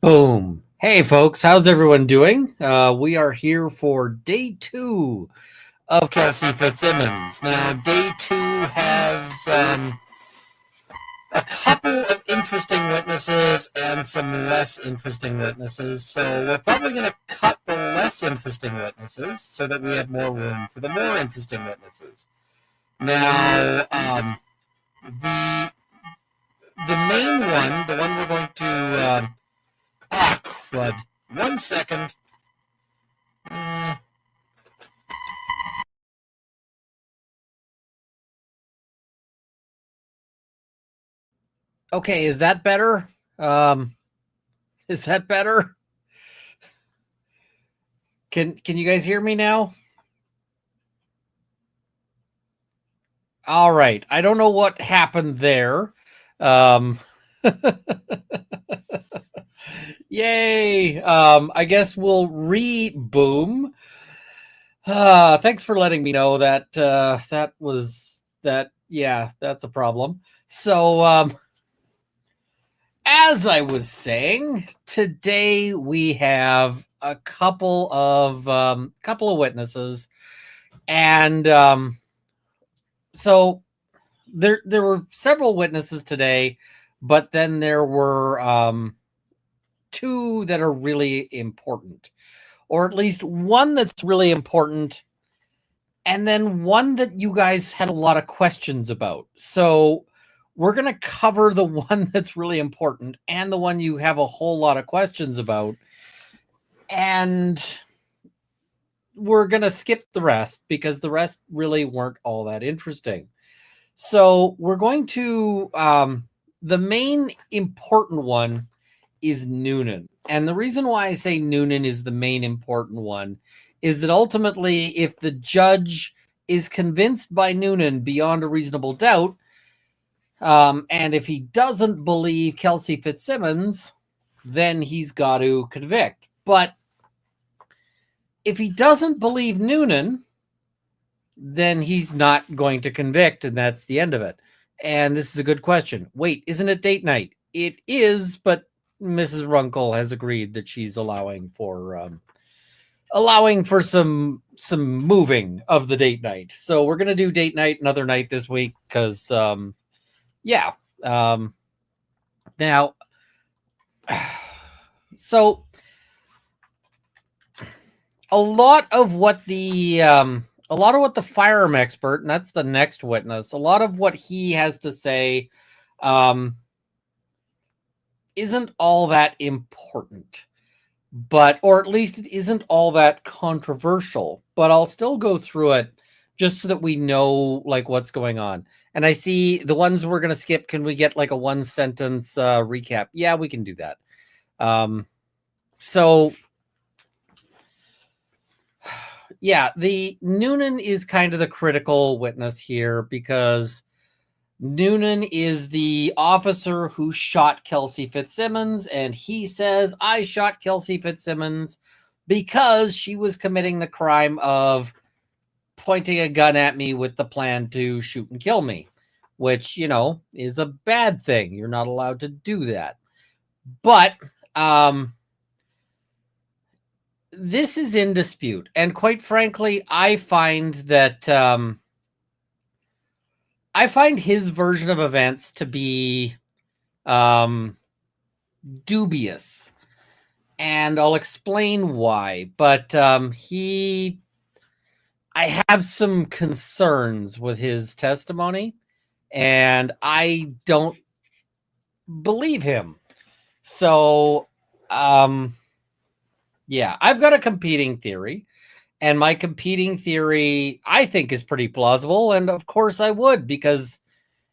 Boom. Hey, folks, how's everyone doing? We are here for day 2 of Kelsey Fitzsimmons. Now, day 2 has a couple of interesting witnesses and some less interesting witnesses. So, we're probably going to cut the less interesting witnesses so that we have more room for the more interesting witnesses. Now, the the main one, the one we're going to crud. 1 second. Okay, is that better? Is that better? Can you guys hear me now? All right. I don't know what happened there. Yay. I guess we'll re-boom. Thanks for letting me know that that was that. Yeah, that's a problem. So, as I was saying, today we have a couple of witnesses, and so there were several witnesses today, but then there were two that are really important, or at least one that's really important, and then one that you guys had a lot of questions about. So we're going to cover the one that's really important and the one you have a whole lot of questions about. And we're going to skip the rest because the rest really weren't all that interesting. So we're going to, the main important one is Noonan. And the reason why I say Noonan is the main important one is that ultimately, if the judge is convinced by Noonan beyond a reasonable doubt, and if he doesn't believe Kelsey Fitzsimmons, then he's got to convict. But if he doesn't believe Noonan, then he's not going to convict, and that's the end of it. And this is a good question. Wait, isn't it date night? It is, but Mrs. Runkle has agreed that she's allowing for some moving of the date night. So we're gonna do date night another night this week because yeah. Now, so a lot of what the firearm expert, and that's the next witness, a lot of what he has to say isn't all that important, but, or at least it isn't all that controversial, but I'll still go through it just so that we know like what's going on. And I see the ones we're going to skip. Can we get like a 1-sentence recap? Yeah, we can do that. So yeah, the Noonan is kind of the critical witness here because Noonan is the officer who shot Kelsey Fitzsimmons, and he says, I shot Kelsey Fitzsimmons because she was committing the crime of pointing a gun at me with the plan to shoot and kill me, which, you know, is a bad thing. You're not allowed to do that. But this is in dispute. And quite frankly, I find that I find his version of events to be dubious. And I'll explain why. But I have some concerns with his testimony, and I don't believe him. So, yeah, I've got a competing theory, and my competing theory I think is pretty plausible. And of course, I would, because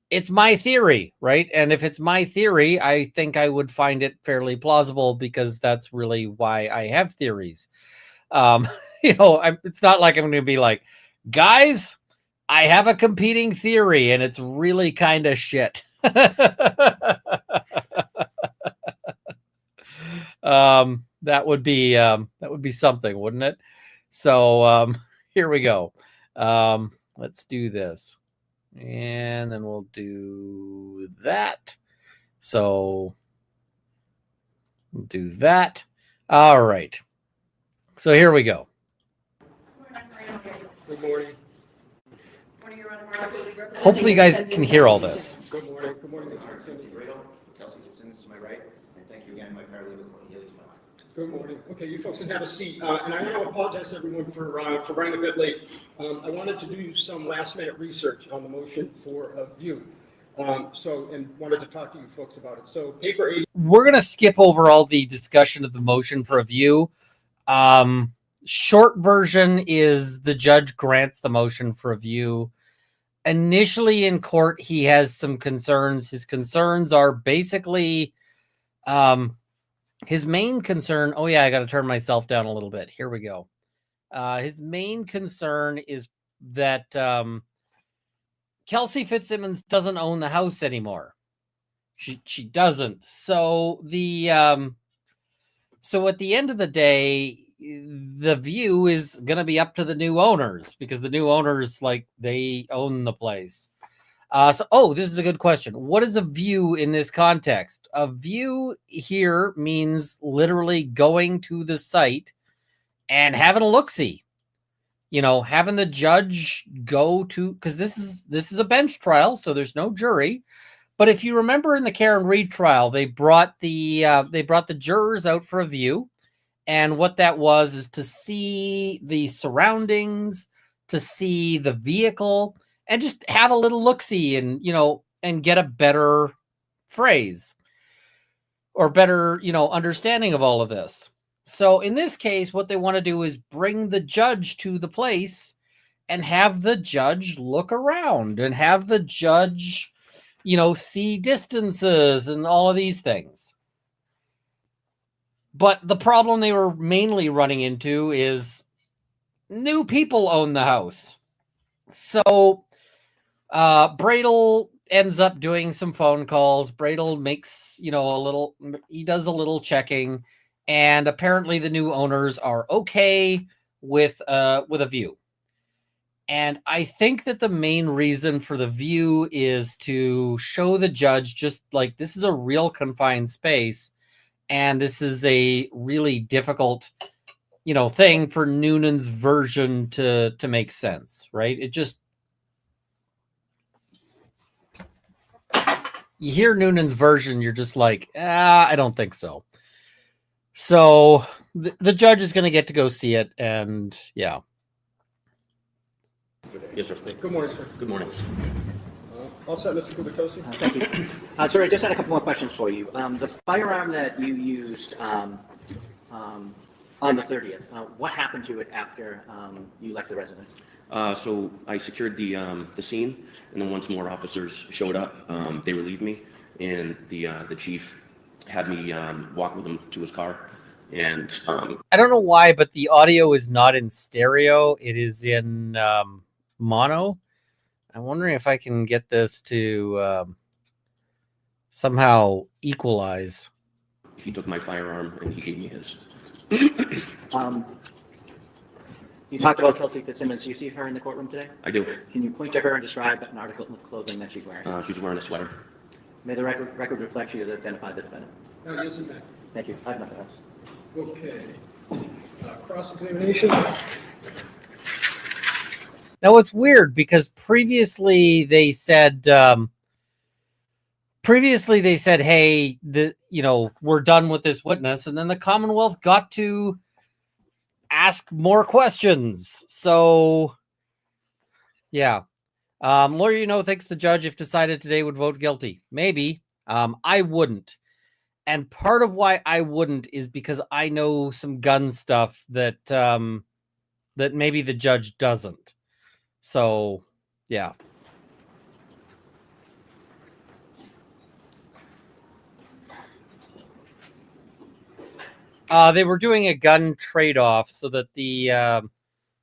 it's my theory, right? And if it's my theory, I think I would find it fairly plausible because that's really why I have theories. It's not like I'm going to be like, guys, I have a competing theory and it's really kind of shit. That would be something, wouldn't it? So here we go. Let's do this. And then we'll do that. So Do that. All right. So here we go. Good morning. Hopefully you guys can hear all this. Good morning. Good morning, Mr. Fitzsimmons. Kelsey Fitzsimmons to my right, and thank you again, my paralegal, Courtney Haley to my left. Good morning. Okay, you folks can have a seat. And I want to apologize to everyone for running a bit late. I wanted to do some last-minute research on the motion for a view. And wanted to talk to you folks about it. So paper 80. We're going to skip over all the discussion of the motion for a view. Short version is the judge grants the motion for a view. Initially in court, he has some concerns. His concerns are basically his main concern. Oh, yeah, I got to turn myself down a little bit. Here we go. His main concern is that Kelsey Fitzsimmons doesn't own the house anymore. She doesn't. So so at the end of the day, the view is going to be up to the new owners because the new owners, like, they own the place. This is a good question. What is a view in this context? A view here means literally going to the site and having a look-see. You know, having the judge go to, because this is a bench trial, so there's no jury. But if you remember in the Karen Reed trial, they brought the jurors out for a view, and what that was is to see the surroundings, to see the vehicle, and just have a little look-see, and get a better phrase or better understanding of all of this. So in this case, what they want to do is bring the judge to the place and have the judge look around and have the judge, see distances and all of these things. But the problem they were mainly running into is new people own the house. So Bradel ends up doing some phone calls. Bradel makes, he does a little checking. And apparently the new owners are okay with a view. And I think that the main reason for the view is to show the judge just like this is a real confined space. And this is a really difficult, thing for Noonan's version to make sense, right? It just, you hear Noonan's version, you're just like, I don't think so. So the judge is going to get to go see it, and yeah. Yes, sir. Good morning, sir. Good morning. All set, Mr. Kubatosi? Thank you. Sir, I just had a couple more questions for you. The firearm that you used on the 30th, what happened to it after you left the residence? So I secured the scene, and then once more officers showed up, they relieved me, and the chief had me walk with him to his car. And I don't know why, but the audio is not in stereo. It is in mono. I'm wondering if I can get this to somehow equalize. he took my firearm and he gave me his. You talked about Kelsey Fitzsimmons. Do you see her in the courtroom today? I do. Can you point to her and describe an article of clothing that she's wearing? She's wearing a sweater. May the record reflect she has identified the defendant. Yes, ma'am. Thank you. I have nothing else. Okay. Cross-examination. Now it's weird because previously they said, hey, we're done with this witness, and then the Commonwealth got to ask more questions. So, yeah. Lawyer, thinks the judge, if decided today, would vote guilty. Maybe. I wouldn't. And part of why I wouldn't is because I know some gun stuff that that maybe the judge doesn't. So, yeah. They were doing a gun trade-off so that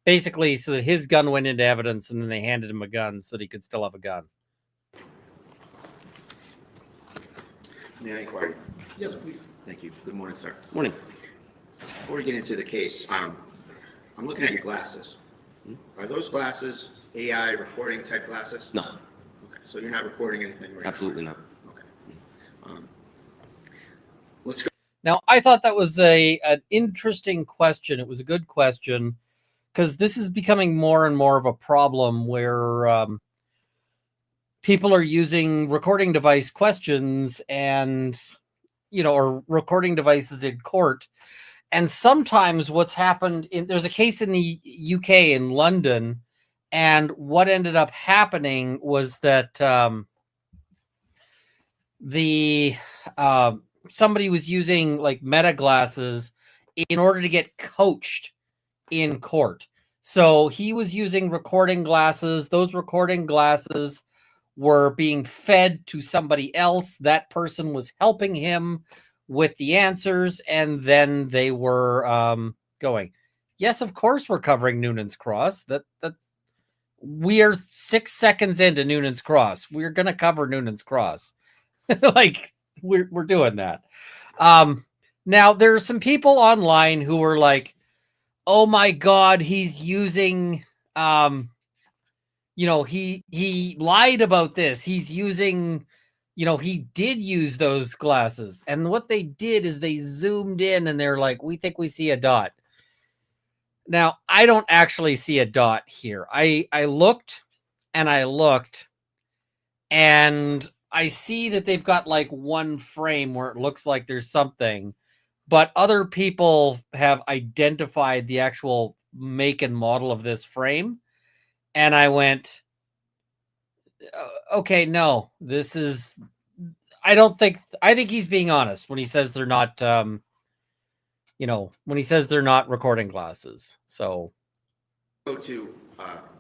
basically so that his gun went into evidence and then they handed him a gun so that he could still have a gun. May I inquire? Yes, please. Thank you. Good morning, sir. Morning. Before we get into the case, I'm looking at your glasses. Are those glasses AI recording type glasses? No, Okay, so you're not recording anything right absolutely now? not. Okay. Let's go. Now, I thought that was an interesting question. It was a good question because this is becoming more and more of a problem where people are using recording device questions and, or recording devices in court. And sometimes what's happened there's a case in the UK in London, and what ended up happening was that somebody was using like meta glasses in order to get coached in court. So he was using recording glasses. Those recording glasses were being fed to somebody else. That person was helping him with the answers, and then they were going. Yes, of course we're covering Noonan's Cross. That we are 6 seconds into Noonan's Cross. We're gonna cover Noonan's Cross. Like we're doing that. Now there are some people online who are like, oh my God, he's using he lied about this. He's using, he did use those glasses. And what they did is they zoomed in and they're like, we think we see a dot. Now, I don't actually see a dot here. I looked and I looked, and I see that they've got like one frame where it looks like there's something, but other people have identified the actual make and model of this frame. And I went, okay, no, I think he's being honest when he says they're not, when he says they're not recording glasses. So. Go to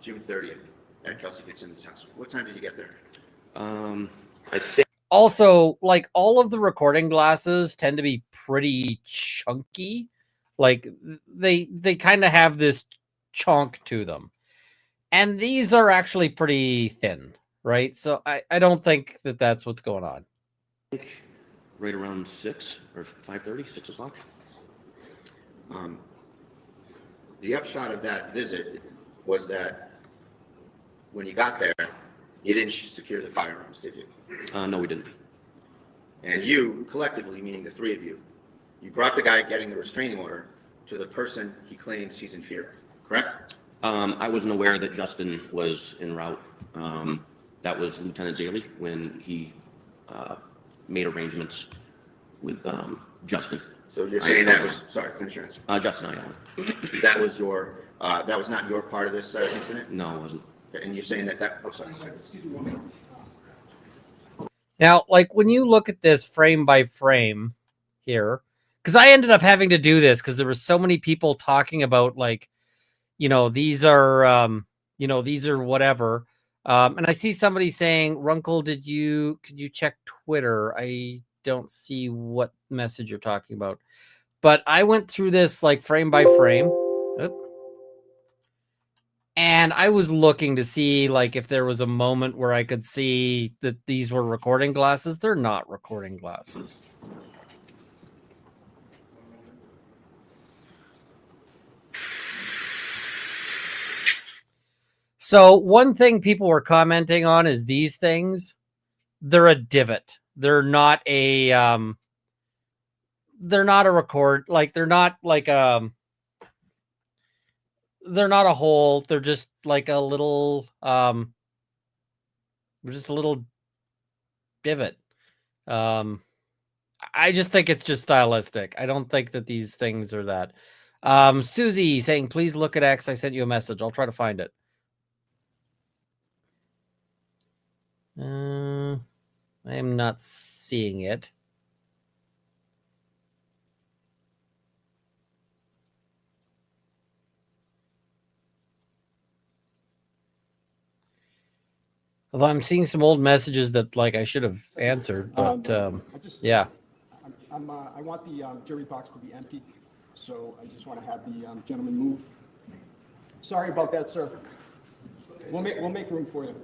June 30th at Kelsey Fitzsimmons' house. What time did you get there? I think. Also, like, all of the recording glasses tend to be pretty chunky. Like they kind of have this chunk to them. And these are actually pretty thin, right? So I don't think that that's what's going on. I think right around 6 or 5:30, 6 o'clock. The upshot of that visit was that when you got there, you didn't secure the firearms, did you? No, we didn't. And you, collectively, meaning the three of you, you brought the guy getting the restraining order to the person he claims he's in fear of, correct? I wasn't aware that Justin was en route. That was Lieutenant Daly when he made arrangements with Justin. So you're saying that was, sorry, finish your answer. Justin Iona. That was that was not your part of this incident? No, it wasn't. Okay, and you're saying oh, sorry. Now, like, when you look at this frame by frame here, because I ended up having to do this because there were so many people talking about, like, these are, these are whatever. And I see somebody saying, Runkle, could you check Twitter? I don't see what message you're talking about. But I went through this like frame by frame. And I was looking to see like if there was a moment where I could see that these were recording glasses. They're not recording glasses. So one thing people were commenting on is these things. They're a divot. They're not a record, like they're not like they're not a hole. They're just like a little just a little divot. I just think it's just stylistic. I don't think that these things are that. Susie saying, please look at X. I sent you a message. I'll try to find it. I am not seeing it. Although I'm seeing some old messages that like I should have answered, but yeah. I want the jury box to be empty, so I just want to have the gentleman move. Sorry about that, sir. We'll make room for you.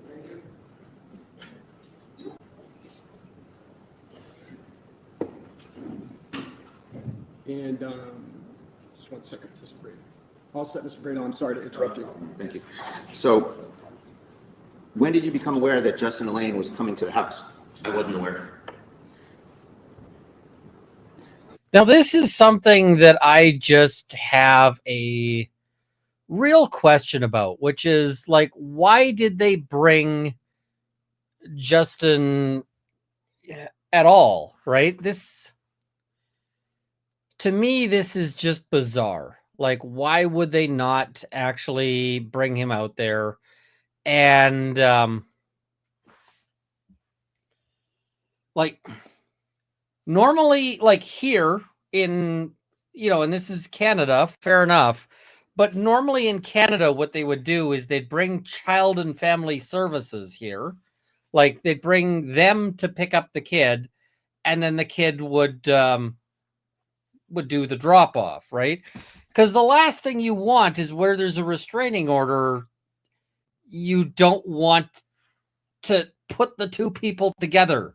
And just 1 second, Mr. Brady. All set, Mr. Brady. I'm sorry to interrupt you. Thank you. So, when did you become aware that Justin Elaine was coming to the house? I wasn't aware. Now, this is something that I just have a real question about, which is like, why did they bring Justin at all? Right? This, to me, this is just bizarre. Like, why would they not actually bring him out there? And like, normally, like here in, and this is Canada, fair enough. But normally in Canada, what they would do is they'd bring child and family services here. Like, they'd bring them to pick up the kid, and then the kid would do the drop off, right? Because the last thing you want is where there's a restraining order, you don't want to put the two people together.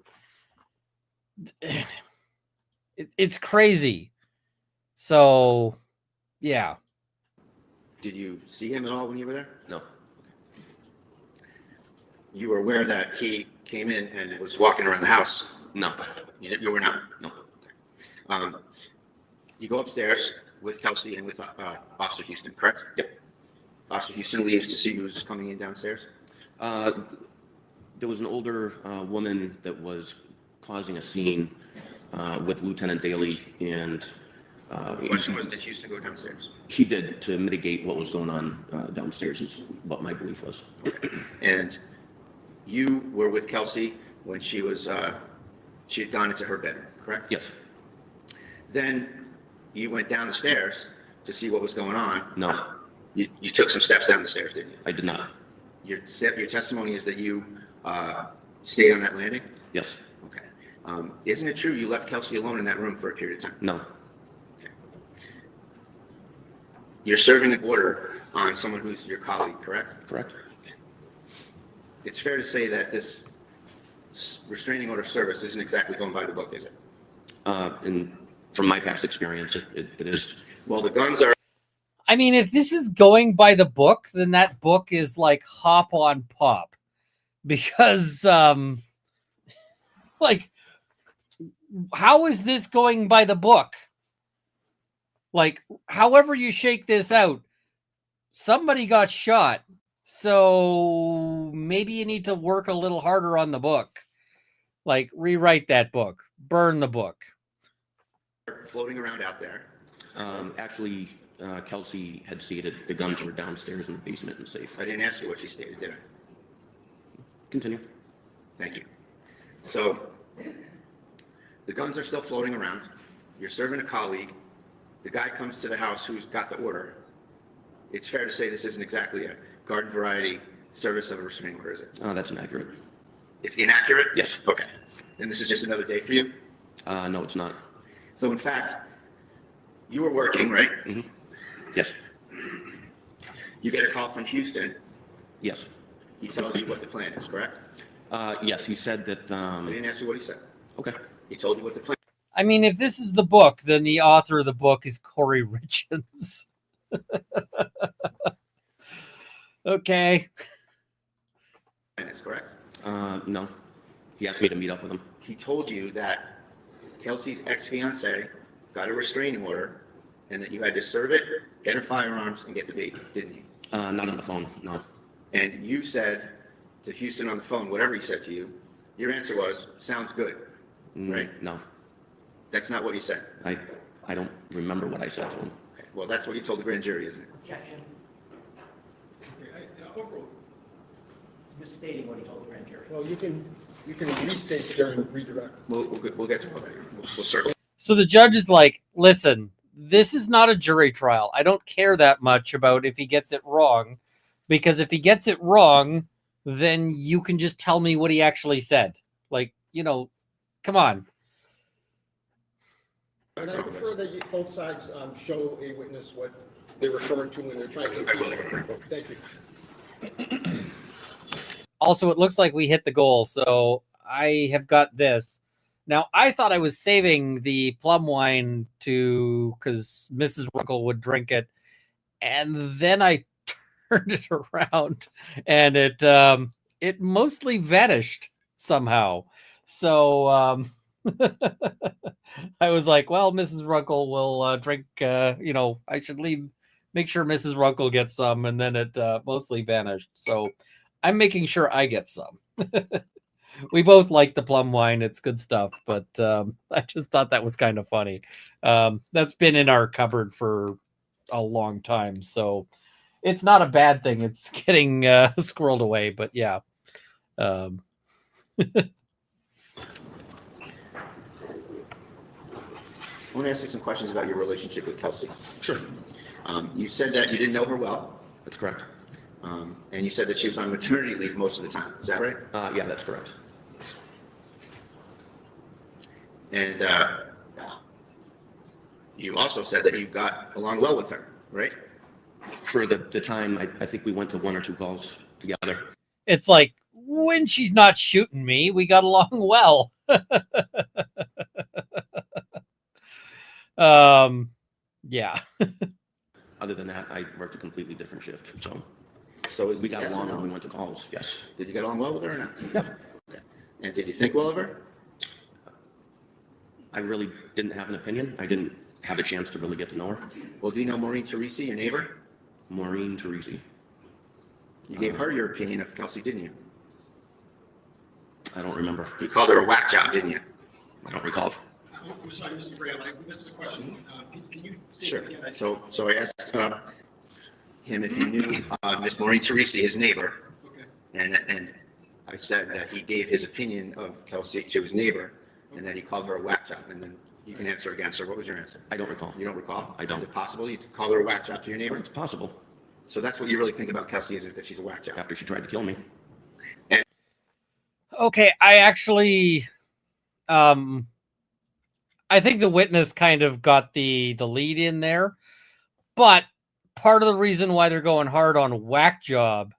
It's crazy. So, yeah. Did you see him at all when you were there? No. You were aware that he came in and was walking around the house? No. You were not? No. You go upstairs with Kelsey and with Officer Houston, correct? Yep. Officer Houston leaves to see who's coming in downstairs? There was an older woman that was causing a scene with Lieutenant Daly, and The question was, did Houston go downstairs? he did, to mitigate what was going on downstairs, is what my belief was. Okay. And you were with Kelsey when she had gone into her bedroom, correct? Yes. Then you went down the stairs to see what was going on. No. You took some steps down the stairs, didn't you? I did not. Your testimony is that you stayed on that landing? Yes. Okay. Isn't it true you left Kelsey alone in that room for a period of time? No. Okay. You're serving an order on someone who's your colleague, correct? Correct. It's fair to say that this restraining order service isn't exactly going by the book, is it? And from my past experience, it is. Well, the guns are. I mean, if this is going by the book, then that book is like hop on pop, because like, how is this going by the book? Like, however you shake this out, somebody got shot, so maybe you need to work a little harder on the book. Like, rewrite that book, burn the book. Floating around out there. Actually, Kelsey had stated the guns were downstairs in the basement and safe. I didn't ask you what she stated, did I? Continue. Thank you. So, the guns are still floating around. You're serving a colleague. The guy comes to the house who's got the order. It's fair to say this isn't exactly a garden variety service of a restraining order, is it? That's inaccurate. It's inaccurate? Yes. Okay. And this is just another day for you? No, it's not. So, in fact, you were working, right? Mm-hmm. Yes. You get a call from Houston. Yes. He tells you what the plan is, correct? Yes, he said that. I didn't ask you what he said. Okay. He told you what the plan. I mean, if this is the book, then the author of the book is Corey Richards. Okay. Is correct? No. He asked me to meet up with him. He told you that Kelsey's ex-fiance got a restraining order and that you had to serve it, get her firearms, and get the baby, didn't you? Not on the phone, no. And you said to Houston on the phone, whatever he said to you, your answer was, sounds good, right? No. That's not what you said. I don't remember what I said to him. Okay. Well, that's what you told the grand jury, isn't it? Objection. Misstating what he told the grand jury. Well, you can restate during redirect. We'll get to it. We'll circle. So the judge is like, listen, this is not a jury trial. I don't care that much about if he gets it wrong, because if he gets it wrong, then you can just tell me what he actually said. Like, come on. And I prefer that both sides show a witness what they're referring to when they're trying to impeach. Thank you. Also, it looks like we hit the goal, so I have got this. Now, I thought I was saving the plum wine because Mrs. Runkle would drink it, and then I turned it around, and it mostly vanished somehow. So, I was like, well, Mrs. Runkle will drink, I should make sure Mrs. Runkle gets some, and then it mostly vanished. So I'm making sure I get some. We both like the plum wine. It's good stuff, but I just thought that was kind of funny. That's been in our cupboard for a long time, so it's not a bad thing. It's getting squirreled away, but yeah. I want to ask you some questions about your relationship with Kelsey. Sure. You said that you didn't know her well, That's correct. and you said that she was on maternity leave most of the time. Is that right? Yeah, that's correct. And you also said that you got along well with her, right? For the time, I think we went to 1 or 2 calls together. It's like when she's not shooting me, we got along well. Yeah. Other than that, I worked a completely different shift, so we got along when we went to calls. Yes. Did you get along well with her or not? Yeah. Okay. And did you think well of her? I really didn't have an opinion. I didn't have a chance to really get to know her. Well, do you know Maureen Teresi, your neighbor? Maureen Teresi. You gave her your opinion of Kelsey, didn't you? I don't remember. You called her a whack job, didn't you? I don't recall. I'm sorry, Mr. Graham, I missed the question. Can you state Sure. it again? So I asked him if he knew Miss Maureen Teresi, his neighbor, Okay. and I said that he gave his opinion of Kelsey to his neighbor, and that he called her a whack job. And then you can answer again, sir. What was your answer? I don't recall. You don't recall? I don't. Is it possible you call her a whack job to your neighbor? It's possible. So that's what you really think about Kelsey, is that she's a whack job? After she tried to kill me. Okay, I actually, I think the witness kind of got the lead in there, but part of the reason why they're going hard on whack job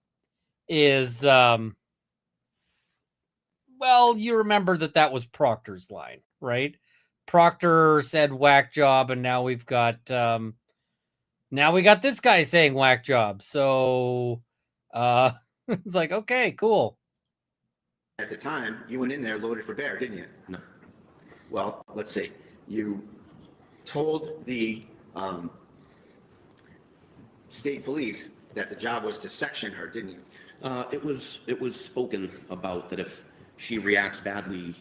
is, well, you remember that was Proctor's line, right? Proctor said whack job, and now we got this guy saying whack job. So it's like, okay, cool. At the time, you went in there loaded for bear, didn't you? No. Well, let's see. You told the state police that the job was to section her, didn't you? It was spoken about that if she reacts badly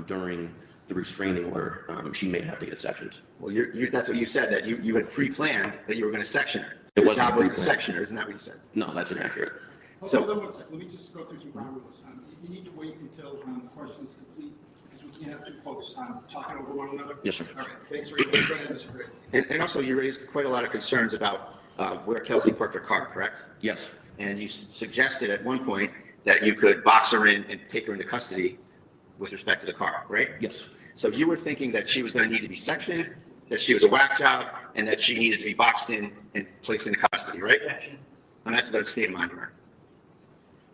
during the restraining order, she may have to get sectioned. Well, that's what you said, that you had pre-planned that you were going to section her. It The wasn't job was to pre-planned. section her, isn't that what you said? No, that's inaccurate. So- Hold on one second. Let me just go through some ground rules. You need to wait until the question is complete, because we can't have two folks talking over one another. Yes, sir. All right, thanks for your Mr. Graham. And also, you raised quite a lot of concerns about where Kelsey parked her car, correct? Yes. And you suggested at one point that you could box her in and take her into custody with respect to the car, right? Yes. So you were thinking that she was going to need to be sectioned, that she was a whack job, and that she needed to be boxed in and placed into custody, right? And that's what the state of mind were.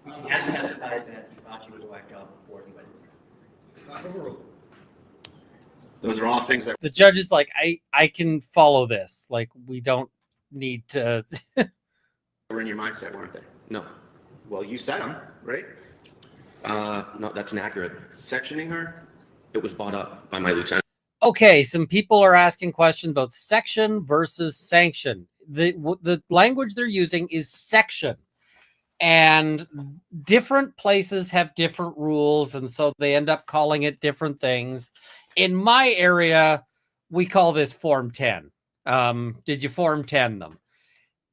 He has testified that he thought she was a whack job before he went in. Overruled. Those are all things that The judge is like, I can follow this. Like, we don't need to. were in your mindset, weren't they? No. Well, you said them, right? No, that's inaccurate. Sectioning her? It was brought up by my lieutenant. Okay, some people are asking questions about section versus sanction. The language they're using is section. And different places have different rules, and so they end up calling it different things. In my area, we call this Form 10. Did you Form 10 them?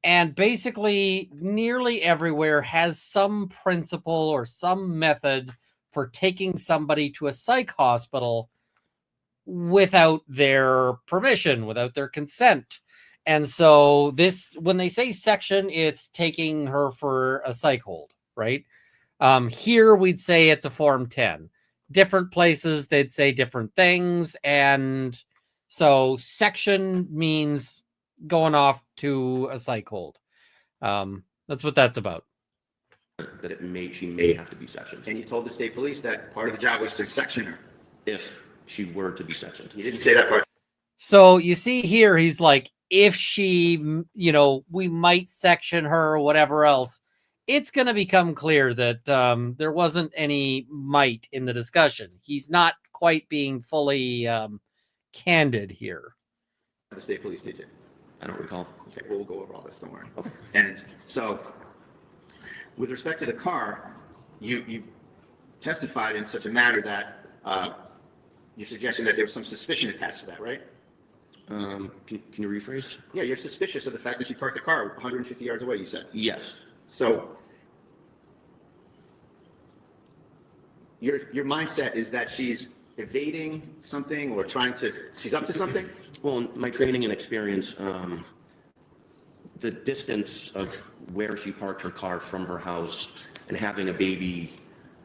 And basically, nearly everywhere has some principle or some method for taking somebody to a psych hospital without their permission, without their consent. And so this, when they say section, it's taking her for a psych hold, right? Here we'd say it's a Form 10. Different places, they'd say different things. And so section means going off to a psych hold. That's what that's about. That she may have to be sectioned And you told the state police that part of the job was to section her. if she were to be sectioned. You didn't say that part. So you see here, he's like, if she, we might section her or whatever else, it's going to become clear that there wasn't any might in the discussion. He's not quite being fully candid here. The state police did you? I don't recall. Okay, we'll go over all this, don't worry. Okay. And so, with respect to the car, you testified in such a manner that you're suggesting that there was some suspicion attached to that, right? Can you rephrase? Yeah, you're suspicious of the fact that she parked the car 150 yards away, you said. Yes. So, your mindset is that she's evading something or she's up to something? Well, in my training and experience, the distance of where she parked her car from her house and having a baby,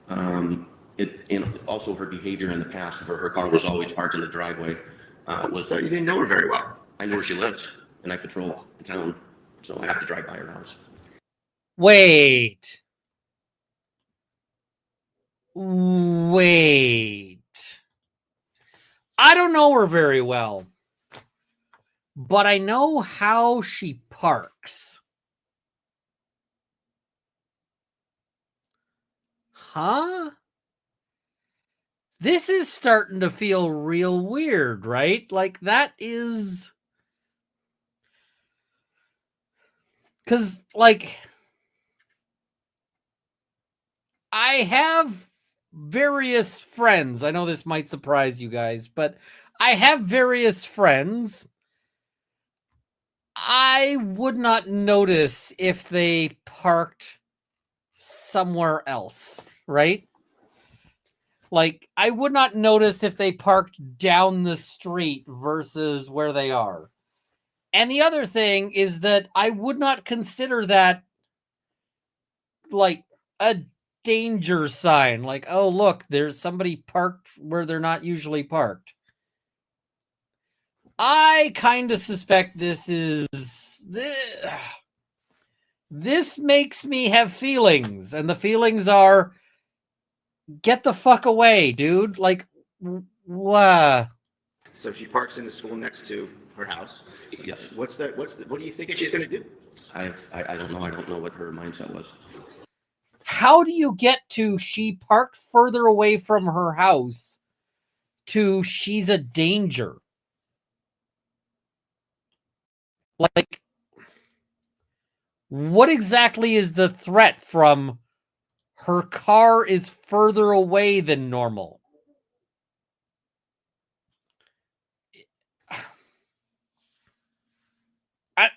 and also her behavior in the past where her car was always parked in the driveway, was. So you didn't know her very well. I know where she lives, and I patrol the town, so I have to drive by her house. Wait. I don't know her very well, but I know how she parks. Huh? This is starting to feel real weird, right? Like that is... Because, like, I have various friends. I know this might surprise you guys, but I have various friends. I would not notice if they parked somewhere else, right? Like, I would not notice if they parked down the street versus where they are. And the other thing is that I would not consider that like a danger sign. Like, oh, look, there's somebody parked where they're not usually parked. I kind of suspect this makes me have feelings. And the feelings are, get the fuck away, dude. Like, what? So she parks in the school next to her house. Yes. What do you think she's going to do? I don't know. I don't know what her mindset was. How do you get to she parked further away from her house to she's a danger? Like, what exactly is the threat from her car is further away than normal?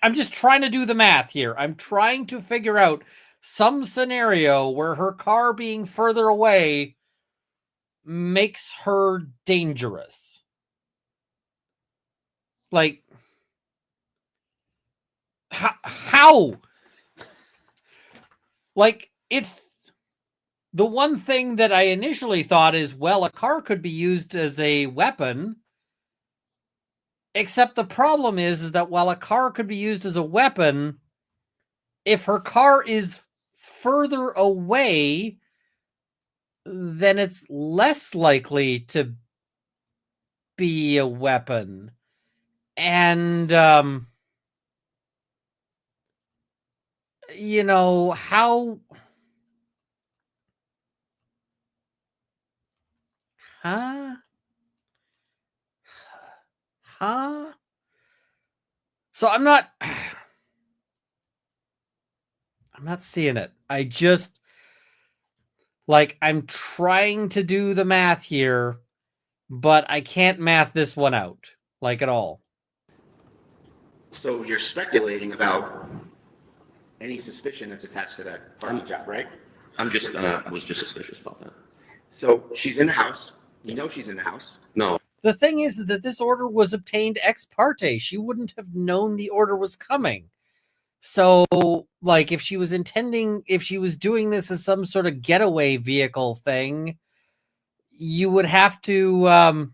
I'm just trying to do the math here. I'm trying to figure out some scenario where her car being further away makes her dangerous. Like, how? Like, it's the one thing that I initially thought is, well, a car could be used as a weapon. Except the problem is that while a car could be used as a weapon, if her car is further away, then it's less likely to be a weapon. And, you know, how... Huh? So I'm not seeing it. I just, like, I'm trying to do the math here, but I can't math this one out, like, at all. So you're speculating about any suspicion that's attached to that parking job, right? I was just suspicious about that. So she's in the house. You know she's in the house. No. The thing is that this order was obtained ex parte. She wouldn't have known the order was coming. So, like, if she was doing this as some sort of getaway vehicle thing, you'd have to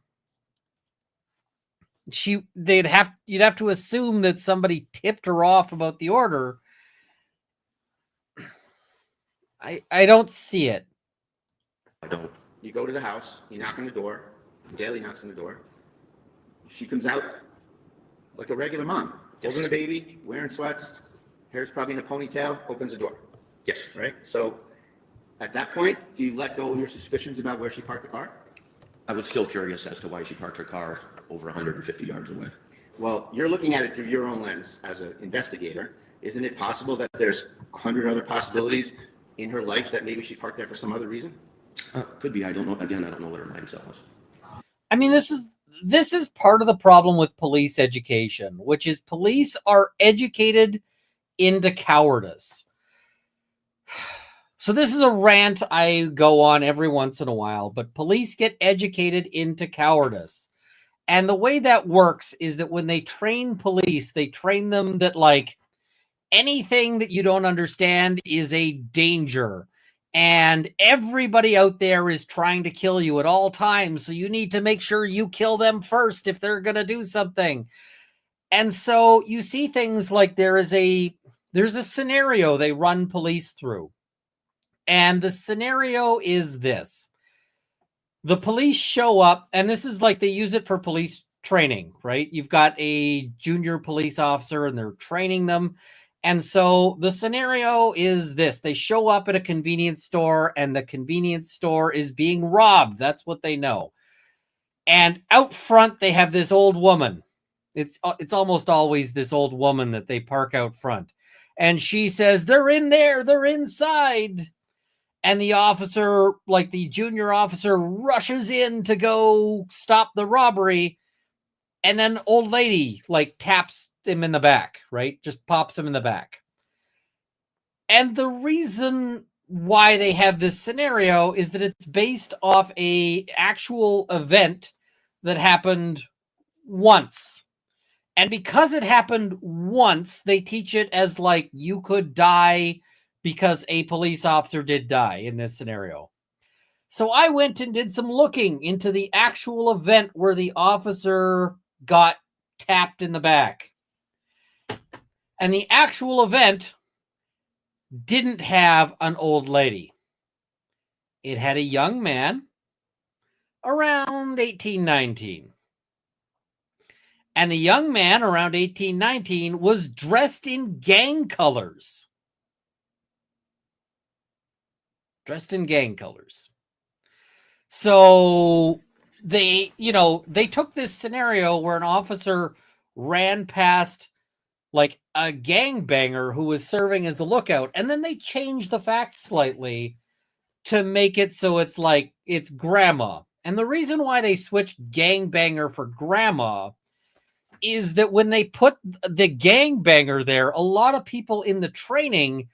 you'd have to assume that somebody tipped her off about the order. I don't see it. I don't. You go to the house, you knock on the door, Daly knocks on the door. She comes out like a regular mom, holding the baby, wearing sweats, hair's probably in a ponytail, opens the door. Yes. Right? So at that point, do you let go of your suspicions about where she parked the car? I was still curious as to why she parked her car over 150 yards away. Well, you're looking at it through your own lens as an investigator. Isn't it possible that there's 100 other possibilities in her life that maybe she parked there for some other reason? Could be. I don't know. Again, I don't know what her mindset was. I mean, this is part of the problem with police education, which is police are educated into cowardice. So this is a rant I go on every once in a while, but police get educated into cowardice. And the way that works is that when they train police, they train them that like anything that you don't understand is a danger. And everybody out there is trying to kill you at all times. So you need to make sure you kill them first if they're going to do something. And so you see things like there's a scenario they run police through. And the scenario is this. The police show up, and this is like they use it for police training, right? You've got a junior police officer and they're training them. And so the scenario is this. They show up at a convenience store and the convenience store is being robbed. That's what they know. And out front, they have this old woman. It's almost always this old woman that they park out front. And she says, they're in there. They're inside. And the officer, like the junior officer, rushes in to go stop the robbery. And then old lady like taps him in the back, right? Just pops him in the back. And the reason why they have this scenario is that it's based off a actual event that happened once. And because it happened once, they teach it as like you could die because a police officer did die in this scenario. So I went and did some looking into the actual event where the officer got tapped in the back. And the actual event didn't have an old lady. It had a young man around 18, 19. And the young man around 18, 19 was dressed in gang colors. Dressed in gang colors. So they took this scenario where an officer ran past like a gangbanger who was serving as a lookout, and then they changed the facts slightly to make it so it's like it's grandma. And the reason why they switched gangbanger for grandma is that when they put the gangbanger there, a lot of people in the training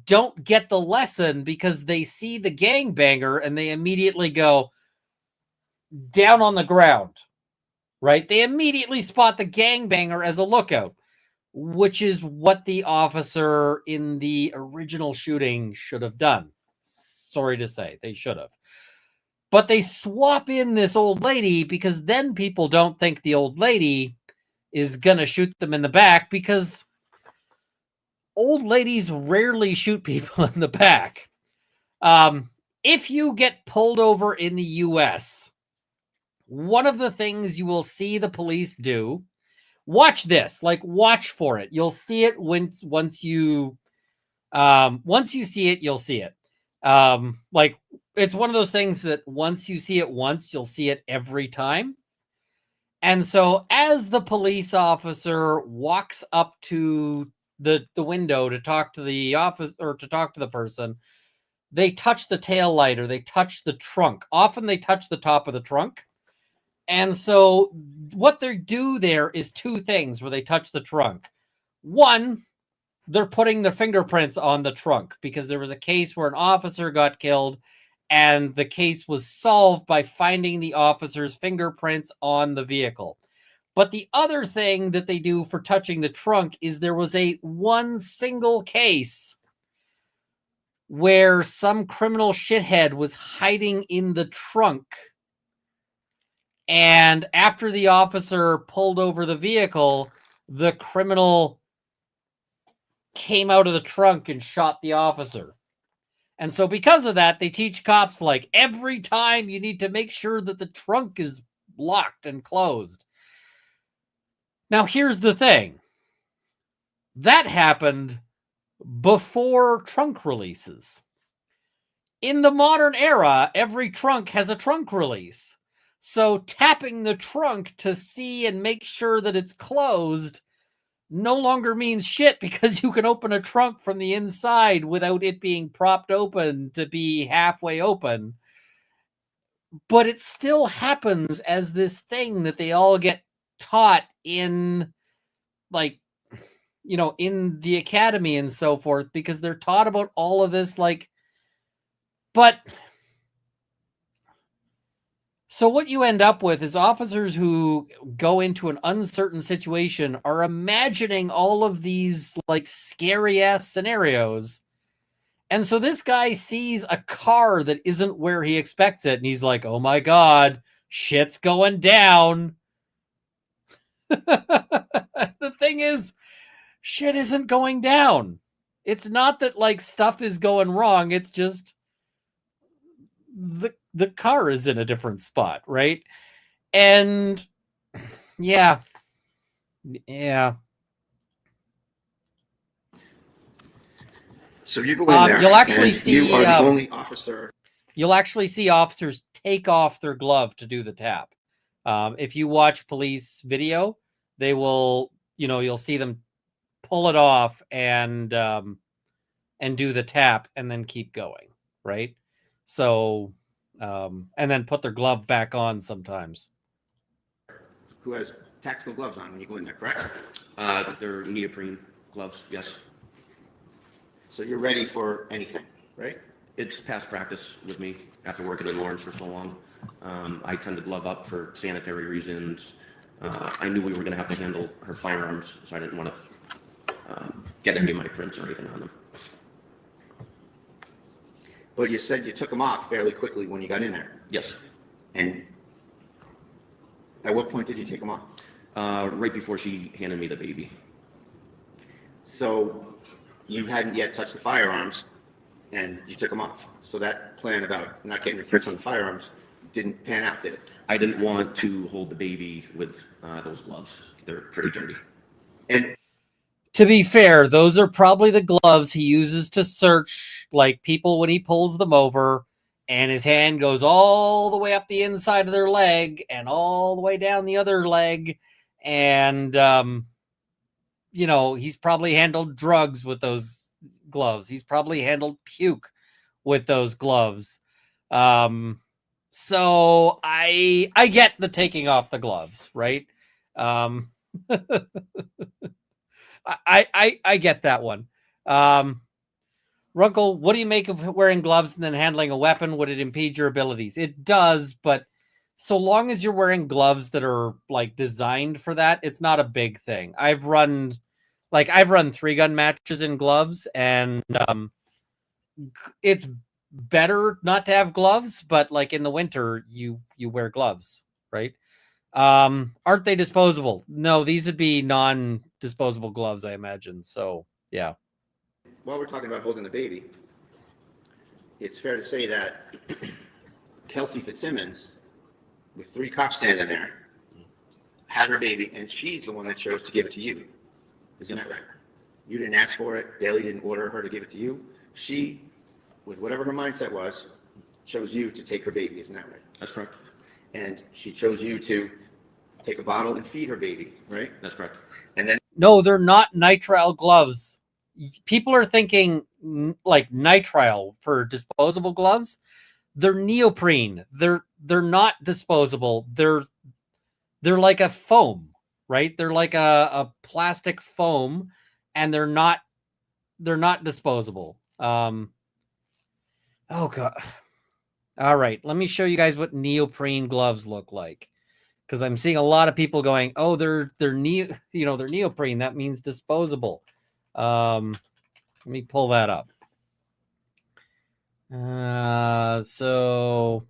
don't get the lesson because they see the gangbanger and they immediately go down on the ground, right? They immediately spot the gangbanger as a lookout, which is what the officer in the original shooting should have done. Sorry to say, they should have. But they swap in this old lady because then people don't think the old lady is going to shoot them in the back, because old ladies rarely shoot people in the back. If you get pulled over in the U.S., one of the things you will see the police do, watch this, like watch for it. You'll see it once you see it, you'll see it. Like it's one of those things that once you see it once, you'll see it every time. And so as the police officer walks up to the window to talk to the office or to talk to the person, they touch the tail light or they touch the trunk. Often they touch the top of the trunk. And so what they do there is two things where they touch the trunk. One, they're putting their fingerprints on the trunk because there was a case where an officer got killed and the case was solved by finding the officer's fingerprints on the vehicle. But the other thing that they do for touching the trunk is there was one single case where some criminal shithead was hiding in the trunk. And after the officer pulled over the vehicle, the criminal came out of the trunk and shot the officer. And so because of that, they teach cops like every time you need to make sure that the trunk is locked and closed. Now, here's the thing. That happened before trunk releases. In the modern era, every trunk has a trunk release. So tapping the trunk to see and make sure that it's closed no longer means shit, because you can open a trunk from the inside without it being propped open to be halfway open. But it still happens as this thing that they all get taught in, like, in the academy and so forth, because they're taught about all of this, like, but so what you end up with is officers who go into an uncertain situation are imagining all of these, like, scary ass scenarios. And so this guy sees a car that isn't where he expects it, and he's like, oh my God, shit's going down. The thing is, shit isn't going down. It's not that, like, stuff is going wrong. It's just the car is in a different spot, right? And yeah. So you go in there. You'll actually and see you are the only officer. You'll actually see officers take off their glove to do the tap. If you watch police video, they will, you'll see them pull it off and do the tap and then keep going, right? So, and then put their glove back on sometimes. Who has tactical gloves on when you go in there, correct? They're neoprene gloves, yes. So you're ready for anything, right? It's past practice with me after working in Lawrence for so long. I tend to glove up for sanitary reasons. I knew we were going to have to handle her firearms, so I didn't want to get any of my prints or anything on them. But you said you took them off fairly quickly when you got in there. Yes. And at what point did you take them off? Right before she handed me the baby. So you hadn't yet touched the firearms, and you took them off. So that plan about not getting the prints on the firearms didn't pan out, did it? I didn't want to hold the baby with those gloves. They're pretty dirty. And to be fair, those are probably the gloves he uses to search, like, people when he pulls them over, and his hand goes all the way up the inside of their leg and all the way down the other leg. And, he's probably handled drugs with those gloves. He's probably handled puke with those gloves. So I get the taking off the gloves, right? I get that one. Runkle, what do you make of wearing gloves and then handling a weapon? Would it impede your abilities? It does, but so long as you're wearing gloves that are, like, designed for that, it's not a big thing. I've run 3-gun matches in gloves, and it's better not to have gloves, but, like, in the winter you wear gloves, right? Aren't they disposable? No, these would be non-disposable gloves, I imagine. So yeah. while we're talking about holding the baby, it's fair to say that Kelsey Fitzsimmons, with 3 cops standing there, had her baby, and she's the one that chose to give it to you. Isn't that right? You didn't ask for it. Daly didn't order her to give it to you. She, with whatever her mindset was, chose you to take her baby. Isn't that right? That's correct. And she chose you to take a bottle and feed her baby, right? That's correct. And then No, they're not nitrile gloves. People are thinking like nitrile for disposable gloves. They're neoprene. They're not disposable. They're like a foam, right? They're like a plastic foam, and they're not disposable. Oh god. All right, let me show you guys what neoprene gloves look like, because I'm seeing a lot of people going, "Oh, they're neoprene. That means disposable." Let me pull that up. So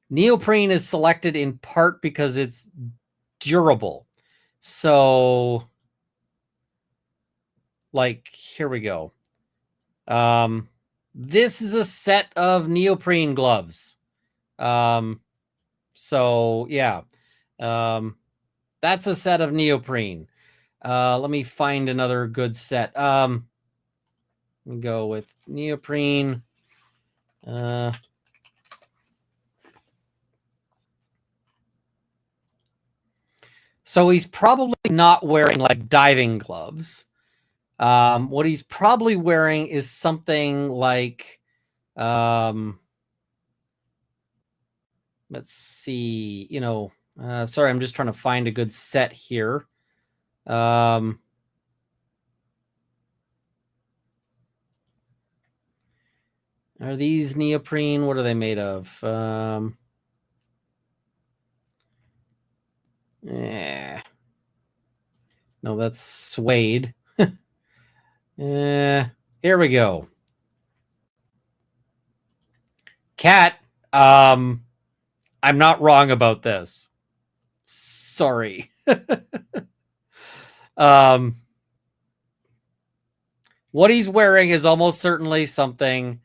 neoprene is selected in part because it's durable. So, like, here we go. This is a set of neoprene gloves. So yeah. That's a set of neoprene. Let me find another good set. Let me go with neoprene. So he's probably not wearing like diving gloves. What he's probably wearing is something like, let's see, sorry, I'm just trying to find a good set here. Are these neoprene? What are they made of? Yeah. No, that's suede. Here we go. Cat, I'm not wrong about this. Sorry. What he's wearing is almost certainly something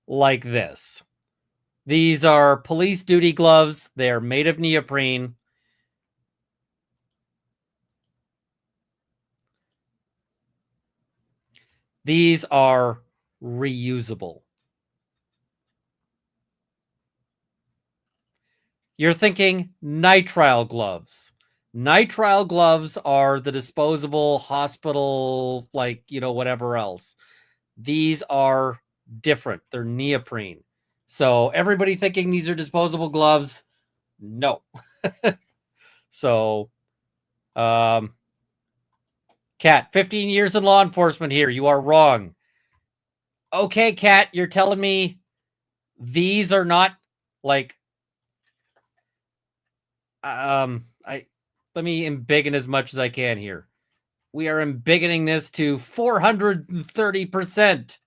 like this. These are police duty gloves. They are made of neoprene. These are reusable. You're thinking nitrile gloves. Nitrile gloves are the disposable hospital, like, whatever else. These are different. They're neoprene. So everybody thinking these are disposable gloves, no. So, Kat, 15 years in law enforcement here. You are wrong. Okay, Kat, you're telling me these are not like, let me embiggen as much as I can here. We are embiggening this to 430%.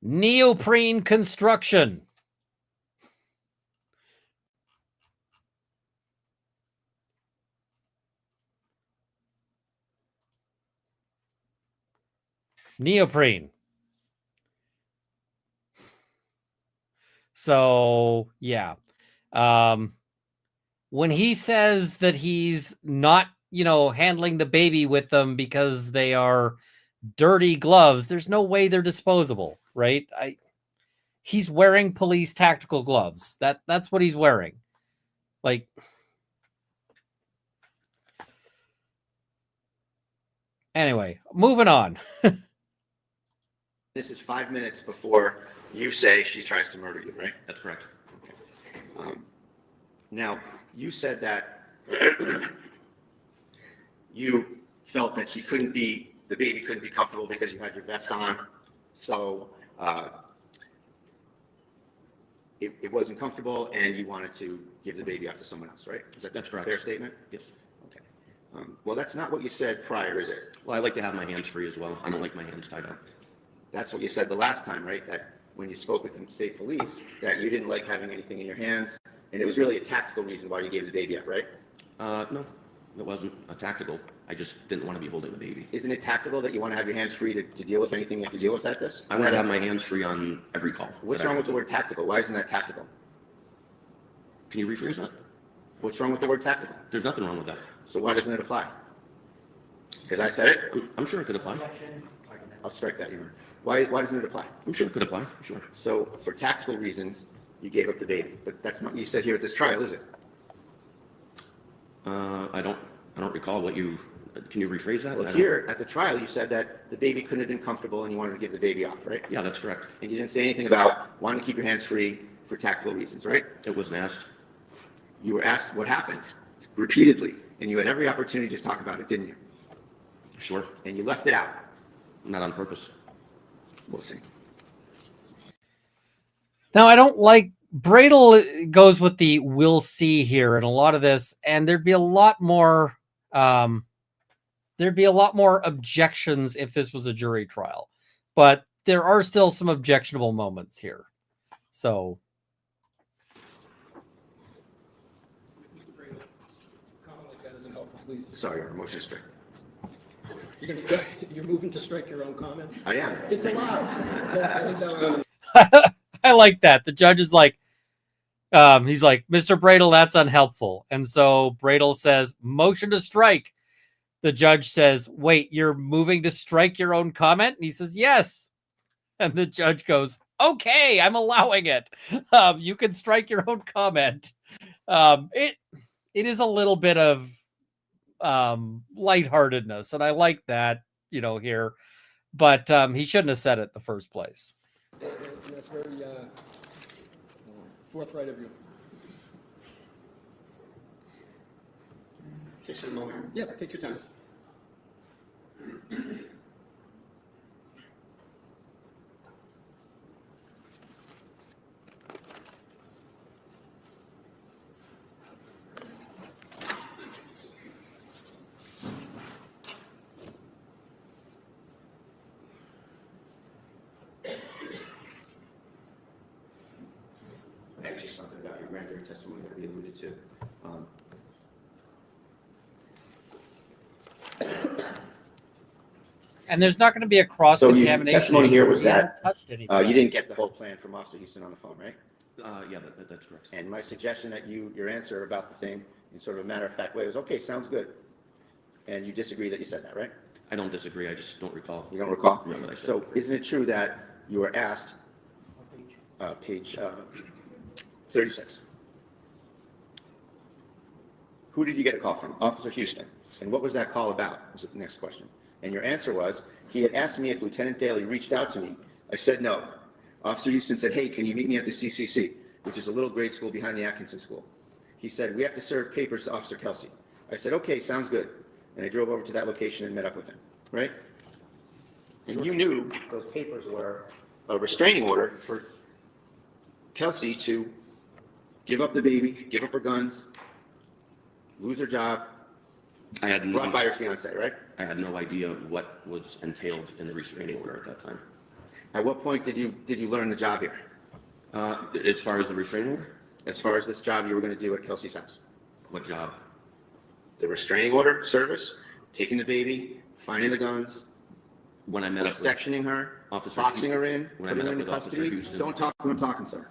Neoprene construction. Neoprene. So, yeah. When he says that he's not, handling the baby with them because they are dirty gloves, there's no way they're disposable, right? He's wearing police tactical gloves. That's what he's wearing. Like, anyway, moving on. This is 5 minutes before you say she tries to murder you, right? That's correct. Okay. Now, you said that you felt that the baby couldn't be comfortable because you had your vest on. So it wasn't comfortable and you wanted to give the baby off to someone else, right? That's correct. A fair statement? Yes. Okay. Well, that's not what you said prior, is it? Well, I like to have my hands free as well. I don't like my hands tied up. That's what you said the last time, right? That when you spoke with the state police, that you didn't like having anything in your hands, and it was really a tactical reason why you gave the baby up, right? No, it wasn't a tactical. I just didn't want to be holding the baby. Isn't it tactical that you want to have your hands free to deal with anything you have to deal with at this? I want to have my hands free on every call. What's wrong with the word tactical? Why isn't that tactical? Can you rephrase that? What's wrong with the word tactical? There's nothing wrong with that. So why doesn't it apply? Because I said it? I'm sure it could apply. I'll strike that even. Why doesn't it apply? I'm sure it could apply. Sure. So for tactical reasons, you gave up the baby, but that's not what you said here at this trial, is it? I don't recall what you. Can you rephrase that? Well, here at the trial, you said that the baby couldn't have been comfortable and you wanted to give the baby off, right? Yeah, that's correct. And you didn't say anything about wanting to keep your hands free for tactical reasons, right? It wasn't asked. You were asked what happened repeatedly, and you had every opportunity to talk about it, didn't you? Sure. And you left it out. Not on purpose. We'll see. Now, I don't like Bradel goes with the we'll see here in a lot of this, and there'd be a lot more objections if this was a jury trial. But there are still some objectionable moments here. So Comment like that isn't helpful, please. Sorry, your motion is strict. You're moving to strike your own comment? I am. It's allowed. And, I like that. The judge is like, he's like, Mr. Bradel, that's unhelpful. And so Bradel says, motion to strike. The judge says, wait, you're moving to strike your own comment? And he says, yes. And the judge goes, okay, I'm allowing it. You can strike your own comment. It is a little bit of lightheartedness, and I like that, here. But he shouldn't have said it in the first place. And that's very forthright of you. Just a moment. Yeah, take your time. Actually, something about your grand jury testimony that we alluded to. And there's not going to be a cross So your contamination. testimony here was He hasn't that touched anything you didn't else. get the whole plan from Officer Houston on the phone, right? Yeah, that's correct. And my suggestion that your answer about the thing in sort of a matter-of-fact way was, okay, sounds good. And you disagree that you said that, right? I don't disagree. I just don't recall. You don't recall? No, but I said So isn't it true that you were asked, page 36, who did you get a call from? Officer Houston. And what was that call about? Was the next question. And your answer was, he had asked me if Lieutenant Daly reached out to me. I said no. Officer Houston said, hey, can you meet me at the CCC, which is a little grade school behind the Atkinson School. He said, we have to serve papers to Officer Kelsey. I said, okay, sounds good. And I drove over to that location and met up with him, right? And you knew those papers were a restraining order for Kelsey to give up the baby, give up her guns, lose her job, I had brought by her fiance, right? I had no idea what was entailed in the restraining order at that time. At what point did you learn the job here? As far as the restraining order, As far as this job you were going to do at Kelsey's house? what job? The restraining order service, taking the baby, finding the guns, When I met up with sectioning her, Officer boxing her in, when I putting met her up into with Officer custody. Houston. Don't talk when I'm talking, sir.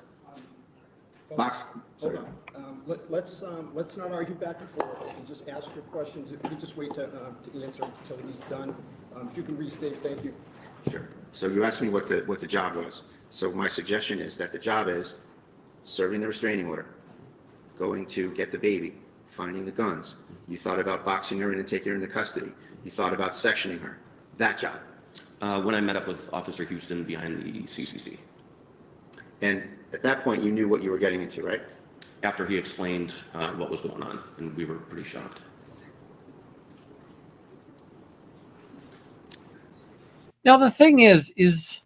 Box. Hold Sorry. on. Let's not argue back and forth. And just ask your questions. If you just wait to answer until he's done. If you can restate, thank you. Sure. So you asked me what the job was. So my suggestion is that the job is serving the restraining order, going to get the baby, finding the guns. You thought about boxing her in and taking her into custody. You thought about sectioning her. That job. When I met up with Officer Houston behind the CCC. And at that point, you knew what you were getting into, right? After he explained what was going on, and we were pretty shocked. Now the thing is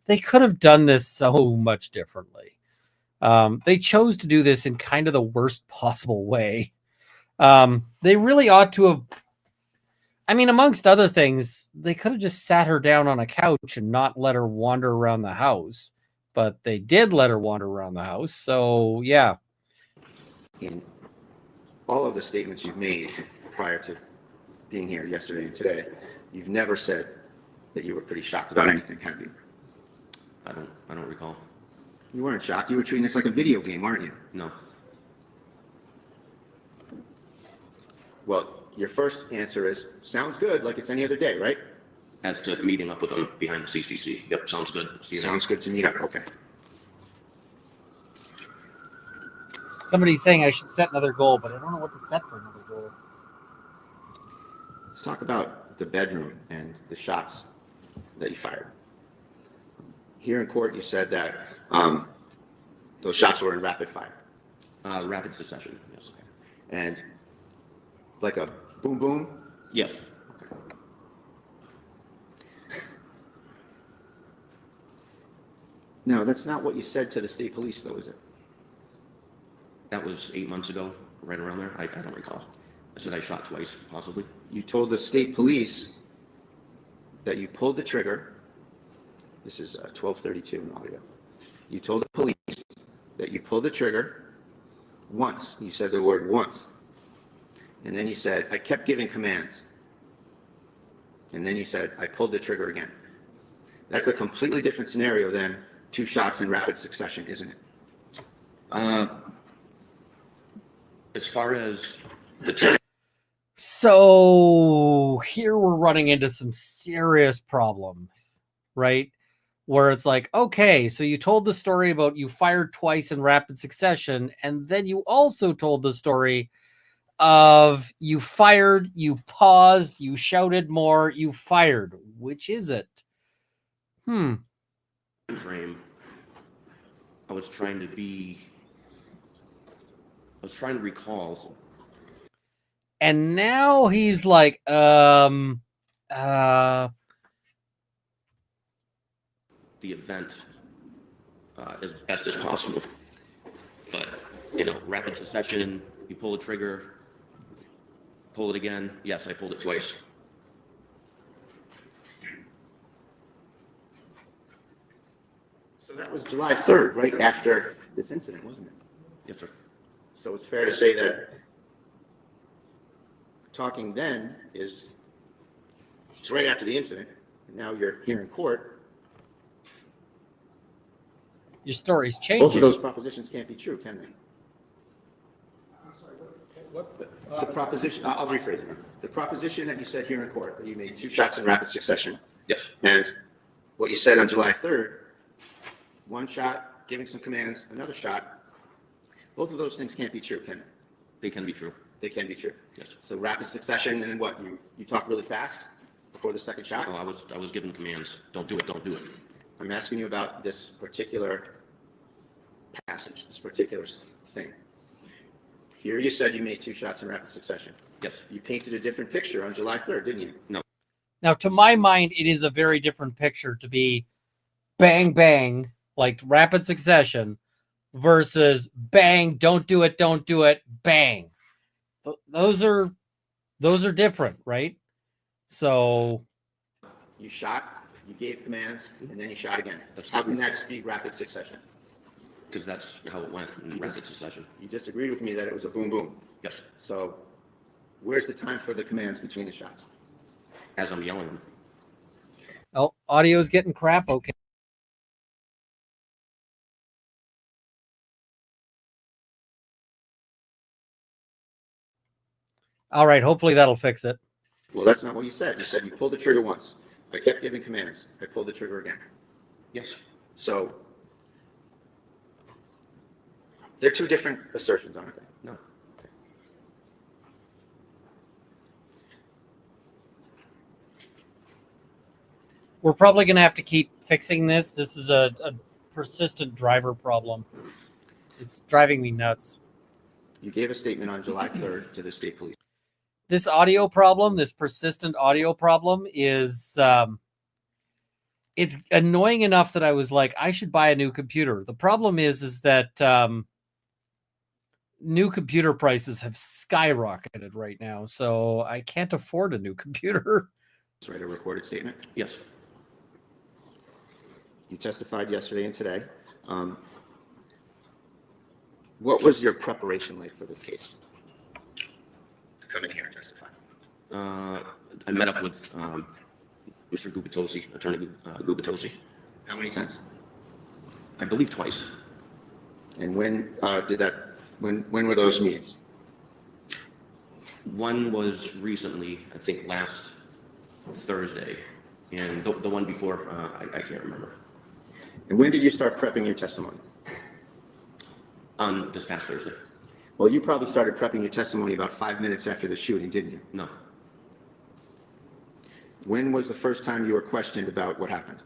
they could have done this so much differently. They chose to do this in kind of the worst possible way. They really ought to have. I mean, amongst other things, they could have just sat her down on a couch and not let her wander around the house. But they did let her wander around the house. So yeah. In all of the statements you've made prior to being here yesterday and today, you've never said that you were pretty shocked about anything, have you? I don't recall. You weren't shocked. You were treating this like a video game, weren't you? No. Well, your first answer is, sounds good, like it's any other day, right? As to meeting up with him behind the CCC. Yep, sounds good. See you then. Sounds good to meet up, okay. Somebody's saying I should set another goal, but I don't know what to set for another goal. Let's talk about the bedroom and the shots that you fired. Here in court, you said that those shots were in rapid fire. Rapid succession, yes. And like a boom, boom? Yes. No, that's not what you said to the state police, though, is it? That was 8 months ago, right around there. I don't recall. I said I shot twice, possibly. You told the state police that you pulled the trigger. This is 1232 in audio. You told the police that you pulled the trigger once. You said the word once. And then you said, I kept giving commands. And then you said, I pulled the trigger again. That's a completely different scenario than 2 shots in rapid succession, isn't it? As far as the time, So here we're running into some serious problems, right? where it's like, okay, so you told the story about you fired twice in rapid succession, and then you also told the story of you fired, you paused, you shouted more, you fired. Which is it? Frame. I was trying to recall. And now he's like, The event as best as possible. But, rapid succession, you pull the trigger, pull it again. Yes, I pulled it twice. So that was July 3rd, right after this incident, wasn't it? Yes, sir. So it's fair to say that talking then it's right after the incident, and now you're here in court. your story's Both changing. of those propositions can't be true, can they? The proposition, I'll rephrase it. The proposition that you said here in court, that you made 2 shots in rapid succession, Yes. and what you said on July 3rd, 1 shot, giving some commands, another shot, both of those things can't be true, can they? They can be true. They can be true. Yes. So rapid succession, and then what? You talk really fast before the second shot? Oh, I was given commands. Don't do it. Don't do it. I'm asking you about this particular passage, this particular thing. Here you said you made 2 shots in rapid succession. Yes. You painted a different picture on July 3rd, didn't you? No. Now, to my mind, it is a very different picture to be bang, bang, like rapid succession versus bang, don't do it, bang. Those are different, right? So You shot, you gave commands, and then you shot again. That's How can that be rapid succession? Because that's how it went in rapid succession. You disagreed with me that it was a boom boom. Yes. So where's the time for the commands between the shots? As I'm yelling them. oh, audio's getting crap. Okay. All right, hopefully that'll fix it. Well, that's not what you said. You said you pulled the trigger once. I kept giving commands. I pulled the trigger again. Yes. So they're 2 different assertions, aren't they? No. We're probably going to have to keep fixing this. This is a persistent driver problem. It's driving me nuts. You gave a statement on July 3rd to the state police. This audio problem, this persistent audio problem is it's annoying enough that I was like, I should buy a new computer. The problem is that new computer prices have skyrocketed right now, so I can't afford a new computer. Let's write a recorded statement. Yes. You testified yesterday and today. What was your preparation like for this case? To come in here and testify. I met up with Mr. Gubitosi, Attorney Gubitosi. How many times? I believe twice. And when when were those meetings? One was recently, I think last Thursday, and the one before, I can't remember. And when did you start prepping your testimony? On this past Thursday. Well, you probably started prepping your testimony about 5 minutes after the shooting, didn't you? No. When was the first time you were questioned about what happened?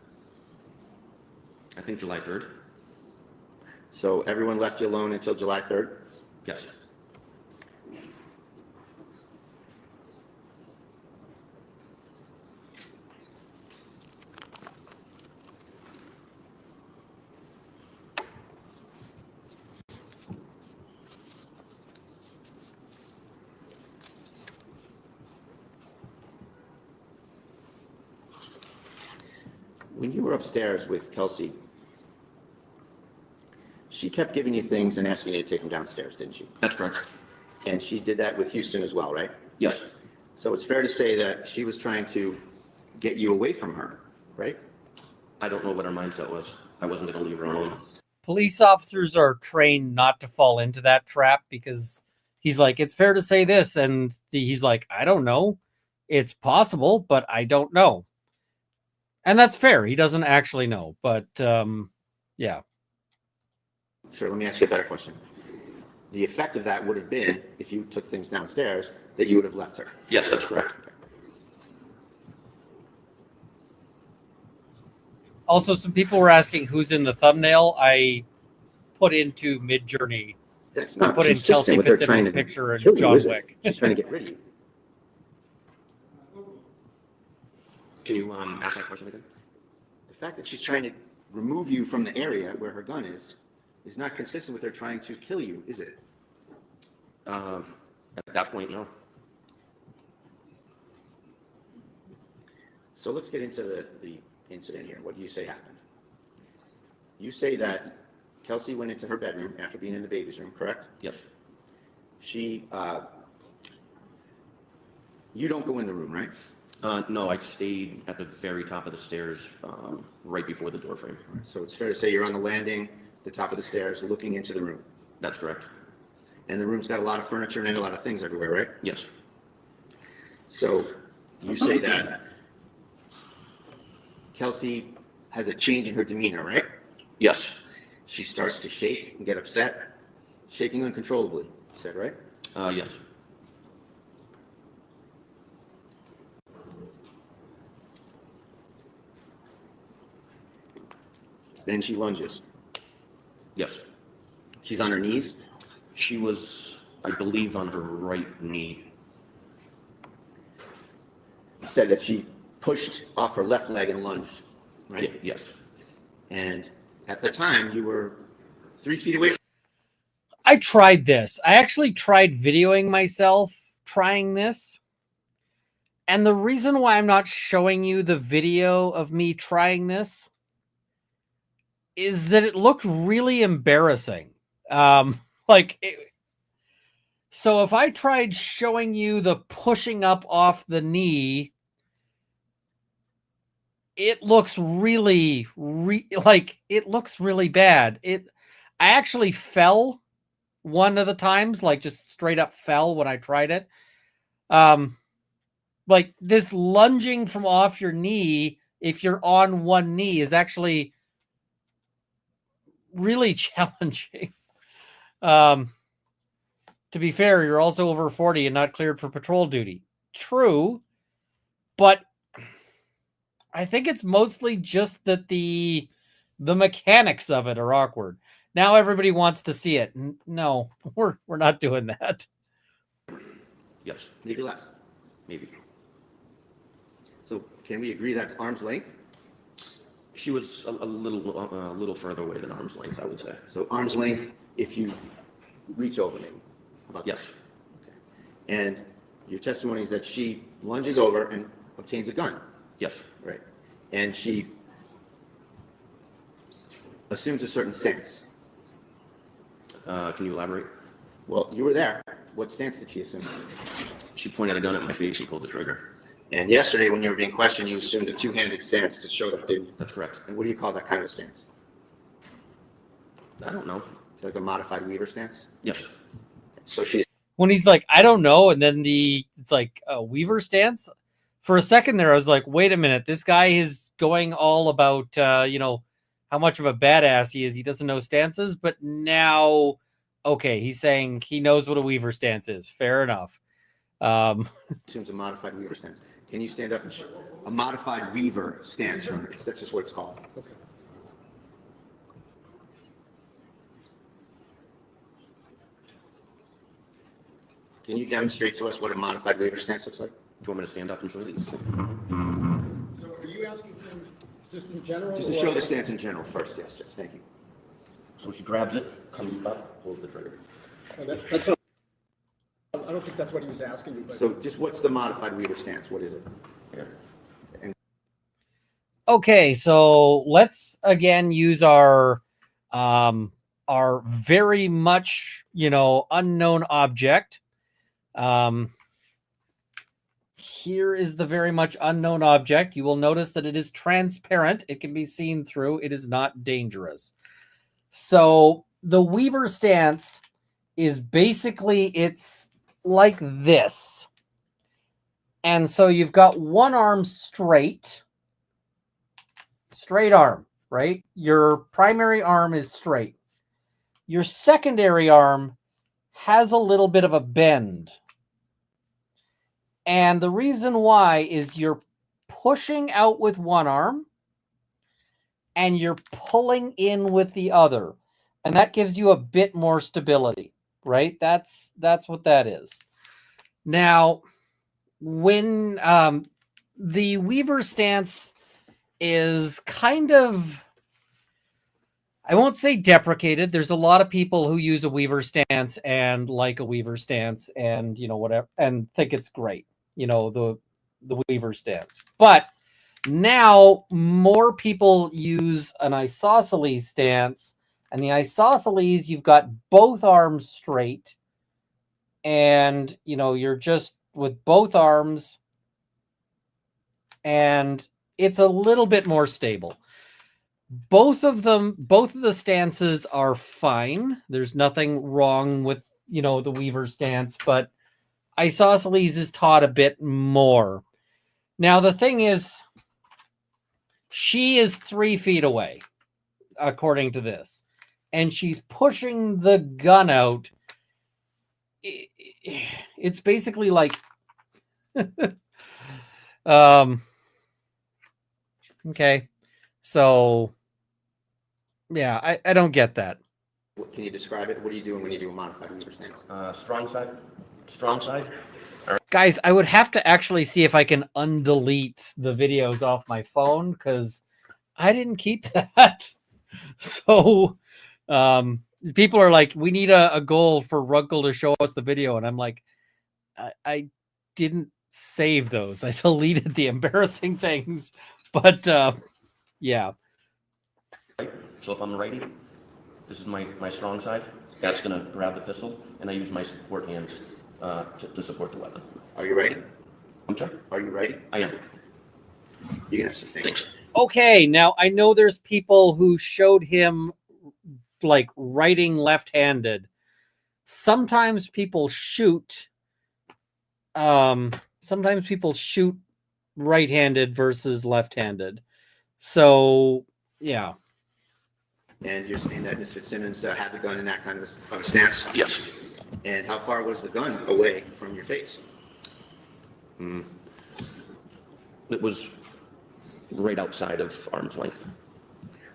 I think July 3rd. So everyone left you alone until July 3rd? Yes. When you were upstairs with Kelsey, she kept giving you things and asking you to take them downstairs, didn't she? That's correct. And she did that with Houston as well, right? Yes. So it's fair to say that she was trying to get you away from her, right? I don't know what her mindset was. I wasn't going to leave her alone. Police officers are trained not to fall into that trap because he's like, it's fair to say this. And he's like, I don't know. It's possible, but I don't know. And that's fair. He doesn't actually know, but yeah. Sure, let me ask you a better question. The effect of that would have been, if you took things downstairs, that you would have left her. Yes, that's correct. Also, some people were asking who's in the thumbnail. I put into Mid-Journey. That's I not put in consistent Kelsey with her trying Fitzsimmons' to picture and kill you, John is it? Wick. She's trying to get rid of you. Can you ask that question again? The fact that she's trying to remove you from the area where her gun is not consistent with her trying to kill you, is it? At that point, no. So let's get into the incident here. What do you say happened? You say that Kelsey went into her bedroom after being in the baby's room, correct? Yes. She, you don't go in the room, right? No, I stayed at the very top of the stairs, right before the door frame. So it's fair to say you're on the landing, the top of the stairs, looking into the room. That's correct. And the room's got a lot of furniture and a lot of things everywhere, right? Yes. So you say that Kelsey has a change in her demeanor, right? Yes. She starts to shake and get upset, shaking uncontrollably, you said, right? Yes. Then she lunges. Yes. She's on her knees. She was, I believe, on her right knee. You said that she pushed off her left leg and lunged, right? Yes. And at the time, you were 3 feet away. I tried this. I actually tried videoing myself trying this. And the reason why I'm not showing you the video of me trying this is that it looked really embarrassing. So if I tried showing you the pushing up off the knee, it looks really, it looks really bad. I actually fell one of the times, like just straight up fell when I tried it. Like this lunging from off your knee, if you're on one knee, is actually really challenging. To be fair, you're also over 40 and not cleared for patrol duty. True, but I think it's mostly just that the mechanics of it are awkward. Now everybody wants to see it. No, we're not doing that. Yes. Maybe less. Maybe. So can we agree that's arm's length? She was a little further away than arm's length, I would say. So arm's length if you reach over maybe. How about Yes. that? Okay. And your testimony is that she lunges over and obtains a gun. Yes. Right. And she assumes a certain stance. Can you elaborate? Well, you were there. What stance did she assume? She pointed a gun at my face and pulled the trigger. And yesterday, when you were being questioned, you assumed a two-handed stance to show that, didn't you? That's correct. And what do you call that kind of stance? I don't know. Like a modified Weaver stance? Yes. So she's When he's like, I don't know, and then it's like a Weaver stance. For a second there, I was like, wait a minute, this guy is going all about, how much of a badass he is. He doesn't know stances, but now, okay, he's saying he knows what a Weaver stance is. Fair enough. assumes a modified Weaver stance. Can you stand up and show a modified Weaver stance from her? That's just what it's called. Okay. Can you demonstrate to us what a modified Weaver stance looks like? Do you want me to stand up and show these? So are you asking for just in general? Just to or- show the stance in general first, yes, Judge, thank you. So she grabs it, comes up, pulls the trigger. Oh, that's not, I don't think that's what he was asking you, but. So just what's the modified Weaver stance? What is it? Yeah. Okay, so let's again use our very much, unknown object. Here is the very much unknown object. You will notice that it is transparent. It can be seen through. It is not dangerous. So the Weaver stance is basically, it's like this. And so you've got one arm straight straight arm, right? Your primary arm is straight. Your secondary arm has a little bit of a bend. And the reason why is you're pushing out with one arm and you're pulling in with the other. And that gives you a bit more stability, right? That's what that is. Now, when the Weaver stance is kind of, I won't say deprecated. There's a lot of people who use a Weaver stance and like a Weaver stance and, you know, whatever, and think it's great, you know, the Weaver stance. But now more people use an isosceles stance, and the isosceles, you've got both arms straight, and, you know, you're just with both arms, and it's a little bit more stable. Both of the stances are fine. There's nothing wrong with, you know, the Weaver stance, but isosceles is taught a bit more. Now, the thing is, she is 3 feet away, according to this, and she's pushing the gun out. It's basically like, okay, so yeah, I don't get that. Can you describe it? What are you doing when you do a modified Weaver stance? Strong side. Strong side. Guys, I would have to actually see if I can undelete the videos off my phone because I didn't keep that. So people are like, we need a goal for Runkle to show us the video. And I'm like, I didn't save those. I deleted the embarrassing things. But yeah. So if I'm righty, this is my strong side. That's going to grab the pistol, and I use my support hands to support the weapon. Are you ready? I'm sorry? Are you ready? I am. You can have some things. Thanks. Okay, now I know there's people who showed him like writing left-handed. Sometimes people shoot right-handed versus left-handed. So, yeah. And you're saying that Ms. Fitzsimmons had the gun in that kind of a stance? Yes. And how far was the gun away from your face? It was right outside of arm's length.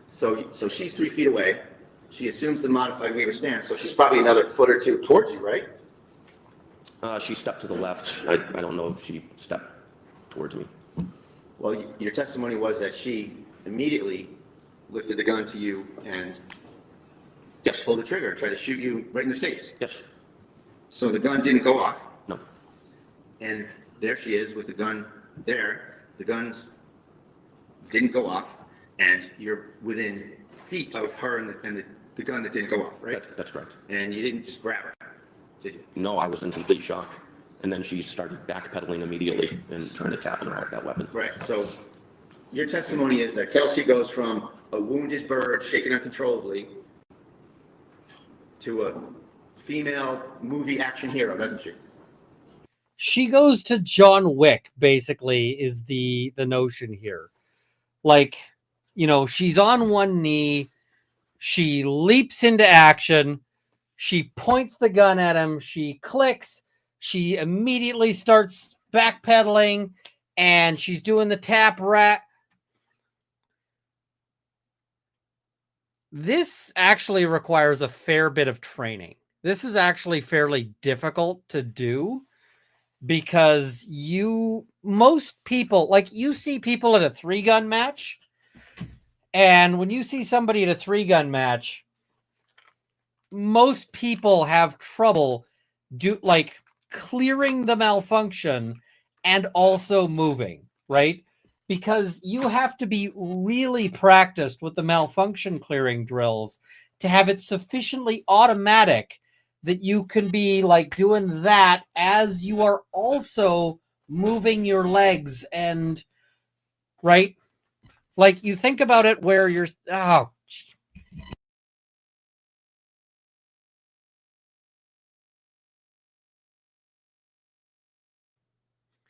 So she's 3 feet away. She assumes the modified Weaver stance, so she's probably another foot or two towards you, right? She stepped to the left. I don't know if she stepped towards me. Well, your testimony was that she immediately lifted the gun to you and Yes. pulled the trigger, tried to shoot you right in the face. Yes. So the gun didn't go off, No. and there she is with the gun there. The guns didn't go off, and you're within feet of her and the gun that didn't go off, right? That's correct. And you didn't just grab her, did you? No, I was in complete shock. And then she started backpedaling immediately and trying to tap her out that weapon. Right, so your testimony is that Kelsey goes from a wounded bird shaking uncontrollably to a female movie action hero, doesn't she? She goes to John Wick, basically, is the notion here. Like, you know, she's on one knee, she leaps into action, she points the gun at him, she clicks, she immediately starts backpedaling, and she's doing the tap rat. This actually requires a fair bit of training. This is actually fairly difficult to do because most people, like you see people at a 3-gun match, and when you see somebody at a 3-gun match, most people have trouble clearing the malfunction and also moving, right? Because you have to be really practiced with the malfunction clearing drills to have it sufficiently automatic that you can be like doing that as you are also moving your legs and right? Like you think about it where you're, oh,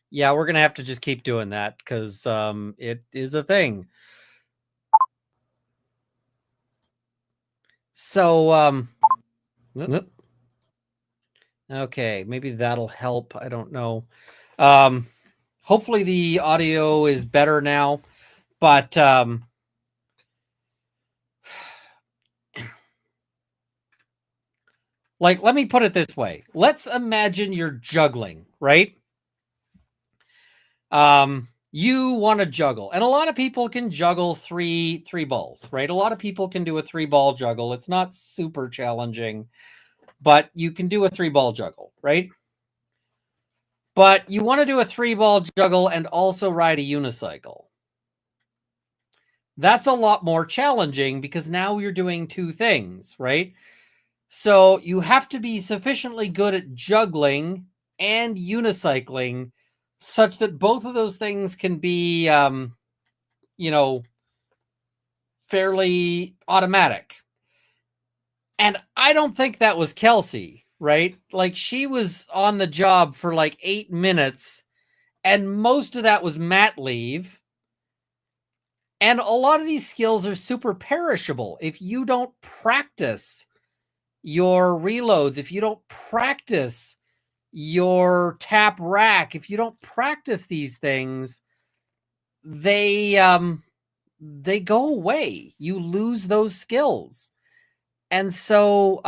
yeah, we're going to have to just keep doing that because it is a thing. So, whoop. Okay, maybe that'll help. I don't know. Hopefully the audio is better now, but like, let me put it this way. Let's imagine you're juggling, right? You want to juggle, and a lot of people can juggle three balls, right? A lot of people can do a 3-ball juggle. It's not super challenging, but you can do a 3-ball juggle, right? But you want to do a 3-ball juggle and also ride a unicycle. That's a lot more challenging because now you're doing 2 things, right? So you have to be sufficiently good at juggling and unicycling such that both of those things can be, fairly automatic. And I don't think that was Kelsey, right? Like, she was on the job for like 8 minutes, and most of that was mat leave. And a lot of these skills are super perishable. If you don't practice your reloads, if you don't practice your tap rack, if you don't practice these things, they go away. You lose those skills. And so,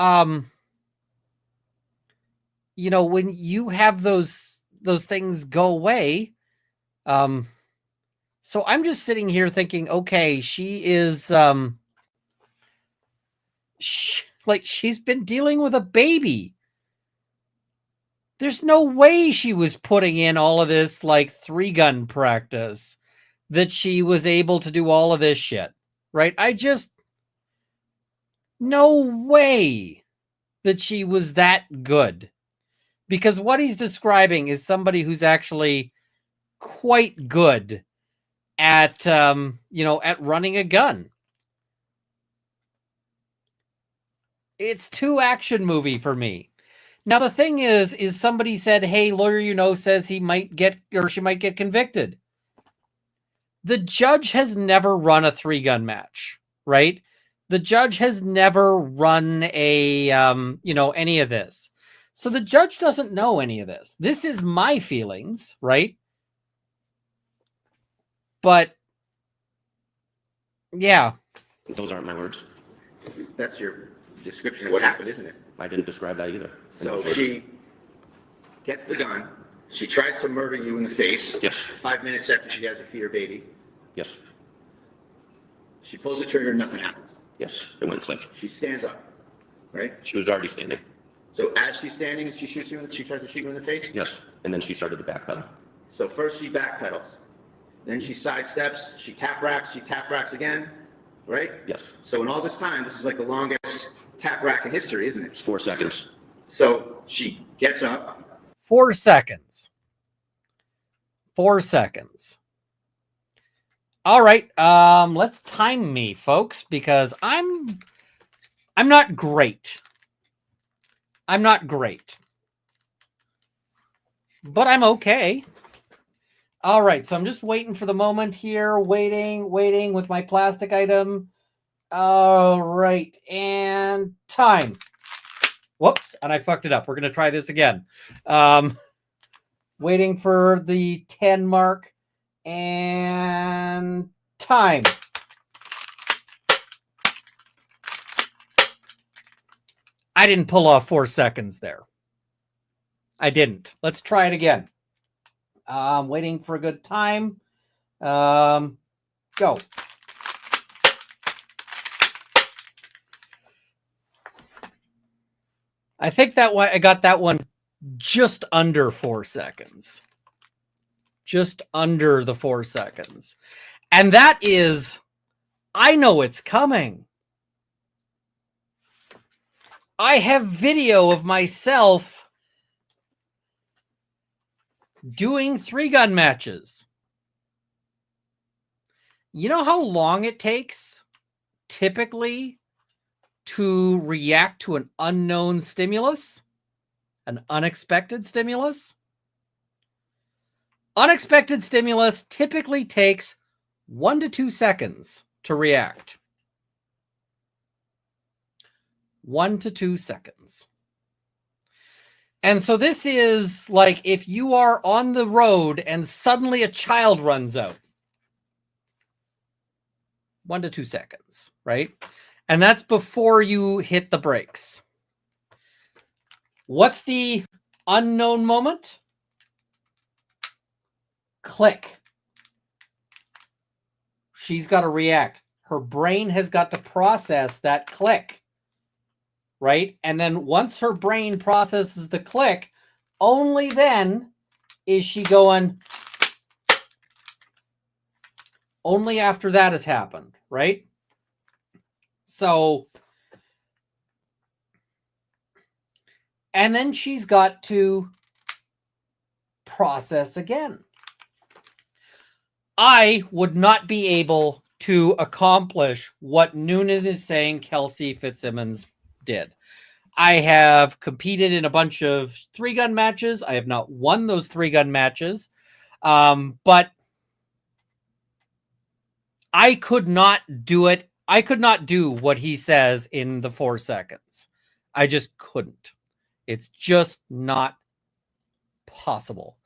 when you have those things go away, so I'm just sitting here thinking, okay, she is, she's been dealing with a baby. There's no way she was putting in all of this, like, 3-gun practice, that she was able to do all of this shit, right? No way that she was that good. Because what he's describing is somebody who's actually quite good at, at running a gun. It's too action movie for me. Now, the thing is somebody said, hey, lawyer, says he might get, or she might get convicted. The judge has never run a 3-gun match, right? The judge has never run a, any of this. So the judge doesn't know any of this. This is my feelings, right? But, yeah. Those aren't my words. That's your description of what happened, isn't it? I didn't describe that either. So she gets the gun. She tries to murder you in the face. Yes. 5 minutes after she has a feeder baby. Yes. She pulls the trigger, nothing happens. Yes. It went click. She stands up, right? She was already standing. So as she's standing, she shoots you. She tries to shoot you in the face. Yes. And then she started to backpedal. So first she backpedals, then she sidesteps. She tap racks again, right? Yes. So in all this time, this is like the longest tap rack in history, isn't it? It's 4 seconds. So she gets up. 4 seconds. 4 seconds. All right, let's time me, folks, because I'm not great. I'm not great. But I'm okay. All right, so I'm just waiting for the moment here, waiting with my plastic item. All right, and time. Whoops, and I fucked it up. We're going to try this again. Waiting for the 10 mark, and time. I didn't pull off 4 seconds there. I didn't. Let's try it again. Waiting for a good time. Go. I think that one, I got that one just under 4 seconds. Just under the 4 seconds. And that is, I know it's coming. I have video of myself doing 3-gun matches. You know how long it takes typically to react to an unknown stimulus? An unexpected stimulus? Unexpected stimulus typically takes 1 to 2 seconds to react. 1 to 2 seconds. And so this is like if you are on the road and suddenly a child runs out. 1 to 2 seconds, right? And that's before you hit the brakes. What's the unknown moment? Click. She's got to react. Her brain has got to process that click, right? And then once her brain processes the click, only then is she going, only after that has happened, right? So, and then she's got to process again. I would not be able to accomplish what Noonan is saying Kelsey Fitzsimmons did. I have competed in a bunch of 3-gun matches. I have not won those 3-gun matches. But I could not do it. I could not do what he says in the 4 seconds. I just couldn't. It's just not possible.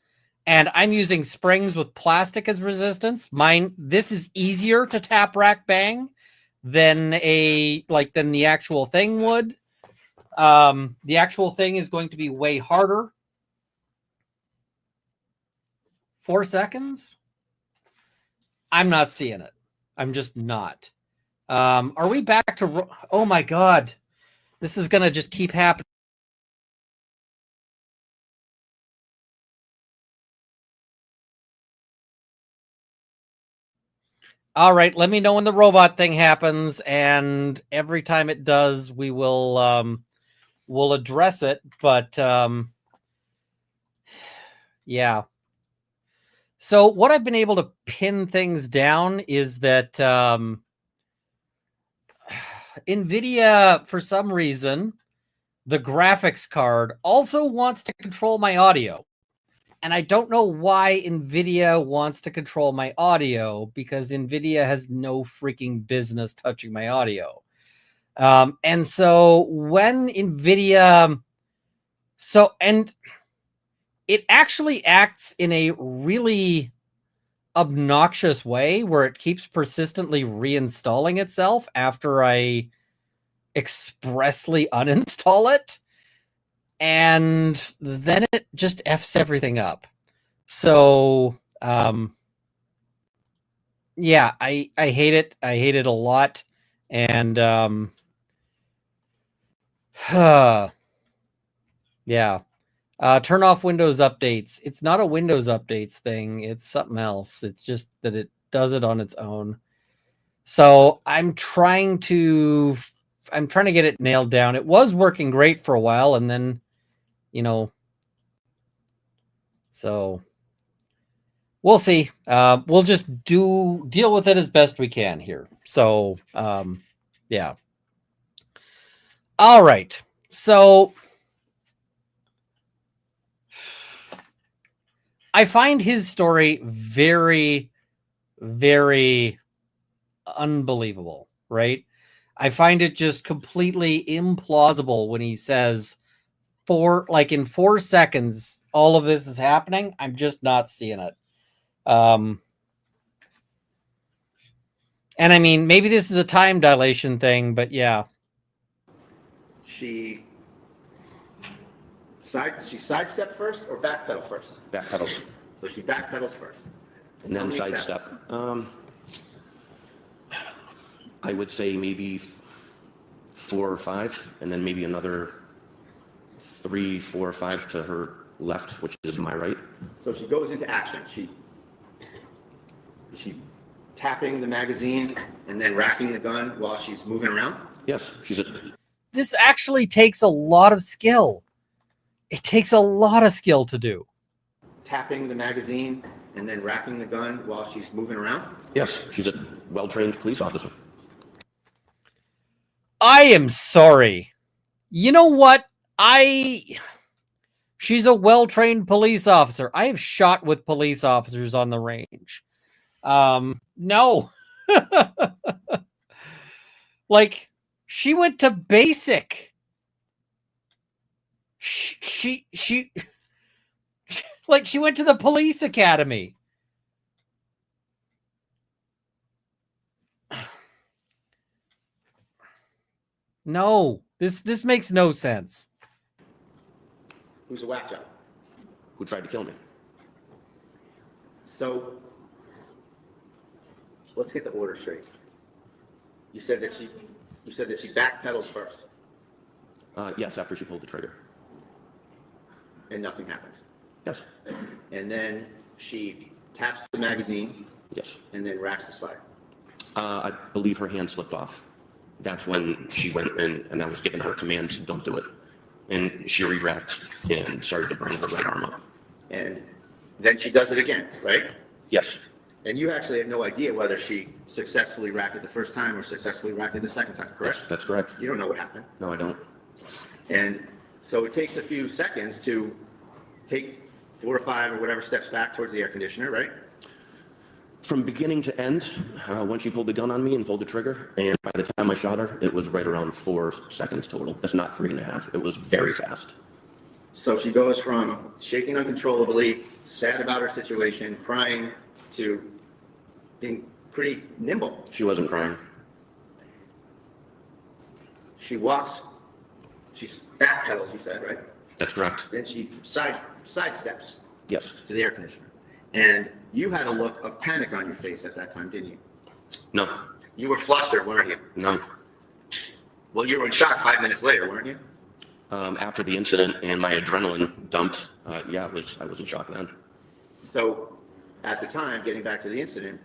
And I'm using springs with plastic as resistance. This is easier to tap, rack, bang than the actual thing would. The actual thing is going to be way harder. 4 seconds? I'm not seeing it. I'm just not. Are we back to... Oh my God. This is going to just keep happening. All right, let me know when the robot thing happens, and every time it does, we will we'll address it. But yeah. So what I've been able to pin things down is that NVIDIA, for some reason, the graphics card also wants to control my audio. And I don't know why NVIDIA wants to control my audio, because NVIDIA has no freaking business touching my audio. And so when NVIDIA... and it actually acts in a really obnoxious way where it keeps persistently reinstalling itself after I expressly uninstall it. And then it just F's everything up. So, yeah, I hate it. I hate it a lot. And, yeah. Turn off Windows updates. It's not a Windows updates thing. It's something else. It's just that it does it on its own. So I'm trying to get it nailed down. It was working great for a while, and then, so we'll see. We'll just deal with it as best we can here. So, yeah. All right. So I find his story very, very unbelievable, right? I find it just completely implausible when he says in 4 seconds, all of this is happening. I'm just not seeing it. And I mean, maybe this is a time dilation thing, but yeah. She sidestep first or backpedal first? Backpedals. So she backpedals first. And then How many sidestep. steps? I would say maybe 4 or 5, and then maybe another 3, 4, or 5 to her left, which is my right. So she goes into action. She tapping the magazine and then racking the gun while she's moving around? Yes, This actually takes a lot of skill. It takes a lot of skill to do. Tapping the magazine and then racking the gun while she's moving around? Yes, she's a well-trained police officer. I am sorry. You know what? She's a well-trained police officer. I have shot with police officers on the range. No. Like, she went to basic She like she went to the police academy. No, this makes no sense. Who's a whack job? Who tried to kill me? So let's get the order straight. You said that she backpedals first, Yes, after she pulled the trigger. and nothing happens. Yes. And then she taps the magazine, Yes. and then racks the slide. I believe her hand slipped off. That's when she went in, and I was giving her commands, don't do it. And she re-racked and started to burn her right arm up. And then she does it again, right? Yes. And you actually have no idea whether she successfully racked it the first time or successfully racked it the second time, correct? That's correct. You don't know what happened. No, I don't. And so it takes a few seconds to take 4 or 5 or whatever steps back towards the air conditioner, right? From beginning to end, when she pulled the gun on me and pulled the trigger, and by the time I shot her, it was right around 4 seconds total. It's not 3.5. It was very fast. So she goes from shaking uncontrollably, sad about her situation, crying, to being pretty nimble. She wasn't crying. She walks, she backpedals, you said, right? That's correct. Then she sidesteps Yes. to the air conditioner. And you had a look of panic on your face at that time, didn't you? No. You were flustered, weren't you? No. Well, you were in shock 5 minutes later, weren't you? After the incident and my adrenaline dumped, yeah, I was in shock then. So at the time, getting back to the incident,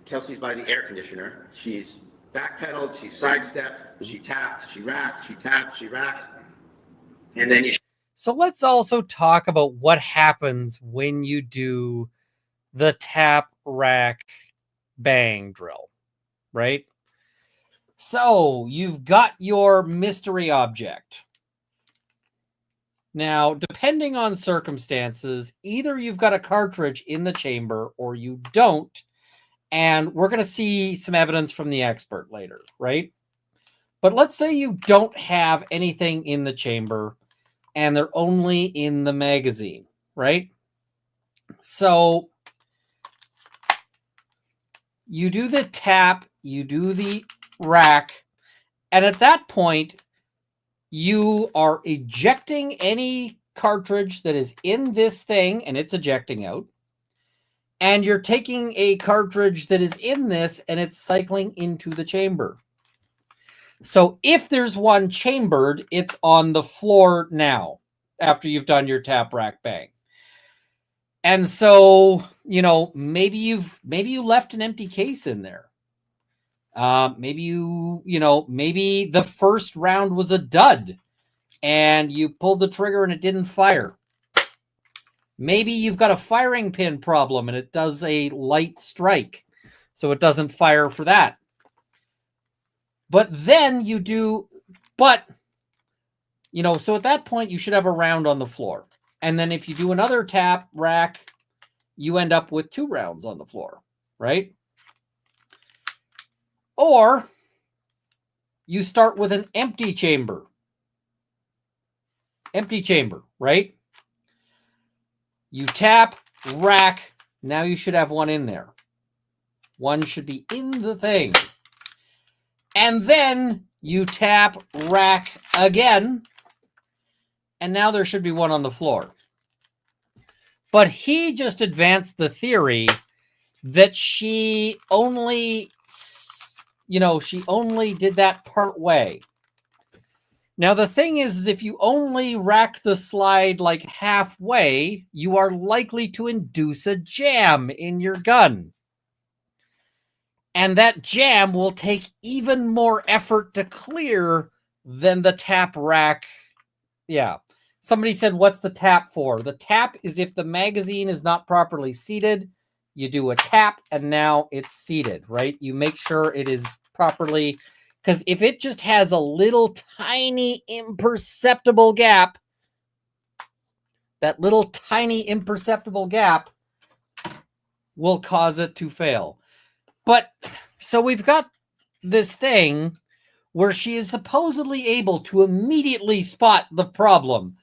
Kelsey's by the air conditioner. She's backpedaled, she sidestepped, she tapped, she racked, she tapped, she racked. And then you... So let's also talk about what happens when you do the tap, rack, bang drill, right? So you've got your mystery object. Now, depending on circumstances, either you've got a cartridge in the chamber or you don't. And we're going to see some evidence from the expert later, right? But let's say you don't have anything in the chamber and they're only in the magazine, right? So you do the tap, you do the rack, and at that point, you are ejecting any cartridge that is in this thing, and it's ejecting out. And you're taking a cartridge that is in this, and it's cycling into the chamber. So if there's one chambered, it's on the floor now, after you've done your tap, rack, bang. And so, you know, maybe you left an empty case in there. Maybe maybe the first round was a dud and you pulled the trigger and it didn't fire. Maybe you've got a firing pin problem and it does a light strike, so it doesn't fire for that. But then so at that point you should have a round on the floor. And then if you do another tap, rack, you end up with 2 rounds on the floor, right? Or you start with an empty chamber. Empty chamber, right? You tap, rack, now you should have 1 in there. 1 should be in the thing. And then you tap, rack again, and now there should be 1 on the floor. But he just advanced the theory that she only did that part way. Now, the thing is if you only rack the slide like halfway, you are likely to induce a jam in your gun. And that jam will take even more effort to clear than the tap rack. Yeah. Somebody said, what's the tap for? The tap is if the magazine is not properly seated. You do a tap and now it's seated, right? You make sure it is properly, because if it just has a little tiny imperceptible gap, that little tiny imperceptible gap will cause it to fail. But so we've got this thing where she is supposedly able to immediately spot the problem,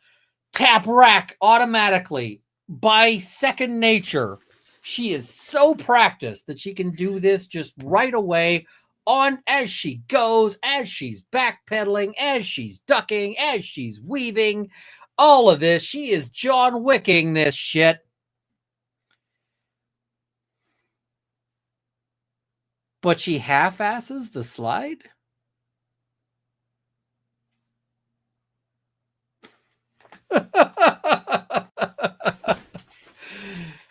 tap rack automatically by second nature. She is so practiced that she can do this just right away on as she goes, as she's backpedaling, as she's ducking, as she's weaving. All of this, she is John Wicking this shit. But she half-asses the slide?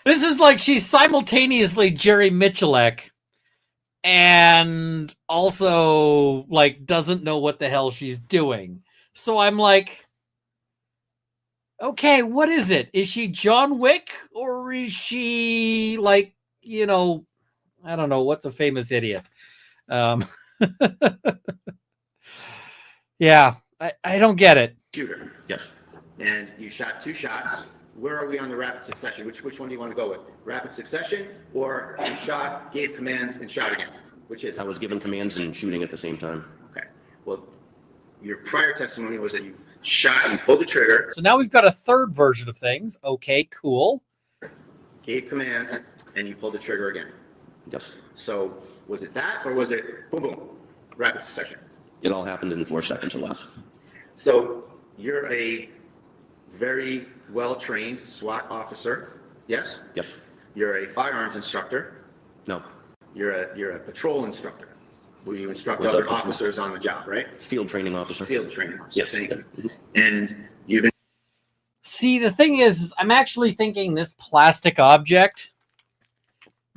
This is like she's simultaneously Jerry Michalek and also like doesn't know what the hell she's doing. So I'm like, okay, what is it? Is she John Wick or is she like, you know, I don't know, what's a famous idiot? Yeah, I don't get it. Shooter. Yes. And you shot 2 shots. Where are we on the rapid succession? Which one do you want to go with? Rapid succession, or you shot, gave commands, and shot again? Which is it? I was given commands and shooting at the same time. Okay. Well, your prior testimony was that you shot and pulled the trigger, So now we've got a third version of things. Okay, cool. gave commands, and you pulled the trigger again. Yes. So was it that, or was it boom, boom, rapid succession? It all happened in 4 seconds or less. So you're a very well-trained SWAT officer, yes? Yes. You're a firearms instructor. No. You're a patrol instructor, where you instruct What's other up, patrol? officers on the job, right? Field training officer. Field training officer. Yes. Thank you. And you've been See, the thing is I'm actually thinking this plastic object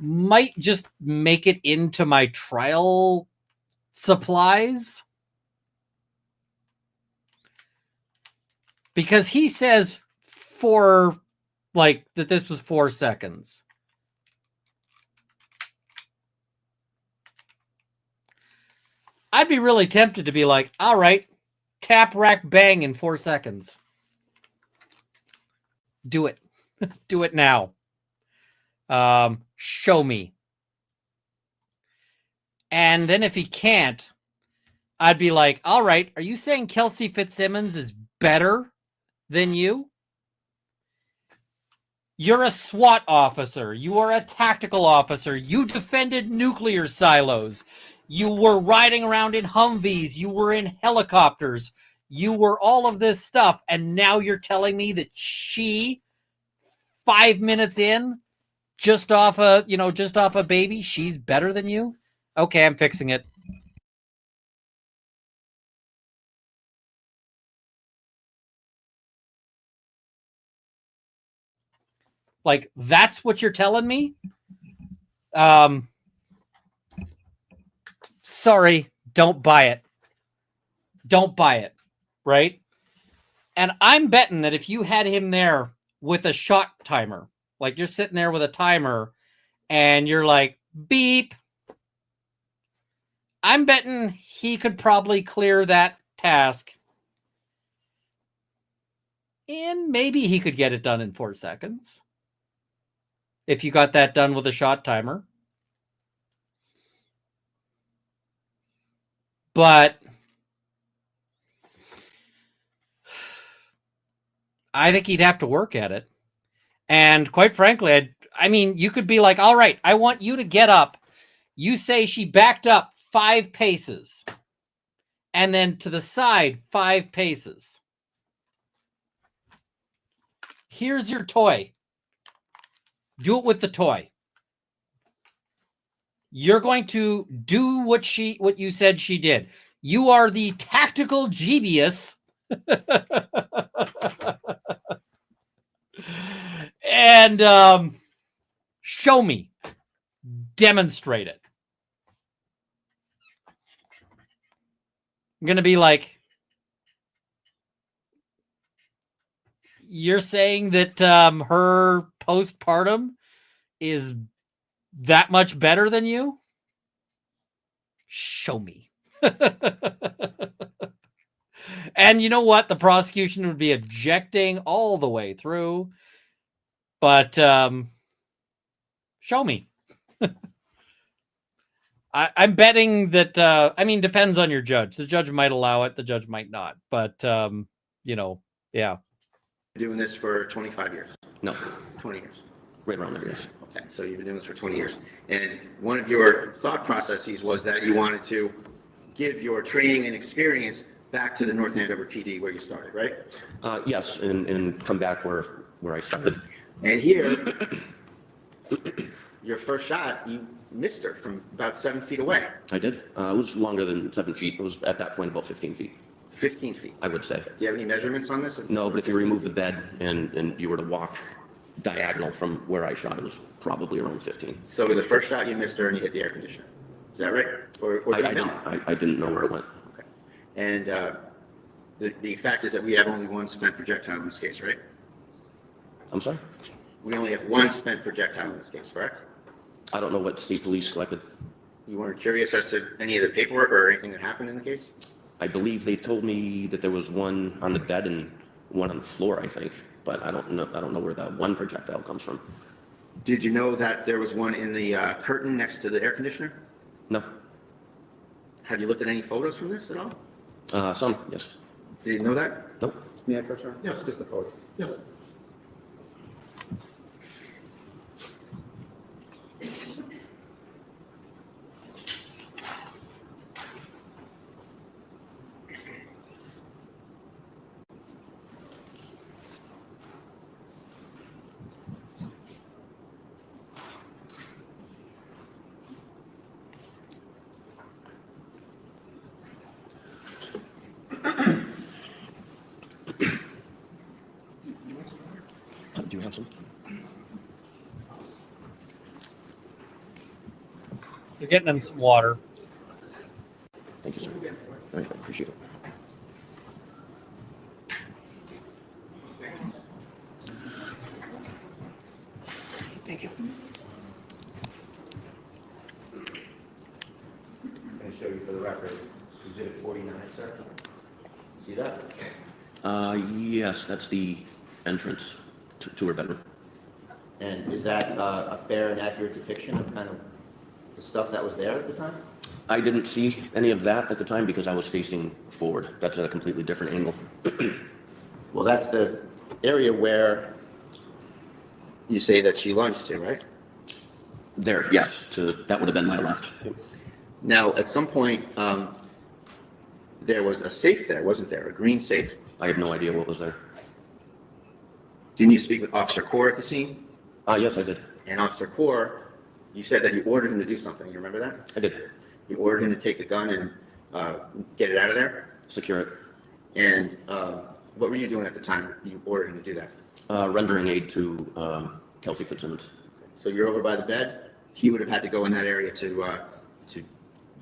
might just make it into my trial supplies. Because he says that this was 4 seconds. I'd be really tempted to be like, all right, tap, rack, bang in 4 seconds. Do it. Do it now. Show me. And then if he can't, I'd be like, all right, are you saying Kelsey Fitzsimmons is better than you? You're a SWAT officer. You are a tactical officer. You defended nuclear silos. You were riding around in Humvees. You were in helicopters. You were all of this stuff. And now you're telling me that she, 5 minutes in, just off a baby, she's better than you? Okay, I'm fixing it. Like, that's what you're telling me? Sorry, don't buy it. Don't buy it, right? And I'm betting that if you had him there with a shot timer, like you're sitting there with a timer and you're like, beep, I'm betting he could probably clear that task. And maybe he could get it done in 4 seconds. If you got that done with a shot timer. But I think he'd have to work at it. And quite frankly, I mean, you could be like, all right, I want you to get up. You say she backed up 5 paces. And then to the side, 5 paces. Here's your toy. Do it with the toy. You're going to do what you said she did. You are the tactical genius. And show me. Demonstrate it. I'm going to be like, you're saying that her postpartum is that much better than you? Show me. And you know what? The prosecution would be objecting all the way through. But show me. I'm betting that. I mean, depends on your judge. The judge might allow it. The judge might not. But yeah. Doing this for 25 years, No, 20 years. right around there, yes. Okay, so you've been doing this for 20 years. And one of your thought processes was that you wanted to give your training and experience back to the North Andover PD where you started, right? Yes, and come back where I started. And here, your first shot, you missed her from about 7 feet away. I did. It was longer than 7 feet. It was at that point about 15 feet, 15 feet. I would say. Do you have any measurements on this? No, but if you remove the bed and you were to walk diagonal from where I shot, it was probably around 15. So the first shot you missed her and you hit the air conditioner. Is that right? Or did you know? I didn't know where it went. Okay. And the fact is that we have only one spent projectile in this case, right? I'm sorry? We only have one spent projectile in this case, correct? I don't know what state police collected. You weren't curious as to any of the paperwork or anything that happened in the case? I believe they told me that there was one on the bed and one on the floor, I think, but I don't know where that one projectile comes from. Did you know that there was one in the curtain next to the air conditioner? No. Have you looked at any photos from this at all? Some, yes. Did you know that? Nope. May I first, sir? Yes. Just the photo. Yeah. Do you have some? You're getting them some water. Thank you, sir. I appreciate it. Thank you. I'm going to show you for the record, exhibit 49, sir. See that? Yes, that's the entrance to her bedroom. And is that a fair and accurate depiction of kind of the stuff that was there at the time? I didn't see any of that at the time because I was facing forward. That's at a completely different angle. Well, that's the area where you say that she lunged to, right? There, yes, that would have been my left. Now, at some point, there was a safe there, wasn't there? A green safe. I have no idea what was there. Didn't you speak with Officer Core at the scene? Yes, I did. And Officer Core, you said that you ordered him to do something. You remember that? I did. You ordered him to take the gun and get it out of there? Secure it. And what were you doing at the time you ordered him to do that? Rendering aid to Kelsey Fitzsimmons. So you're over by the bed. He would have had to go in that area to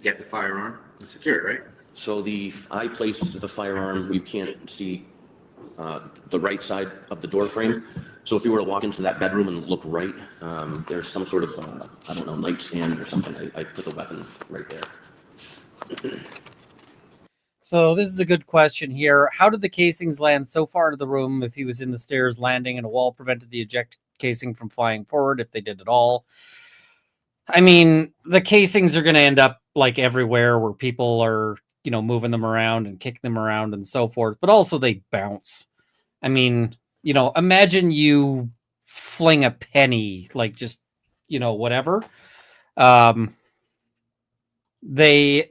get the firearm and secure it, right? So I placed the firearm. You can't see the right side of the door frame. So if you were to walk into that bedroom and look right, there's some sort of I don't know, nightstand or something. I put the weapon right there. So this is a good question here. How did the casings land so far into the room if he was in the stairs landing and a wall prevented the eject casing from flying forward, if they did at all? I mean, the casings are going to end up like everywhere where people are, moving them around and kicking them around and so forth, but also they bounce. I mean, imagine you fling a penny, like just, whatever. They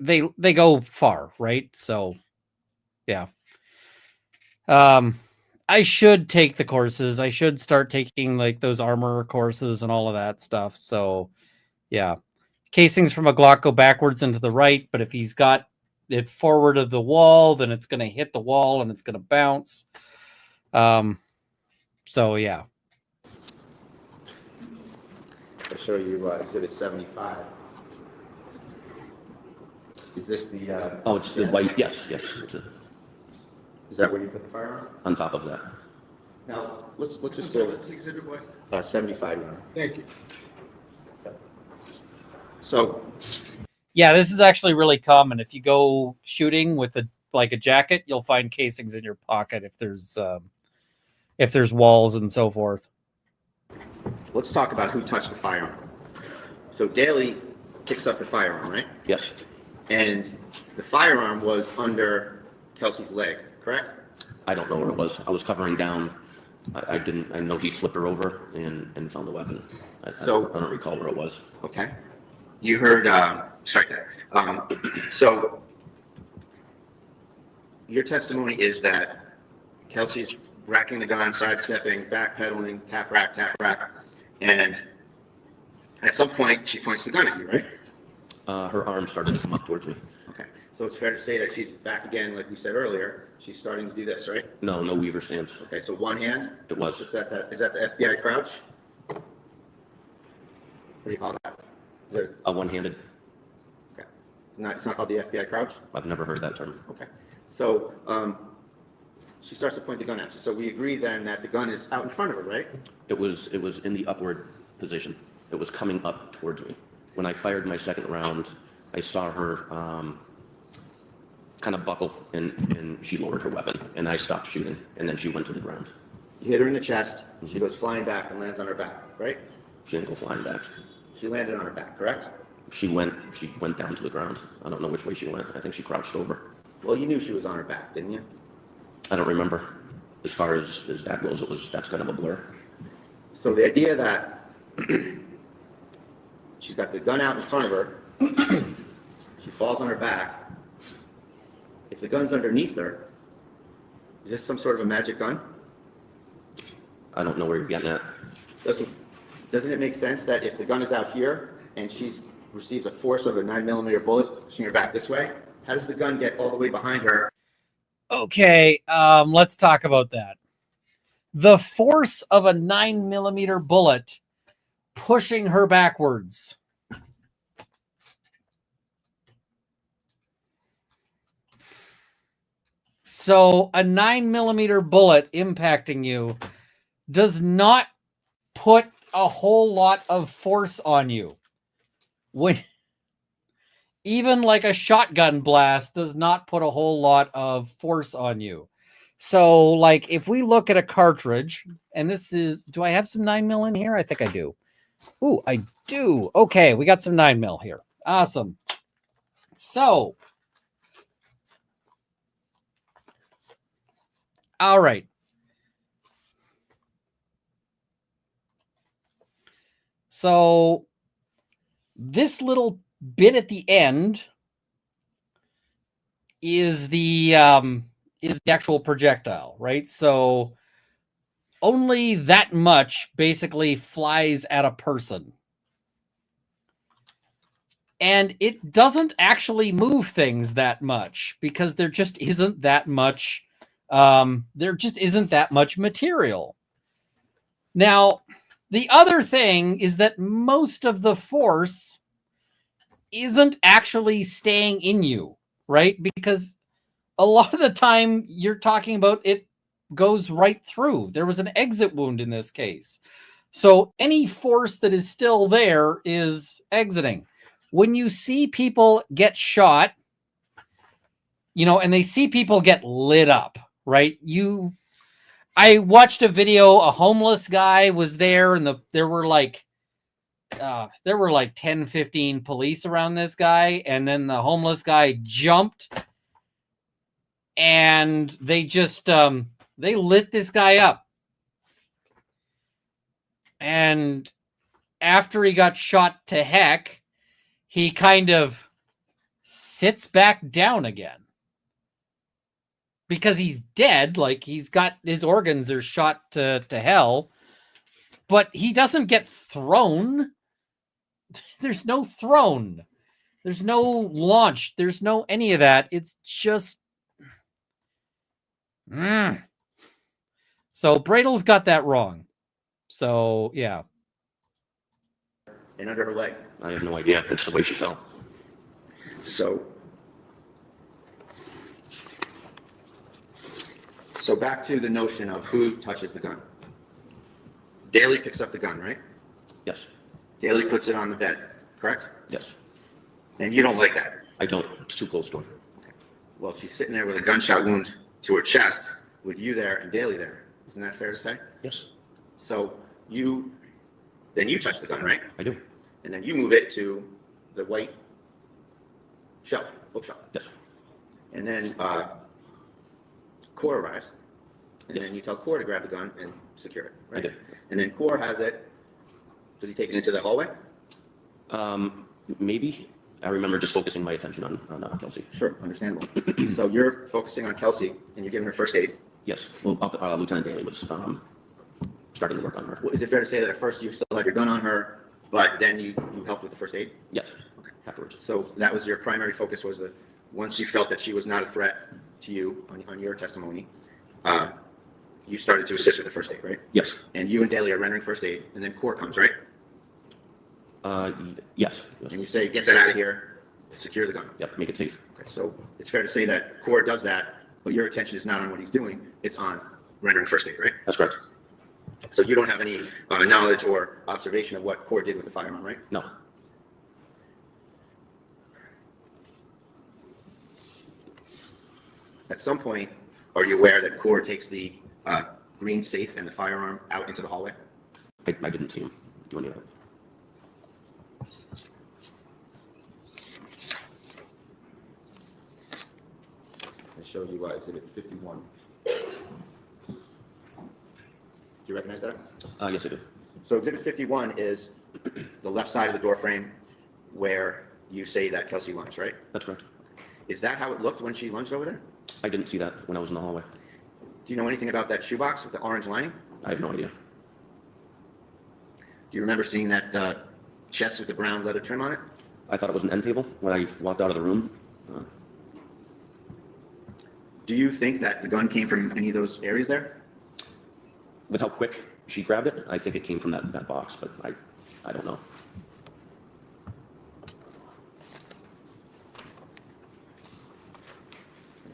go far, right? So yeah. I should take the courses. I should start taking like those armor courses and all of that stuff. So yeah. Casings from a Glock go backwards and to the right, but if he's got it forward of the wall, then it's going to hit the wall and it's going to bounce. So yeah. I'll show you exhibit 75. Is this the? It's the white. Yes. It's Is that where you put the firearm? on top of that. Now let's just go What's exhibit what? 75. Your Honor. Thank you. So Yeah, this is actually really common. If you go shooting with a jacket, you'll find casings in your pocket if there's walls and so forth. let's talk about who touched the firearm. So Daly picks up the firearm, right? Yes. And the firearm was under Kelsey's leg, correct? I don't know where it was. I was covering down. I didn't. I know he flipped her over and found the weapon. I don't recall where it was. Okay. You heard, strike that. So your testimony is that Kelsey's racking the gun, sidestepping, backpedaling, tap rack, and at some point she points the gun at you, right? Her arm started to come up towards me. Okay. So it's fair to say that she's back again, like we said earlier. She's starting to do this, right? No weaver stance. Okay. So one hand. It was. Is that the FBI crouch? What do you call that? Is it, A one-handed. okay. It's not called the FBI crouch? I've never heard that term. Okay. So she starts to point the gun at you. So we agree then that the gun is out in front of her, right? It was in the upward position. It was coming up towards me. When I fired my second round, I saw her kind of buckle, and she lowered her weapon, and I stopped shooting, and then she went to the ground. You hit her in the chest. She goes flying back and lands on her back, right? She didn't go flying back. She landed on her back, correct? She went down to the ground. I don't know which way she went. I think she crouched over. Well, you knew she was on her back, didn't you? I don't remember. As far as that goes, that's kind of a blur. So the idea that she's got the gun out in front of her, she falls on her back. If the gun's underneath her, is this some sort of a magic gun? I don't know where you're getting at. Doesn't it make sense that if the gun is out here and she receives a force of a 9mm bullet pushing her back this way, how does the gun get all the way behind her? Okay, let's talk about that. The force of a 9mm bullet pushing her backwards. So a 9mm bullet impacting you does not put a whole lot of force on you. When even like a shotgun blast does not put a whole lot of force on you. So like if we look at a cartridge, and this is, do I have some 9mm in here? I think I do. Ooh, I do. Okay, we got some 9mm here. Awesome. So, all right. So this little bit at the end is the actual projectile, right? So only that much basically flies at a person. And it doesn't actually move things that much because there just isn't that much material. Now, the other thing is that most of the force isn't actually staying in you, right? Because a lot of the time you're talking about it goes right through. There was an exit wound in this case. So any force that is still there is exiting. When you see people get shot, and they see people get lit up, right? I watched a video, a homeless guy was there, and there were like 10, 15 police around this guy, and then the homeless guy jumped, and they just they lit this guy up. And after he got shot to heck, he kind of sits back down again. Because he's dead, like he's got his organs are shot to hell, but he doesn't get thrown. There's no thrown. There's no launch. There's no any of that. It's just. So Bradle's got that wrong. So, yeah. And under her leg. I have no idea. It's the way she fell. So back to the notion of who touches the gun. Daly picks up the gun, right? Yes. Daly puts it on the bed, correct? Yes. And you don't like that? I don't. It's too close to her. Okay. Well, she's sitting there with a gunshot wound to her chest with you there and Daly there. Isn't that fair to say? Yes. So then you touch the gun, right? I do. And then you move it to the white shelf, bookshelf. Yes. And then Core arrives, and Yes. then you tell Core to grab the gun and secure it, right? I did. And then Core has it. Does he take it into the hallway? Maybe. I remember just focusing my attention on Kelsey. Sure, understandable. So you're focusing on Kelsey, and you're giving her first aid. Yes. Well, Lieutenant Daly was starting to work on her. Well, is it fair to say that at first you still had your gun on her, but then you helped with the first aid? Yes. Okay. Afterwards. So that was your primary focus, was that once you felt that she was not a threat to you on your testimony, you started to assist with the first aid, right? Yes. And you and Daly are rendering first aid, and then Core comes, right? Yes. Yes. And you say, get that out of here, secure the gun. Yep. Make it safe. Okay, so it's fair to say that Core does that, but your attention is not on what he's doing, it's on rendering first aid, right? That's correct. So you don't have any knowledge or observation of what Core did with the firearm, right? No. At some point, are you aware that Core takes the green safe and the firearm out into the hallway? I didn't see him do any of that. I show you Exhibit 51. Do you recognize that? Yes, I do. So Exhibit 51 is the left side of the door frame where you say that Kelsey lunged, right? That's correct. Is that how it looked when she lunged over there? I didn't see that when I was in the hallway. Do you know anything about that shoebox with the orange lining? I have no idea. Do you remember seeing that chest with the brown leather trim on it? I thought it was an end table when I walked out of the room. Do you think that the gun came from any of those areas there? With how quick she grabbed it, I think it came from that box, but I don't know.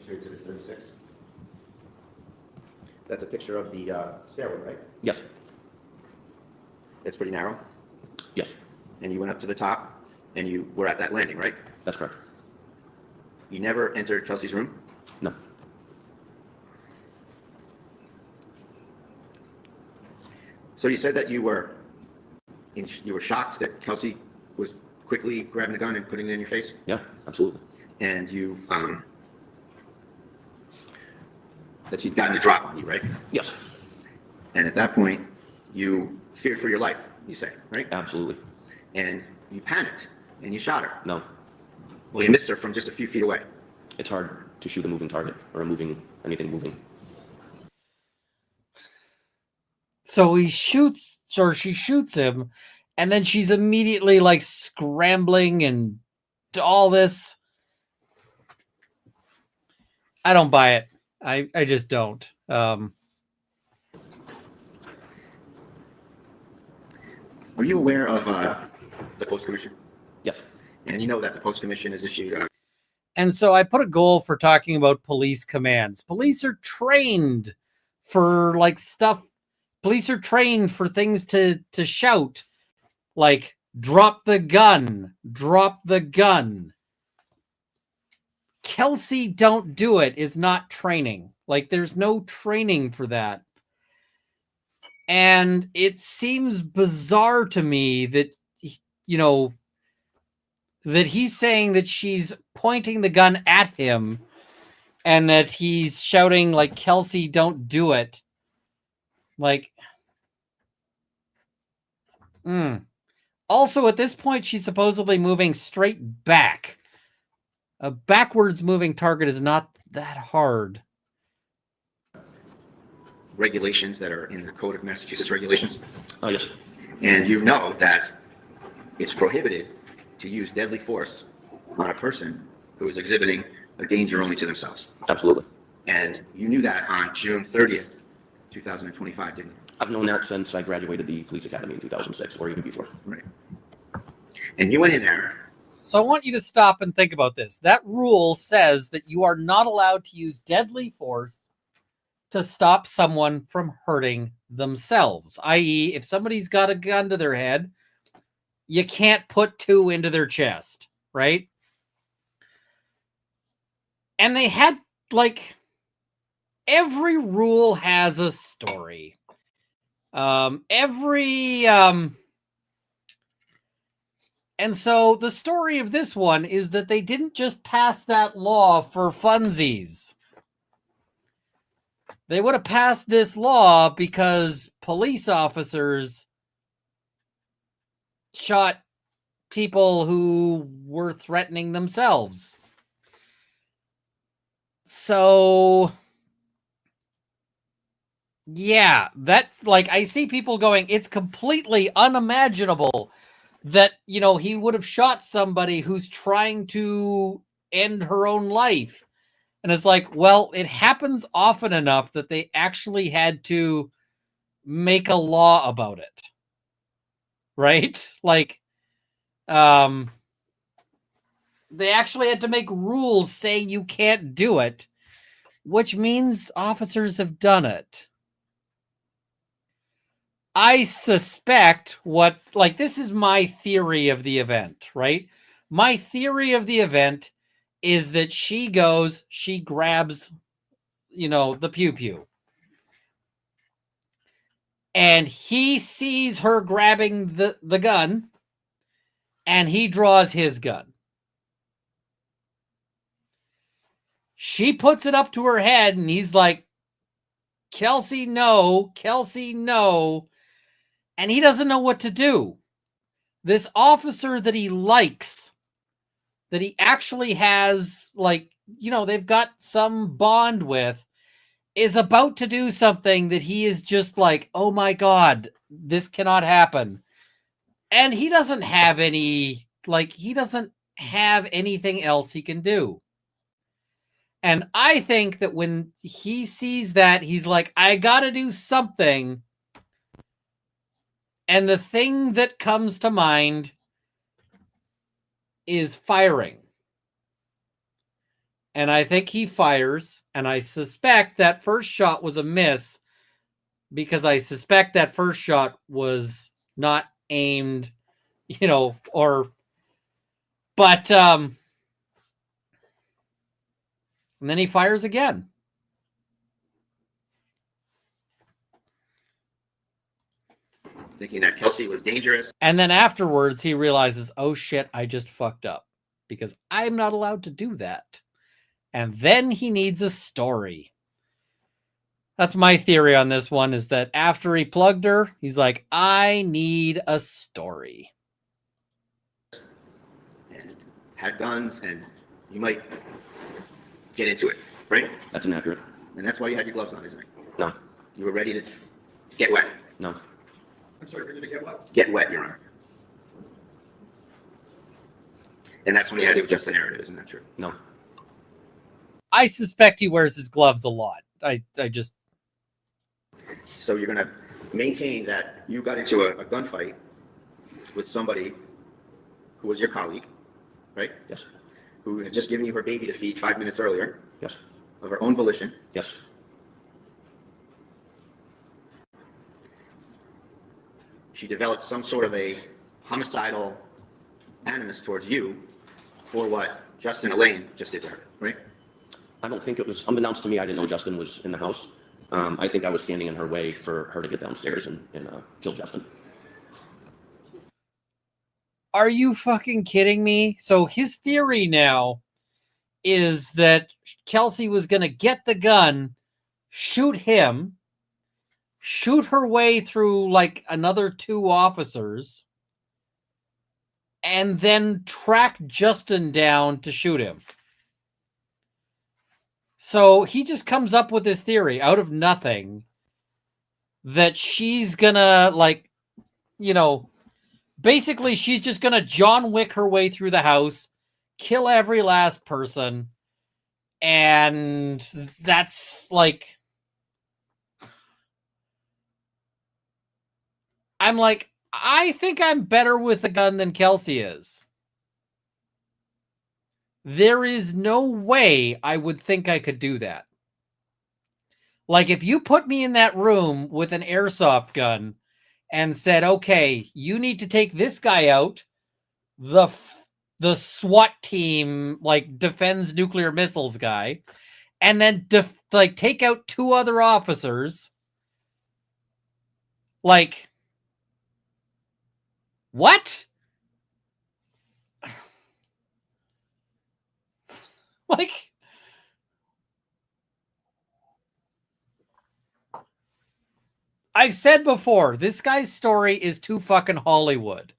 Exhibit 36. That's a picture of the stairway, right? Yes. It's pretty narrow. Yes. And you went up to the top, and you were at that landing, right? That's correct. You never entered Kelsey's room? No. So you said that you were shocked that Kelsey was quickly grabbing the gun and putting it in your face, Yeah, absolutely. and you that she'd gotten a drop on you, right? Yes. And at that point, you feared for your life, you say, right? Absolutely. And you panicked and you shot her. No. Well, you missed her from just a few feet away. It's hard to shoot a moving target or anything moving. So she shoots him, and then she's immediately like scrambling and all this. I don't buy it. I just don't. Are you aware of the Post Commission? Yes. And you know that the Post Commission is issued. And so I put a goal for talking about police commands. Police are trained for like stuff. Police are trained for things to shout, like drop the gun, drop the gun. Kelsey, don't do it is not training. Like there's no training for that. And it seems bizarre to me that, you know, that he's saying that she's pointing the gun at him and that he's shouting like, Kelsey, don't do it. Like, Also, at this point, she's supposedly moving straight back. A backwards moving target is not that hard. Regulations that are in the Code of Massachusetts Regulations. Oh, yes. And you know that it's prohibited to use deadly force on a person who is exhibiting a danger only to themselves. Absolutely. And you knew that on June 30th, 2025, didn't you? I've known that since I graduated the police academy in 2006, or even before. Right. And you went in there. So I want you to stop and think about this. That rule says that you are not allowed to use deadly force to stop someone from hurting themselves. I.e., if somebody's got a gun to their head, you can't put two into their chest, right? And they had, like, every rule has a story. And so the story of this one is that they didn't just pass that law for funsies. They would have passed this law because police officers shot people who were threatening themselves. So, yeah, that, like, I see people going, it's completely unimaginable that, you know, he would have shot somebody who's trying to end her own life. And it's like, well, it happens often enough that they actually had to make a law about it. Right? Like, they actually had to make rules saying you can't do it, which means officers have done it. I suspect this is my theory of the event, right? My theory of the event is that she grabs, the pew-pew. And he sees her grabbing the gun, and he draws his gun. She puts it up to her head, and he's like, Kelsey, no. Kelsey, no. And he doesn't know what to do. This officer that he likes, that he actually has, they've got some bond with, is about to do something that he is just like, oh my God, this cannot happen. And he doesn't have anything else he can do. And I think that when he sees that, he's like, I gotta do something. And the thing that comes to mind is firing. And I think he fires, and I suspect that first shot was a miss because I suspect that first shot was not aimed, but and then he fires again. Thinking that Kelsey was dangerous. And then afterwards he realizes, oh shit, I just fucked up because I'm not allowed to do that. And then he needs a story. That's my theory on this one, is that after he plugged her, he's like, I need a story. And had guns, and you might get into it, right? That's inaccurate. And that's why you had your gloves on, isn't it? No. You were ready to get wet. No. I'm sorry, ready to get what? Get wet, Your Honor. And that's when you had to adjust the narrative, isn't that true? No. I suspect he wears his gloves a lot. I just... So you're going to maintain that you got into a gunfight with somebody who was your colleague, right? Yes. Who had just given you her baby to feed 5 minutes earlier. Yes. Of her own volition. Yes. She developed some sort of a homicidal animus towards you for what Justin Elaine just did to her, right? I don't think it was unbeknownst to me. I didn't know Justin was in the house. I think I was standing in her way for her to get downstairs and kill Justin. Are you fucking kidding me? So his theory now is that Kelsey was going to get the gun, shoot him, shoot her way through like another 2 officers, and then track Justin down to shoot him. So he just comes up with this theory out of nothing that she's gonna, basically she's just gonna John Wick her way through the house, kill every last person, and that's like... I'm like, I think I'm better with a gun than Kelsey is. There is no way I would think I could do that. Like, if you put me in that room with an airsoft gun and said, okay, you need to take this guy out, the SWAT team, defends nuclear missiles guy, and then, take out 2 other officers, what? I've said before, this guy's story is too fucking Hollywood.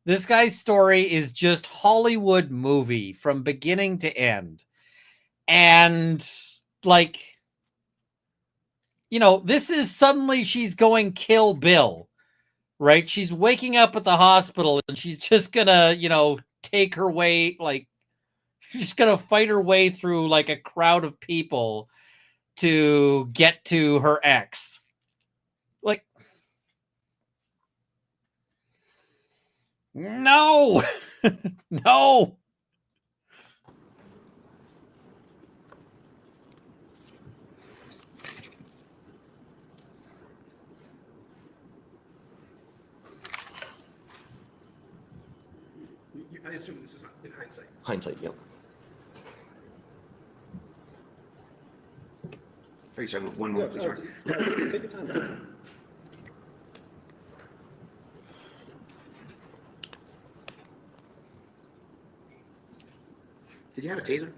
This guy's story is just Hollywood movie from beginning to end. And like, you know, this is suddenly she's going Kill Bill, right? She's waking up at the hospital and she's just gonna, you know, take her way, like, she's gonna fight her way through like a crowd of people to get to her ex. Like, no, no. I assume this is in hindsight. Hindsight, yeah. Sorry, sir, one more, please. Mark. Take your time. Did you have a taser?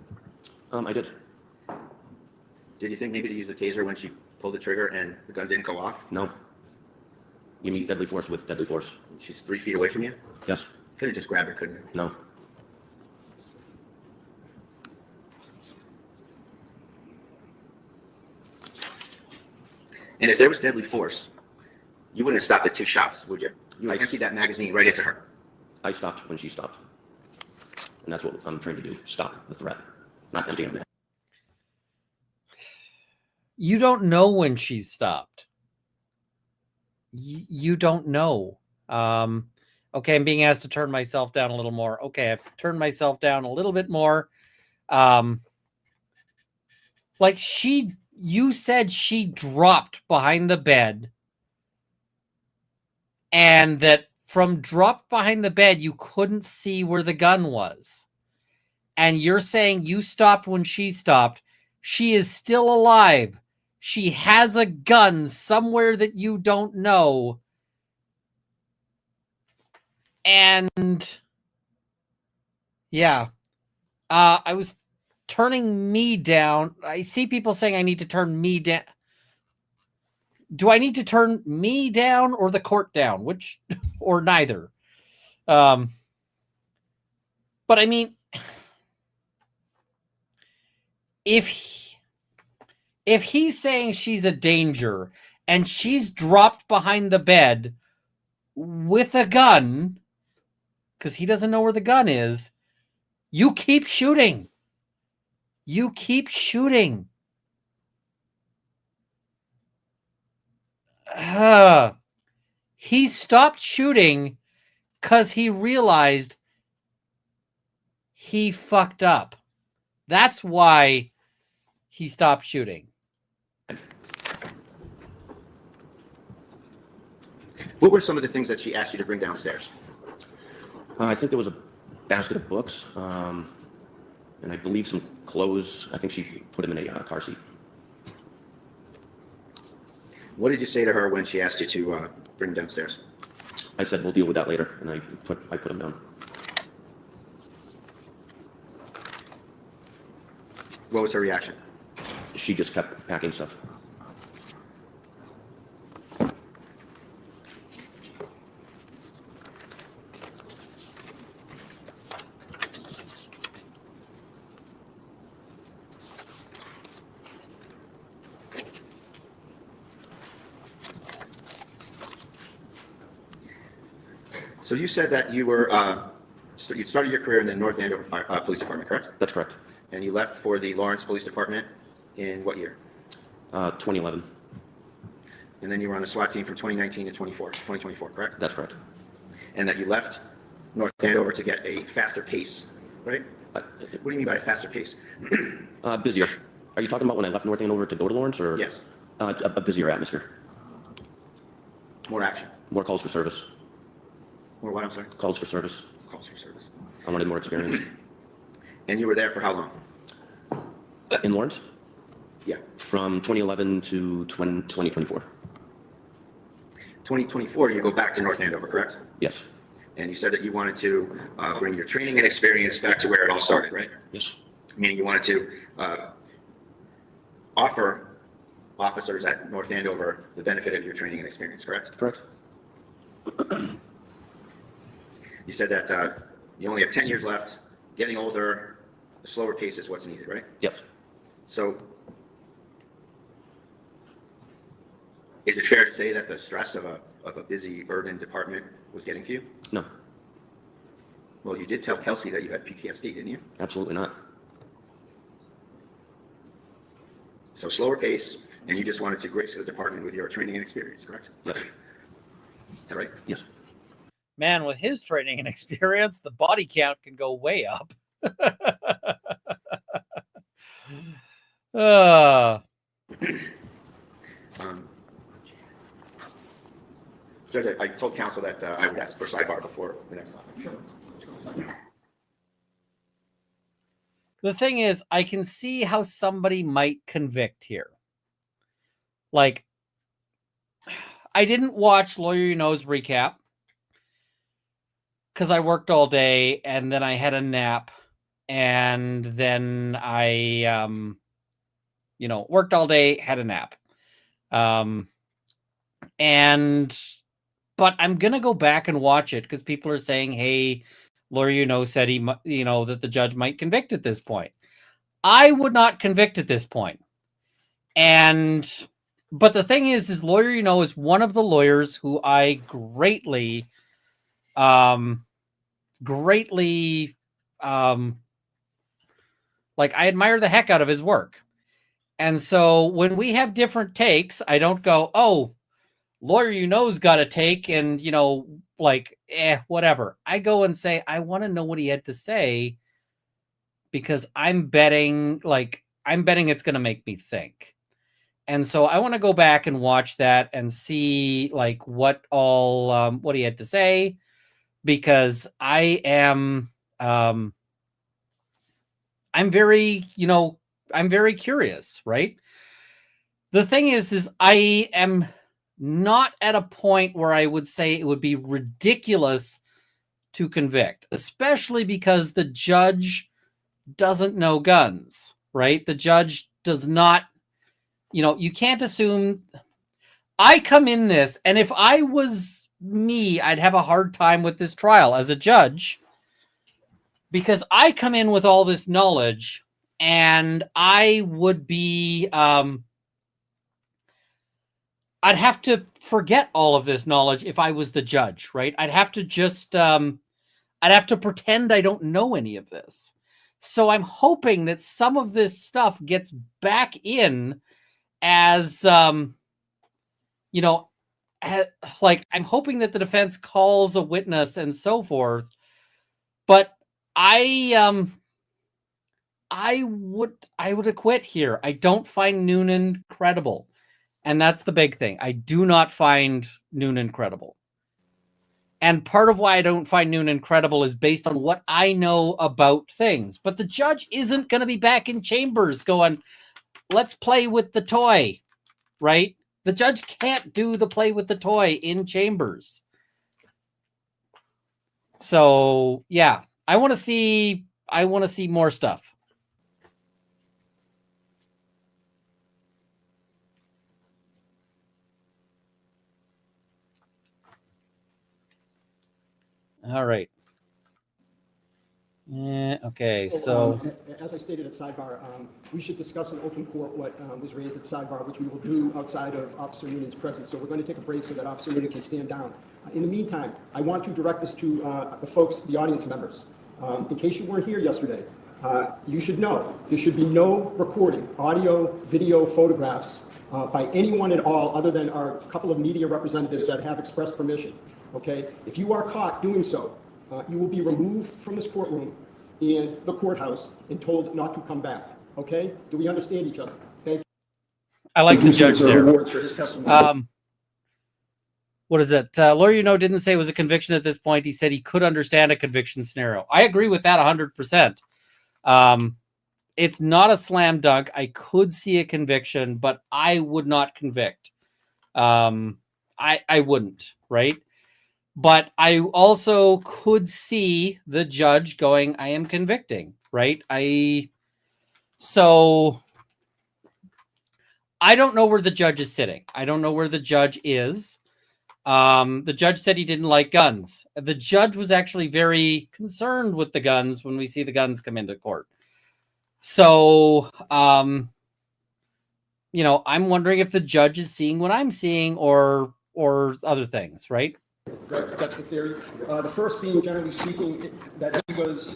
I did. Did you think maybe to use the taser when she pulled the trigger and the gun didn't go off? No. You meet deadly force with deadly force. She's 3 feet away from you? Yes. Could have just grabbed her, couldn't you? No. And if there was deadly force, you wouldn't have stopped at 2 shots, would you? You would empty that magazine right into her. I stopped when she stopped. And that's what I'm trying to do. Stop the threat. Not emptying it. You don't know when she stopped. You don't know. Okay, I'm being asked to turn myself down a little more. Okay, I've turned myself down a little bit more. Like you said she dropped behind the bed, and that from dropped behind the bed, you couldn't see where the gun was. And you're saying you stopped when she stopped. She is still alive. She has a gun somewhere that you don't know. And yeah, I was turning me down. I see people saying I need to turn me down. Do I need to turn me down or the court down? Which, or neither? But I mean, if he's saying she's a danger and she's dropped behind the bed with a gun, because he doesn't know where the gun is, you keep shooting. You keep shooting. He stopped shooting because he realized he fucked up. That's why he stopped shooting. What were some of the things that she asked you to bring downstairs? I think there was a basket of books, and I believe some clothes. I think she put them in a car seat. What did you say to her when she asked you to bring them downstairs? I said, we'll deal with that later, and I put them down. What was her reaction? She just kept packing stuff. So you said that you were, you started your career in the North Andover Police Department, correct? That's correct. And you left for the Lawrence Police Department in what year? 2011. And then you were on the SWAT team from 2019 to 2024, correct? That's correct. And that you left North Andover to get a faster pace, right? What do you mean by a faster pace? Busier. Are you talking about when I left North Andover to go to Lawrence, or? Yes. A busier atmosphere. More action. More calls for service. More what, I'm sorry? Calls for service. Calls for service. I wanted more experience. And you were there for how long? In Lawrence? Yeah. From 2011 to 2024. 2024, you go back to North Andover, correct? Yes. And you said that you wanted to bring your training and experience back to where it all started, right? Yes. Meaning you wanted to offer officers at North Andover the benefit of your training and experience, correct? Correct. You said that you only have 10 years left, getting older, the slower pace is what's needed, right? Yes. So is it fair to say that the stress of a busy urban department was getting to you? No, Well, you did tell Kelsey that you had PTSD, didn't you? absolutely not. So slower pace, and you just wanted to grace the department with your training and experience, correct? Yes. Is that right? Yes. Man, with his training and experience, the body count can go way up. Judge, I told counsel that I would ask for sidebar before the next topic. Sure. The thing is, I can see how somebody might convict here. Like, I didn't watch Lawyer You Know's recap because I worked all day and then I had a nap and then I, worked all day, had a nap. But I'm going to go back and watch it because people are saying, hey, Lawyer You Know said that the judge might convict at this point. I would not convict at this point. But the thing is Lawyer You Know is one of the lawyers who I greatly, I admire the heck out of his work. And so when we have different takes, I don't go, oh, Lawyer You Know's got a take and, whatever. I go and say, I want to know what he had to say because I'm betting it's going to make me think. And so I want to go back and watch that and see what he had to say, because I am, I'm very curious, right? The thing is I am not at a point where I would say it would be ridiculous to convict, especially because the judge doesn't know guns, right? The judge does not, you can't assume. I come in this, and if I was me, I'd have a hard time with this trial as a judge, because I come in with all this knowledge and I would be, I'd have to forget all of this knowledge if I was the judge, right? I'd have to just, I'd have to pretend I don't know any of this. So I'm hoping that some of this stuff gets back in as, I'm hoping that the defense calls a witness and so forth. But I would acquit here. I don't find Noonan credible. And that's the big thing. I do not find Noonan credible. And part of why I don't find Noonan credible is based on what I know about things. But the judge isn't going to be back in chambers going, let's play with the toy, right? The judge can't do the play with the toy in chambers. So, yeah, I want to see more stuff. All right. Okay, so as I stated at sidebar, we should discuss in open court what was raised at sidebar, which we will do outside of Officer Noonan's presence. So we're going to take a break so that Officer Noonan can stand down. In the meantime, I want to direct this to the audience members. In case you weren't here yesterday, you should know there should be no recording, audio, video, photographs by anyone at all other than our couple of media representatives that have expressed permission. Okay? If you are caught doing so, you will be removed from this courtroom and the courthouse and told not to come back. Okay? Do we understand each other? Thank you. I like the judge there. Awards for his testimony. What is it? Lawyer You Know didn't say it was a conviction at this point. He said he could understand a conviction scenario. I agree with that 100%. It's not a slam dunk. I could see a conviction, but I would not convict. I wouldn't, right? But I also could see the judge going, I am convicting, right? I don't know where the judge is sitting. I don't know where the judge is. The judge said he didn't like guns. The judge was actually very concerned with the guns when we see the guns come into court. So, you know, I'm wondering if the judge is seeing what I'm seeing or other things, right? Right, that's the theory. The first being, generally speaking, that he was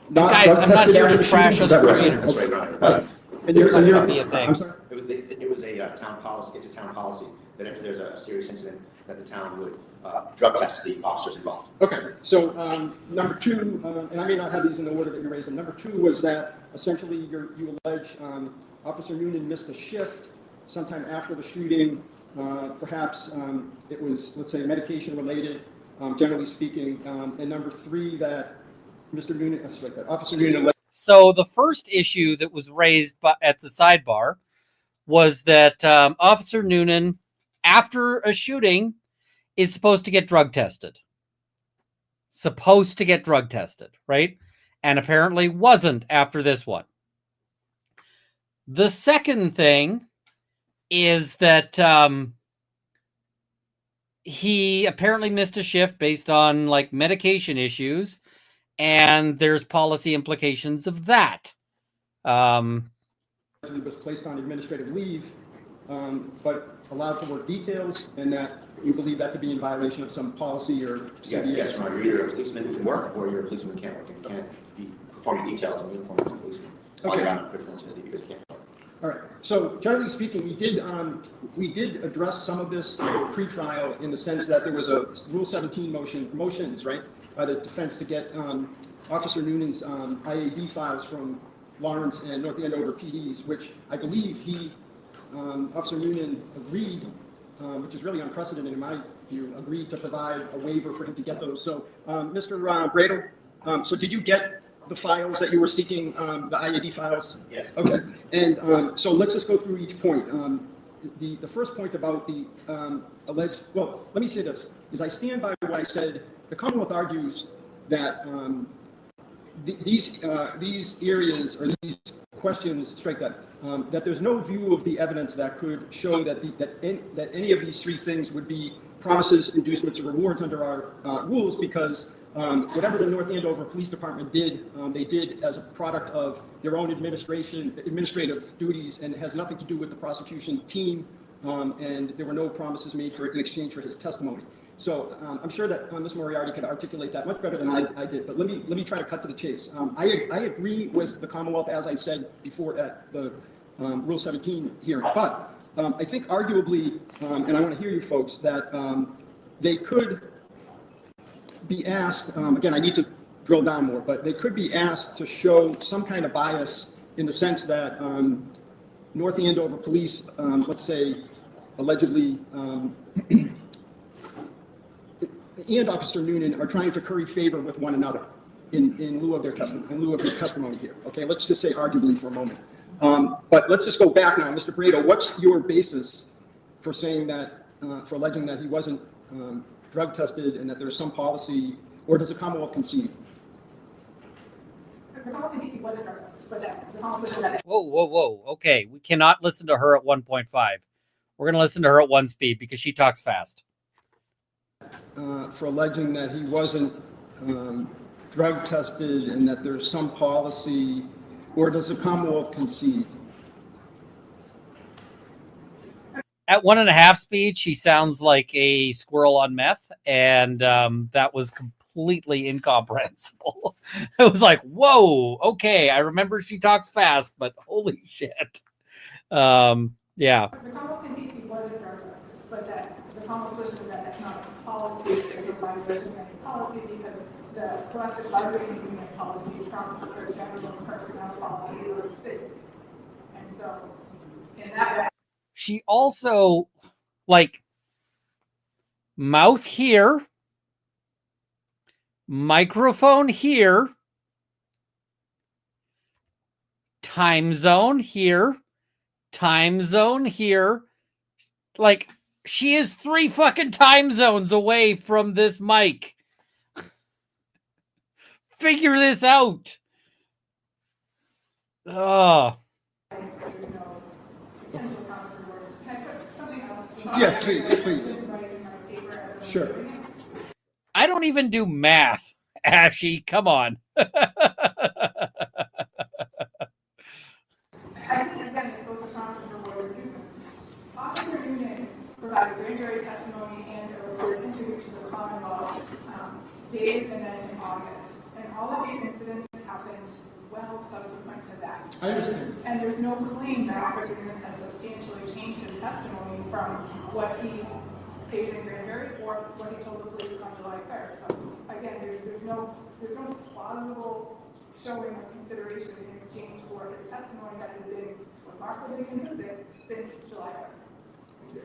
not Guys, I'm not drug-tested here after to the trash shooting. other Is that creators. That's right, Ron. And you're, Be a thing. I'm sorry? It was a town policy, it's a town policy, that if there's a serious incident, that the town would drug test the officers involved. Okay, so number two, and I may not have these in the order that you raised them. Number two was that essentially you allege Officer Noonan missed a shift sometime after the shooting. Perhaps it was, let's say, medication related, generally speaking. And number three, that Mr. Noonan, that Officer Noonan. So the first issue that was raised at the sidebar was that Officer Noonan, after a shooting, is supposed to get drug tested. Right? And apparently wasn't after this one. The second thing is that he apparently missed a shift based on like medication issues, and there's policy implications of that. Was placed on administrative leave, but allowed to work details, and that you believe that to be in violation of some policy or CBA. Yes, Ron, you're either a policeman who can work, or you're a policeman who can't work. You can't be performing details in uniform as a policeman. Okay. You're on a critical incident because you can't work. All right. So generally speaking, we did address some of this pre-trial in the sense that there was a Rule 17 motions, right, by the defense to get Officer Noonan's IAD files from Lawrence and North Andover PDs, which I believe Officer Noonan agreed, which is really unprecedented in my view, agreed to provide a waiver for him to get those. So, Mr. Bradle, so did you get the files that you were seeking, the IAD files? Yes. Okay. And so let's just go through each point. The first point about the alleged, well, let me say this, is I stand by what I said. The Commonwealth argues that these areas or these questions, that there's no view of the evidence that could show that any of these three things would be promises, inducements, or rewards under our rules, because whatever the North Andover Police Department did, they did as a product of their own administrative duties, and it has nothing to do with the prosecution team, and there were no promises made in exchange for his testimony. So I'm sure that Ms. Moriarty could articulate that much better than I did, but let me try to cut to the chase. I agree with the Commonwealth, as I said before at the Rule 17 hearing, but I think arguably, and I want to hear you folks, that they could be asked, again, I need to drill down more, but they could be asked to show some kind of bias in the sense that North Andover Police, let's say, allegedly, and Officer Noonan are trying to curry favor with one another in lieu of their testimony, in lieu of his testimony here. Okay, let's just say arguably for a moment. But let's just go back now, Mr. Brado. What's your basis for saying that, for alleging that he wasn't drug tested and that there's some policy, or does the Commonwealth concede? The Commonwealth concedes he wasn't drug tested, but the Commonwealth that. Whoa. Okay, we cannot listen to her at 1.5. We're going to listen to her at 1 speed because she talks fast. For alleging that he wasn't drug tested and that there's some policy, or does the Commonwealth concede? At 1.5 speed, she sounds like a squirrel on meth, and that was completely incomprehensible. It was like, whoa, okay, I remember she talks fast, but holy shit. Yeah. The Commonwealth concedes he wasn't drug tested, but that the Commonwealth position is that that's not a policy, there's no violation of any policy, because the collective bargaining agreement policy trumps the general personnel policy or exists. And so, in that way, She also, like, mouth here, microphone here, time zone here, time zone here. Like, she is 3 fucking time zones away from this mic. Figure this out. Oh. there's no potential promise Yeah, please. Sure. I don't even do math, Ashy. Come on. I think, again, it's both a conference or what we're doing. Officer Noonan provided grand jury testimony and a report interview to the Commonwealth days and then in August. And all of these incidents happened well subsequent to that. I understand. And there's no claim that Officer Noonan has substantially changed his testimony from what he stated in grand jury or what he told the police on July 3rd. So again, there's no plausible showing or consideration in exchange for his testimony that has been remarkably consistent since July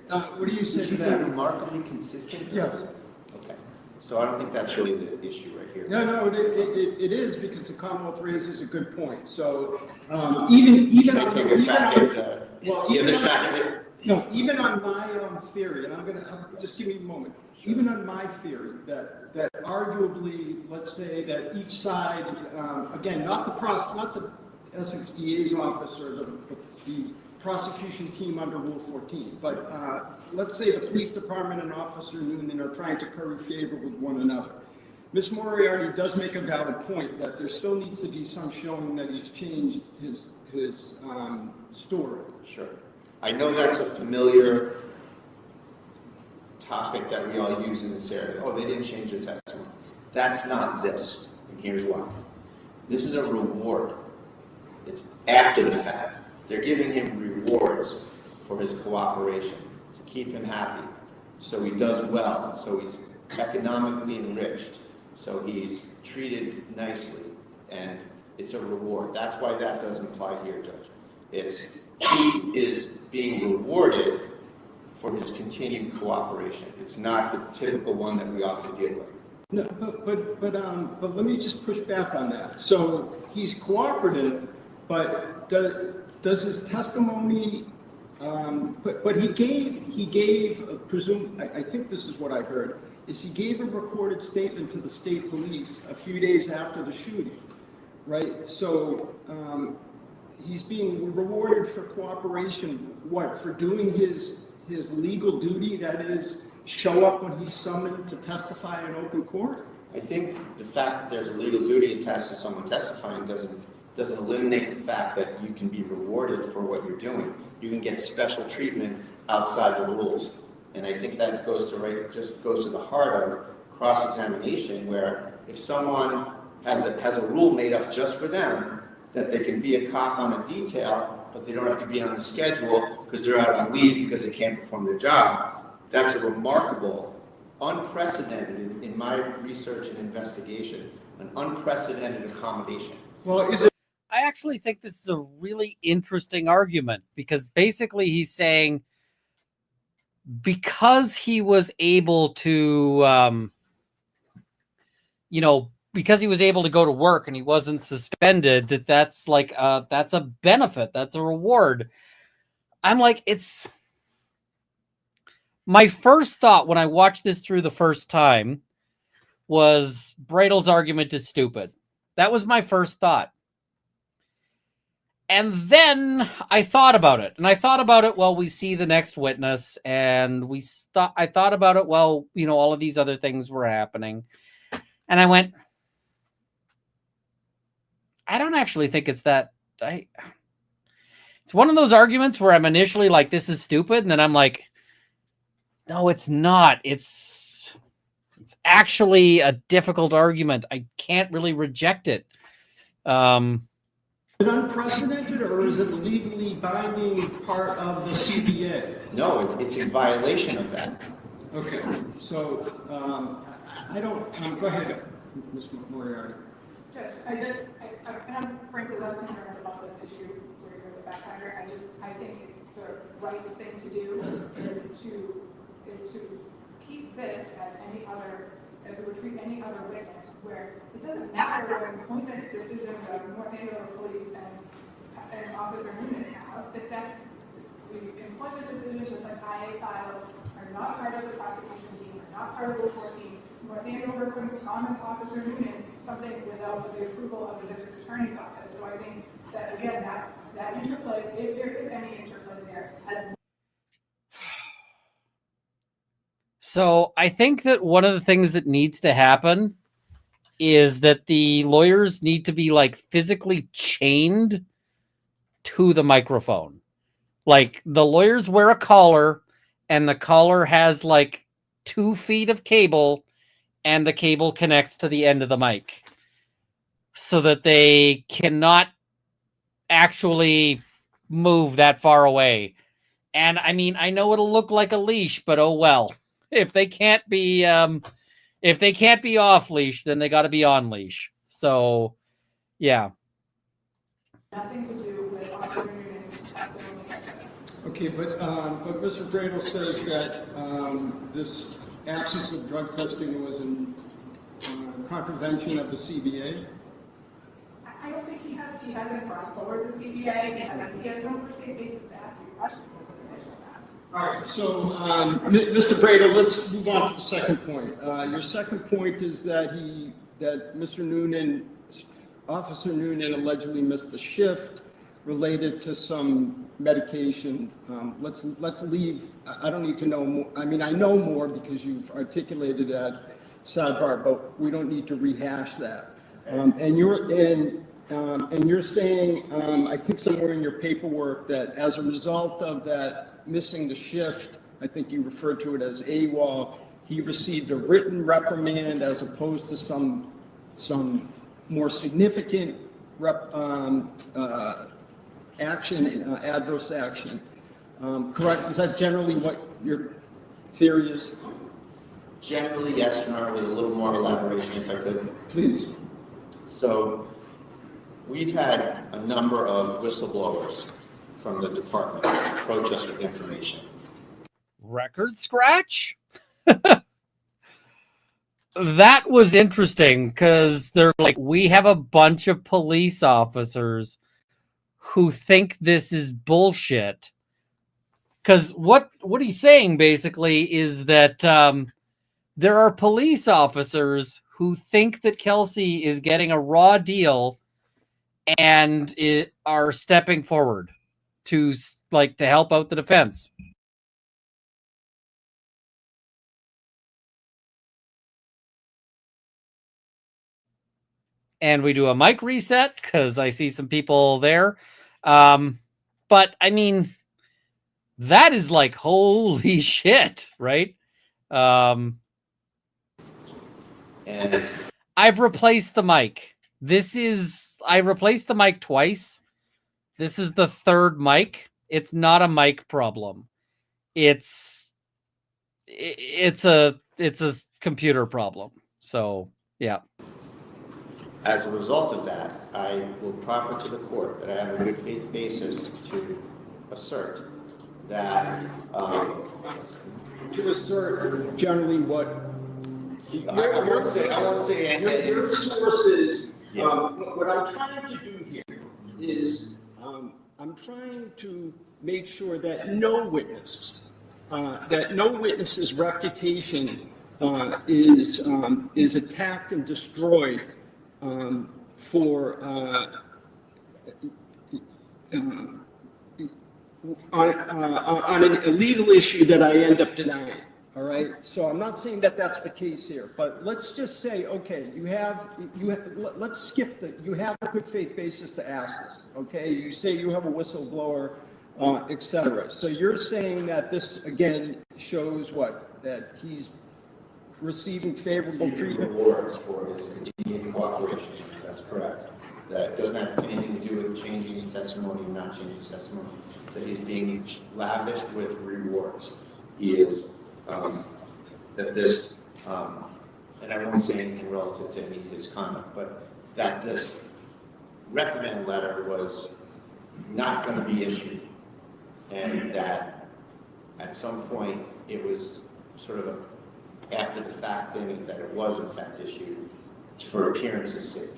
3rd. What do you say Did to you say that? remarkably consistent? Yes. Okay. So I don't think that's really the issue right here. No, it is because the Commonwealth raises a good point. So even Should I take it back at the other side of it? No, even on my theory, and just give me a moment. Sure. Even on my theory that arguably, let's say that each side, again, not the Essex DA's office or the prosecution team under Rule 14, but let's say the police department and Officer Noonan are trying to curry favor with one another. Ms. Moriarty does make a valid point that there still needs to be some showing that he's changed his story. Sure. I know that's a familiar topic that we all use in this area. Oh, they didn't change their testimony. That's not this, and here's why. This is a reward. It's after the fact. They're giving him rewards for his cooperation, to keep him happy, so he does well, so he's economically enriched, so he's treated nicely, and it's a reward. That's why that doesn't apply here, Judge. He is being rewarded for his continued cooperation. It's not the typical one that we often deal with. No, but let me just push back on that. So he's cooperative, but does his testimony? But he gave I think this is what I heard, is he gave a recorded statement to the state police a few days after the shooting, right? So he's being rewarded for cooperation. What, for doing his legal duty? That is, show up when he's summoned to testify in open court. I think the fact that there's a legal duty attached to someone testifying doesn't eliminate the fact that you can be rewarded for what you're doing. You can get special treatment outside the rules. And I think that goes to the heart of cross-examination, where if someone has a rule made up just for them, that they can be a cop on a detail, but they don't have to be on the schedule because they're out on leave because they can't perform their job. That's a remarkable, unprecedented, in my research and investigation, an unprecedented accommodation. Well, is it? I actually think this is a really interesting argument because basically he's saying because he was able to, because he was able to go to work and he wasn't suspended, that's like, that's a benefit. That's a reward. I'm like, my first thought when I watched this through the first time was Bradle's argument is stupid. That was my first thought. And then I thought about it. And I thought about it while we see the next witness. And I thought about it while, all of these other things were happening. And I went, I don't actually think it's that. It's one of those arguments where I'm initially like, this is stupid. And then I'm like, no, it's not. It's actually a difficult argument. I can't really reject it. Is it unprecedented, or is it legally binding part of the CBA? No, it's in violation of that. Okay, so I don't. Go ahead, Ms. Moriarty. Judge, and I'm frankly less concerned about this issue where you're the backhander. I think it's the right thing to do is to keep this as we would treat any other witness, where it doesn't matter what employment decisions of North Andover Police and Officer Noonan have, that the employment decisions, just like IA files, are not part of the prosecution team, are not part of the report team. North Andover couldn't promise Officer Noonan something without the approval of the district attorney's office. So I think that, again, that interplay, if there is any interplay there, has So I think that one of the things that needs to happen is that the lawyers need to be like physically chained to the microphone. Like the lawyers wear a collar, and the collar has like 2 feet of cable, and the cable connects to the end of the mic so that they cannot actually move that far away. And I mean, I know it'll look like a leash, but oh well. If they can't be off leash, then they got to be on leash. So, yeah. Nothing to do with operating testimony. Okay, but Mr. Bradle says that this absence of drug testing was in contravention of the CBA. I don't think he hasn't brought forward the CBA. He has no perspective to ask you questions. All right, so Mr. Bradle, let's move on to the second point. Your second point is that Mr. Noonan, Officer Noonan, allegedly missed the shift related to some medication. Let's leave. I don't need to know more. I mean, I know more because you've articulated that sidebar, but we don't need to rehash that. And you're saying, I think somewhere in your paperwork, that as a result of that missing the shift, I think you referred to it as AWOL, he received a written reprimand as opposed to some more significant action, adverse action. Correct? Is that generally what your theory is? Generally, yes, Your Honor, with a little more elaboration if I could. Please. So we've had a number of whistleblowers from the department approach us with information. Record scratch? That was interesting because they're like, we have a bunch of police officers who think this is bullshit. Because what he's saying basically is that there are police officers who think that Kelsey is getting a raw deal and are stepping forward to help out the defense. And we do a mic reset because I see some people there. But I mean, that is like, holy shit, right? And I've replaced the mic. I replaced the mic twice. This is the third mic. It's not a mic problem. It's a computer problem. So, yeah. As a result of that, I will proffer to the court that I have a good faith basis to assert that To assert generally what I won't say your sources. Yeah. What I'm trying to do here is I'm trying to make sure that no witness's reputation is attacked and destroyed on an illegal issue that I end up denying. All right. So I'm not saying that that's the case here, but let's just say, okay, let's skip you have a good faith basis to ask this. Okay. You say you have a whistleblower, et cetera. So you're saying that this again shows that he's receiving favorable treatment. Rewards for his continued cooperation. That's correct. That doesn't have anything to do with changing his testimony or not changing his testimony. That he's being lavished with rewards. He is, that this, and I won't say anything relative to any of his conduct, but that this reprimand letter was not going to be issued. And that at some point it was sort of after the fact thing that it was in fact issued for appearance's sake.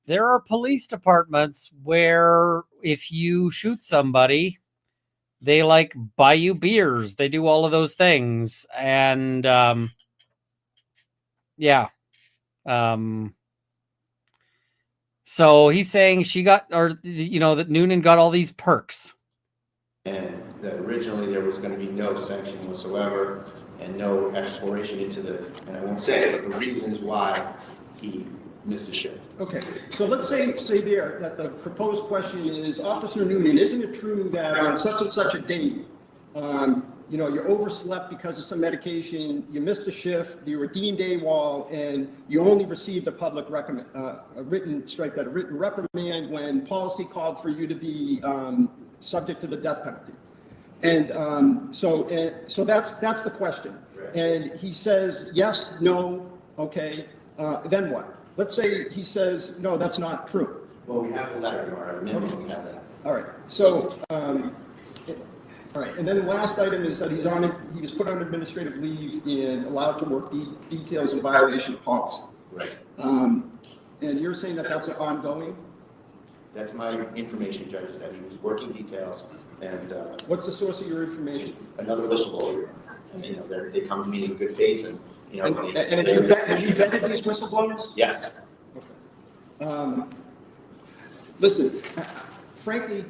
There are police departments where if you shoot somebody, they buy you beers. They do all of those things. And yeah. So he's saying that Noonan got all these perks and that originally there was going to be no sanction whatsoever and no exploration into and I won't say it, but the reasons why he missed his shift. Okay, so let's say there that the proposed question is, Officer Noonan, isn't it true that on such and such a date, you know, you overslept because of some medication, you missed a shift, you were deemed AWOL, and you only received a public a written reprimand when policy called for you to be subject to the death penalty. And so that's the question. And he says yes, no, okay. Then what? Let's say he says no, that's not true. Well, we have the letter, or we have that. All right. So, all right. And then the last item is that he was put on administrative leave and allowed to work details in violation of policy. Right. And you're saying that that's ongoing? That's my information, Judge, is that he was working details, and What's the source of your information? another whistleblower. And, you know, they come to me in good faith, and, you know. And have you vetted these whistleblowers? Yes. Okay. Listen, frankly,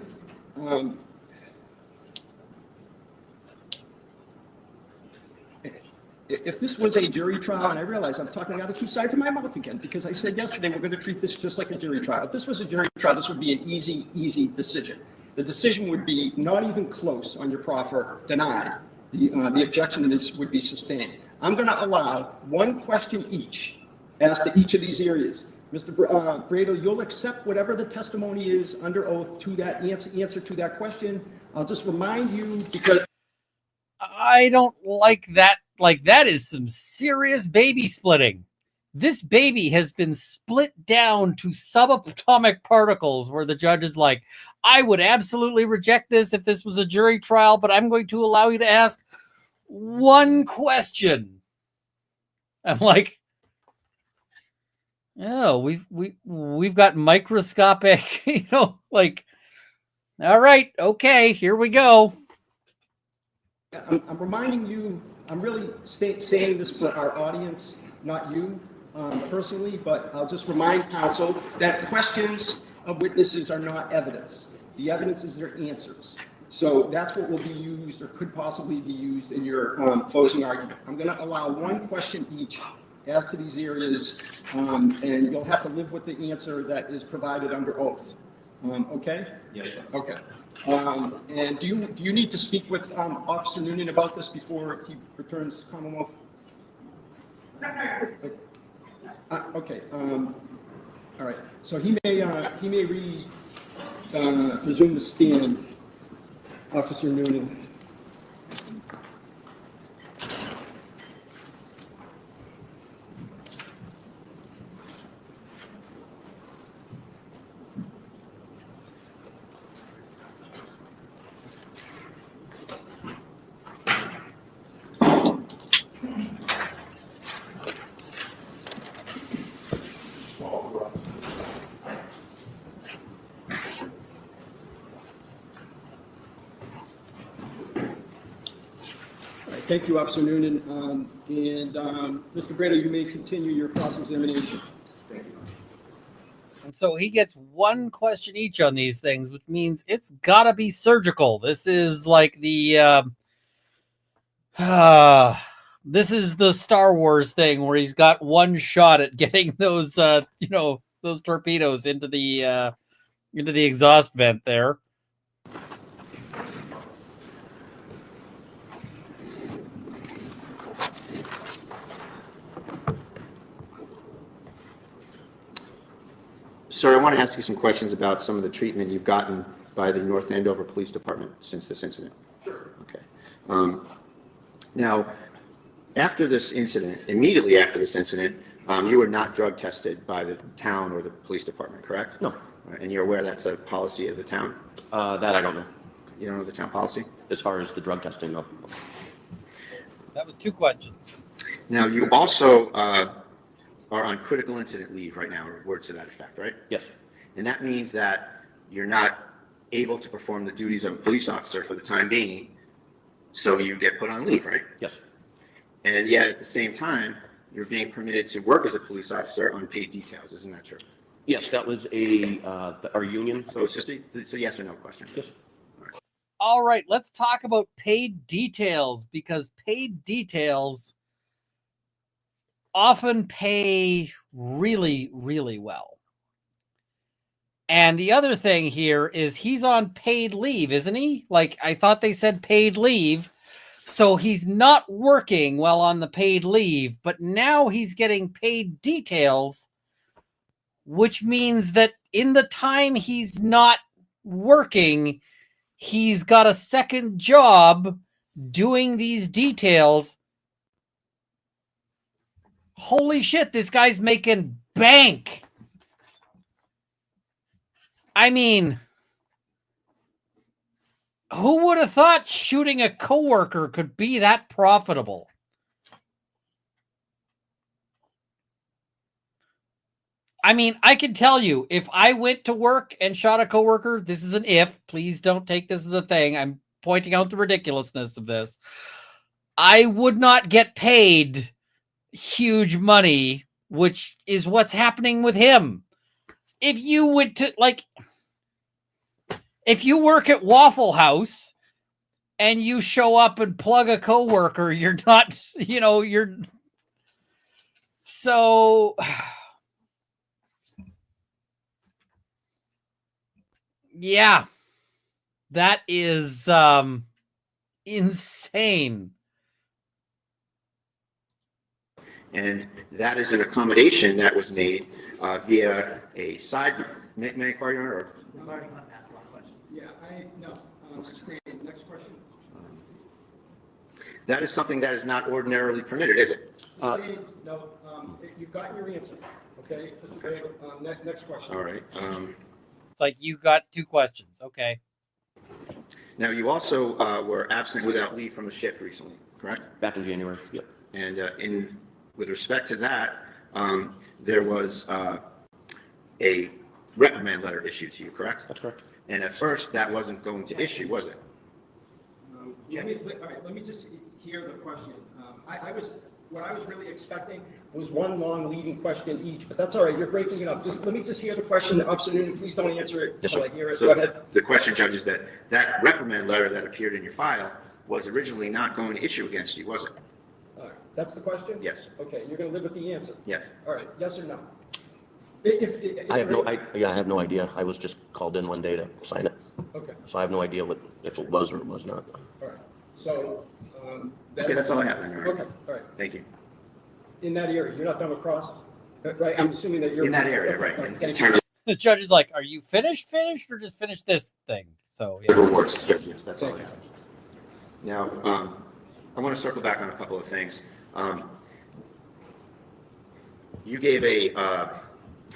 if this was a jury trial, and I realize I'm talking out of two sides of my mouth again, because I said yesterday we're going to treat this just like a jury trial. If this was a jury trial, this would be an easy decision. The decision would be not even close on your proffer, denied. The objection to this would be sustained. I'm going to allow one question each as to each of these areas. Mr. Brado, you'll accept whatever the testimony is under oath to that answer to that question. I'll just remind you, because I don't like that. Like, that is some serious baby splitting. This baby has been split down to subatomic particles where the judge is like, I would absolutely reject this if this was a jury trial, but I'm going to allow you to ask one question. I'm like, oh, we've got microscopic, you know, like, all right, okay, here we go. I'm reminding you, I'm really saying this for our audience, not you personally, but I'll just remind counsel that questions of witnesses are not evidence. The evidence is their answers. So that's what will be used or could possibly be used in your closing argument. I'm going to allow one question each as to these areas, and you'll have to live with the answer that is provided under oath. Okay? Yes, sir. Okay. And do you need to speak with Officer Noonan about this before he returns to Commonwealth? Okay. All right. So he may resume the stand, Officer Noonan. Thank you, Officer Noonan. Mr. Brado, you may continue your cross-examination. Thank you. And so he gets one question each on these things, which means it's got to be surgical. This is like the this is the Star Wars thing where he's got one shot at getting those those torpedoes into the exhaust vent there. Sir, I want to ask you some questions about some of the treatment you've gotten by the North Andover Police Department since this incident. Sure. Okay. Now, after this incident, immediately after this incident, you were not drug tested by the town or the police department, correct? No. And you're aware that's a policy of the town? That I don't know. You don't know the town policy? As far as the drug testing, no. That was two questions. Now, you also are on critical incident leave right now, or words to that effect, right? Yes. And that means that you're not able to perform the duties of a police officer for the time being, so you get put on leave, right? Yes. And yet, at the same time, you're being permitted to work as a police officer on paid details, isn't that true? Yes, that was our union. So it's just a yes or no question. Yes. All right, let's talk about paid details, because paid details often pay really, really well. And the other thing here is he's on paid leave, isn't he? Like, I thought they said paid leave. So he's not working while on the paid leave, but now he's getting paid details, which means that in the time he's not working, he's got a second job doing these details. Holy shit, this guy's making bank. I mean, who would have thought shooting a coworker could be that profitable? I mean, I can tell you, if I went to work and shot a coworker, this is an if, please don't take this as a thing. I'm pointing out the ridiculousness of this. I would not get paid huge money, which is what's happening with him. If you went to, like, if you work at Waffle House and you show up and plug a coworker, you're not, you're so. Yeah, that is insane. And that is an accommodation that was made via a side, may I inquire, Your Honor, or? I've already asked one question. Yeah, no, next question. That is something that is not ordinarily permitted, is it? No, you've gotten your answer, okay? Okay. Next question. All right. It's like you got two questions. Okay. Now, you also were absent without leave from a shift recently, correct? Back in January, yep. And with respect to that, there was a reprimand letter issued to you, correct? That's correct. And at first, that wasn't going to issue, was it? Let me just hear the question. What I was really expecting was one long leading question each, but that's all right. You're breaking it up. Let me just hear the question. Officer Noonan, please don't answer it until I hear it. Go ahead. The question, Judge, is that reprimand letter that appeared in your file was originally not going to issue against you, was it? All right. That's the question? Yes. Okay. You're going to live with the answer? Yes. All right. Yes or no? I have no idea. I was just called in one day to sign it. Okay. So I have no idea if it was or it was not. All right. So. Okay, that's all I have. Okay. All right. Thank you. In that area, you're not done with cross? Right? I'm assuming that you're. In that area, okay. right. All right. In Thank terms you. The judge is like, are you finished, or just finish this thing? So, of yeah. rewards, yes, that's all I have. Now, I want to circle back on a couple of things. You gave a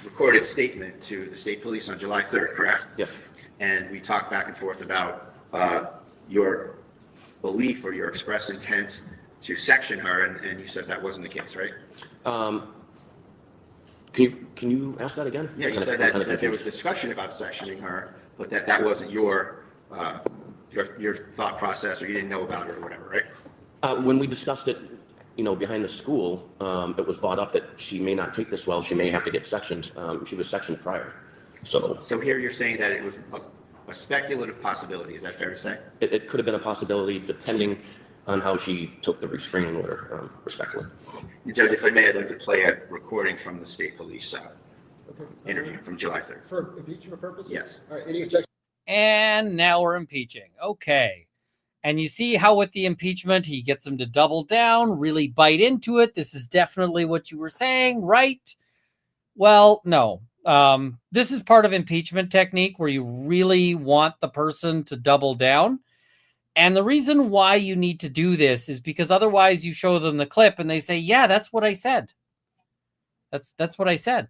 recorded statement to the state police on July 3rd, correct? Yes. And we talked back and forth about your belief or your express intent to section her, and you said that wasn't the case, right? Can you ask that again? Yeah, you said that there was discussion about sectioning her, but that wasn't your thought process, or you didn't know about it or whatever, right? When we discussed it, behind the school, it was brought up that she may not take this well. She may have to get sectioned. She was sectioned prior. So here you're saying that it was a speculative possibility. Is that fair to say? It could have been a possibility depending on how she took the restraining order, respectfully. Judge, if I may, I'd like to play a recording from the state police interview from July 3rd. For impeachment purposes? Yes. All right. Any objection? And now we're impeaching. Okay. And you see how with the impeachment, he gets them to double down, really bite into it. This is definitely what you were saying, right? Well, no. This is part of impeachment technique where you really want the person to double down. And the reason why you need to do this is because otherwise you show them the clip and they say, yeah, that's what I said. That's what I said.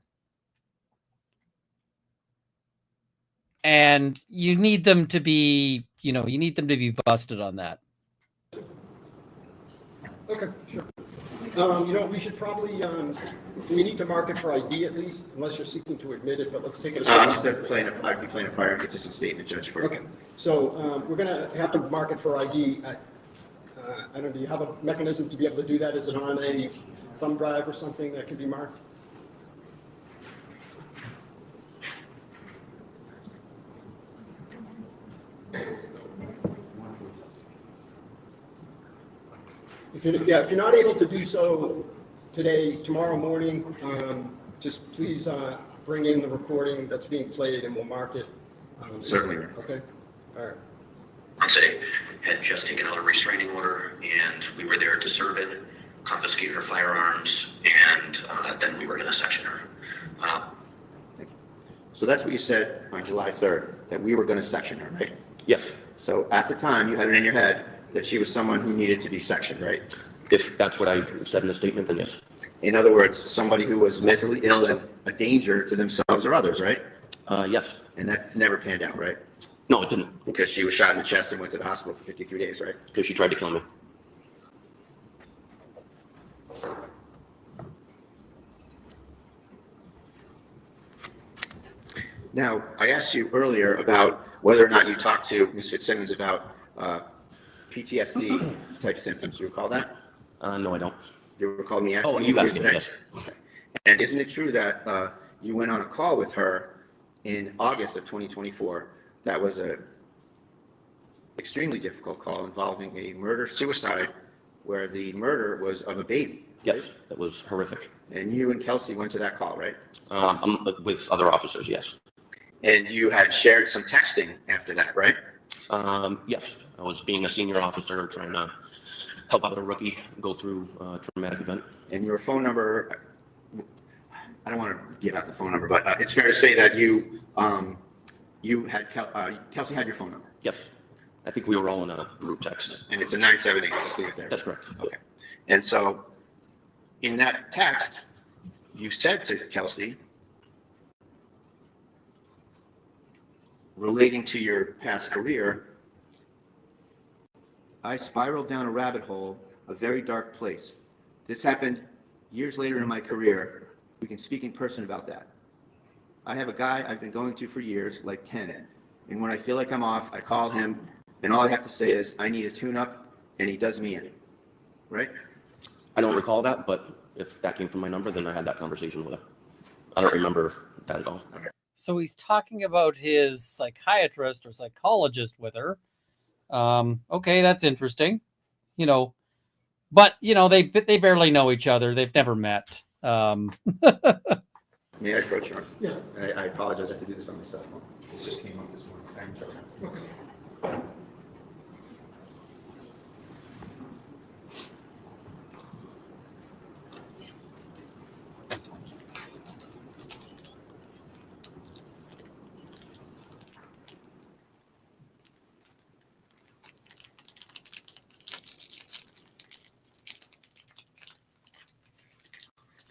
And you need them to be, busted on that. Okay, sure. We should probably, we need to mark it for ID at least, unless you're seeking to admit it, but let's take it. I'd be playing a prior inconsistent statement, Judge. Okay, so we're going to have to mark it for ID. I don't know, do you have a mechanism to be able to do that? Is it on a thumb drive or something that can be marked? If you're not able to do so today, tomorrow morning, just please bring in the recording that's being played and we'll mark it. Certainly. Okay, all right. Say had just taken out a restraining order, and we were there to serve it, confiscate her firearms, and then we were going to section her. So that's what you said on July 3rd, that we were going to section her, right? Yes, So at the time, you had it in your head that she was someone who needed to be sectioned, right? if that's what I said in the statement, then yes. In other words, somebody who was mentally ill and a danger to themselves or others, right? Yes. And that never panned out, right? No, it didn't, Because she was shot in the chest and went to the hospital for 53 days, right? because she tried to kill me. Now, I asked you earlier about whether or not you talked to Ms. Fitzsimmons about PTSD type symptoms. You recall that? No, I don't. You recall me asking Oh, you asked me, today? yes. And isn't it true that you went on a call with her in August of 2024? That was a extremely difficult call involving a murder-suicide where the murder was of a baby. Yes, that was horrific. And you and Kelsey went to that call, right? With other officers, yes. And you had shared some texting after that, right? Yes, I was being a senior officer trying to help out a rookie go through a traumatic event. And your phone number, I don't want to give out the phone number, but it's fair to say that you had, Kelsey had your phone number. Yes, I think we were all in a group text. And it's a 978, just leave it there. That's correct. Okay. And so in that text, you said to Kelsey, relating to your past career, I spiraled down a rabbit hole, a very dark place. This happened years later in my career. We can speak in person about that. I have a guy I've been going to for years, like 10. And when I feel like I'm off, I call him, and all I have to say is, I need a tune-up, and he does me in. Right? I don't recall that, but if that came from my number, then I had that conversation with her. I don't remember that at all. Okay. So he's talking about his psychiatrist or psychologist with her. Okay, that's interesting. But they barely know each other. They've never met. May I approach you? Yeah. I apologize, I have to do this on my cell phone. This just came up this morning. I'm joking. Okay.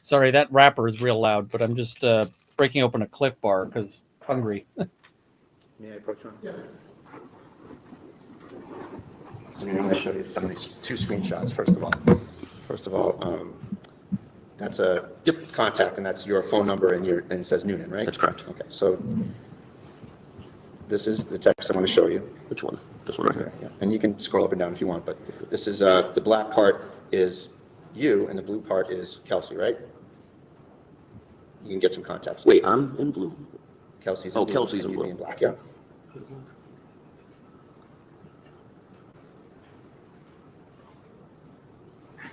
Sorry, that wrapper is real loud, but I'm just breaking open a Cliff Bar because hungry. May I approach you? Yeah. So I'm going to show you some of these two screenshots, first of all. That's a contact, and that's your phone number, and it says Noonan, right? That's correct. Okay, so this is the text I want to show you. Which one? This one right here. Yeah. And you can scroll up and down if you want, but this is, the black part is you, and the blue part is Kelsey, right? You can get some context. Wait, I'm in blue. Kelsey's Oh, blue, Kelsey's and in you blue. in black, yeah.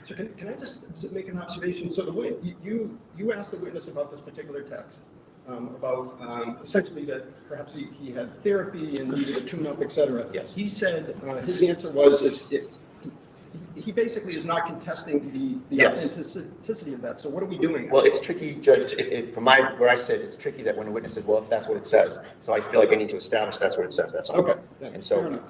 So can I just make an observation? So the way you asked the witness about this particular text, about essentially that perhaps he had therapy and needed a tune-up, et cetera. Yes. He said his answer was he basically is not contesting the Yes. authenticity of that. So what are we doing? Well, it's tricky, Judge, from where I sit, it's tricky that when a witness says, well, if that's what it says, so I feel like I need to establish that's what it says, that's all. Okay. And Fair so, enough.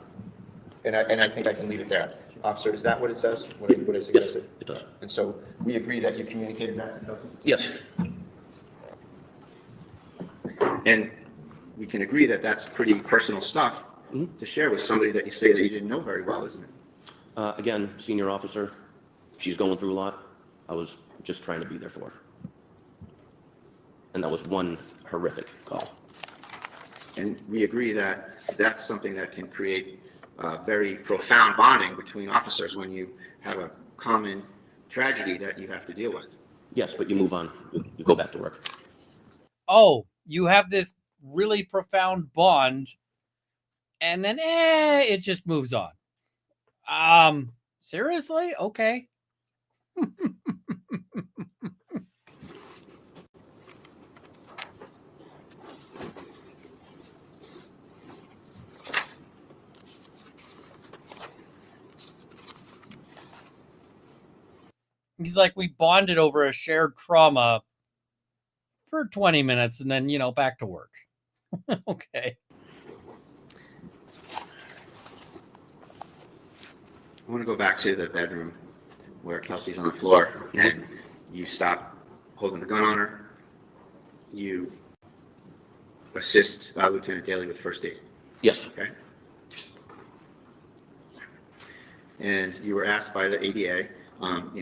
and I think I can leave it there. Officer, is that what it says? What I suggested? It does. And so we agree that you communicated that to Kelsey? Yes. And we can agree that that's pretty personal stuff to share with somebody that you say that you didn't know very well, isn't it? Again, senior officer. She's going through a lot. I was just trying to be there for her. And that was one horrific call. And we agree that that's something that can create very profound bonding between officers when you have a common tragedy that you have to deal with. Yes, but you move on. You go back to work. Oh, you have this really profound bond, and then it just moves on. Seriously? Okay. He's like, we bonded over a shared trauma for 20 minutes and then, back to work. Okay. I want to go back to the bedroom where Kelsey's on the floor and you stop holding the gun on her. You assist Lieutenant Daly with first aid. Yes. Okay. And you were asked by the ADA,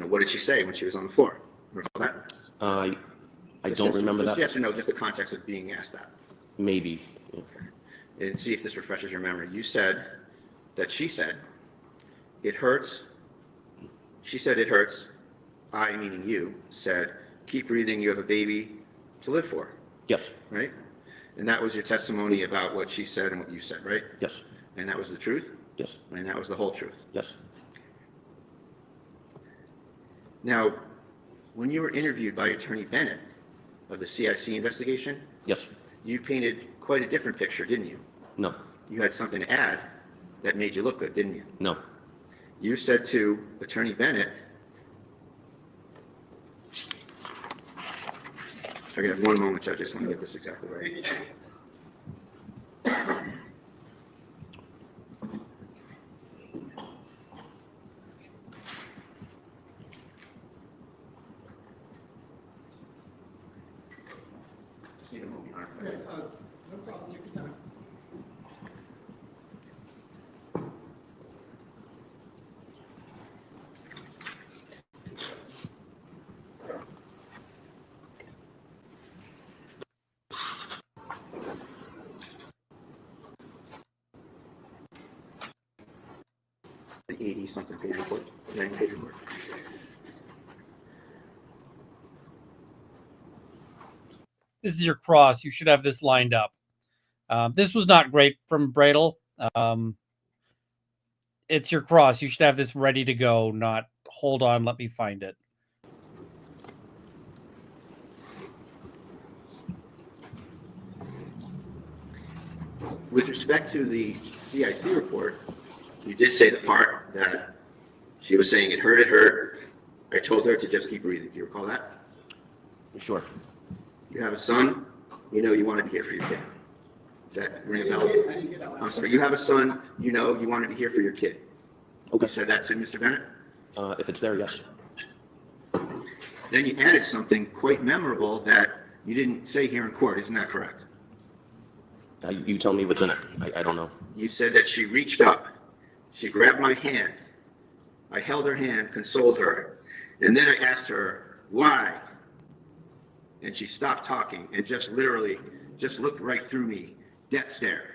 what did she say when she was on the floor? Recall that? I don't remember just that. Yes or no, just the context of being asked that. Maybe. Okay. And see if this refreshes your memory. You said that she said, it hurts. She said it hurts. I, meaning you, said, keep breathing, you have a baby to live for. Yes. Right? And that was your testimony about what she said and what you said, right? Yes. And that was the truth? Yes. And that was the whole truth? Yes. Now, when you were interviewed by Attorney Bennett of the CIC investigation, Yes. you painted quite a different picture, didn't you? No. You had something to add that made you look good, didn't you? No. You said to Attorney Bennett, if I can have one moment, Judge, I just want to get this exactly right. Just need a moment, all right? No problem, take your time. The 80-something page report, 90-page report. This is your cross. You should have this lined up. This was not great from Bradel. It's your cross. You should have this ready to go, not hold on, let me find it. With respect to the CIC report, you did say the part that she was saying it hurt. I told her to just keep breathing. Do you recall that? Sure. You have a son, you want to be here for your kid. Does that ring a bell? I didn't get that last. I'm sorry, you have a son, you want to be here for your kid. Okay. You said that to Mr. Bennett? If it's there, yes. Then you added something quite memorable that you didn't say here in court, isn't that correct? You tell me what's in it. I don't know. You said that she reached up, she grabbed my hand, I held her hand, consoled her, and then I asked her, why? And she stopped talking and just literally just looked right through me, death stare.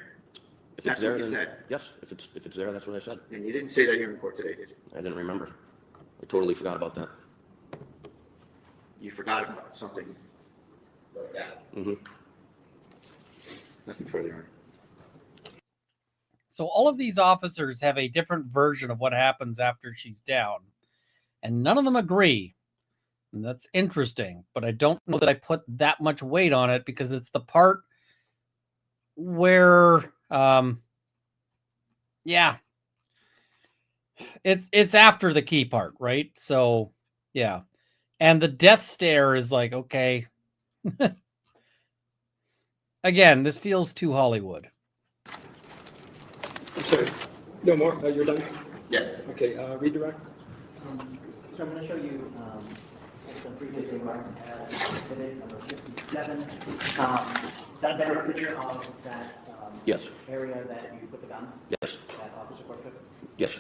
If That's it's there, what you then, said. yes. If it's there, that's what I said. And you didn't say that here in court today, did you? I didn't remember. I totally forgot about that. You forgot about something like that. Mm-hmm. Nothing further on. So all of these officers have a different version of what happens after she's down, and none of them agree. And that's interesting, but I don't know that I put that much weight on it because it's the part where, it's after the key part, right? So, yeah. And the death stare is like, okay. Again, this feels too Hollywood. I'm sorry. No more? You're done? Yes. Okay, redirect. So I'm going to show you some previous environment exhibit number 57. Is that a better picture of that Yes. area that you put the gun? Yes. That officer court took? Yes.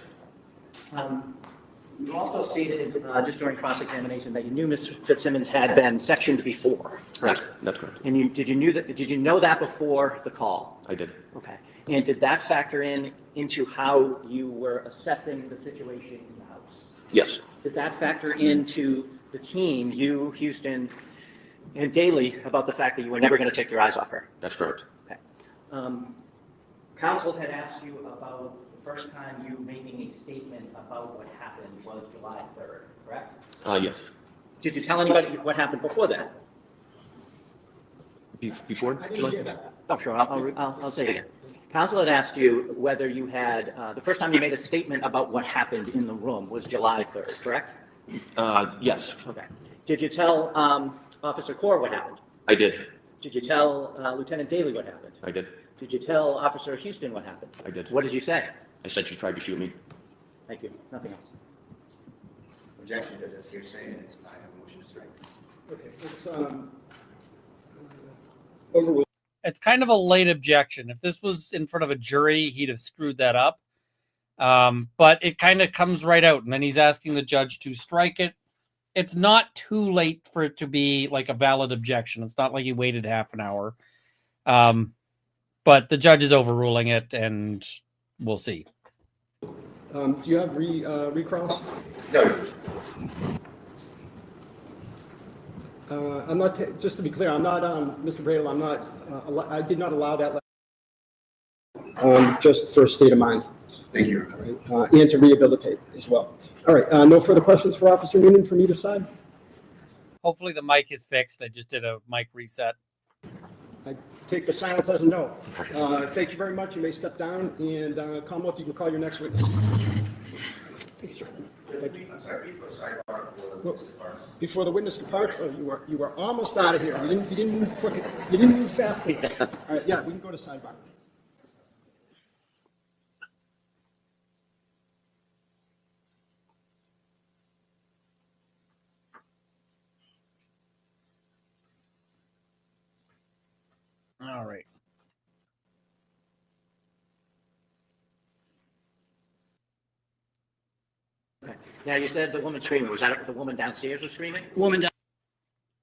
You also stated just during cross-examination that you knew Ms. Fitzsimmons had been sectioned before. That's correct. And did you know that before the call? I did. Okay. And did that factor into how you were assessing the situation in the house? Yes. Did that factor into the team, you, Houston, and Daly, about the fact that you were never going to take your eyes off her? That's correct. Okay. Counsel had asked you about first time you making a statement about what happened was July 3rd, correct? Yes. Did you tell anybody what happened before that? Before I didn't July? hear that. Oh, sure, I'll say it again. Counsel had asked you whether you had, the first time you made a statement about what happened in the room was July 3rd, correct? Yes, Okay. Did you tell Officer Corr what happened? I did. Did you tell Lieutenant Daly what happened? I did. Did you tell Officer Houston what happened? I did. What did you say? I said she tried to shoot me. Thank you. Nothing else. Objection, Judge, as you're saying, it's, I have a motion to strike. Okay, it's, overruled. It's kind of a late objection. If this was in front of a jury, he'd have screwed that up. But it kind of comes right out, and then he's asking the judge to strike it. It's not too late for it to be like a valid objection. It's not like he waited half an hour. But the judge is overruling it, and we'll see. Do you have recross? No. I'm not, just to be clear, I'm not, Mr. Bradle, I'm not, I did not allow that. Just for a state of mind. Thank you. All right, and to rehabilitate as well. All right, no further questions for Officer Noonan from either side? Hopefully the mic is fixed. I just did a mic reset. I take the silence as a no. Thank you very much. You may step down, and Commonwealth, you can call your next witness. Thank you, sir. Thank you. I'm sorry, Before the witness departs, oh, you were almost out of here. You didn't move quick. You didn't move fast enough. All right, yeah, we can go to sidebar. All right. Okay. Now, you said the woman screaming. Was that the woman downstairs was screaming?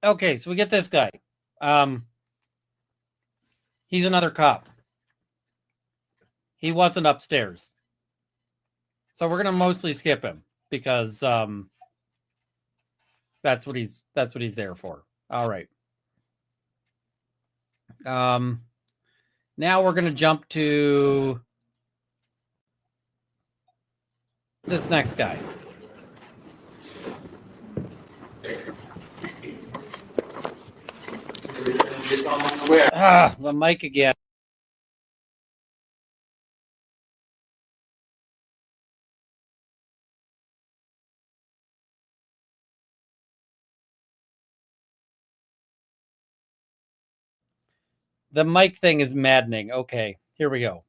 Okay, so we get this guy. He's another cop. He wasn't upstairs. So we're gonna mostly skip him because that's what he's there for. All right. Now we're gonna jump to this next guy. The mic again. The mic thing is maddening. Okay, here we go.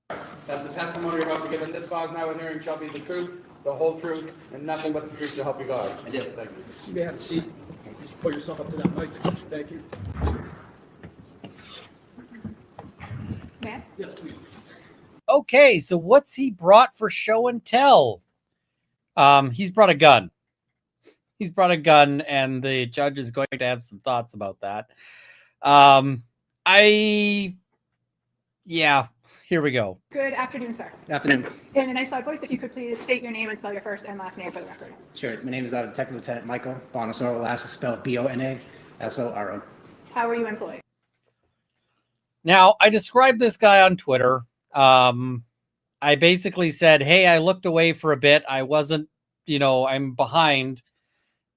That the testimony you're about to give in this cause now and hearing shall be the truth, the whole truth, and nothing but the truth to help you God. I do. Thank you. You may have a seat. Just pull yourself up to that mic. Thank you. Matt? Yes, please. Okay, so what's he brought for show and tell? He's brought a gun. He's brought a gun, and the judge is going to have some thoughts about that. Yeah, here we go. Good afternoon, sir. Afternoon. In a nice loud voice, if you could please state your name and spell your first and last name for the record. Sure. My name is Detective Lieutenant Michael Bonasoro. Last is spelled Bonasoro. How are you employed? Now, I described this guy on Twitter. I basically said, hey, I looked away for a bit. I wasn't, I'm behind.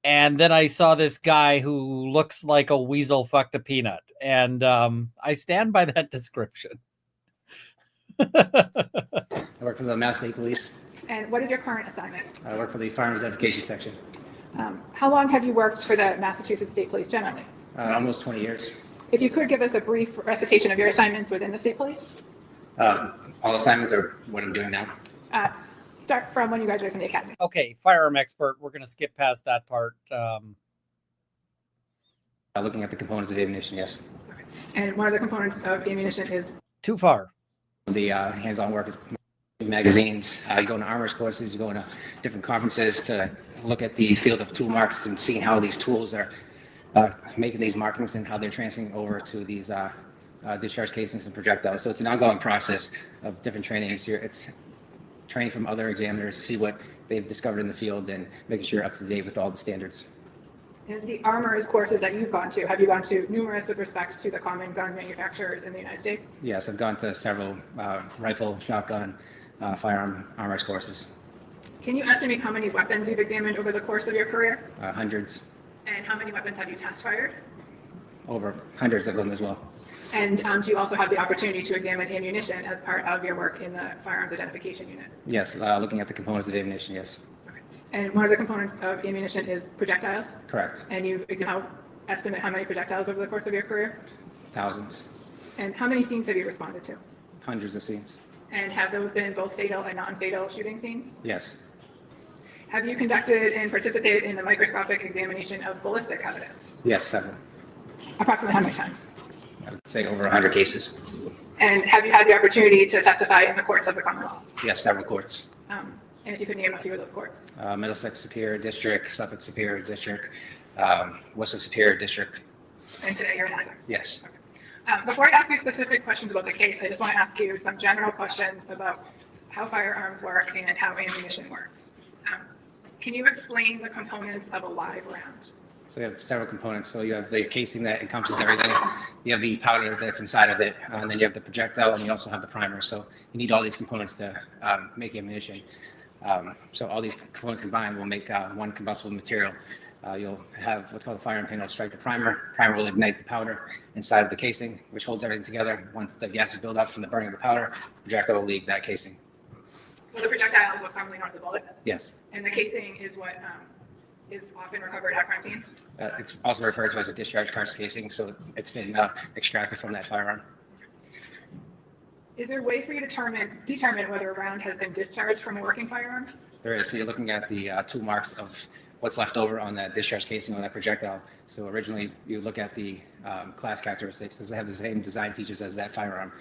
And then I saw this guy who looks like a weasel fucked a peanut. And I stand by that description. I work for the Mass State Police. And what is your current assignment? I work for the Firearms Identification Section. How long have you worked for the Massachusetts State Police generally? Almost 20 years. If you could give us a brief recitation of your assignments within the state police? All assignments are what I'm doing now. Start from when you graduated from the academy. Okay, firearm expert. We're going to skip past that part. Looking at the components of ammunition, yes. And one of the components of the ammunition is? Too far. The hands-on work is magazines. You go to armors courses, you go to different conferences to look at the field of tool marks and seeing how these tools are making these markings and how they're transferring over to these discharge casings and projectiles. So it's an ongoing process of different trainings here. It's training from other examiners, see what they've discovered in the field and making sure you're up to date with all the standards. And the armors courses that you've gone to, have you gone to numerous with respect to the common gun manufacturers in the United States? Yes, I've gone to several rifle, shotgun, firearm armors courses. Can you estimate how many weapons you've examined over the course of your career? Hundreds, And how many weapons have you test fired? over hundreds of them as well. And do you also have the opportunity to examine ammunition as part of your work in the firearms identification unit? Yes, looking at the components of ammunition, yes. And one of the components of ammunition is projectiles? Correct. And you've estimate how many projectiles over the course of your career? Thousands, And how many scenes have you responded to? hundreds of scenes. And have those been both fatal and non-fatal shooting scenes? Yes, Have you conducted and participated in the microscopic examination of ballistic evidence? yes, 7. Approximately how many times? I would say over 100 cases. And have you had the opportunity to testify in the courts of the Commonwealth? Yes, several courts. And if you could name a few of those courts. Middlesex Superior District, Suffolk Superior District, Worcester Superior District. And today you're in Essex. Yes. Before I ask you specific questions about the case, I just want to ask you some general questions about how firearms work and how ammunition works. Can you explain the components of a live round? So you have several components. So you have the casing that encompasses everything. You have the powder that's inside of it, and then you have the projectile, and you also have the primer. So you need all these components to make ammunition. So all these components combined will make one combustible material. You'll have what's called a firing pin. It'll strike the primer. Primer will ignite the powder inside of the casing, which holds everything together. Once the gases build up from the burning of the powder, the projectile will leave that casing. So the projectile is what's commonly known as a bullet, Yes. and the casing is what is often recovered at crime scenes. It's also referred to as a discharge cart casing, so it's been extracted from that firearm. Is there a way for you to determine whether a round has been discharged from a working firearm? There is. So you're looking at the tool marks of what's left over on that discharge casing or that projectile. So originally, you look at the class characteristics. Does it have the same design features as that firearm?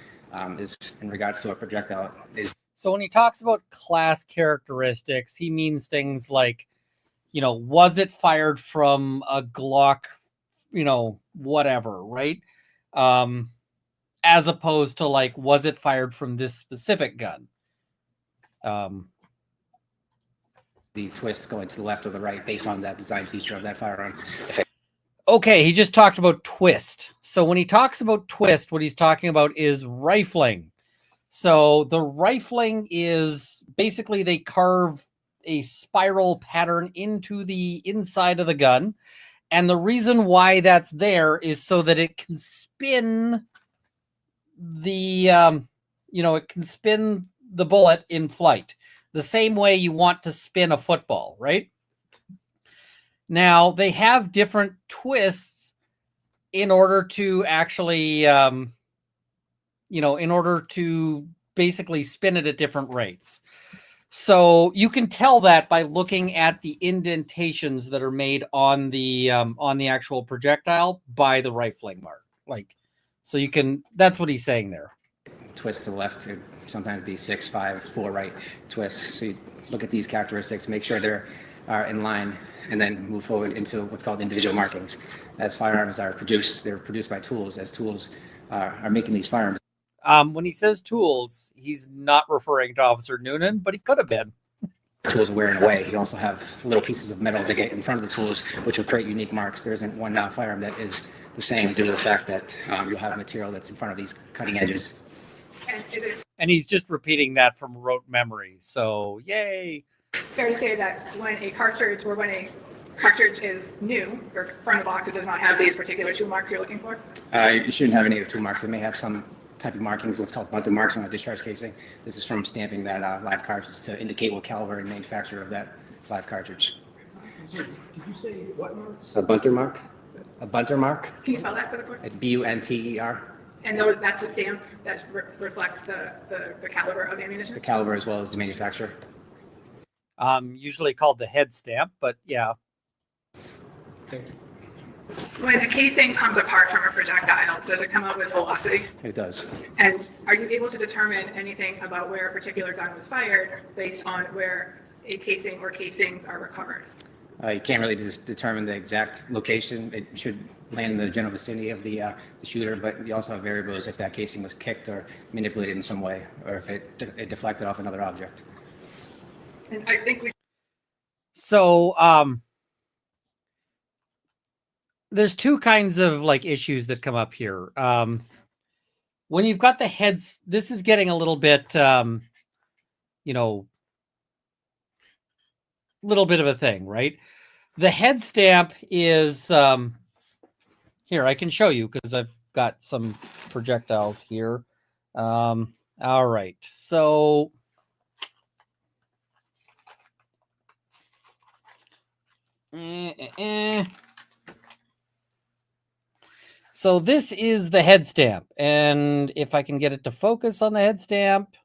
Is in regards to a projectile. So when he talks about class characteristics, he means things like, was it fired from a Glock, whatever, right? As opposed to like, was it fired from this specific gun? The twist going to the left or the right based on that design feature of that firearm. Okay, he just talked about twist. So when he talks about twist, what he's talking about is rifling. So the rifling is basically they carve a spiral pattern into the inside of the gun. And the reason why that's there is so that it can spin the, it can spin the bullet in flight. The same way you want to spin a football, right? Now, they have different twists in order to actually, in order to basically spin it at different rates. So you can tell that by looking at the indentations that are made on the actual projectile by the rifling mark. So you can, that's what he's saying there. Twist to the left could sometimes be 6, 5, 4 right twists. So you look at these characteristics, make sure they're in line, and then move forward into what's called individual markings. As firearms are produced, they're produced by tools. As tools are making these firearms. When he says tools, he's not referring to Officer Noonan, but he could have been. Tools are wearing away. You also have little pieces of metal that get in front of the tools, which will create unique marks. There isn't one firearm that is the same due to the fact that you'll have material that's in front of these cutting edges. And he's just repeating that from rote memory. So, yay. Fair to say that when a cartridge is new or from the box, it does not have these particular tool marks you're looking for? You shouldn't have any of the tool marks. It may have some type of markings, what's called bunter marks on a discharge casing. This is from stamping that live cartridge to indicate what caliber and manufacturer of that live cartridge. Did you say what marks? A bunter mark? A bunter mark? Can you spell that for the court? It's Bunter. And that's the stamp that reflects the caliber of ammunition? The caliber as well as the manufacturer. Usually called the head stamp, but yeah. Okay. When a casing comes apart from a projectile, does it come out with velocity? It does. And are you able to determine anything about where a particular gun was fired based on where a casing or casings are recovered? You can't really determine the exact location. It should land in the general vicinity of the shooter, but you also have variables if that casing was kicked or manipulated in some way, or if it deflected off another object. And I think So, there's two kinds of issues that come up here. When you've got the heads, this is getting a little bit little bit of a thing, right? The head stamp is here. I can show you because I've got some projectiles here. All right, so so this is the head stamp, and if I can get it to focus on the head stamp,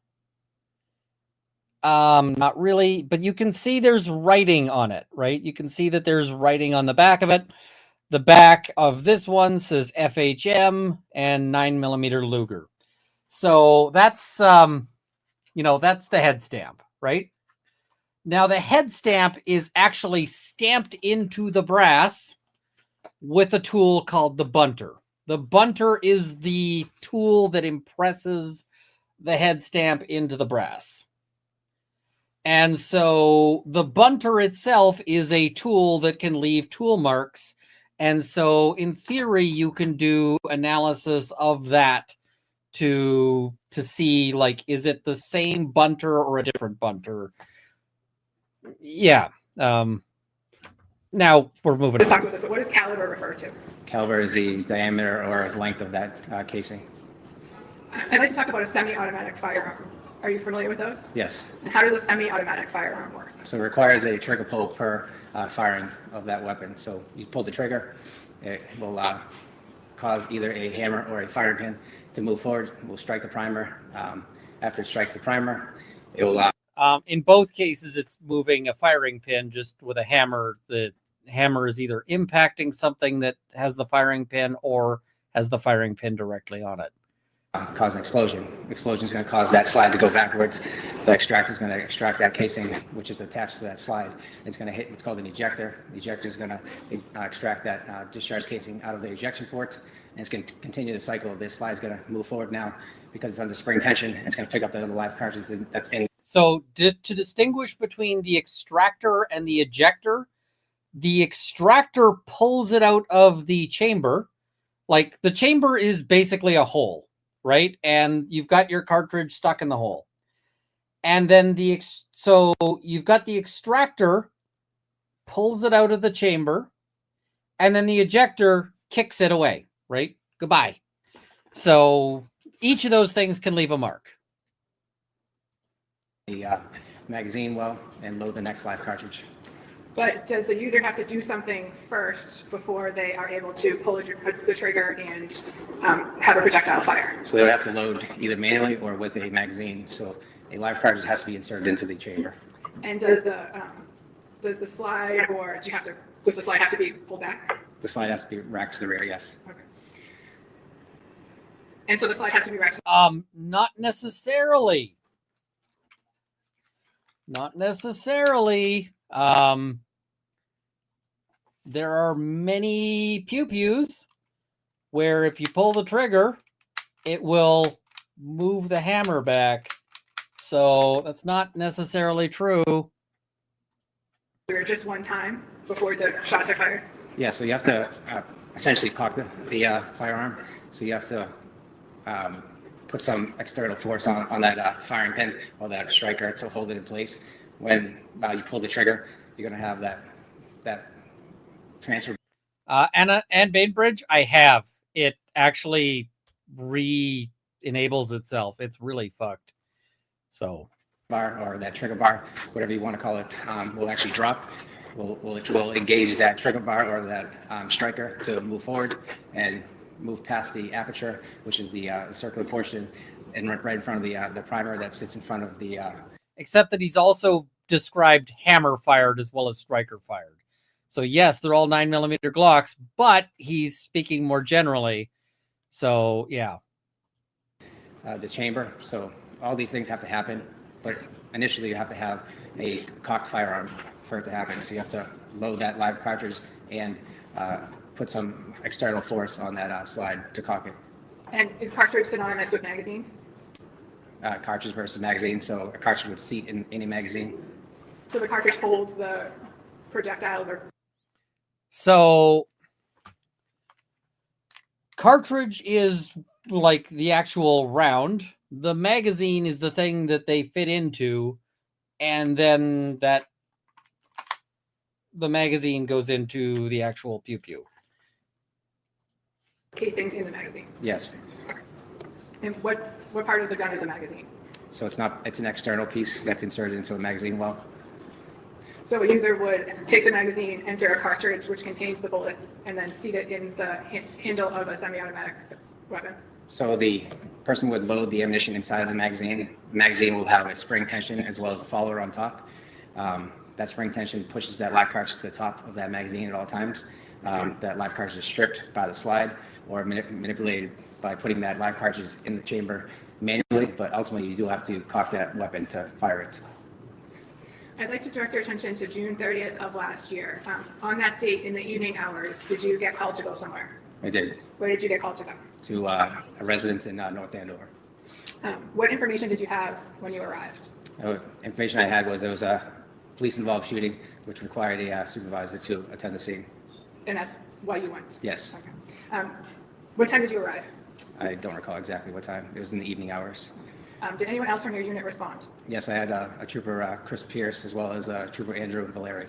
not really, but you can see there's writing on it, right? You can see that there's writing on the back of it. The back of this one says FHM and 9mm Luger. So that's that's the head stamp, right? Now the head stamp is actually stamped into the brass with a tool called the bunter. The bunter is the tool that impresses the head stamp into the brass. And so the bunter itself is a tool that can leave tool marks. And so in theory, you can do analysis of that to see, like, is it the same bunter or a different bunter? Yeah. Now we're moving Let's on. talk about this, but what does caliber refer to? Caliber is the diameter or length of that casing. I'd like to talk about a semi-automatic firearm. Are you familiar with those? Yes. And how does a semi-automatic firearm work? So it requires a trigger pull per firing of that weapon. So you pull the trigger, it will cause either a hammer or a firing pin to move forward. It will strike the primer. After it strikes the primer, it will... In both cases, it's moving a firing pin just with a hammer. The hammer is either impacting something that has the firing pin or has the firing pin directly on it. Cause an explosion. Explosion is going to cause that slide to go backwards. The extractor is going to extract that casing, which is attached to that slide. It's going to hit what's called an ejector. The ejector is going to extract that discharge casing out of the ejection port, and it's going to continue the cycle. This slide is going to move forward now because it's under spring tension. And it's going to pick up that other live cartridge that's in. So to distinguish between the extractor and the extractor pulls it out of the chamber. Like, the chamber is basically a hole, right? And you've got your cartridge stuck in the hole. And then so you've got the extractor pulls it out of the chamber, and then the ejector kicks it away, right? Goodbye. So each of those things can leave a mark. The magazine well and load the next live cartridge. But does the user have to do something first before they are able to pull the trigger and have a projectile fire? So they would have to load either manually or with a magazine. So a live cartridge has to be inserted into the chamber. And does the slide, or does the slide have to be pulled back? The slide has to be racked to the rear, yes. Okay. And so the slide has to be racked. Not necessarily. Not necessarily. There are many pew-pews where if you pull the trigger, it will move the hammer back. So that's not necessarily true. Just one time before the shots are fired? Yeah, so you have to essentially cock the firearm. So you have to put some external force on that firing pin or that striker to hold it in place. When you pull the trigger, you're going to have that transfer. And Bainbridge, I have. It actually re-enables itself. It's really fucked. So bar or that trigger bar, whatever you want to call it, will actually drop. Will engage that trigger bar or that striker to move forward and move past the aperture, which is the circular portion, and right in front of the primer that sits in front of the. Except that he's also described hammer fired as well as striker fired. So yes, they're all 9mm Glocks, but he's speaking more generally. So yeah. The chamber. So all these things have to happen, but initially you have to have a cocked firearm for it to happen. So you have to load that live cartridge and put some external force on that slide to cock it. And is cartridge synonymous with magazine? Cartridge versus magazine. So a cartridge would seat in any magazine. So the cartridge holds the projectiles, or? So cartridge is like the actual round. The magazine is the thing that they fit into and then the magazine goes into the actual pew pew. Casings in the magazine. Yes. And what part of the gun is a magazine? So it's an external piece that's inserted into a magazine well. So a user would take the magazine, enter a cartridge which contains the bullets, and then seat it in the handle of a semi-automatic weapon. So the person would load the ammunition inside of the magazine. The magazine will have a spring tension as well as a follower on top. That spring tension pushes that live cartridge to the top of that magazine at all times. That live cartridge is stripped by the slide or manipulated by putting that live cartridge in the chamber manually, but ultimately you do have to cock that weapon to fire it. I'd like to direct your attention to June 30th of last year. On that date, in the evening hours, did you get called to go somewhere? I did. Where did you get called to go? To a residence in North Andover. What information did you have when you arrived? Information I had was there was a police-involved shooting, which required a supervisor to attend the scene. And that's why you went? Yes. Okay. What time did you arrive? I don't recall exactly what time. It was in the evening hours. Did anyone else from your unit respond? Yes, I had a trooper, Chris Pierce, as well as trooper Andrew Valeri.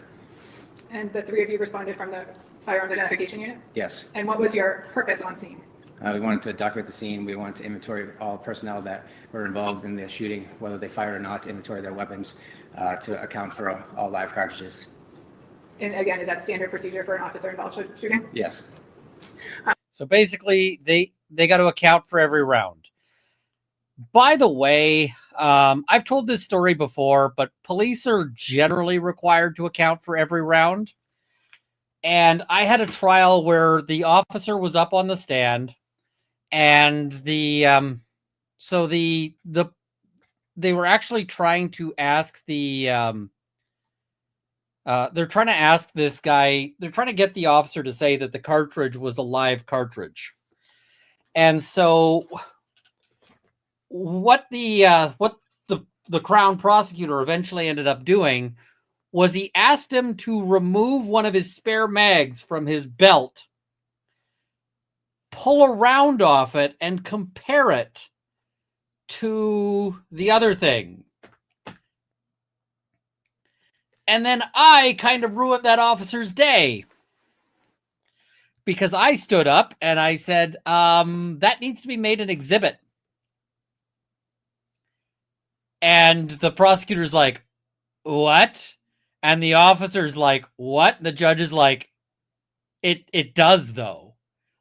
And the three of you responded from the firearms identification unit? Yes. And what was your purpose on scene? We wanted to document the scene. We wanted to inventory all personnel that were involved in the shooting, whether they fired or not, to inventory their weapons to account for all live cartridges. And again, is that standard procedure for an officer involved shooting? Yes. So basically, they got to account for every round. By the way, I've told this story before, but police are generally required to account for every round. And I had a trial where the officer was up on the stand, and they were actually trying to ask they're trying to ask this guy, they're trying to get the officer to say that the cartridge was a live cartridge. And so what the Crown prosecutor eventually ended up doing was he asked him to remove one of his spare mags from his belt, pull a round off it, and compare it to the other thing. And then I kind of ruined that officer's day, because I stood up and I said, that needs to be made an exhibit. And the prosecutor's like, what? And the officer's like, what? The judge is like, it does though.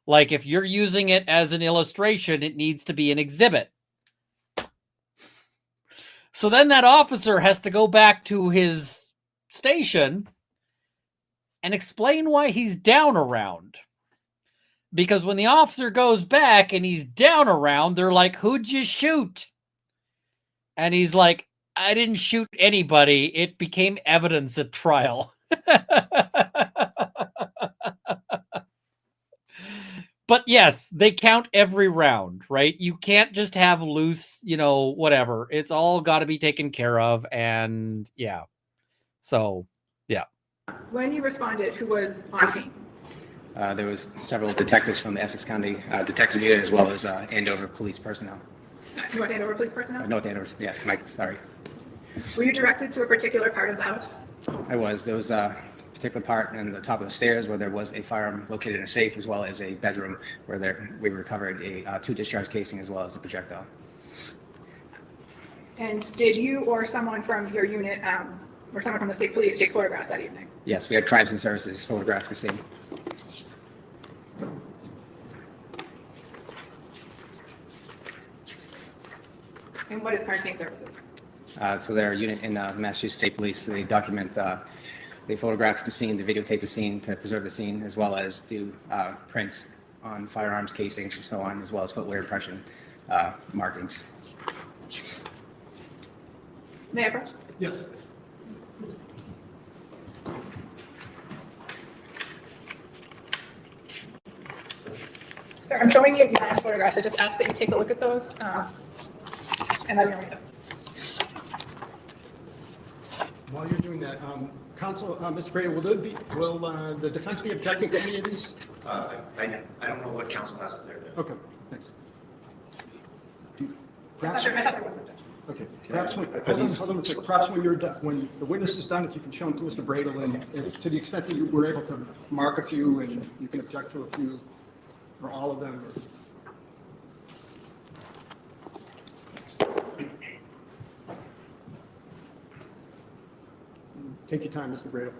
Like, if you're using it as an illustration, it needs to be an exhibit. So then that officer has to go back to his station and explain why he's down a round. Because when the officer goes back and he's down a round, they're like, who'd you shoot? And he's like, I didn't shoot anybody. It became evidence at trial. But yes, they count every round, right? You can't just have loose, whatever. It's all got to be taken care of. And yeah. So, yeah. When you responded, who was on scene? There was several detectives from the Essex County Detective Unit, as well as Andover police personnel. North Andover police personnel? North Andover, yes, Mike, sorry. Were you directed to a particular part of the house? I was. There was a particular part in the top of the stairs where there was a firearm located in a safe, as well as a bedroom where we recovered a 2 discharge casing as well as a projectile. And did you or someone from your unit or someone from the state police take photographs that evening? Yes, we had Crimes and Services photograph the scene. And what is Crime Scene Services? So they're a unit in Massachusetts State Police. They document, they photograph the scene, they videotape the scene to preserve the scene, as well as do prints on firearms casings and so on, as well as footwear impression markings. May I approach? Yes. Sir, I'm showing you my photographs. I just asked that you take a look at those and let me know what you think. While you're doing that, Counsel, Mr. Brady, will the defense be objecting to any of these? I don't know what counsel has up there. Okay, thanks. I thought there was objection. Okay, perhaps when, hold on a second. Perhaps when you're done, when the witness is done, if you can show them to Mr. Bradel, and if, to the extent that you were able to mark a few and you can object to a few, or all of them. Take your time, Mr. Bradel.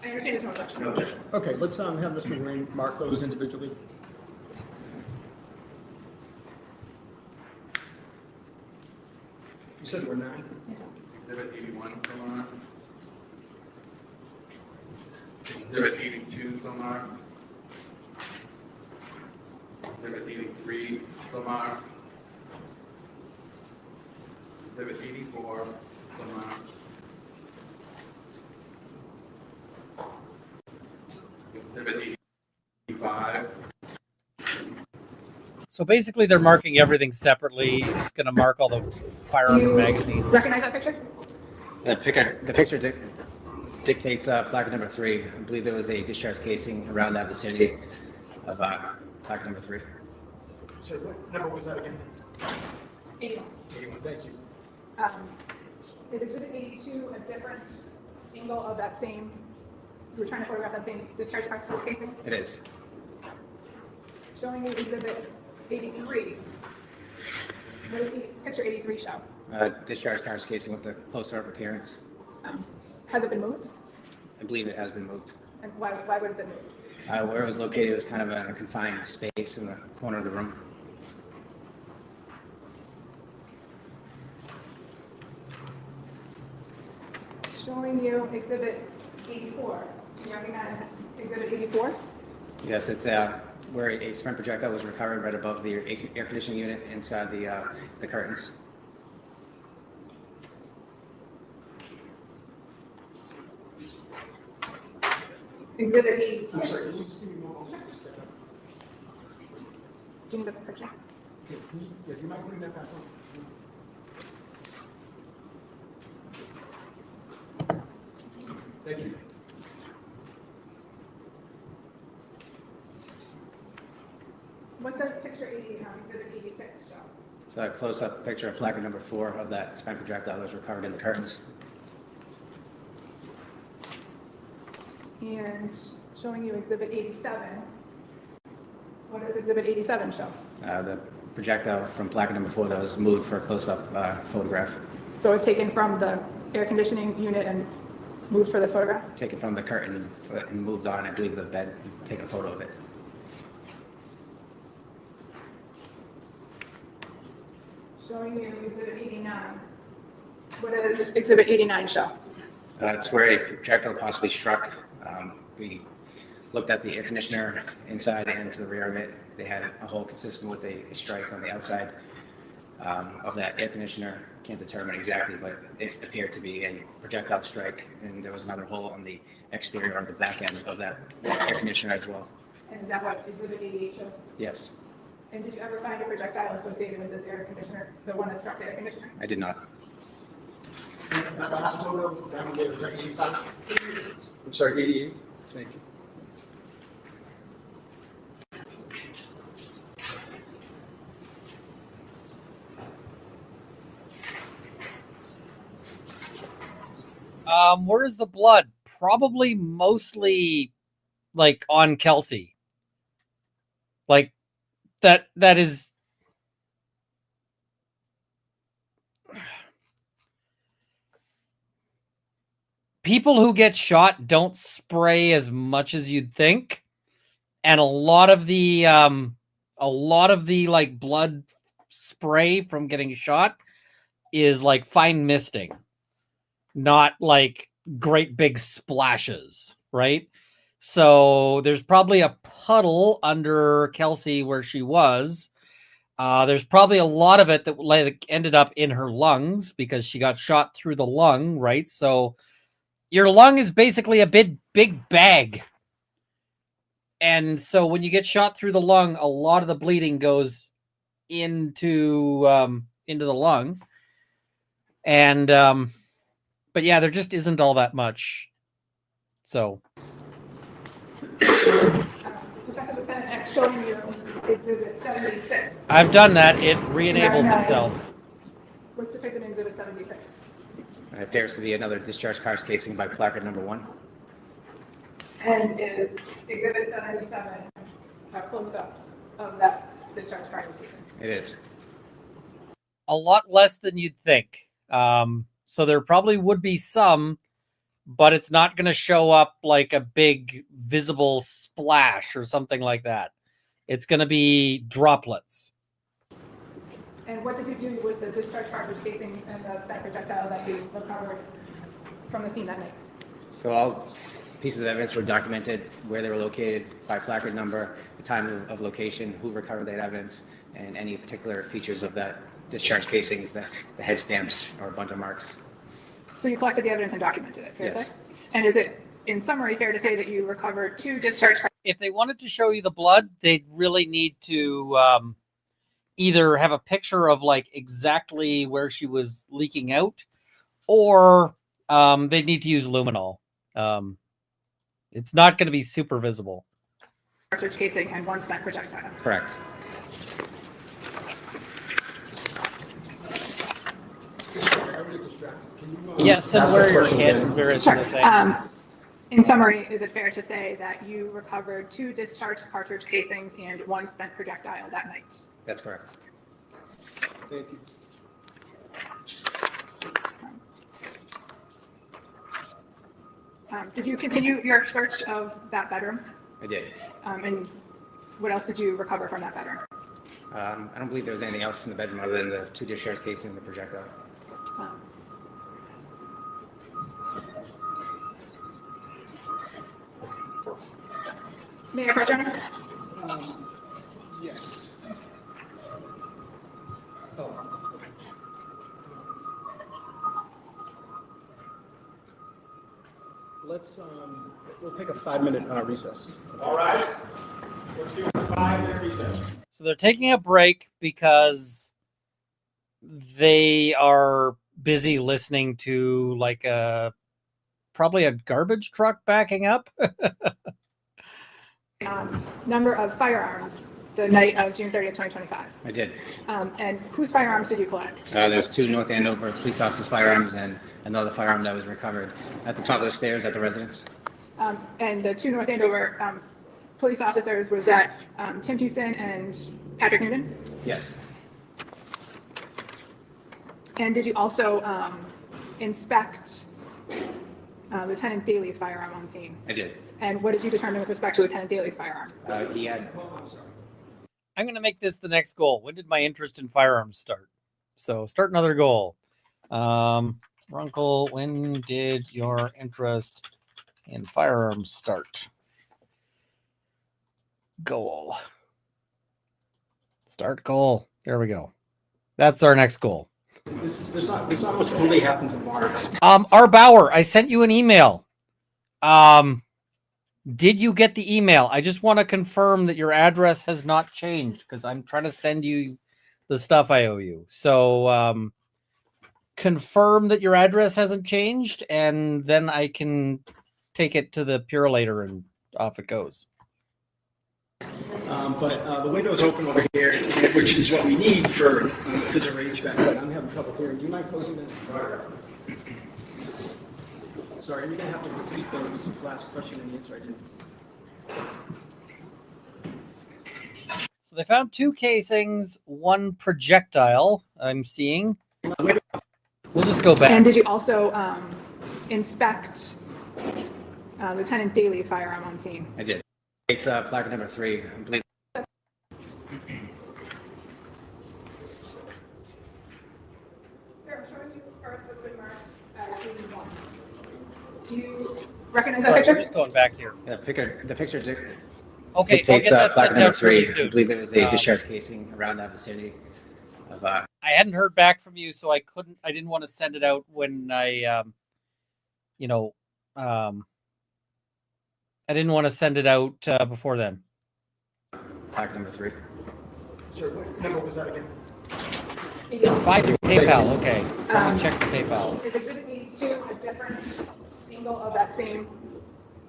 I understand there's no objection. Okay, let's have Mr. Wayne mark those individually. You said there were 9? Exhibit 81 so marked. Exhibit 82 so marked. Exhibit 83 so marked. Exhibit 84 so marked. Exhibit 85. So basically, they're marking everything separately. He's going to mark all the Do firearm you magazines. recognize that picture? The picture dictates placard number 3. I believe there was a discharge casing around that vicinity of placard number 3. Sorry, what number was that again? 81. 81, thank you. Is exhibit 82 a different angle of that same, you were trying to photograph that same discharge casing? It is. Showing you exhibit 83. What does picture 83 show? Discharge cartridge casing with a closer-up appearance. Has it been moved? I believe it has been moved. And why would it been moved? Where it was located was kind of in a confined space in the corner of the room. Showing you exhibit 84. Do you recognize exhibit 84? Yes, it's where a spent projectile was recovered right above the air conditioning unit inside the curtains. Exhibit 86. I'm sorry, can you just give me one moment? Do you need the picture? Yeah, do you mind putting that back on? Thank you. What does picture 80, exhibit 86 show? It's a close-up picture of placard number 4 of that spent projectile that was recovered in the curtains. And showing you exhibit 87. What does exhibit 87 show? The projectile from placard number 4 that was moved for a close-up photograph. So it's taken from the air conditioning unit and moved for this photograph? Taken from the curtain and moved on, I believe, the bed, and taken a photo of it. Showing you exhibit 89. What does exhibit 89 show? It's where a projectile possibly struck. We looked at the air conditioner inside and to the rear of it. They had a hole consistent with a strike on the outside of that air conditioner. Can't determine exactly, but it appeared to be a projectile strike, and there was another hole on the exterior or the back end of that air conditioner as well. And is that what exhibit 88 shows? Yes, And did you ever find a projectile associated with this air conditioner, the one that struck the air conditioner? I did not. The last photo down there, was that 85? 88. I'm sorry, 88? Thank you. Where is the blood? Probably mostly like on Kelsey. Like that is people who get shot don't spray as much as you'd think. And a lot of the like blood spray from getting shot is like fine misting, not like great big splashes, right? So there's probably a puddle under Kelsey where she was, There's probably a lot of it that ended up in her lungs because she got shot through the lung, right? So your lung is basically a big bag. And so when you get shot through the lung, a lot of the bleeding goes into the lung. And but yeah, there just isn't all that much. So Detective Lieutenant X showing you Exhibit 76. I've done that. It re-enables itself. What's depicted in Exhibit 76? It appears to be another discharge car's casing by placard number 1. And is Exhibit 77 a close-up of that discharge card location? It is. A lot less than you'd think. So there probably would be some, but it's not going to show up like a big visible splash or something like that. It's going to be droplets. And what did you do with the discharge cartridge casings and the spent projectile that you recovered from the scene that night? So all pieces of evidence were documented, where they were located by placard number, the time of location, who recovered that evidence, and any particular features of that discharge casings, the head stamps or bundle marks. So you collected the evidence and documented it, fair to Yes. say? And is it, in summary, fair to say that you recovered 2 discharge cartridges? If they wanted to show you the blood, they'd really need to either have a picture of like exactly where she was leaking out, or they'd need to use luminol. It's not going to be super visible. Cartridge casing and 1 spent projectile. Correct. Yes, and where your head and various Sure. other things. In summary, is it fair to say that you recovered 2 discharge cartridge casings and 1 spent projectile that night? That's correct. Thank you. Did you continue your search of that bedroom? I did. And what else did you recover from that bedroom? I don't believe there was anything else from the bedroom other than the 2 discharge casings and the projectile. Um, May I approach, Your Honor? Yes. Oh. Let's, we'll take a 5-minute recess. All right, let's do a 5-minute recess. So they're taking a break because they are busy listening to like probably a garbage truck backing up. Number of firearms the night of June 30th, 2025. I did. And whose firearms did you collect? There's 2 North Andover police officers' firearms and another firearm that was recovered at the top of the stairs at the residence. And the 2 North Andover police officers, was that Tim Houston and Patrick Noonan? Yes. And did you also inspect Lieutenant Daly's firearm on scene? I did. And what did you determine with respect to Lieutenant Daly's firearm? He had. I'm going to make this the next goal. When did my interest in firearms start? So start another goal. Runkle, when did your interest in firearms start? Goal. Start goal. There we go. That's our next goal. This almost only happens in March. R. Bauer, I sent you an email. Did you get the email? I just want to confirm that your address has not changed because I'm trying to send you the stuff I owe you. So confirm that your address hasn't changed, and then I can take it to the purulator and off it goes. But the window's open over here, which is what we need for because of HVAC. But I'm having trouble hearing. Do you mind closing that? Sorry, you're gonna have to repeat those last question and answer I didn't. So they found 2 casings, 1 projectile. I'm seeing. We'll just go back. And did you also inspect Lieutenant Daly's firearm on scene? I did. It's placard number 3. I believe. Sir, I'm showing you first what's been marked as being 1. Do you recognize that Sorry, picture? I'm just going back here. The picture Okay, dictates I'll get that plaque sent number out really 3. I soon. believe there was a discharge casing around that vicinity of I hadn't heard back from you, so I didn't want to send it out when I didn't want to send it out before then. plaque number 3. Sir, what number was that again? 5 your PayPal. Okay, let me check the PayPal. Is Exhibit 82 a different angle of that same,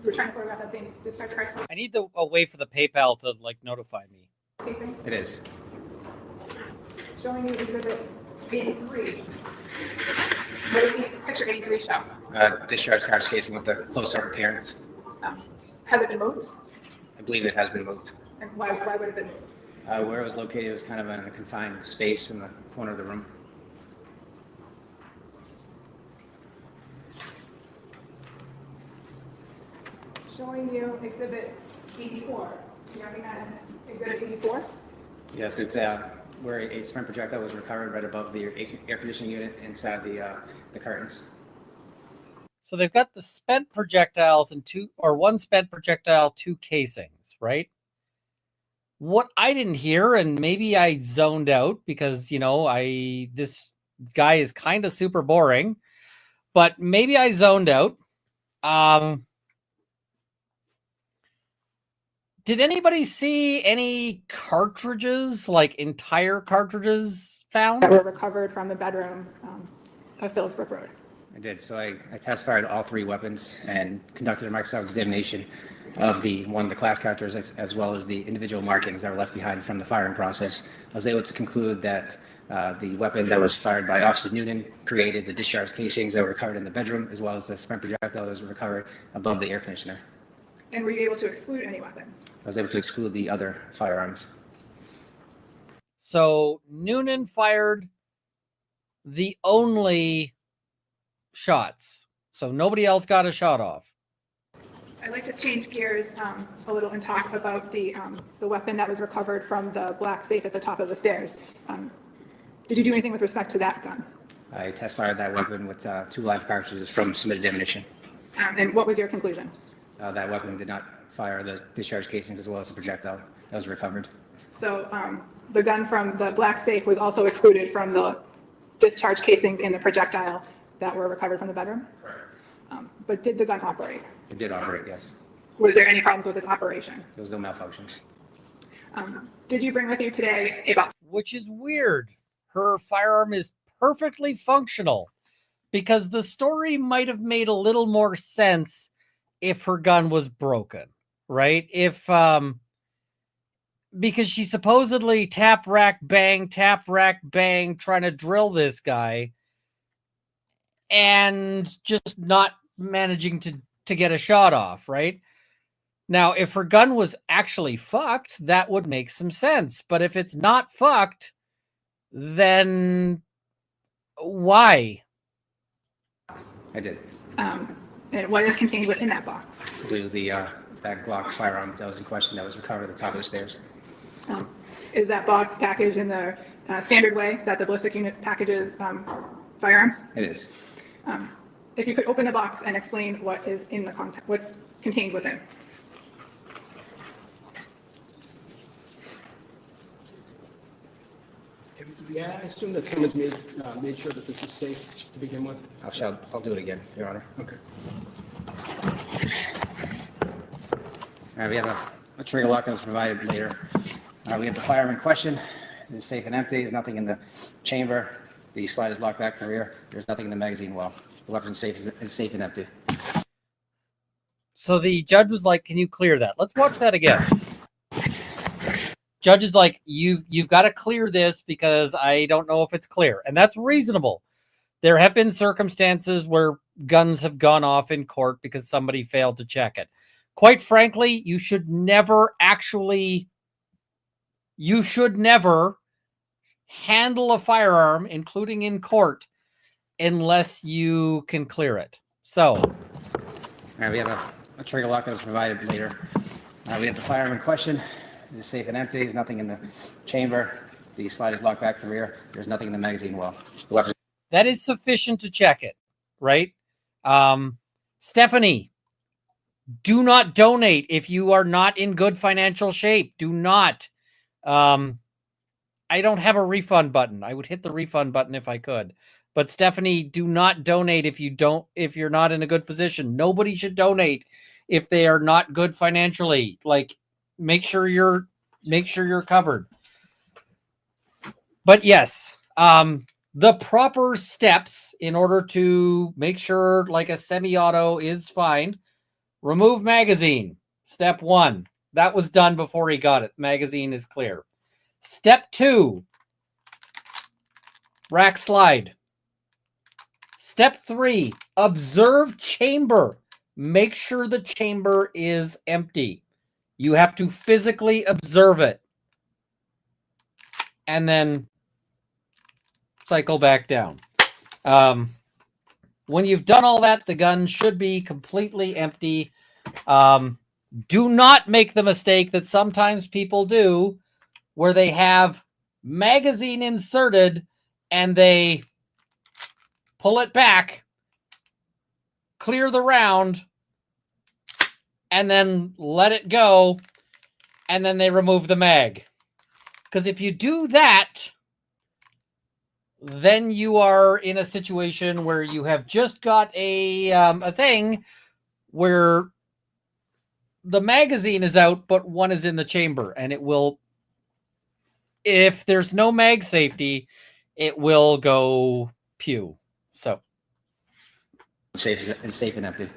we're trying to photograph that same discharge card I need a way for the PayPal to like notify me. casing? It is. Showing you Exhibit 83. What does the picture 83 show? Discharge cartridge casing with the close-up appearance. Has it been moved? I believe it has been moved. And why would it have been moved? Where it was located, it was kind of in a confined space in the corner of the room. Showing you Exhibit 84. Do you recognize Exhibit 84? Yes, it's where a sprint projectile was recovered right above the air conditioning unit inside the curtains. So they've got the spent projectiles and one spent projectile, 2 casings, right? What I didn't hear, and maybe I zoned out because, this guy is kind of super boring, but maybe I zoned out. Did anybody see any cartridges, like entire cartridges found? That were recovered from the bedroom of Phillipsbrook Road. I did. So I test fired all 3 weapons and conducted a microscopic examination of the class characters as well as the individual markings that were left behind from the firing process. I was able to conclude that the weapon that was fired by Officer Noonan created the discharge casings that were recovered in the bedroom, as well as the spent projectile that was recovered above the air conditioner. And were you able to exclude any weapons? I was able to exclude the other firearms. So Noonan fired the only shots. So nobody else got a shot off. I'd like to change gears a little and talk about the weapon that was recovered from the black safe at the top of the stairs. Did you do anything with respect to that gun? I test fired that weapon with 2 live cartridges from submitted ammunition. And what was your conclusion? That weapon did not fire the discharge casings as well as the projectile that was recovered. So the gun from the black safe was also excluded from the discharge casings in the projectile that were recovered from the bedroom? Correct. But did the gun operate? It did operate, yes. Was there any problems with its operation? There was no malfunctions. Did you bring with you today a box? Which is weird. Her firearm is perfectly functional because the story might have made a little more sense if her gun was broken, right? Because she supposedly tap, rack, bang, trying to drill this guy and just not managing to get a shot off, right? Now, if her gun was actually fucked, that would make some sense. But if it's not fucked, then why? I did. And what is contained within that box? I believe it was that Glock firearm that was in question that was recovered at the top of the stairs. Is that box packaged in the standard way that the ballistic unit packages firearms? It is. If you could open the box and explain what is in the what's contained within. Yeah, I assume that someone's made sure that this is safe to begin with. I'll do it again, Your Honor. Okay. All right, we have a trigger lock that was provided later. We have the firearm in question. It is safe and empty. There's nothing in the chamber. The slide is locked back from the rear. There's nothing in the magazine well. The weapon is safe and empty. So the judge was like, can you clear that? Let's watch that again. Judge is like, you've got to clear this because I don't know if it's clear. And that's reasonable. There have been circumstances where guns have gone off in court because somebody failed to check it. Quite frankly, you should never handle a firearm, including in court, unless you can clear it. So. All right, we have a trigger lock that was provided later. We have the firearm in question. It is safe and empty. There's nothing in the chamber. The slide is locked back from the rear. There's nothing in the magazine well. The weapon. That is sufficient to check it, right? Stephanie, Do not donate if you are not in good financial shape. Do not. I don't have a refund button. I would hit the refund button if I could. But Stephanie, do not donate if you're not in a good position. Nobody should donate if they are not good financially. Like, make sure you're covered. But yes, the proper steps in order to make sure like a semi-auto is fine. Remove magazine. Step 1. That was done before he got it. Magazine is clear. Step 2. Rack slide. Step 3. Observe chamber. Make sure the chamber is empty. You have to physically observe it. And then cycle back down. When you've done all that, the gun should be completely empty. Do not make the mistake that sometimes people do where they have magazine inserted and they pull it back, clear the round, and then let it go, and then they remove the mag. Because if you do that, then you are in a situation where you have just got a thing where the magazine is out, but one is in the chamber, and it will, if there's no mag safety, it will go pew. So safe and empty.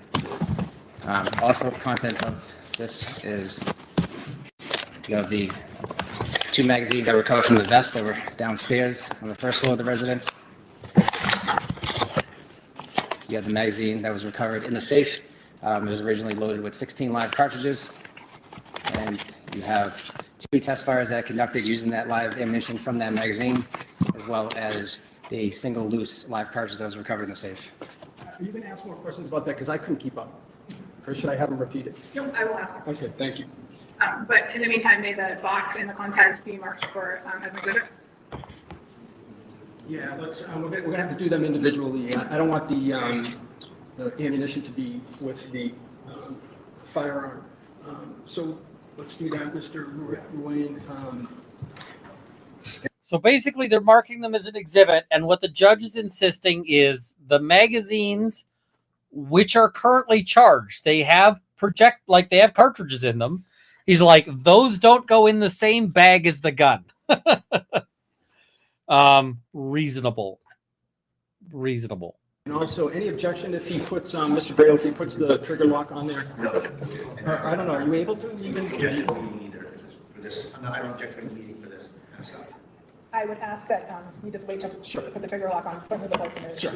Also, contents of this is you have the 2 magazines that were recovered from the vest that were downstairs on the first floor of the residence. You have the magazine that was recovered in the safe. It was originally loaded with 16 live cartridges, and you have 2 test fires that conducted using that live ammunition from that magazine, as well as the single loose live cartridge that was recovered in the safe. Are you going to ask more questions about that? Because I couldn't keep up. Or should I have them repeated? No, I will ask. Okay, thank you. But in the meantime, may the box and the contents be marked for as an exhibit? Yeah, let's. We're going to have to do them individually. I don't want the ammunition to be with the firearm. So let's do that, Mr. Ruane. So basically, they're marking them as an exhibit, and what the judge is insisting is the magazines, which are currently charged, they have they have cartridges in them. He's like, those don't go in the same bag as the gun. Reasonable. And also, any objection if he puts, Mr. Brado, if he puts the trigger lock on there? I don't know, are you able to even? For this, I don't object to any meeting for this. I would ask that you just wait to put the trigger lock on. Put the bolt in there. Sure.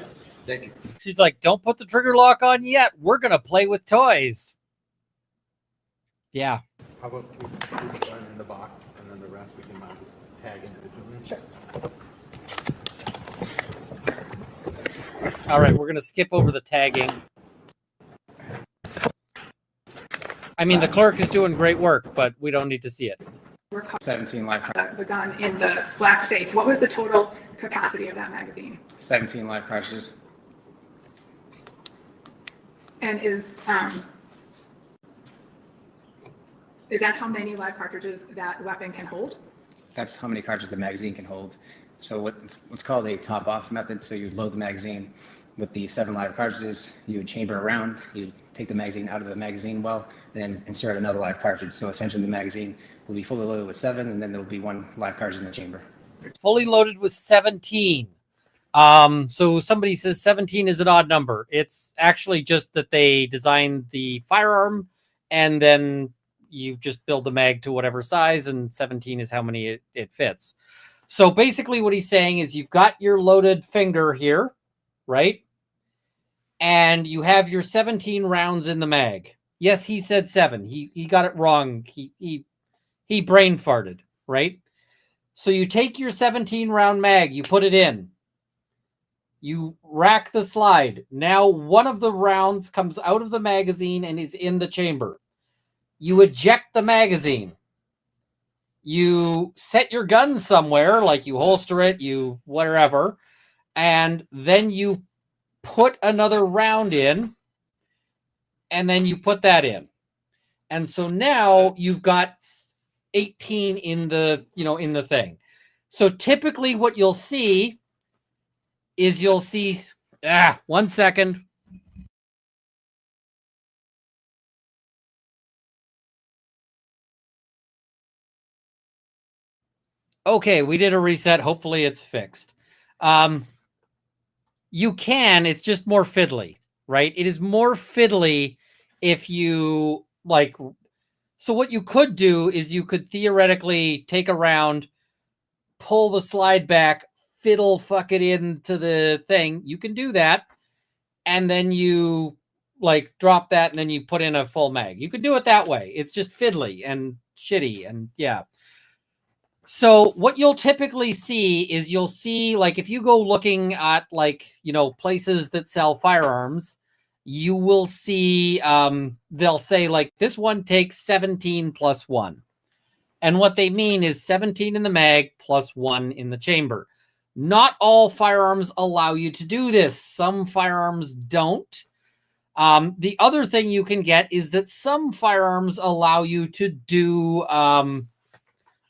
Thank you. She's like, don't put the trigger lock on yet. We're going to play with toys. Yeah. How about we put the gun in the box, and then the rest we can tag individually? Sure. All right, we're going to skip over the tagging. I mean, the clerk is doing great work, but we don't need to see it. 17 live cartridges. The gun in the black safe. What was the total capacity of that magazine? 17 live cartridges. And is that how many live cartridges that weapon can hold? That's how many cartridges the magazine can hold. So what's called a top-off method. So you load the magazine with the 7 live cartridges. You would chamber around. You take the magazine out of the magazine well, then insert another live cartridge. So essentially, the magazine will be fully loaded with 7, and then there will be 1 live cartridge in the chamber. Fully loaded with 17. So somebody says 17 is an odd number. It's actually just that they designed the firearm, and then you just build the mag to whatever size, and 17 is how many it fits. So basically what he's saying is you've got your loaded finger here, right? And you have your 17 rounds in the mag. Yes, he said 7. He got it wrong. He brain farted, right? So you take your 17 round mag, you put it in. You rack the slide. Now one of the rounds comes out of the magazine and is in the chamber. You eject the magazine. You set your gun somewhere, like you holster it, you whatever, and then you put another round in, and then you put that in. And so now you've got 18 in the, in the thing. So typically what you'll see is 1 second. Okay, we did a reset. Hopefully it's fixed. It's just more fiddly, right? It is more fiddly if you so what you could do is you could theoretically take a round, pull the slide back, fuck it into the thing. You can do that. And then you drop that and then you put in a full mag. You could do it that way. It's just fiddly and shitty. And yeah. So what you'll typically see is if you go looking at places that sell firearms, you will see they'll say this one takes 17 plus 1. And what they mean is 17 in the mag plus 1 in the chamber. Not all firearms allow you to do this. Some firearms don't. The other thing you can get is that some firearms allow you to do a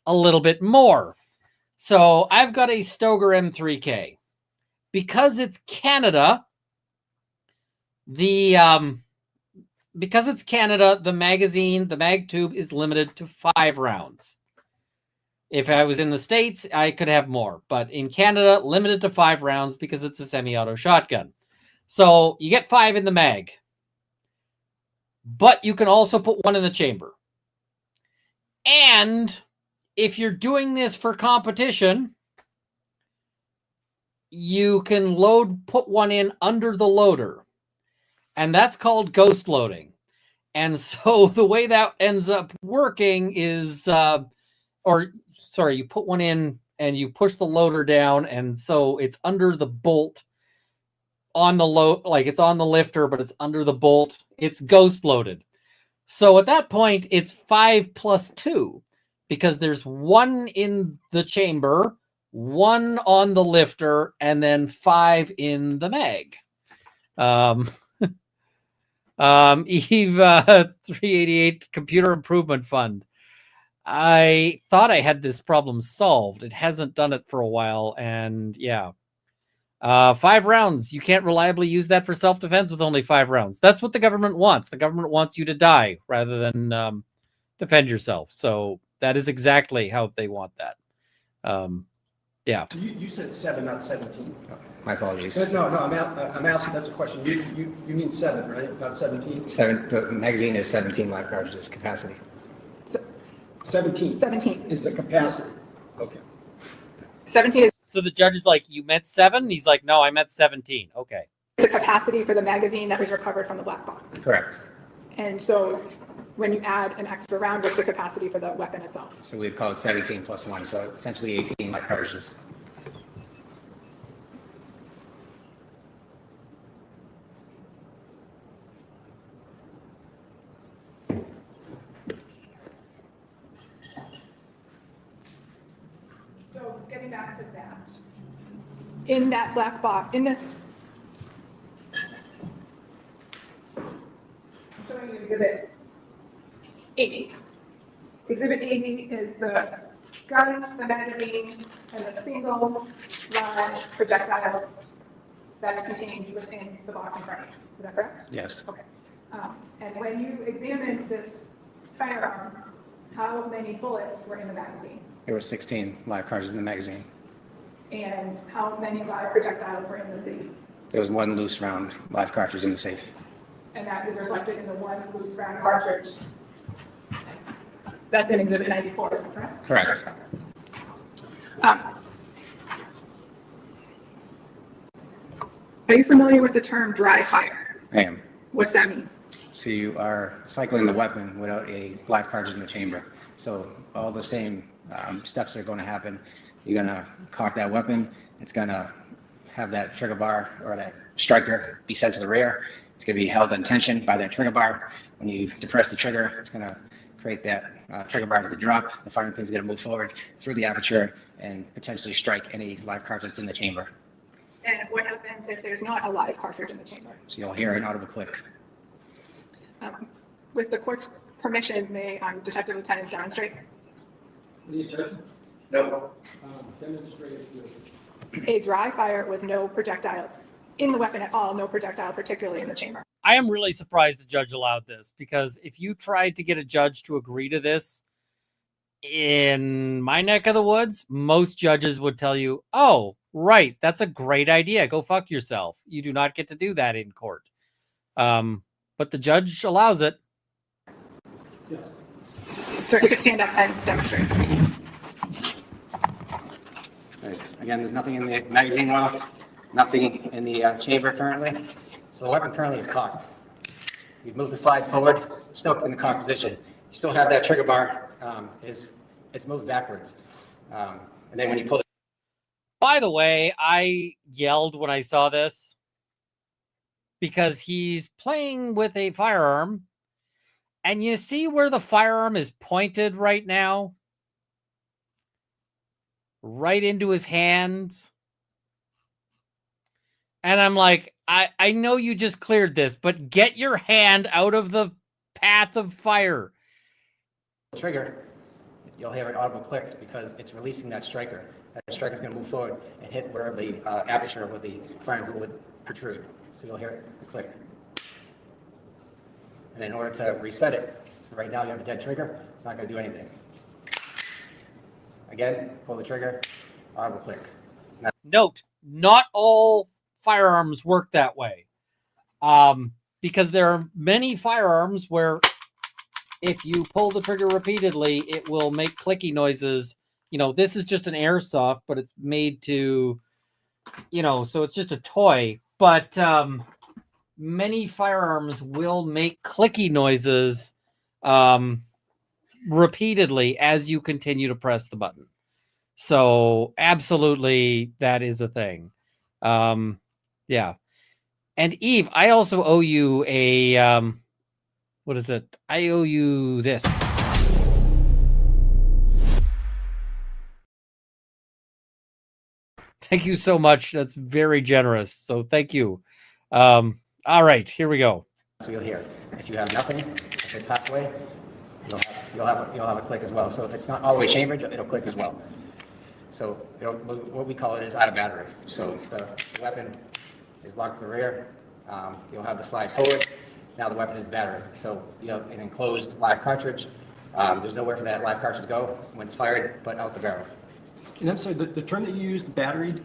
little bit more. So I've got a Stoeger M3K. Because it's Canada, the magazine, the mag tube is limited to 5 rounds. If I was in the States, I could have more. But in Canada, limited to 5 rounds because it's a semi-auto shotgun. So you get 5 in the mag. But you can also put 1 in the chamber. And if you're doing this for competition, you can put 1 in under the loader. And that's called ghost loading. And so the way that ends up working is, you put 1 in and you push the loader down. And so it's under the bolt on the it's on the lifter, but it's under the bolt. It's ghost loaded. So at that point, it's 5 plus 2 because there's 1 in the chamber, 1 on the lifter, and then 5 in the mag. Eve 388 Computer Improvement Fund. I thought I had this problem solved. It hasn't done it for a while, and yeah. 5 rounds. You can't reliably use that for self-defense with only 5 rounds. That's what the government wants. The government wants you to die rather than defend yourself. So that is exactly how they want that. Yeah. So you said 7, not 17. My apologies. No, I'm asking, that's a question. You mean 7, right? Not 17? 7. The magazine is 17 live cartridges capacity. 17. 17. Is the capacity. Okay. 17 is So the judge is like, you meant 7? He's like, no, I meant 17. Okay. the capacity for the magazine that was recovered from the black box. Correct. And so when you add an extra round, what's the capacity for the weapon itself? So we'd call it 17 plus 1, so essentially 18 live cartridges. So getting back to that, in that black box, in this, showing you exhibit 80. Exhibit 80 is the gun, the magazine, and the single line projectile that is contained within the box in front of you. Is that correct? Yes. Okay. And when you examined this firearm, how many bullets were in the magazine? There were 16 live cartridges in the magazine. And how many live projectiles were in the safe? There was 1 loose round live cartridge in the safe. And that is reflected in the 1 loose round cartridge. That's in Exhibit 94, correct? Correct. Are you familiar with the term dry fire? I am. What's that mean? So you are cycling the weapon without a live cartridge in the chamber. So all the same steps are going to happen. You're going to cock that weapon. It's going to have that trigger bar or that striker be sent to the rear. It's going to be held in tension by that trigger bar. When you depress the trigger, it's going to create that trigger bar to drop. The firing pin is going to move forward through the aperture and potentially strike any live cartridge that's in the chamber. And what happens if there's not a live cartridge in the chamber? So you'll hear an audible click. With the court's permission, may Detective Lieutenant demonstrate The objection? No. Demonstrate the a dry fire with no projectile in the weapon at all, no projectile, particularly in the chamber? I am really surprised the judge allowed this, because if you tried to get a judge to agree to this in my neck of the woods, most judges would tell you, oh, right, that's a great idea. Go fuck yourself. You do not get to do that in court. But the judge allows it. So if you could stand up and demonstrate. Right. Again, there's nothing in the magazine well, nothing in the chamber currently. So the weapon currently is cocked. You move the slide forward, it's still in the cocked position. You still have that trigger bar, it's moved backwards. And then when you pull it. By the way, I yelled when I saw this because he's playing with a firearm, and you see where the firearm is pointed right now? Right into his hands. And I'm like, I know you just cleared this, but get your hand out of the path of fire. Trigger, you'll hear an audible click because it's releasing that striker. That striker is going to move forward and hit where the aperture where the firing pin would protrude. So you'll hear it click. And then in order to reset it, so right now you have a dead trigger, it's not going to do anything. Again, pull the trigger, audible click. Now, note, not all firearms work that way. Because there are many firearms where if you pull the trigger repeatedly, it will make clicky noises. You know, this is just an airsoft, but it's made to, so it's just a toy. But many firearms will make clicky noises repeatedly as you continue to press the button. So absolutely, that is a thing. Yeah. And Eve, I also owe you a, what is it? I owe you this. Thank you so much. That's very generous. So thank you. All right, here we go. so you'll hear. If you have nothing, if it's halfway, you'll have a click as well. So if it's not all the way chambered, it'll click as well. So what we call it is out of battery. So the weapon is locked to the rear. You'll have the slide forward. Now the weapon is battered. So you have an enclosed live cartridge. There's nowhere for that live cartridge to go when it's fired, but out the barrel. And I'm sorry, the term that you used, batteried?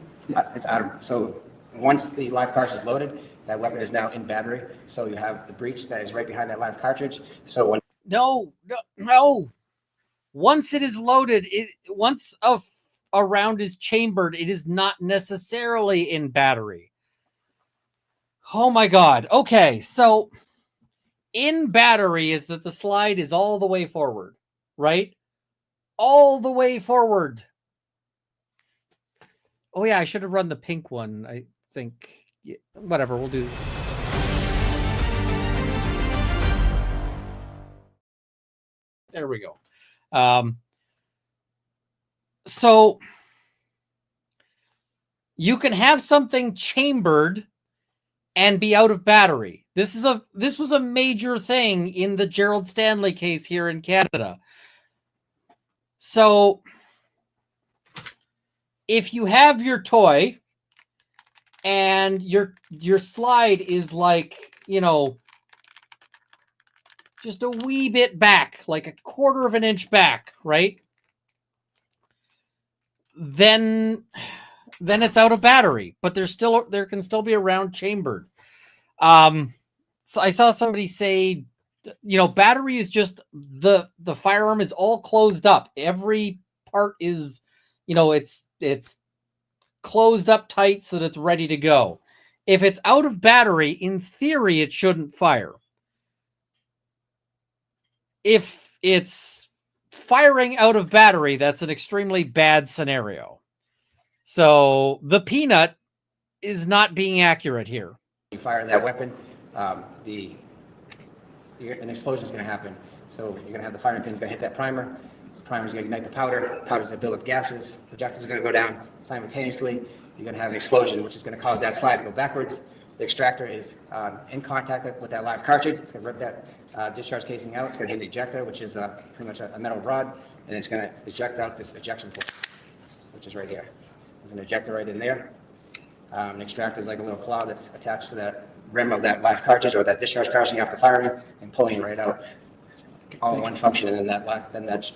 It's out of, so once the live cartridge is loaded, that weapon is now in battery. So you have the breech that is right behind that live cartridge. So when No. Once it is loaded, once a round is chambered, it is not necessarily in battery. Oh my God. Okay, so in battery is that the slide is all the way forward, right? All the way forward. Oh yeah, I should have run the pink one. I think, yeah, whatever, we'll do. There we go. So you can have something chambered and be out of battery. This was a major thing in the Gerald Stanley case here in Canada. So if you have your toy and your slide is like, just a wee bit back, like a quarter of an inch back, right? Then it's out of battery, but there can still be a round chambered. So I saw somebody say, battery is just the firearm is all closed up. Every part is, it's closed up tight so that it's ready to go. If it's out of battery, in theory, it shouldn't fire. If it's firing out of battery, that's an extremely bad scenario. So the peanut is not being accurate here. you fire that weapon, an explosion is going to happen. So you're going to have the firing pin's going to hit that primer. The primer's going to ignite the powder. Powder's going to build up gases. Projectiles are going to go down simultaneously. You're going to have an explosion, which is going to cause that slide to go backwards. The extractor is in contact with that live cartridge. It's going to rip that discharge casing out. It's going to hit the ejector, which is pretty much a metal rod, and it's going to eject out this ejection port, which is right here. There's an ejector right in there. An extractor is like a little claw that's attached to that rim of that live cartridge or that discharge cartridge you have to fire in and pulling it right out. All in one function, and then that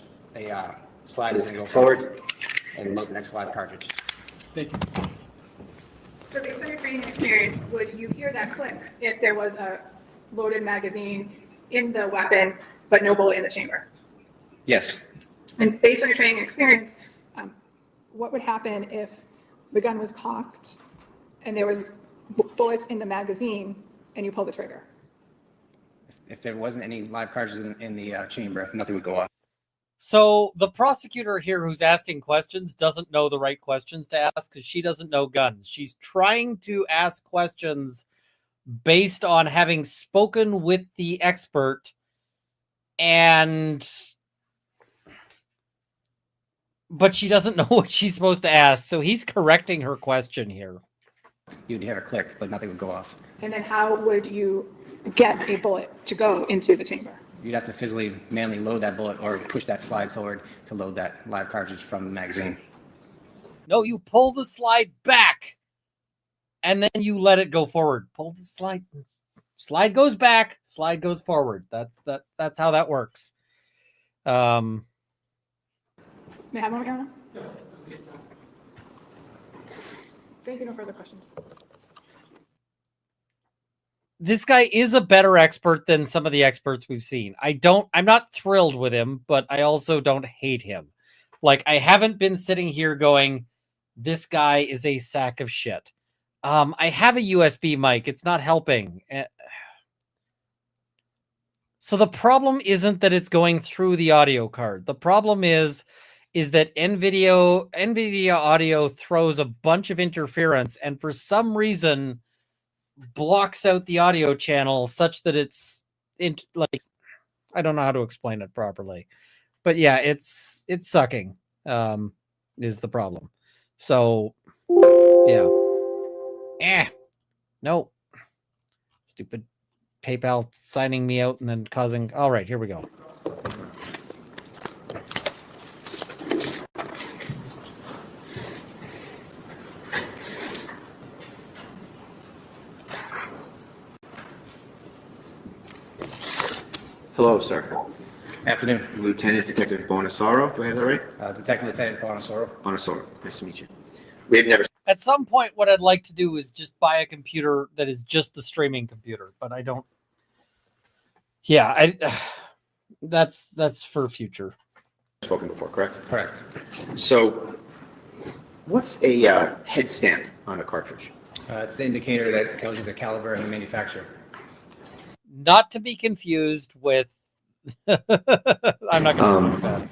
slide is going to go forward and load the next live cartridge. Thank you. So based on your training experience, would you hear that click if there was a loaded magazine in the weapon, but no bullet in the chamber? Yes. And based on your training experience, what would happen if the gun was cocked and there was bullets in the magazine and you pull the trigger? If there wasn't any live cartridges in the chamber, nothing would go off. So the prosecutor here who's asking questions doesn't know the right questions to ask because she doesn't know guns. She's trying to ask questions based on having spoken with the expert, but she doesn't know what she's supposed to ask. So he's correcting her question here. You'd hear a click, but nothing would go off. And then how would you get a bullet to go into the chamber? You'd have to physically manually load that bullet or push that slide forward to load that live cartridge from the magazine. No, you pull the slide back and then you let it go forward. Pull the slide. Slide goes back, slide goes forward. That's how that works. May I have one, Caroline? Thank you. No further questions. This guy is a better expert than some of the experts we've seen. I'm not thrilled with him, but I also don't hate him. Like, I haven't been sitting here going, this guy is a sack of shit. I have a USB mic. It's not helping. So the problem isn't that it's going through the audio card. The problem is that NVIDIA audio throws a bunch of interference and for some reason blocks out the audio channel such that it's like, I don't know how to explain it properly, but yeah, it's sucking is the problem. So yeah, no, stupid PayPal signing me out and then causing. All right, here we go. Hello, sir. Afternoon. Lieutenant Detective Bonasoro, do I have that right? Detective Lieutenant Bonasoro. Bonasoro, nice to meet you. We've never... At some point, what I'd like to do is just buy a computer that is just the streaming computer, but I don't. Yeah, that's for future. Spoken before, correct? Correct. So, what's a head stamp on a cartridge? It's the indicator that tells you the caliber and the manufacturer. Not to be confused with. I'm not going to use that.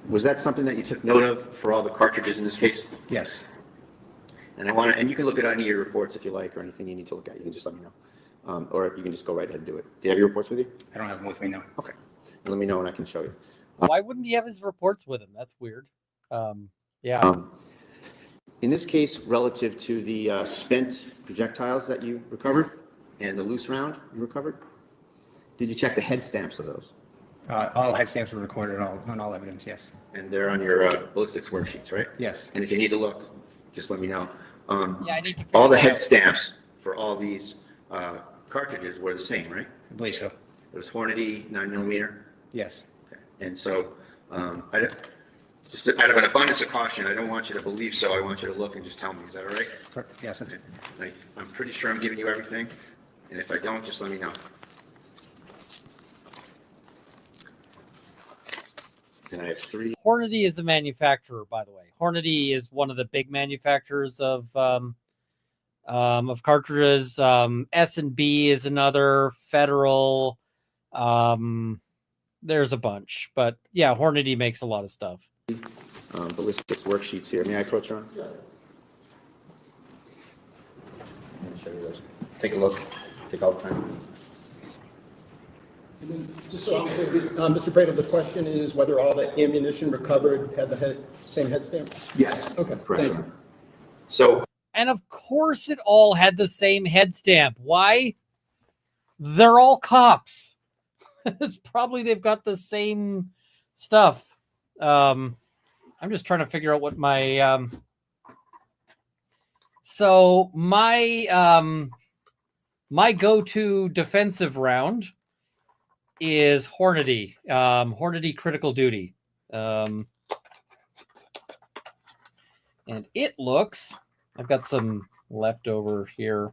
Was that something that you took note of for all the cartridges in this case? Yes. And you can look at any of your reports if you like, or anything you need to look at. You can just let me know, or you can just go right ahead and do it. Do you have your reports with you? I don't have them with me now. Okay. Let me know and I can show you. Why wouldn't he have his reports with him? That's weird. Yeah. In this case, relative to the spent projectiles that you recovered and the loose round you recovered, did you check the head stamps of those? All head stamps were recorded on all evidence, yes. And they're on your ballistics worksheets, right? Yes. And if you need to look, just let me know. Yeah, I need to. All the head stamps for all these cartridges were the same, right? I believe so. It was Hornady 9mm. Yes. Okay. And so, just out of an abundance of caution, I don't want you to believe so. I want you to look and just tell me. Is that all right? Yes, that's I'm pretty sure I'm giving you everything. And if I don't, just let me know. And I have 3. Hornady is a manufacturer, by the way. Hornady is one of the big manufacturers of cartridges. S&B is another. Federal. There's a bunch, but yeah, Hornady makes a lot of stuff. Ballistics worksheets here. May I approach, Ron? Yeah. Let me show you those. Take a look. Take all the time. And then, just so I'm clear, Mr. Prater, the question is whether all the ammunition recovered had the same head stamp? Yes. Okay, Correct. thank you. So, And of course it all had the same head stamp. Why? They're all cops. It's probably they've got the same stuff. I'm just trying to figure out what my so my my go-to defensive round is Hornady. Hornady Critical Duty. And it looks, I've got some leftover here.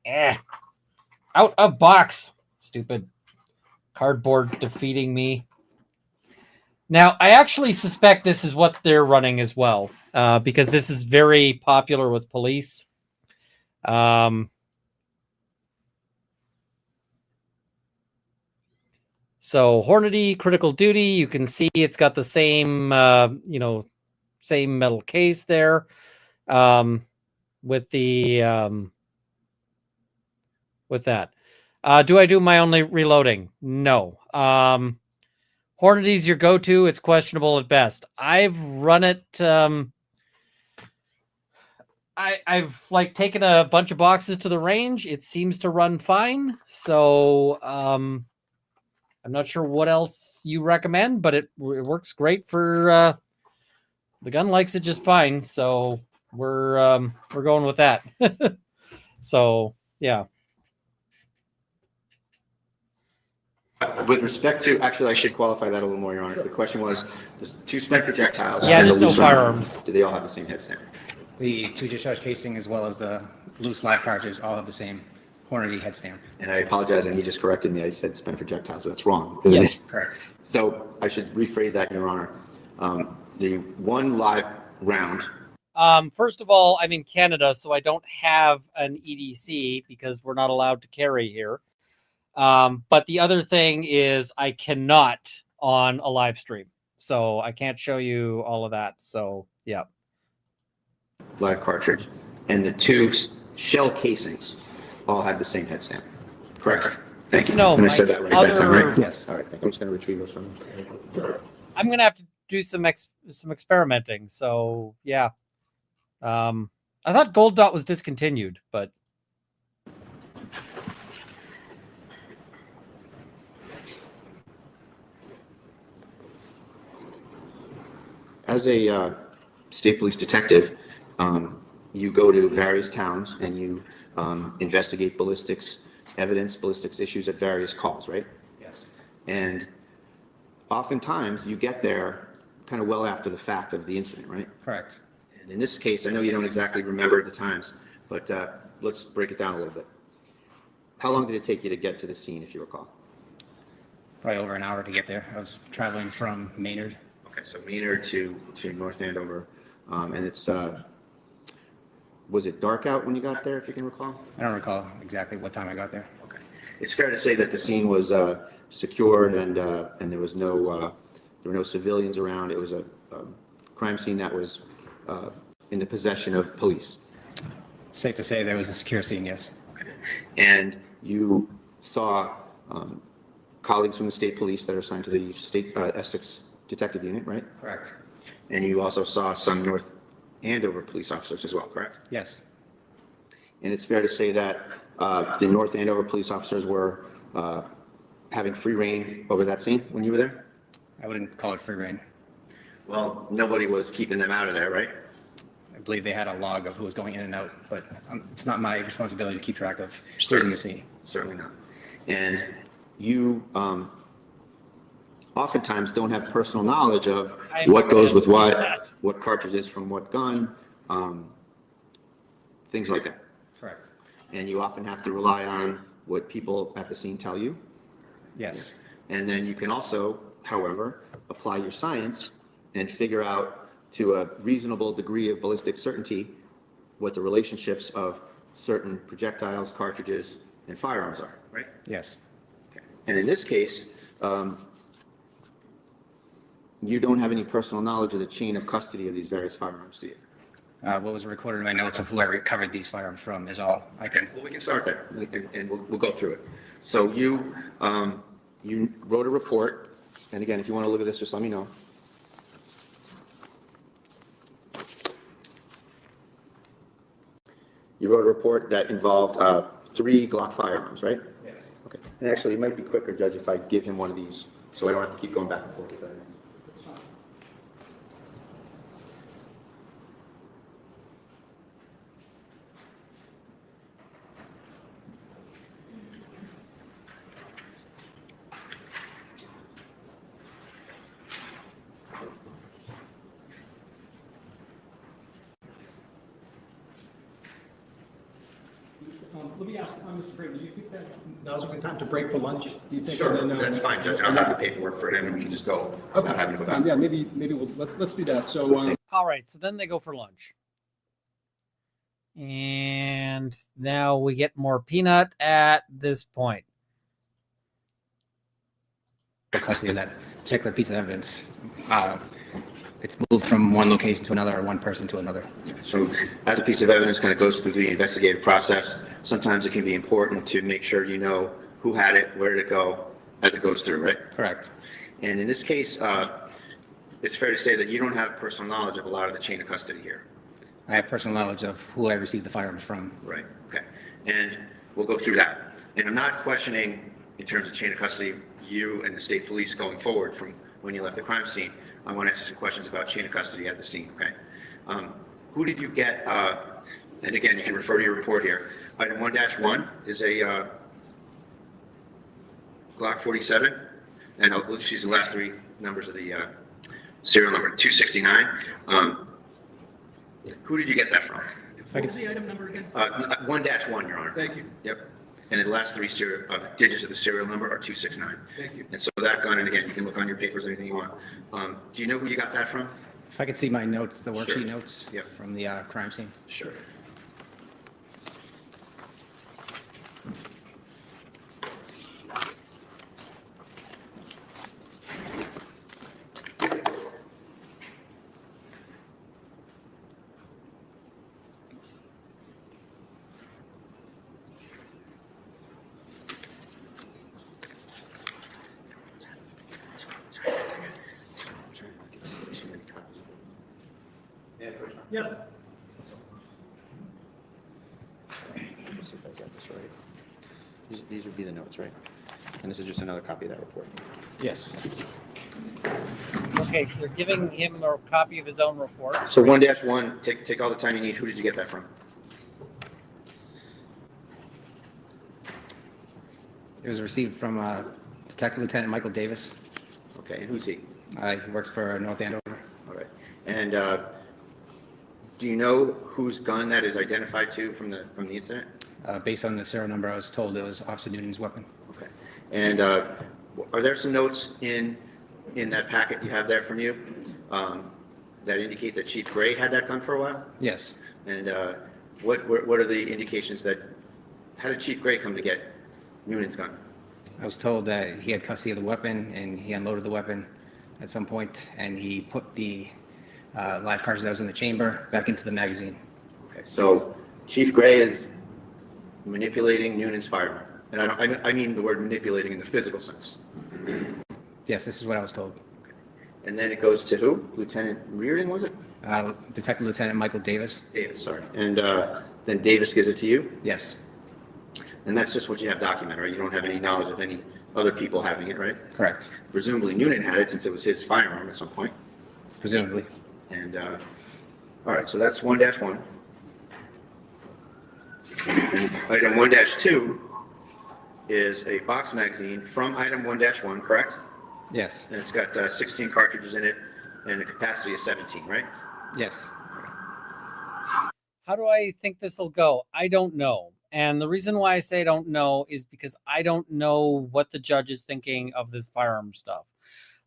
Out of box. Stupid cardboard defeating me. Now, I actually suspect this is what they're running as well, because this is very popular with police. So Hornady Critical Duty, you can see it's got the same, same metal case there, with the with that. Do I do my only reloading? No. Hornady's your go-to. It's questionable at best. I've run it. I've like taken a bunch of boxes to the range. It seems to run fine. So I'm not sure what else you recommend, but it works great for the gun. Likes it just fine. So we're going with that. So yeah. With respect to, actually, I should qualify that a little more, Your Honor. Sure. The question was, the two spent projectiles yeah, and the there's no loose round, firearms. do they all have the same head stamp? The two discharge casing as well as the loose live cartridges all have the same Hornady head stamp. And I apologize, and you just corrected me. I said spent projectiles. That's wrong. Yes, correct. So I should rephrase that, Your Honor. The one live round. First of all, I'm in Canada, so I don't have an EDC because we're not allowed to carry here. But the other thing is I cannot on a live stream, so I can't show you all of that. So yeah. Live cartridge. And the two shell casings all had the same head stamp. Correct. Thank you. No, and I said that right that time, right? Yes. All right. I'm just going to retrieve those from you. I'm going to have to do some experimenting. So yeah. I thought Gold Dot was discontinued, but as a state police detective, you go to various towns and you investigate ballistics evidence, ballistics issues at various calls, right? Yes. And oftentimes you get there kind of well after the fact of the incident, right? Correct. And in this case, I know you don't exactly remember the times, but let's break it down a little bit. How long did it take you to get to the scene, if you recall? Probably over an hour to get there. I was traveling from Maynard. Okay, so Maynard to North Andover, and it's, was it dark out when you got there, if you can recall? I don't recall exactly what time I got there. Okay. It's fair to say that the scene was secured and there was no there were no civilians around. It was a crime scene that was in the possession of police. Safe to say there was a secure scene, yes. Okay. And you saw colleagues from the state police that are assigned to the state Essex Detective Unit, right? Correct. And you also saw some North Andover police officers as well, correct? Yes. And it's fair to say that the North Andover police officers were having free reign over that scene when you were there? I wouldn't call it free reign. Well, nobody was keeping them out of there, right? I believe they had a log of who was going in and out, but it's not my responsibility to keep track of who's in the scene. Certainly not. And you oftentimes don't have personal knowledge of what goes with what cartridges from what gun, things like that. Correct. And you often have to rely on what people at the scene tell you. Yes. And then you can also, however, apply your science and figure out to a reasonable degree of ballistic certainty what the relationships of certain projectiles, cartridges, and firearms are, right? Yes. Okay. And in this case, you don't have any personal knowledge of the chain of custody of these various firearms, do you? What was recorded in my notes of who I recovered these firearms from is all I can. Well, we can start there, and we'll go through it. So you wrote a report, and again, if you want to look at this, just let me know. You wrote a report that involved 3 Glock firearms, right? Yes. Okay. And actually, it might be quicker, Judge, if I give him one of these, so I don't have to keep going back and forth with everything. Let me ask, Mr. Brady, do you think that now's a good time to break for lunch? Do you think? Sure, and then, that's fine, Judge. I'll have the paperwork for him, and we can just go Okay. without having to go back. Yeah, maybe let's do that. So, All right, so then they go for lunch. And now we get more peanut at this point. Custody of that particular piece of evidence. It's moved from one location to another or one person to another. So as a piece of evidence kind of goes through the investigative process, sometimes it can be important to make sure you know who had it, where did it go, as it goes through, right? Correct. And in this case, it's fair to say that you don't have personal knowledge of a lot of the chain of custody here. I have personal knowledge of who I received the firearms from. Right, okay. And we'll go through that. And I'm not questioning, in terms of chain of custody, you and the state police going forward from when you left the crime scene. I want to ask you some questions about chain of custody at the scene, okay? Who did you get, and again, you can refer to your report here. Item 1-1 is a Glock 47, and I'll just use the last 3 numbers of the serial number, 269. Who did you get that from? what was the item number again? 1-1, Your Honor. Thank you. Yep. And the last 3 digits of the serial number are 269. Thank you. And so that gun, and again, you can look on your papers, anything you want. Do you know who you got that from? If I could see my notes, the worksheet Sure. notes Yep. from the crime scene. Sure. Yeah. Let me see if I got this right. These would be the notes, right? And this is just another copy of that report. Yes. Okay, so they're giving him a copy of his own report. So 1-1, take all the time you need. Who did you get that from? It was received from Detective Lieutenant Michael Davis. Okay, and who's he? He works for North Andover. All right. And do you know whose gun that is identified to from the incident? Based on the serial number, I was told it was Officer Noonan's weapon. Okay. And are there some notes in that packet you have there from you that indicate that Chief Gray had that gun for a while? Yes. And what are the indications that, how did Chief Gray come to get Noonan's gun? I was told that he had custody of the weapon and he unloaded the weapon at some point and he put the live cartridge that was in the chamber back into the magazine. Okay, so Chief Gray is manipulating Noonan's firearm. And I mean the word manipulating in the physical sense. Yes, this is what I was told. And then it goes to who? Lieutenant Reardon, was it? Detective Lieutenant Michael Davis. Davis, sorry. And then Davis gives it to you? Yes. And that's just what you have documented, right? You don't have any knowledge of any other people having it, right? Correct. Presumably Noonan had it since it was his firearm at some point. Presumably. And, all right, so that's 1-1. And item 1-2 is a box magazine from item 1-1, correct? Yes. And it's got 16 cartridges in it, and the capacity is 17, right? Yes. How do I think this will go? I don't know. And the reason why I say I don't know is because I don't know what the judge is thinking of this firearm stuff.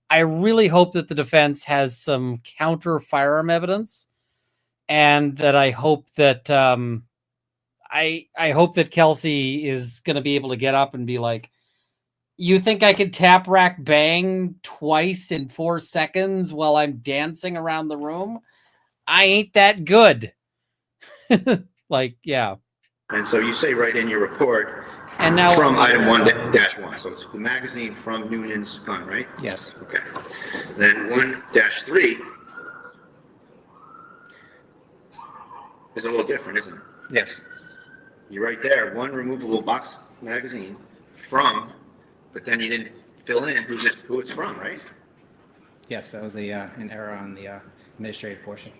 I really hope that the defense has some counter firearm evidence, and that I hope that I hope that Kelsey is going to be able to get up and be like, "You think I could tap rack bang twice in 4 seconds while I'm dancing around the room? I ain't that good." Like, yeah. And so you say right in your report, And now from item 1-1, so it's the magazine from Noonan's gun, right? Yes. Okay. Then 1-3 is a little different, isn't it? Yes. you write there, one removable box magazine from, but then you didn't fill in who it's from, right? Yes, that was an error on the administrative portion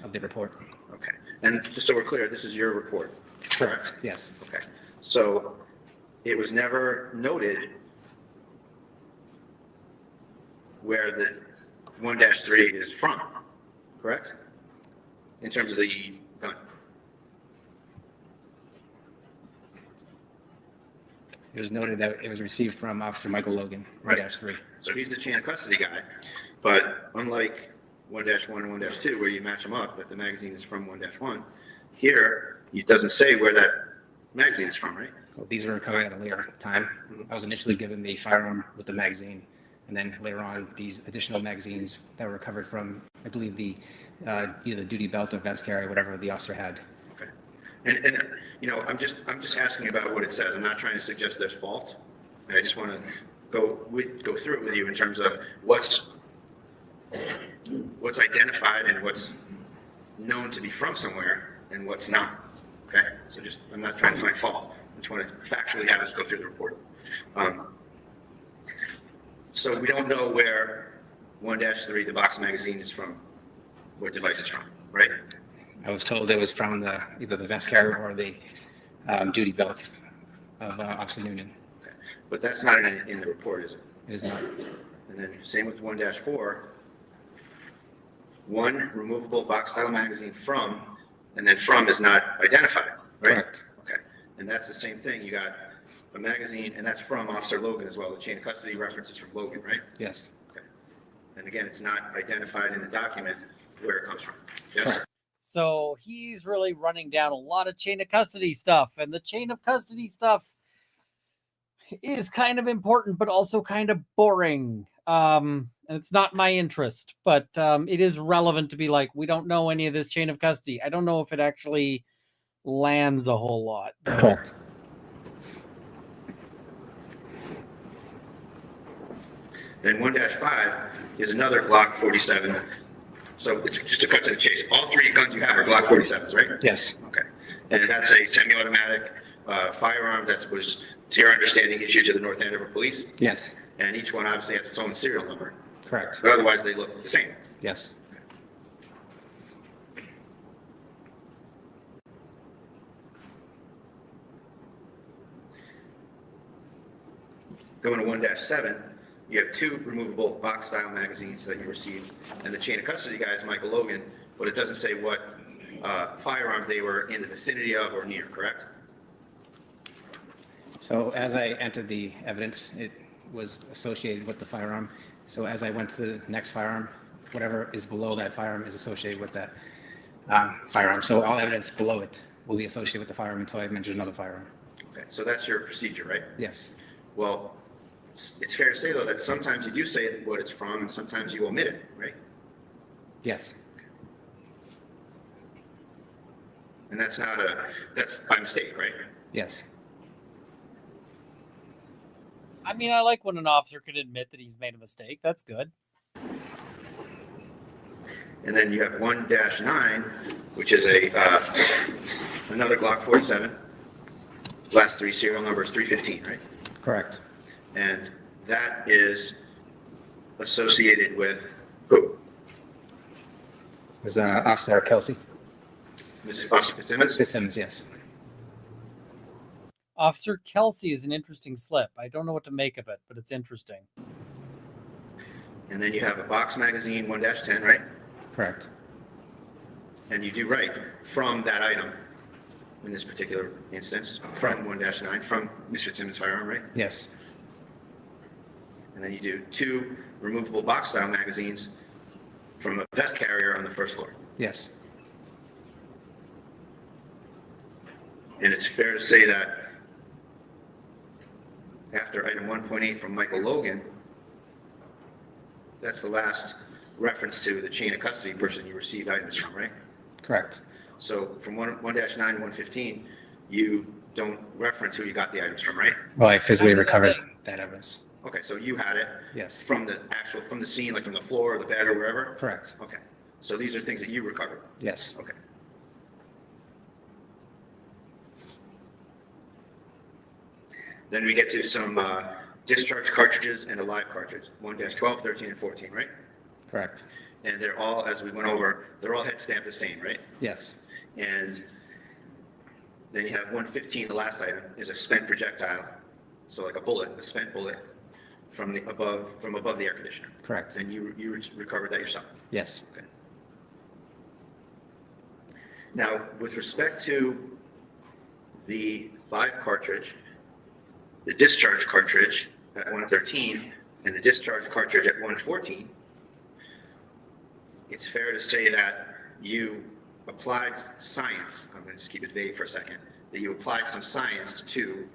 of the report. Okay. And just so we're clear, this is your report, correct? Yes. Okay. So it was never noted where the 1-3 is from, correct? In terms of the gun. It was noted that it was received from Officer Michael Logan, Right. 1-3. So he's the chain of custody guy, but unlike 1-1 and 1-2, where you match them up, that the magazine is from 1-1, here, it doesn't say where that magazine is from, right? Well, these were recovered at a later time. I was initially given the firearm with the magazine, and then later on, these additional magazines that were recovered from, I believe, the either the duty belt or vest carry, whatever the officer had. Okay. And you know, I'm just asking about what it says. I'm not trying to suggest there's fault. And I just want to go through it with you in terms of what's identified and what's known to be from somewhere and what's not. Okay? So I'm not trying to find fault. I just want to factually have us go through the report. So we don't know where 1-3, the box magazine, is from, what device it's from, right? I was told it was from either the vest carrier or the duty belt of Officer Noonan. Okay. But that's not in the report, is it? It is not. And then same with 1-4, one removable box style magazine from, and then from is not identified, right? Correct. Okay. And that's the same thing. You got a magazine, and that's from Officer Logan as well. The chain of custody references from Logan, right? Yes. Okay. And again, it's not identified in the document where it comes from. Yes? Correct. So he's really running down a lot of chain of custody stuff, and the chain of custody stuff is kind of important, but also kind of boring. And it's not my interest, but it is relevant to be like, we don't know any of this chain of custody. I don't know if it actually lands a whole lot. Correct. Then 1-5 is another Glock 47. So it's just to cut to the chase. All three guns you have are Glock 47s, right? Yes. Okay. And that's a semi-automatic firearm that was, to your understanding, issued to the North Andover Police. Yes. And each one obviously has its own serial number. Correct. But otherwise, they look the same. Yes. Going to 1-7, you have two removable box-style magazines that you received, and the chain of custody guy is Michael Logan, but it doesn't say what firearm they were in the vicinity of or near, correct? So as I entered the evidence, it was associated with the firearm. So as I went to the next firearm, whatever is below that firearm is associated with that firearm. So all evidence below it will be associated with the firearm until I mention another firearm. Okay, so that's your procedure, right? Yes. Well, it's fair to say, though, that sometimes you do say what it's from, and sometimes you omit it, right? Yes. And that's by mistake, right? Yes. I mean, I like when an officer can admit that he's made a mistake. That's good. And then you have 1-9, which is another Glock 47. Last three serial numbers 315, right? Correct. And that is associated with who? Was Officer Kelsey Mrs. Officer Fitzsimmons? Fitzsimmons? Yes. Officer Kelsey is an interesting slip. I don't know what to make of it, but it's interesting. And then you have a box magazine 1-10, right? Correct. And you do write from that item in this particular instance, from 1-9, from Ms. Fitzsimmons' firearm, right? Yes. And then you do two removable box style magazines from a vest carrier on the first floor. Yes. And it's fair to say that after item 1.8 from Michael Logan, that's the last reference to the chain of custody person you received items from, right? Correct. So from 1-9 to 115, you don't reference who you got the items from, right? Well, I physically recovered that evidence. Okay, so you had it Yes. from the scene, like from the floor or the bed or wherever? Correct. Okay, so these are things that you recovered? Yes. Okay. Then we get to some discharge cartridges and a live cartridge, 1-12, 13, and 14, right? Correct. And they're all, as we went over, they're all head stamped the same, right? Yes. And then you have 115, the last item, is a spent projectile. So like a bullet, a spent bullet from above the air conditioner. Correct. And you recovered that yourself. Yes. Okay. Now, with respect to the live cartridge, the discharge cartridge at 113, and the discharge cartridge at 114, it's fair to say that you applied science, I'm going to just keep it vague for a second, that you applied some science to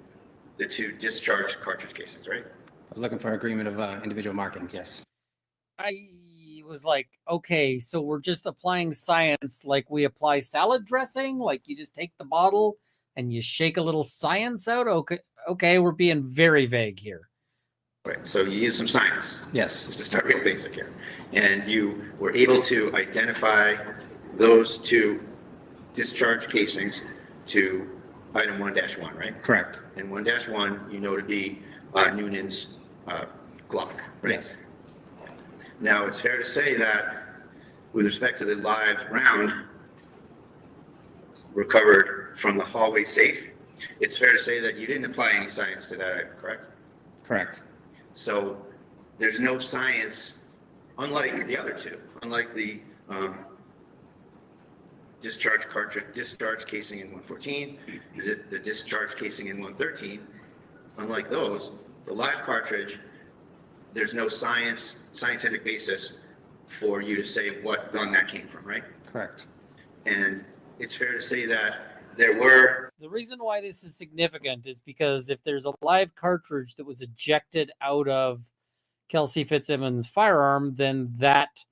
the two discharge cartridge casings, right? I was looking for agreement of individual markings. Yes. I was like, okay, so we're just applying science like we apply salad dressing, like you just take the bottle and you shake a little science out. Okay, we're being very vague here. Right, so you used some science. Yes. Just to start real basic here. And you were able to identify those two discharge casings to item 1-1, right? Correct. And 1-1, you know to be Noonan's Glock, right? Yes. Now, it's fair to say that with respect to the live round recovered from the hallway safe, it's fair to say that you didn't apply any science to that item, correct? Correct. So there's no science, unlike the other two, unlike the discharge casing in 114, the discharge casing in 113, unlike those, the live cartridge, there's no scientific basis for you to say what gun that came from, right? Correct. And it's fair to say that there were... The reason why this is significant is because if there's a live cartridge that was ejected out of Kelsey Fitzsimmons' firearm, then that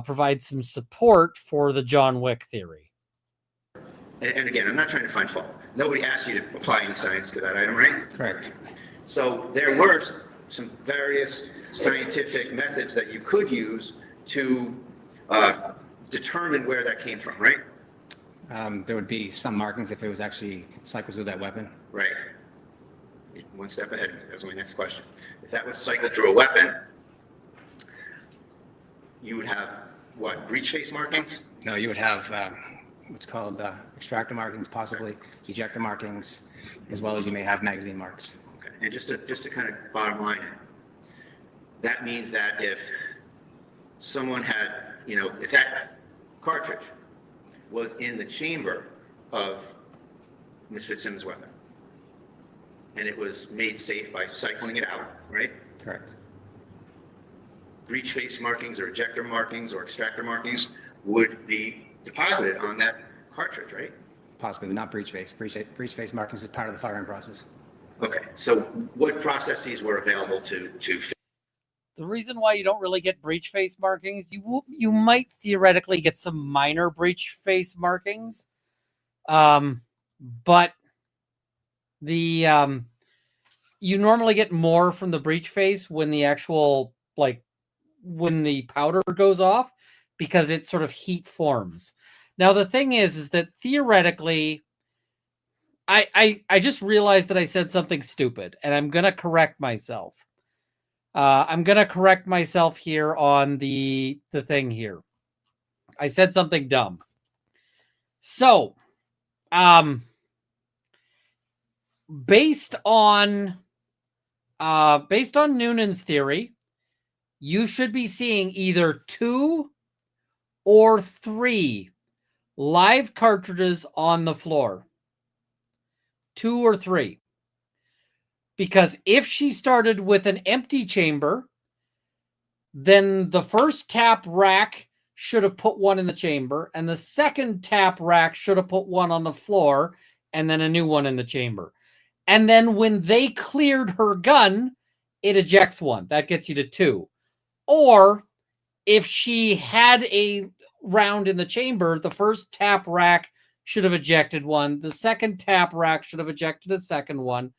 provides some support for the John Wick theory. And again, I'm not trying to find fault. Nobody asked you to apply any science to that item, right? Correct. So there were some various scientific methods that you could use to determine where that came from, right? There would be some markings if it was actually cycled through that weapon. Right. One step ahead. That's my next question. If that was cycled through a weapon, you would have what? Breech face markings? No, you would have what's called extractor markings, possibly ejector markings, as well as you may have magazine marks. Okay. And just to kind of bottom line it, that means that if someone had, if that cartridge was in the chamber of Ms. Fitzsimmons' weapon, and it was made safe by cycling it out, right? Correct. Breech face markings or ejector markings or extractor markings would be deposited on that cartridge, right? Possibly, but not breech face. Breech face markings is part of the firing process. Okay, so what processes were available to The reason why you don't really get breech face markings, you might theoretically get some minor breech face markings, but the you normally get more from the breech face when the actual when the powder goes off, because it sort of heat forms. Now the thing is that theoretically, I just realized that I said something stupid, and I'm gonna correct myself. I'm going to correct myself here on the thing here. I said something dumb. So, based on Noonan's theory, you should be seeing either 2 or 3 live cartridges on the floor. 2 or 3. Because if she started with an empty chamber, then the first tap rack should have put one in the chamber, and the second tap rack should have put one on the floor, and then a new one in the chamber. And then when they cleared her gun, it ejects one. That gets you to 2. Or if she had a round in the chamber, the first tap rack should have ejected one. The second tap rack should have ejected a second one.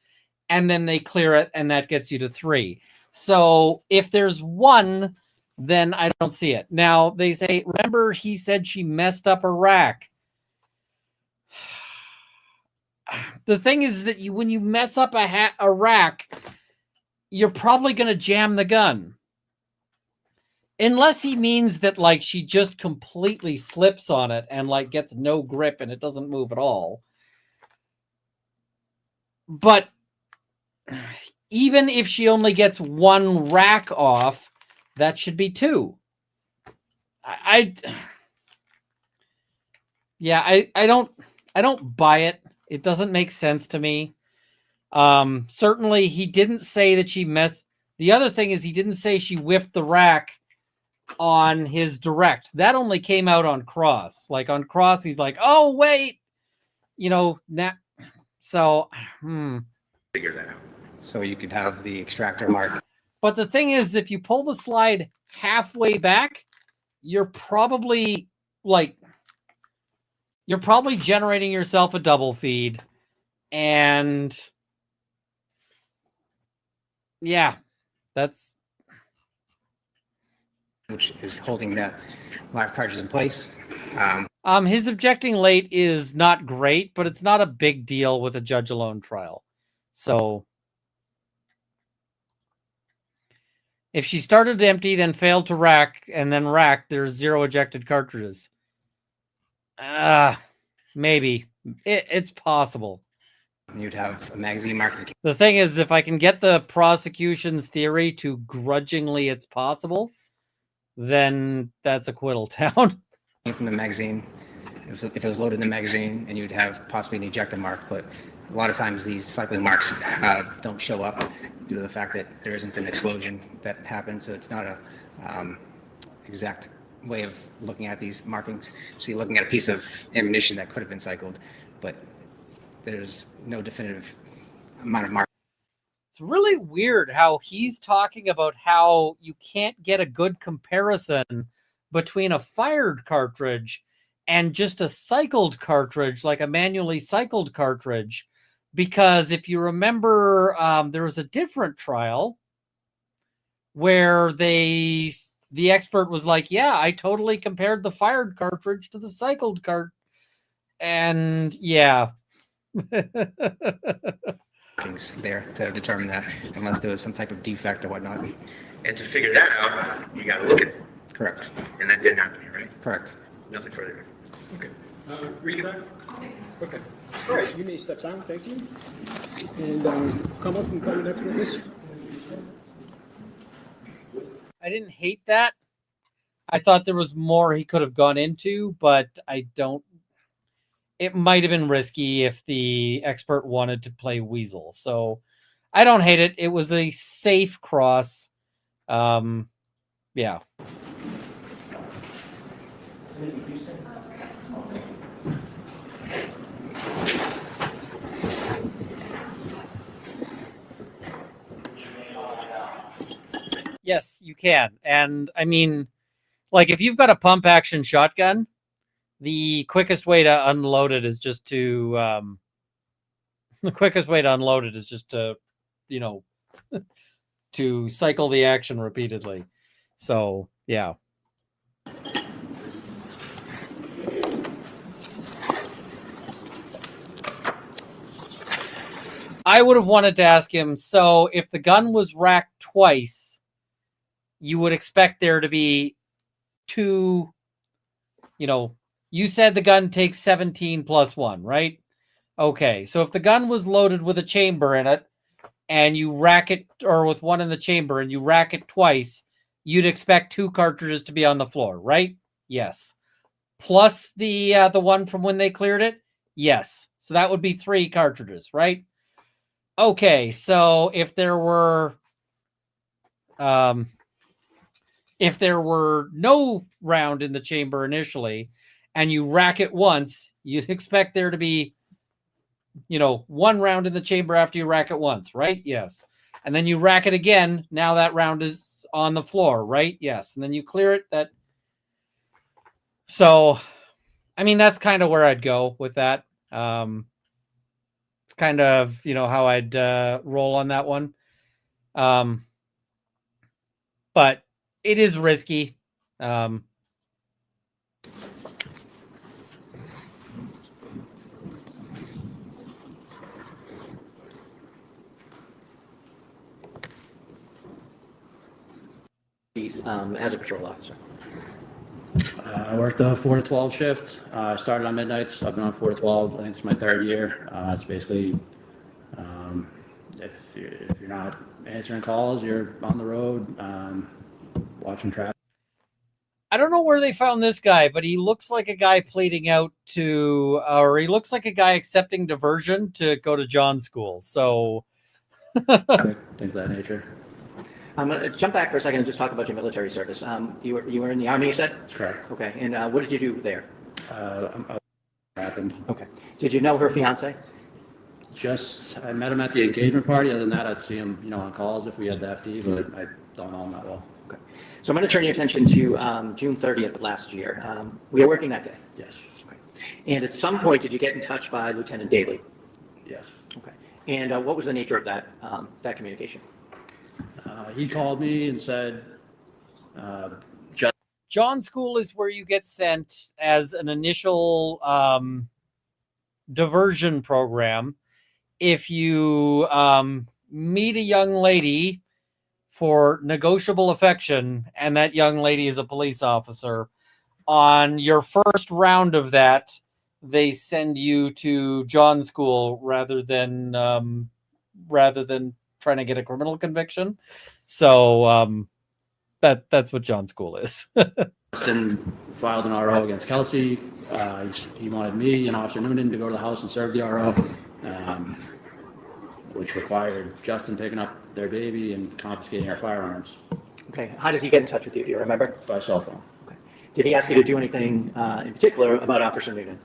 And then they clear it, and that gets you to 3. So if there's 1, then I don't see it. Now, they say, remember he said she messed up a rack. the thing is that when you mess up a rack, you're probably going to jam the gun. Unless he means that, like, she just completely slips on it and, like, gets no grip and it doesn't move at all. But even if she only gets one rack off, that should be two. I don't buy it. It doesn't make sense to me. Certainly he didn't say that she messed. The other thing is he didn't say she whiffed the rack on his direct. That only came out on cross. Like on cross, he's like, oh, wait, so Figure that out. So you could have the extractor mark. But the thing is, if you pull the slide halfway back, you're probably generating yourself a double feed. And yeah, that's Which is holding that live cartridge in place. His objecting late is not great, but it's not a big deal with a judge alone trial. So if she started empty, then failed to rack, and then racked, there's 0 ejected cartridges. Maybe. It's possible. You'd have a magazine marking. The thing is, if I can get the prosecution's theory to grudgingly it's possible, then that's acquittal town. From the magazine, if it was loaded in the magazine, and you'd have possibly an ejector mark, but a lot of times these cycling marks don't show up due to the fact that there isn't an explosion that happens, so it's not a exact way of looking at these markings. So you're looking at a piece of ammunition that could have been cycled, but there's no definitive amount of mark. It's really weird how he's talking about how you can't get a good comparison between a fired cartridge and just a cycled cartridge, like a manually cycled cartridge. Because if you remember, there was a different trial where the expert was like, yeah, I totally compared the fired cartridge to the cycled cart. And yeah. There to determine that, unless there was some type of defect or whatnot. And to figure that out, you gotta look at it. Correct. And that didn't happen here, right? Correct. Nothing further. Okay. Read that? Okay. All right, you may step down, thank you. And come up and call your next witness. I didn't hate that. I thought there was more he could have gone into, but I don't. It might have been risky if the expert wanted to play Weasel. So I don't hate it. It was a safe cross. Yeah. Yes, you can. And I mean, like if you've got a pump action shotgun, the quickest way to unload it is just to to cycle the action repeatedly. So yeah. I would have wanted to ask him, so if the gun was racked twice, you would expect there to be two, you said the gun takes 17 plus 1, right? Okay, so if the gun was loaded with a chamber in it and you rack it, or with one in the chamber and you rack it twice, you'd expect 2 cartridges to be on the floor, right? Yes. Plus the one from when they cleared it? Yes. So that would be 3 cartridges, right? Okay, so if there were no round in the chamber initially, and you rack it once, you'd expect there to be, 1 round in the chamber after you rack it once, right? Yes. And then you rack it again. Now that round is on the floor, right? Yes. And then you clear it. So, I mean, that's kind of where I'd go with that. It's kind of, how I'd roll on that one. But it is risky. duties as a patrol officer? I worked a 4 to 12 shift. I started on midnights. I've been on 4 to 12. I think it's my third year. It's basically if you're not answering calls, you're on the road watching traffic. I don't know where they found this guy, but he looks like a guy pleading out to, or he looks like a guy accepting diversion to go to John school. So, Things of that nature. I'm going to jump back for a second and just talk about your military service. You were in the Army, you said? That's correct. Okay, and what did you do there? Happened. Okay. Did you know her fiance? Just, I met him at the engagement party. Other than that, I'd see him, on calls if we had the FD, but I don't know him that well. Okay. So I'm going to turn your attention to June 30th of last year. Were you working that day? Yes. Okay. And at some point, did you get in touch by Lieutenant Daly? Yes. Okay. And what was the nature of that communication? He called me and said, John school is where you get sent as an initial diversion program. If you meet a young lady for negotiable affection, and that young lady is a police officer, on your first round of that, they send you to John school rather than trying to get a criminal conviction. So that's what John school is. Justin filed an RO against Kelsey. He wanted me and Officer Noonan to go to the house and serve the RO, which required Justin picking up their baby and confiscating our firearms. Okay. How did he get in touch with you? Do you remember? By cell phone. Okay. Did he ask you to do anything in particular about Officer Noonan?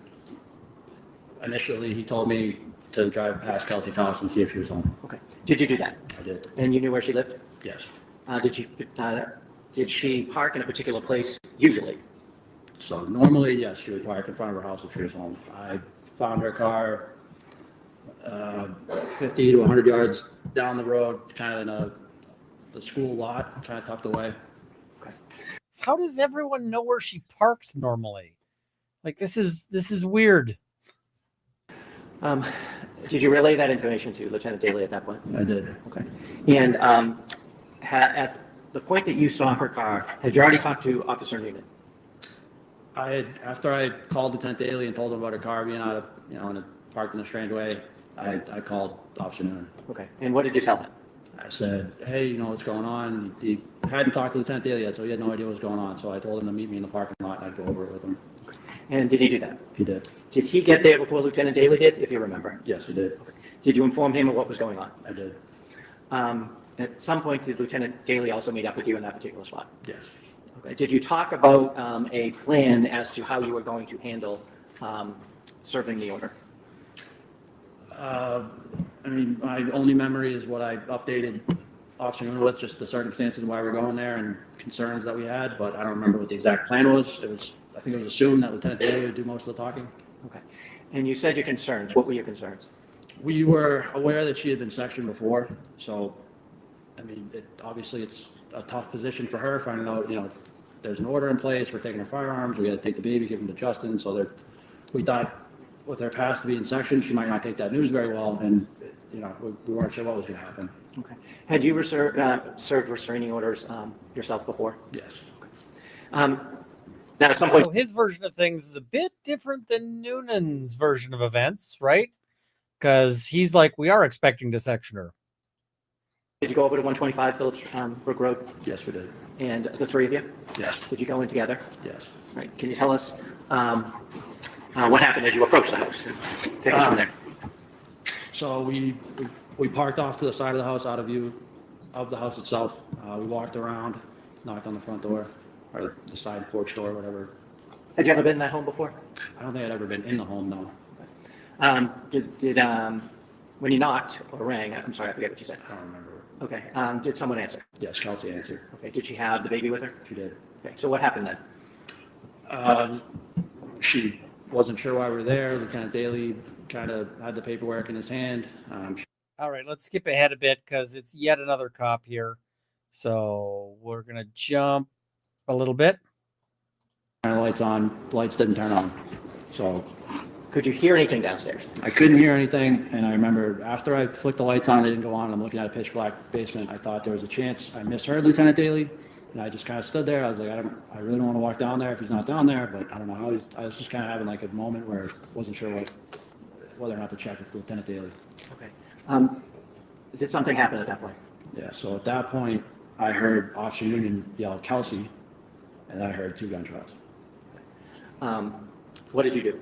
Initially, he told me to drive past Kelsey's house and see if she was home. Okay. Did you do that? I did. And you knew where she lived? Yes. Did she park in a particular place usually? So normally, yes, she would park in front of her house if she was home. I found her car 50 to 100 yards down the road, kind of in the school lot, kind of tucked away. Okay. How does everyone know where she parks normally? Like, this is weird. Did you relay that information to Lieutenant Daly at that point? I did. Okay. And at the point that you saw her car, had you already talked to Officer Noonan? After I called Lieutenant Daly and told him about her car being out of, parked in a strange way, I called Officer Noonan. Okay. And what did you tell him? I said, hey, what's going on? He hadn't talked to Lieutenant Daly yet, so he had no idea what was going on. So I told him to meet me in the parking lot, and I'd go over it with him. And did he do that? He did. Did he get there before Lieutenant Daly did, if you remember? Yes, he did. Okay. Did you inform him of what was going on? I did. At some point, did Lieutenant Daly also meet up with you in that particular spot? Yes. Okay. Did you talk about a plan as to how you were going to handle serving the order? My only memory is what I updated Officer Noonan with, just the circumstances why we're going there and concerns that we had, but I don't remember what the exact plan was. I think it was assumed that Lieutenant Daly would do most of the talking. Okay. And you said your concerns. What were your concerns? We were aware that she had been sectioned before, so, obviously it's a tough position for her, finding out, there's an order in place, we're taking her firearms, we got to take the baby, give them to Justin, so we thought with her past being sectioned, she might not take that news very well, and, we weren't sure what was going to happen. Okay. Had you served restraining orders yourself before? Yes. Okay. Now, at some point, So his version of things is a bit different than Noonan's version of events, right? Because he's like, we are expecting to section her. did you go over to 125 Phillips Brook Road? Yes, we did. And the three of you? Yes. Did you go in together? Yes. Right. Can you tell us what happened as you approached the house? Take us from there. So we parked off to the side of the house, out of view of the house itself. We walked around, knocked on the front door, or the side porch door, whatever. Had you ever been in that home before? I don't think I'd ever been in the home, no. When you knocked or rang, I'm sorry, I forget what you said. I don't remember. Okay. Did someone answer? Yes, Kelsey answered. Okay. Did she have the baby with her? She did. Okay. So what happened then? She wasn't sure why we were there. Lieutenant Daly kind of had the paperwork in his hand. All right, let's skip ahead a bit because it's yet another cop here. So we're going to jump a little bit. Lights on, lights didn't turn on. So Could you hear anything downstairs? I couldn't hear anything, and I remember after I flicked the lights on, they didn't go on. I'm looking at a pitch black basement. I thought there was a chance I misheard Lieutenant Daly, And I just kind of stood there. I was like, I really don't want to walk down there if he's not down there, but I don't know how I was just kind of having like a moment where I wasn't sure whether or not to check with Lieutenant Daly. Okay. Did something happen at that point? Yeah, so at that point, I heard Officer Noonan yell, Kelsey, and I heard 2 gunshots. What did you do?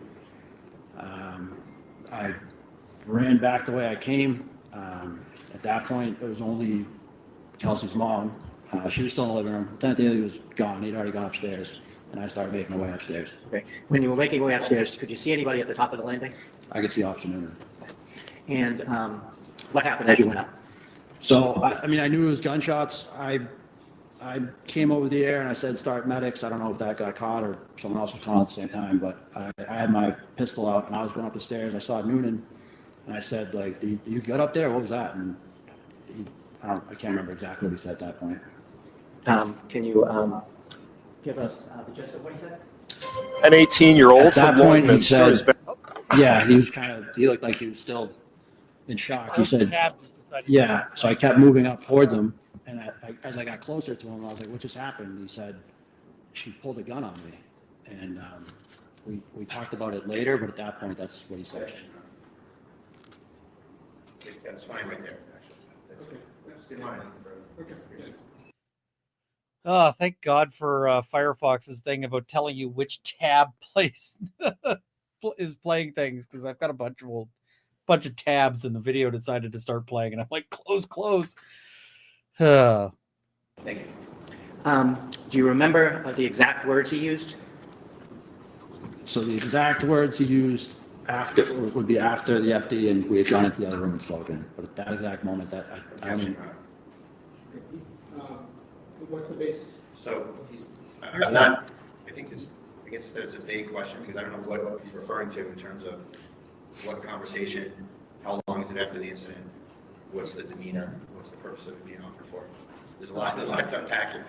I ran back the way I came. At that point, it was only Kelsey's mom. She was still in the living room. Lieutenant Daly was gone. He'd already gone upstairs, and I started making my way upstairs. Okay. When you were making your way upstairs, could you see anybody at the top of the landing? I could see Officer Noonan. And what happened as you went up? So, I mean, I knew it was gunshots. I came over the air and I said, start medics. I don't know if that got caught or someone else was calling at the same time, but I had my pistol out and I was going up the stairs. I saw Noonan and I said, like, do you get up there? What was that? And I can't remember exactly what he said at that point. Can you give us the gist of what he said? An 18-year-old At that from point, he Longminster said, has been... yeah, he looked like he was still in shock. He said, yeah, so I kept moving up towards him, and as I got closer to him, I was like, what just happened? He said, she pulled a gun on me, and we talked about it later, but at that point, that's what he said. That's fine right there, actually. That's in line. Okay. Oh, thank God for Firefox's thing about telling you which tab place is playing things, because I've got a bunch of tabs and the video decided to start playing and I'm like, close. Thank you. Do you remember the exact words he used? So the exact words he used would be after the FD and we had gone into the other room and spoken. But at that exact moment, I mean, What's the basis? So I'm not, I guess that's a vague question because I don't know what he's referring to in terms of what conversation, how long is it after the incident, what's the demeanor, what's the purpose of it being offered for. There's a lot to unpack here.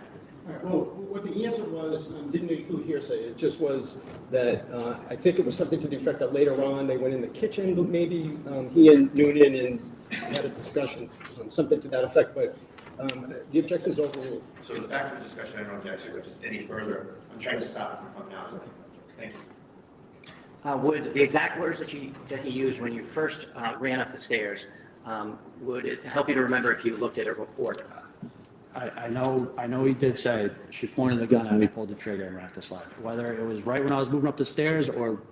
All right, well, what the answer was didn't include hearsay. It just was that I think it was something to the effect that later on they went in the kitchen, maybe he and Noonan and had a discussion, something to that effect, but the objection is overruled. So the fact of the discussion, I don't object to, but just any further, I'm trying to stop it from coming out. Okay. Thank you. Would the exact words that he used when you first ran up the stairs, would it help you to remember if you looked at a report? I know he did say she pointed the gun at me, pulled the trigger, and racked the slide. Whether it was right when I was moving up the stairs or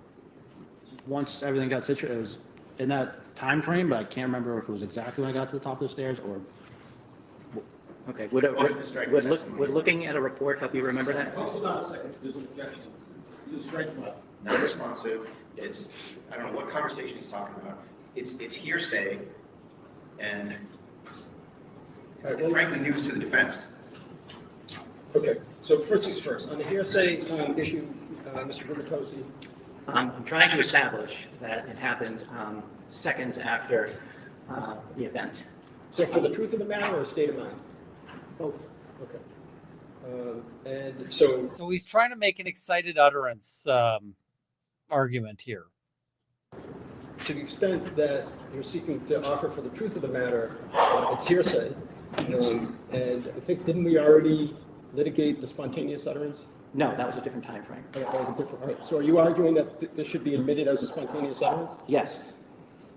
once everything got situated, it was in that time frame, but I can't remember if it was exactly when I got to the top of the stairs or. Okay. Would looking at a report help you remember that? Hold on a second. There's an objection. This is strike one. Non-responsive. It's, I don't know what conversation he's talking about. It's hearsay and frankly news to the defense. Okay, so first things first. On the hearsay issue, Mr. Bertozzi. I'm trying to establish that it happened seconds after the event. So for the truth of the matter or state of mind? Both. Okay. And so he's trying to make an excited utterance argument here. To the extent that you're seeking to offer for the truth of the matter, it's hearsay. And I think, didn't we already litigate the spontaneous utterance? No, that was a different time frame. That was a different, all right. So are you arguing that this should be admitted as a spontaneous utterance? Yes.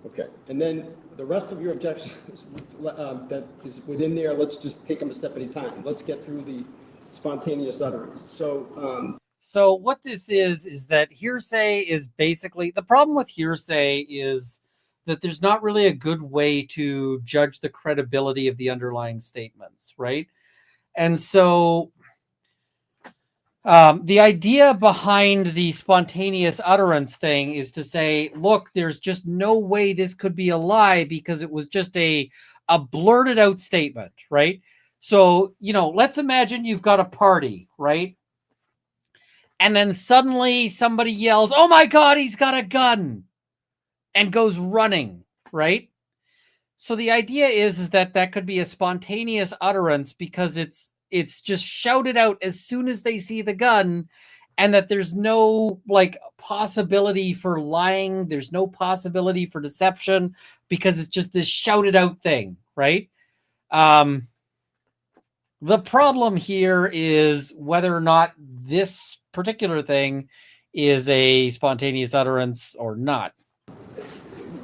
Okay. And then the rest of your objections that is within there, let's just take them a step at a time. Let's get through the spontaneous utterance. So what this is that hearsay is basically, the problem with hearsay is that there's not really a good way to judge the credibility of the underlying statements, right? And so the idea behind the spontaneous utterance thing is to say, look, there's just no way this could be a lie because it was just a blurted out statement, right? So, let's imagine you've got a party, right? And then suddenly somebody yells, "Oh my God, he's got a gun," and goes running, right? So the idea is that could be a spontaneous utterance because it's just shouted out as soon as they see the gun, and that there's no possibility for lying. There's no possibility for deception because it's just this shouted out thing, right? The problem here is whether or not this particular thing is a spontaneous utterance or not.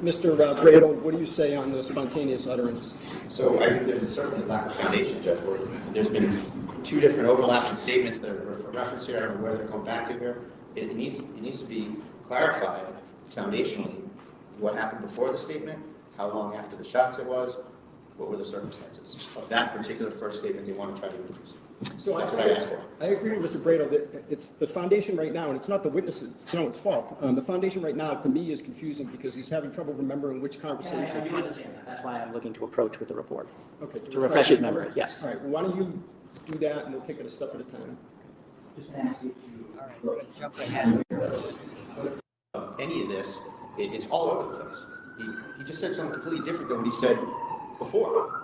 Mr. Bradel, what do you say on the spontaneous utterance? So I think there's certainly a lack of foundation, Judge, where there's been two different overlapping statements that are referenced here. I don't know where they're going back to here. It needs to be clarified foundationally what happened before the statement, how long after the shots it was, what were the circumstances of that particular first statement they want to try to use. So that's what I asked for. I agree with Mr. Bradel that it's the foundation right now, and it's not the witnesses, it's not its fault. The foundation right now, to me, is confusing because he's having trouble remembering which conversation. I do understand that. That's why I'm looking to approach with the report. Okay. To refresh his memory, yes. All right, well, why don't you do that, and we'll take it a step at a time. Just ask you to, all right, we're going to jump ahead. Any of this, it's all over the place. He just said something completely different than what he said before.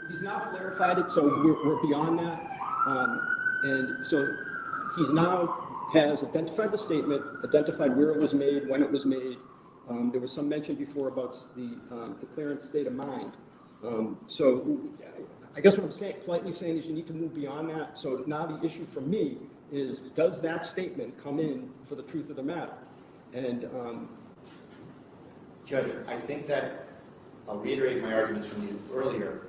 He's now clarified it, so we're beyond that. And so he's now has identified the statement, identified where it was made, when it was made. There was some mention before about the declarant state of mind. So I guess what I'm saying, politely saying is you need to move beyond that. So now the issue for me is, does that statement come in for the truth of the matter? And Judge, I think that I'll reiterate my arguments from the earlier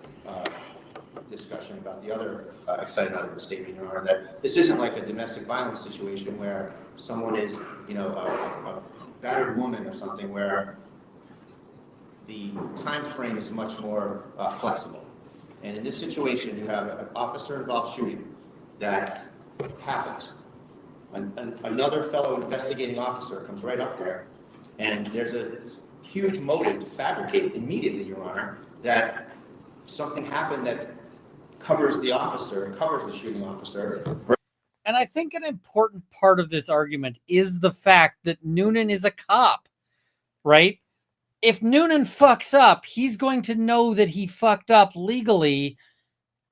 discussion about the other excited utterance statement, Your Honor, that this isn't like a domestic violence situation where someone is, a battered woman or something where the time frame is much more flexible. And in this situation, you have an officer-involved shooting that happens. Another fellow investigating officer comes right up there, and there's a huge motive to fabricate immediately, Your Honor, that something happened that covers the officer, covers the shooting officer. And I think an important part of this argument is the fact that Noonan is a cop, right? If Noonan fucks up, he's going to know that he fucked up legally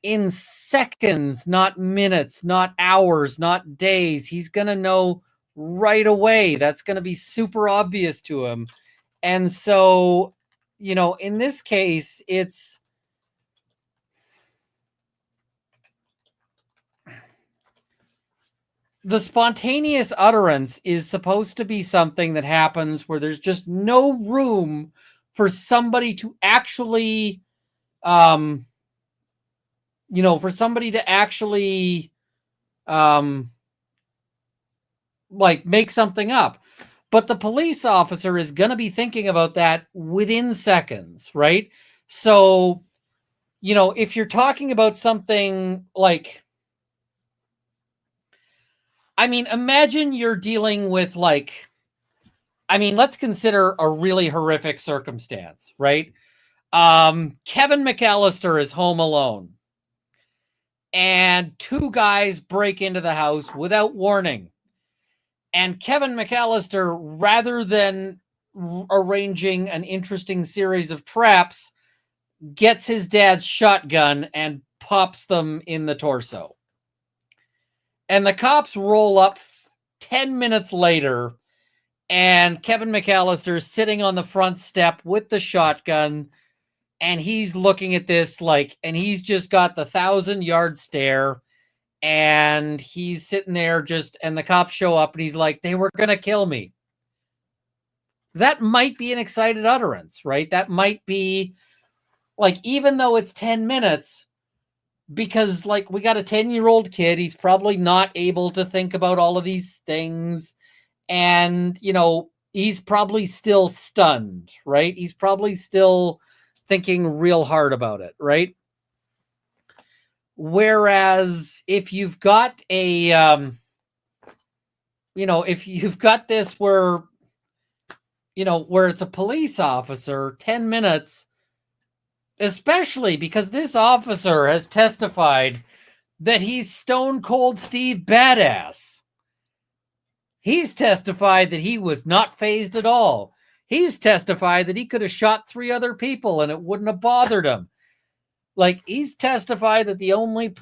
in seconds, not minutes, not hours, not days. He's going to know right away. That's going to be super obvious to him. And so, in this case, it's the spontaneous utterance is supposed to be something that happens where there's just no room for somebody to actually, make something up. But the police officer is going to be thinking about that within seconds, right? So, if you're talking about something like, imagine you're dealing with let's consider a really horrific circumstance, right? Kevin McAllister is home alone, and two guys break into the house without warning. And Kevin McAllister, rather than arranging an interesting series of traps, gets his dad's shotgun and pops them in the torso. And the cops roll up 10 minutes later, and Kevin McAllister's sitting on the front step with the shotgun, and he's looking at this and he's just got the 1,000-yard stare, and he's sitting there and the cops show up, and he's like, they were going to kill me. That might be an excited utterance, right? That might be, even though it's 10 minutes, because we got a 10-year-old kid, he's probably not able to think about all of these things. And, he's probably still stunned, right? He's probably still thinking real hard about it, right? Whereas if you've got if you've got this where it's a police officer, 10 minutes, especially because this officer has testified that he's Stone Cold Steve Badass. He's testified that he was not fazed at all. He's testified that he could have shot 3 other people and it wouldn't have bothered him. He's testified that the only,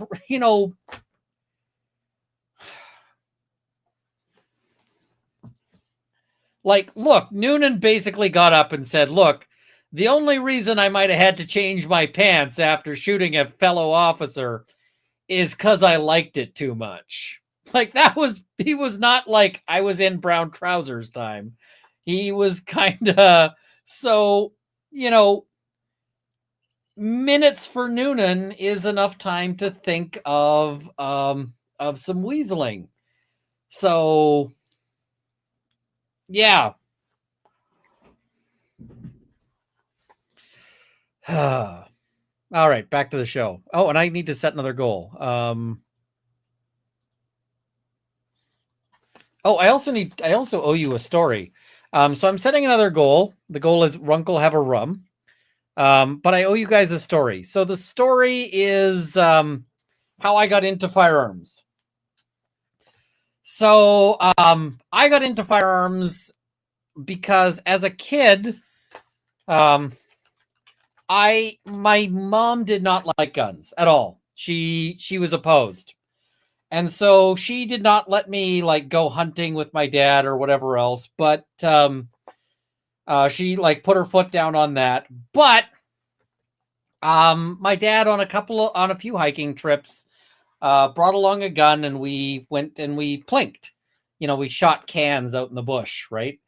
look, Noonan basically got up and said, look, the only reason I might have had to change my pants after shooting a fellow officer is because I liked it too much. Like he was not like I was in brown trousers time. He was kind of, so, minutes for Noonan is enough time to think of some weaseling. So, yeah. All right, back to the show. Oh, and I need to set another goal. I also owe you a story. So I'm setting another goal. The goal is Runkle have a rum. But I owe you guys a story. So the story is how I got into firearms. So I got into firearms because as a kid, my mom did not like guns at all. She was opposed. And so she did not let me like go hunting with my dad or whatever else, but she like put her foot down on that. But my dad on a few hiking trips brought along a gun, and we went and we plinked. We shot cans out in the bush, right?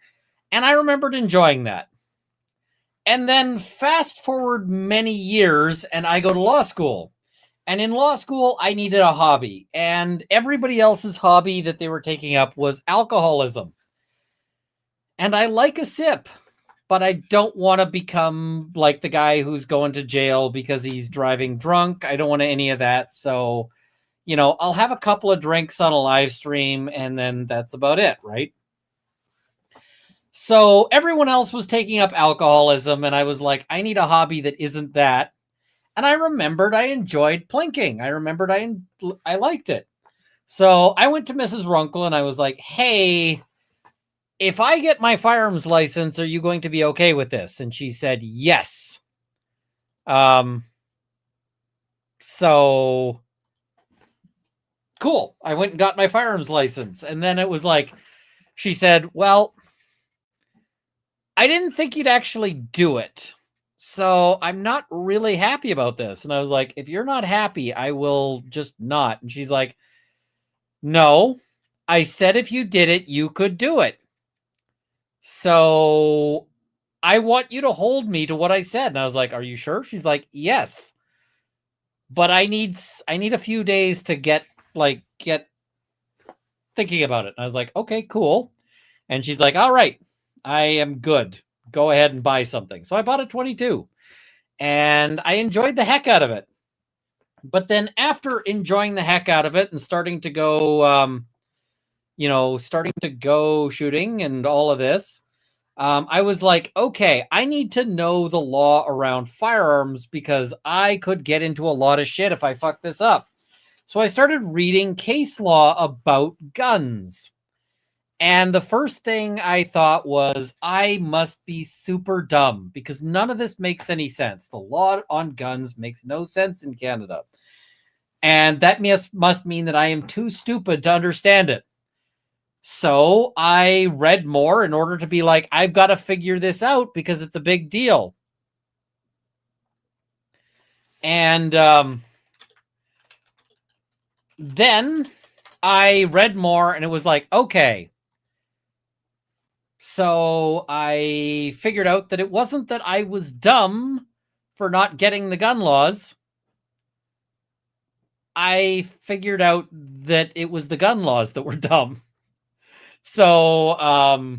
And I remembered enjoying that. And then fast forward many years, and I go to law school. And in law school, I needed a hobby. And everybody else's hobby that they were taking up was alcoholism. And I like a sip, but I don't want to become like the guy who's going to jail because he's driving drunk. I don't want any of that. So, I'll have a couple of drinks on a live stream, and then that's about it, right? So everyone else was taking up alcoholism, and I was like, I need a hobby that isn't that. And I remembered I enjoyed plinking. I remembered I liked it. So I went to Mrs. Runkle, and I was like, hey, if I get my firearms license, are you going to be okay with this? And she said, yes. So cool. I went and got my firearms license. And then it was like, she said, well, I didn't think you'd actually do it. So I'm not really happy about this. And I was like, if you're not happy, I will just not. And she's like, no, I said if you did it, you could do it. So I want you to hold me to what I said. And I was like, are you sure? She's like, yes. But I need a few days to get thinking about it. And I was like, okay, cool. And she's like, all right, I am good. Go ahead and buy something. So I bought a 22 and I enjoyed the heck out of it. But then after enjoying the heck out of it and starting to go, shooting and all of this, I was like, okay, I need to know the law around firearms because I could get into a lot of shit if I fuck this up. So I started reading case law about guns. And the first thing I thought was, I must be super dumb because none of this makes any sense. The law on guns makes no sense in Canada. And that must mean that I am too stupid to understand it. So I read more in order to be like, I've got to figure this out because it's a big deal. And then I read more and it was like, okay. So I figured out that it wasn't that I was dumb for not getting the gun laws. I figured out that it was the gun laws that were dumb. So,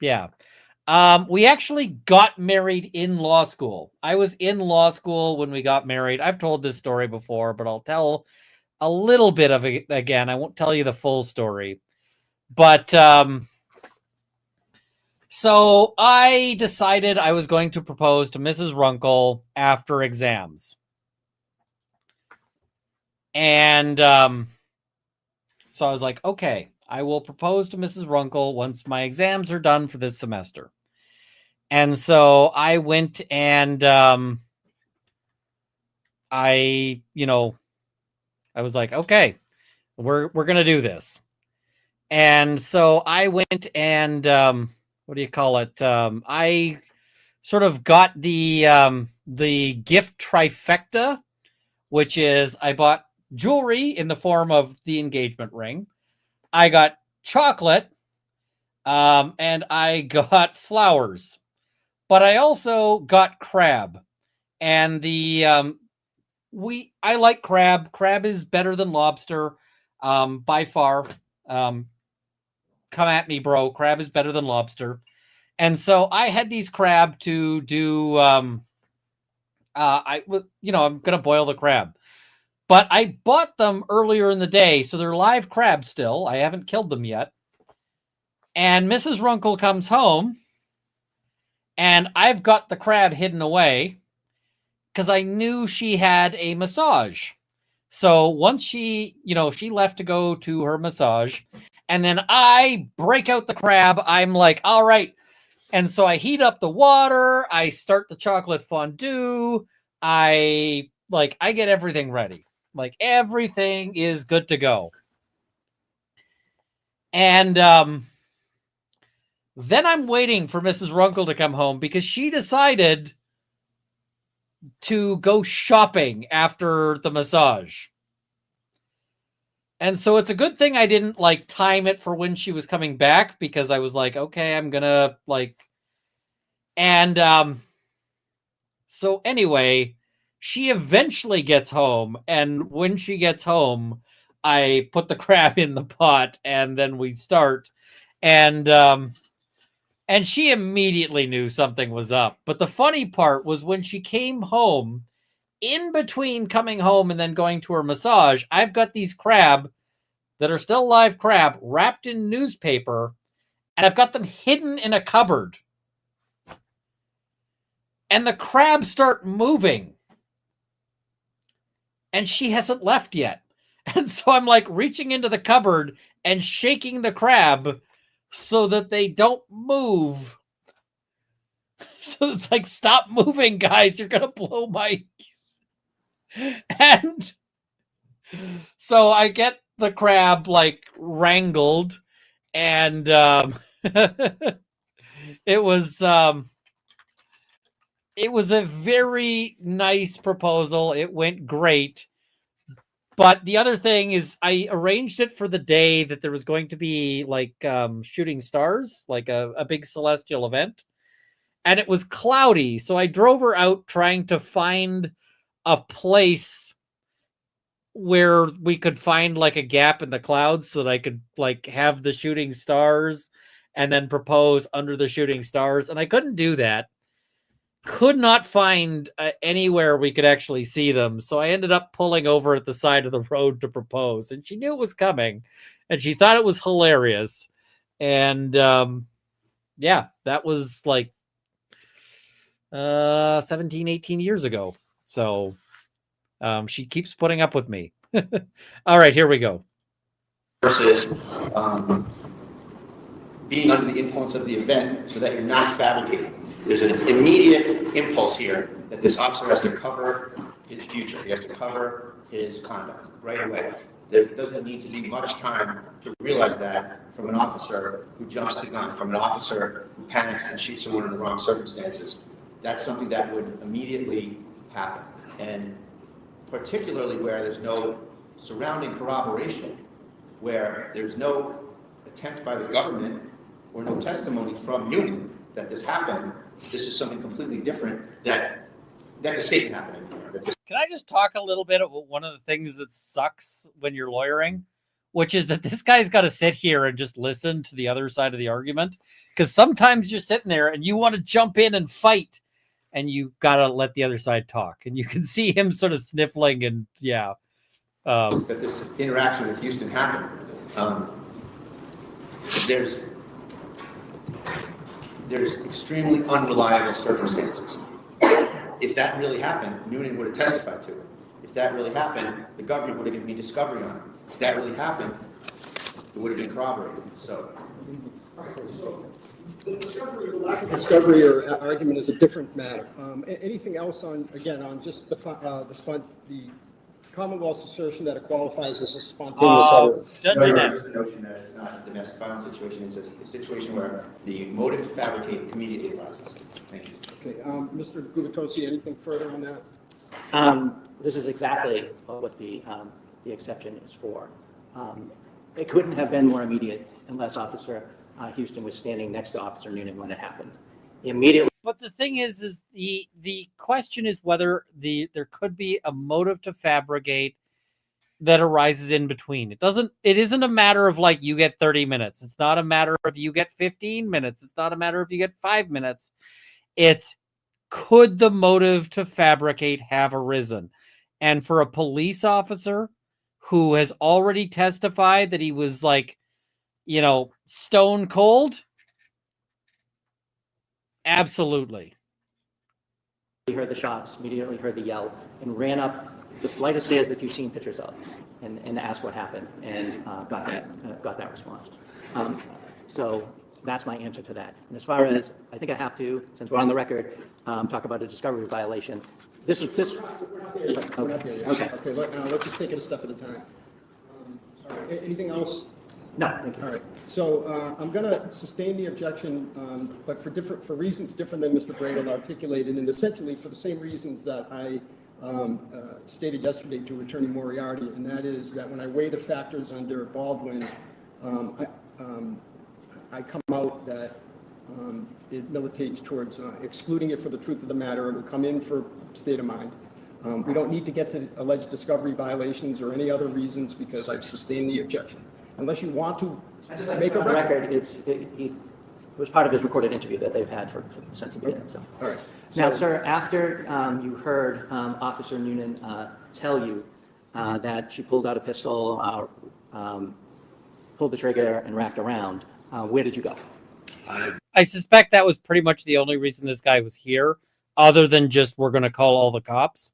yeah. We actually got married in law school. I was in law school when we got married. I've told this story before, but I'll tell a little bit of it again. I won't tell you the full story. But, so I decided I was going to propose to Mrs. Runkle after exams. And so I was like, okay, I will propose to Mrs. Runkle once my exams are done for this semester. And so I went and I was like, okay, we're going to do this. And so I went and what do you call it? I sort of got the gift trifecta which is I bought jewelry in the form of the engagement ring. I got chocolate, and I got flowers. But I also got crab. And I like crab. Crab is better than lobster, by far. Come at me, bro. Crab is better than lobster. And so I had these crab to do. I'm gonna boil the crab, but I bought them earlier in the day, so they're live crab still. I haven't killed them yet. And Mrs. Runkle comes home, and I've got the crab hidden away because I knew she had a massage. So once she left to go to her massage, and then I break out the crab. I'm like, all right. And so I heat up the water. I start the chocolate fondue. I get everything ready. Like everything is good to go. And then I'm waiting for Mrs. Runkle to come home because she decided to go shopping after the massage. And so it's a good thing I didn't time it for when she was coming back, because I was like, okay, I'm gonna so anyway, she eventually gets home, and when she gets home, I put the crab in the pot, and then we start, and she immediately knew something was up. But the funny part was when she came home, in between coming home and then going to her massage, I've got these crab that are still live crab wrapped in newspaper, and I've got them hidden in a cupboard. And the crabs start moving, and she hasn't left yet. And so I'm reaching into the cupboard and shaking the crab so that they don't move. So it's stop moving, guys. You're going to blow my... And so I get the crab wrangled, and it was a very nice proposal. It went great. But the other thing is I arranged it for the day that there was going to be shooting stars, a big celestial event. And it was cloudy. So I drove her out trying to find a place where we could find a gap in the clouds so that I could have the shooting stars and then propose under the shooting stars. And I couldn't do that. Could not find anywhere we could actually see them. So I ended up pulling over at the side of the road to propose, and she knew it was coming, and she thought it was hilarious. And that was 17, 18 years ago. So she keeps putting up with me. All right, here we go. Versus being under the influence of the event so that you're not fabricating. There's an immediate impulse here that this officer has to cover his future. He has to cover his conduct right away. There doesn't need to be much time to realize that from an officer who jumps the gun, from an officer who panics and shoots someone in the wrong circumstances. That's something that would immediately happen. And particularly where there's no surrounding corroboration, where there's no attempt by the government or no testimony from Noonan that this happened. This is something completely different that the statement happening. Can I just talk a little bit about one of the things that sucks when you're lawyering, which is that this guy's got to sit here and just listen to the other side of the argument? Because sometimes you're sitting there and you want to jump in and fight, and you got to let the other side talk. And you can see him sort of sniffling and that this interaction with Houston happened. There's extremely unreliable circumstances. If that really happened, Noonan would have testified to it. If that really happened, the government would have given me discovery on it. If that really happened, it would have been corroborated. So, the discovery or lack of discovery or argument is a different matter. Anything else on just the Commonwealth's assertion that it qualifies as a spontaneous utterance? The notion that it's not a domestic violence situation. It's a situation where the motive to fabricate immediately arises. Thank you. Okay, Mr. Gubitosi, anything further on that? This is exactly what the exception is for. It couldn't have been more immediate unless Officer Houston was standing next to Officer Noonan when it happened. Immediately. But the thing is the question is whether there could be a motive to fabricate that arises in between. It isn't a matter of like you get 30 minutes. It's not a matter of you get 15 minutes. It's not a matter of you get 5 minutes. It's could the motive to fabricate have arisen? And for a police officer who has already testified that he was like, stone cold, absolutely. He heard the shots, immediately heard the yell, and ran up the flight of stairs that you've seen pictures of, and asked what happened, and got that response. So that's my answer to that. And as far as, I think I have to, since we're on the record, talk about a discovery violation. This. We're not there yet. We're not there yet. Okay. Okay, let's just take it a step at a time. All right, anything else? No, thank you. All right, so I'm going to sustain the objection, but for reasons different than Mr. Bradle articulated, and essentially for the same reasons that I stated yesterday to Attorney Moriarty, and that is that when I weigh the factors under Baldwin, I come out that it militates towards excluding it for the truth of the matter. It will come in for state of mind. We don't need to get to alleged discovery violations or any other reasons because I've sustained the objection. Unless you want to make a record. It was part of his recorded interview that they've had since the beginning. So. All right. Now, sir, after you heard Officer Noonan tell you that she pulled out a pistol, pulled the trigger, and racked around, where did you go? I suspect that was pretty much the only reason this guy was here, other than just we're going to call all the cops.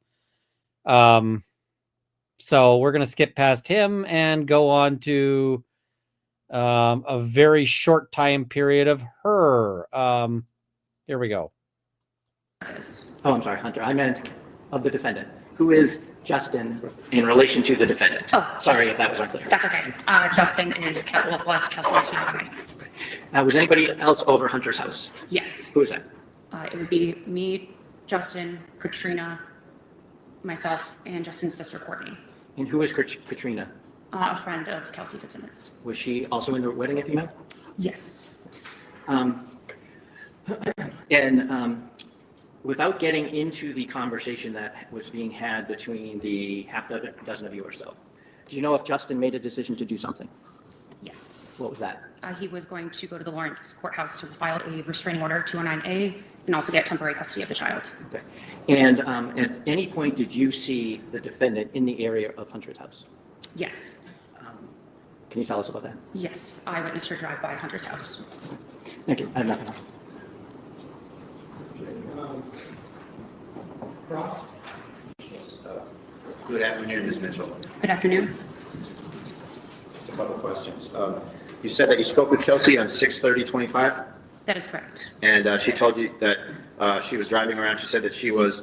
So we're going to skip past him and go on to a very short time period of her. Here we go. Oh, I'm sorry, Hunter. I meant of the defendant. Who is Justin in relation to the defendant? Oh, sorry if that was unclear. That's okay. Justin was Kelsey's fiance. Was anybody else over Hunter's house? Yes. Who is that? It would be me, Justin, Katrina, myself, and Justin's sister, Courtney. And who is Katrina? A friend of Kelsey Fitzsimmons. Was she also in the wedding at you? Yes. Without getting into the conversation that was being had between the half dozen of you or so, do you know if Justin made a decision to do something? Yes. What was that? He was going to go to the Lawrence courthouse to file a restraining order 209A and also get temporary custody of the child. Okay. And at any point, did you see the defendant in the area of Hunter's house? Yes. Can you tell us about that? Yes. I witnessed her drive by Hunter's house. Thank you. I have nothing else. Good afternoon, Ms. Mitchell. Good afternoon. Just a couple questions. You said that you spoke with Kelsey on 6/30/25, That is correct. and she told you that she was driving around. She said that she was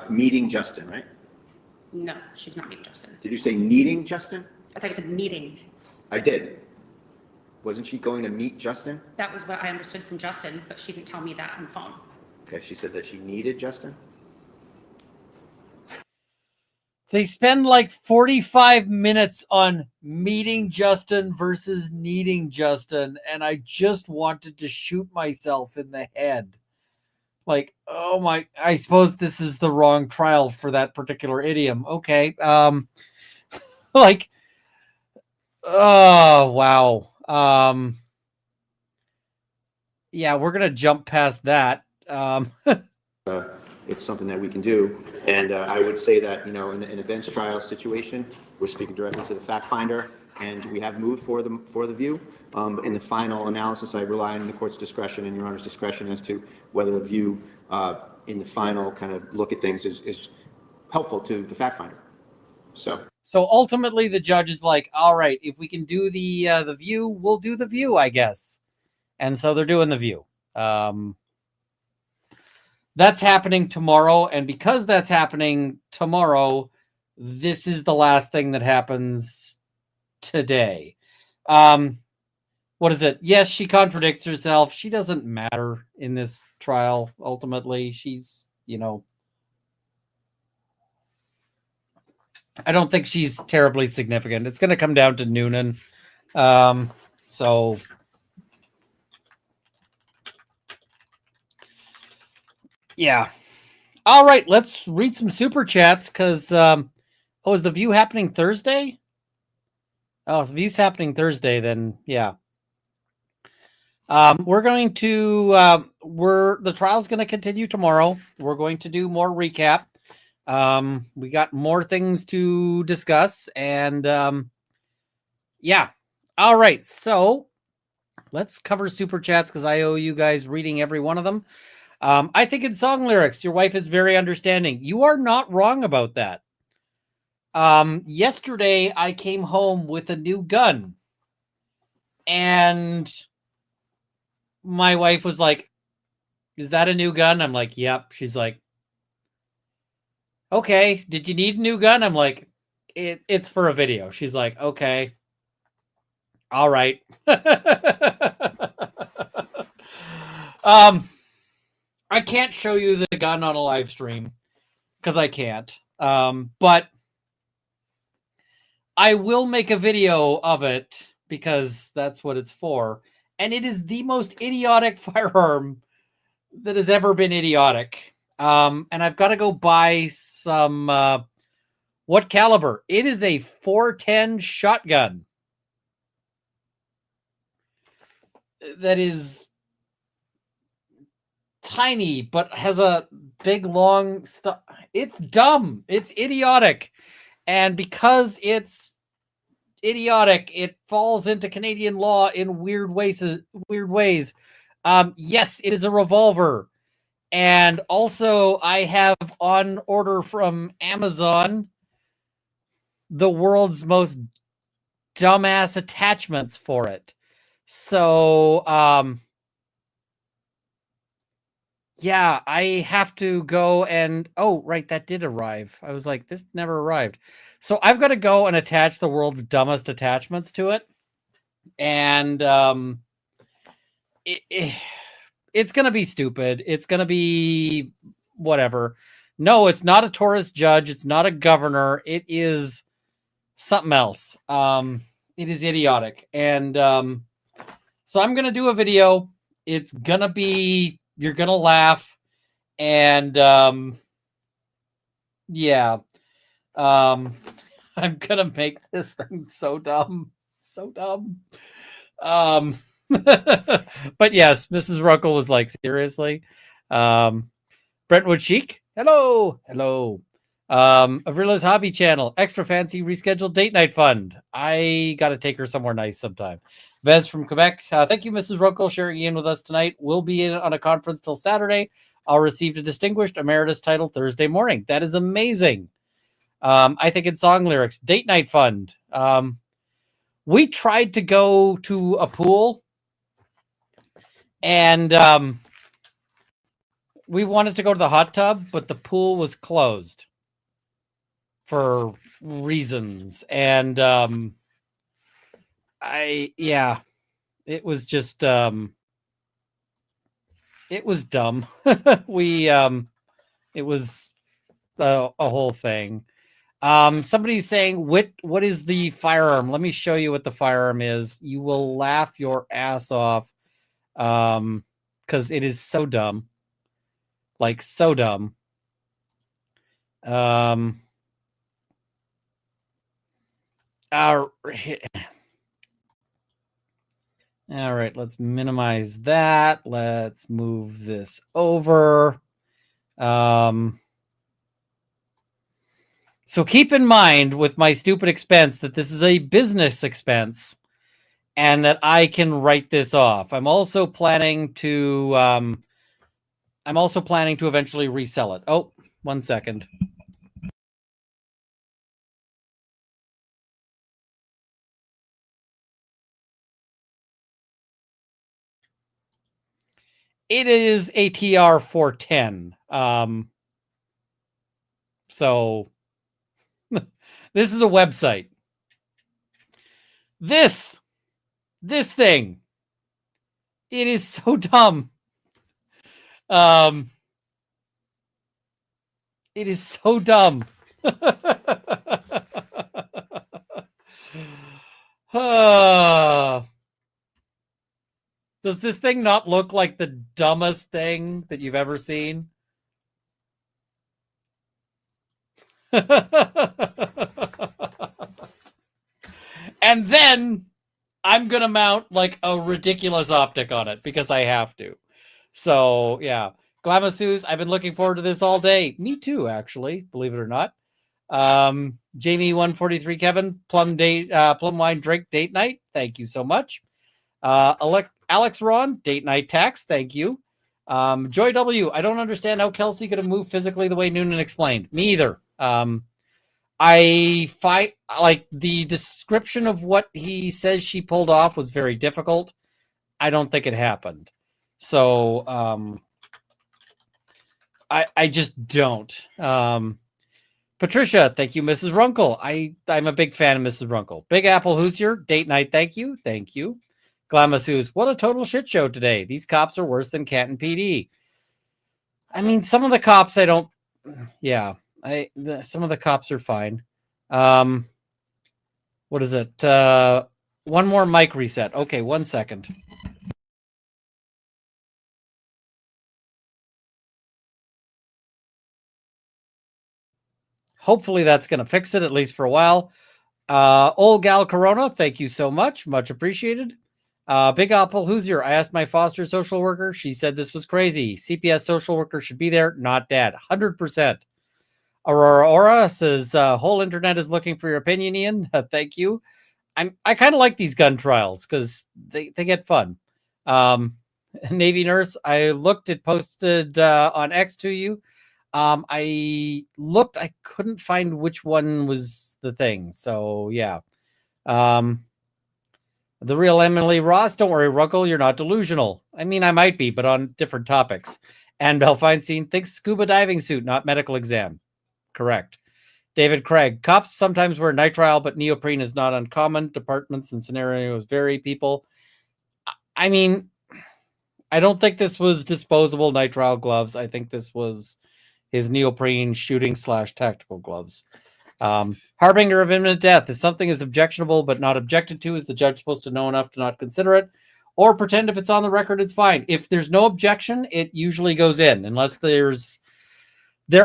meeting Justin, right? No, she did not meet Justin. Did you say meeting Justin? I thought you said meeting. I did. Wasn't she going to meet Justin? That was what I understood from Justin, but she didn't tell me that on the phone. Okay, she said that she needed Justin? They spend like 45 minutes on meeting Justin versus needing Justin, and I just wanted to shoot myself in the head. Like, oh my, I suppose this is the wrong trial for that particular idiom. Okay. Like, oh, wow. Yeah, we're going to jump past that. It's something that we can do. And I would say that, in a bench trial situation, we're speaking directly to the fact finder, and we have moved for the view. In the final analysis, I rely on the court's discretion and Your Honor's discretion as to whether a view in the final kind of look at things is helpful to the fact finder. So ultimately, the judge is like, all right, if we can do the view, we'll do the view, I guess. And so they're doing the view. That's happening tomorrow. And because that's happening tomorrow, this is the last thing that happens today. What is it? Yes, she contradicts herself. She doesn't matter in this trial. Ultimately, she's, I don't think she's terribly significant. It's going to come down to Noonan. So yeah. All right, let's read some super chats because is the view happening Thursday? Oh, if the view's happening Thursday, then yeah. We're going to the trial's going to continue tomorrow. We're going to do more recap. We got more things to discuss, and yeah. All right, so let's cover super chats because I owe you guys reading every one of them. I think in song lyrics, your wife is very understanding. You are not wrong about that. Yesterday I came home with a new gun, and my wife was like, "Is that a new gun?" I'm like, "Yep." She's like, "Okay, did you need a new gun?" I'm like, it's for a video." She's like, "Okay. All right." I can't show you the gun on a live stream because I can't. But I will make a video of it because that's what it's for. And it is the most idiotic firearm that has ever been idiotic. And I've got to go buy some, what caliber? It is a 410 shotgun. That is tiny, but has a big, long stuff. It's dumb. It's idiotic. And because it's idiotic, it falls into Canadian law in weird ways. Yes, it is a revolver. And also, I have on order from Amazon the world's most dumbass attachments for it. So, yeah, I have to go and... Oh, right, that did arrive. I was like, this never arrived. So I've got to go and attach the world's dumbest attachments to it. And it's going to be stupid. It's going to be whatever. No, it's not a tourist judge. It's not a governor. It is something else. It is idiotic. And so I'm going to do a video. It's going to be... You're going to laugh. And yeah. I'm going to make this thing so dumb. So dumb. But yes, Mrs. Ruckle was like, seriously? Brentwood Chic. Hello. Avrila's Hobby Channel. Extra fancy rescheduled date night fund. I got to take her somewhere nice sometime. Vez from Quebec. Thank you, Mrs. Ruckle, sharing in with us tonight. We'll be in on a conference till Saturday. I'll receive a distinguished emeritus title Thursday morning. That is amazing. I think in song lyrics, date night fund. We tried to go to a pool, and we wanted to go to the hot tub, but the pool was closed for reasons. And it was just it was dumb. It was a whole thing. Somebody's saying, what is the firearm? Let me show you what the firearm is. You will laugh your ass off. Because it is so dumb. Like, so dumb. All right, let's minimize that. Let's move this over. So keep in mind with my stupid expense that this is a business expense and that I can write this off. I'm also planning to eventually resell it. Oh, 1 second. It is a TR 410. So this is a website. This thing. It is so dumb. It is so dumb. Does this thing not look like the dumbest thing that you've ever seen? And then I'm going to mount like a ridiculous optic on it because I have to. So, yeah. Glamasu's, I've been looking forward to this all day. Me too, actually, believe it or not. Jamie 143 Kevin, plum wine drink date night. Thank you so much. Alex Ron, date night tax. Thank you. Joy W, I don't understand how Kelsey could have moved physically the way Noonan explained. Me either. I find like the description of what he says she pulled off was very difficult. I don't think it happened. So I just don't. Patricia, thank you, Mrs. Runkle. I'm a big fan of Mrs. Runkle. Big Apple Hoosier, date night, thank you. Thank you. Glamasu's, what a total shit show today. These cops are worse than Canton PD. I mean, some of the cops I don't, yeah. Some of the cops are fine. What is it? One more mic reset. Okay, 1 second. Hopefully that's going to fix it, at least for a while. Old Gal Corona, thank you so much. Much appreciated. Big Apple Hoosier, I asked my foster social worker. She said this was crazy. CPS social worker should be there, not dad. 100%. Aurora Aura says, whole internet is looking for your opinion, Ian. Thank you. I kind of like these gun trials because they get fun. Navy Nurse, I looked, it posted on X to you. I looked, I couldn't find which one was the thing. So, yeah. The real Emily Ross, don't worry, Runkle, you're not delusional. I mean, I might be, but on different topics. And Belle Feinstein thinks scuba diving suit, not medical exam. Correct. David Craig, cops sometimes wear nitrile, but neoprene is not uncommon. Departments and scenarios vary, people. I mean, I don't think this was disposable nitrile gloves. I think this was his neoprene shooting / tactical gloves. Harbinger of imminent death. If something is objectionable but not objected to, is the judge supposed to know enough to not consider it? Or pretend if it's on the record, it's fine. If there's no objection, it usually goes in, unless there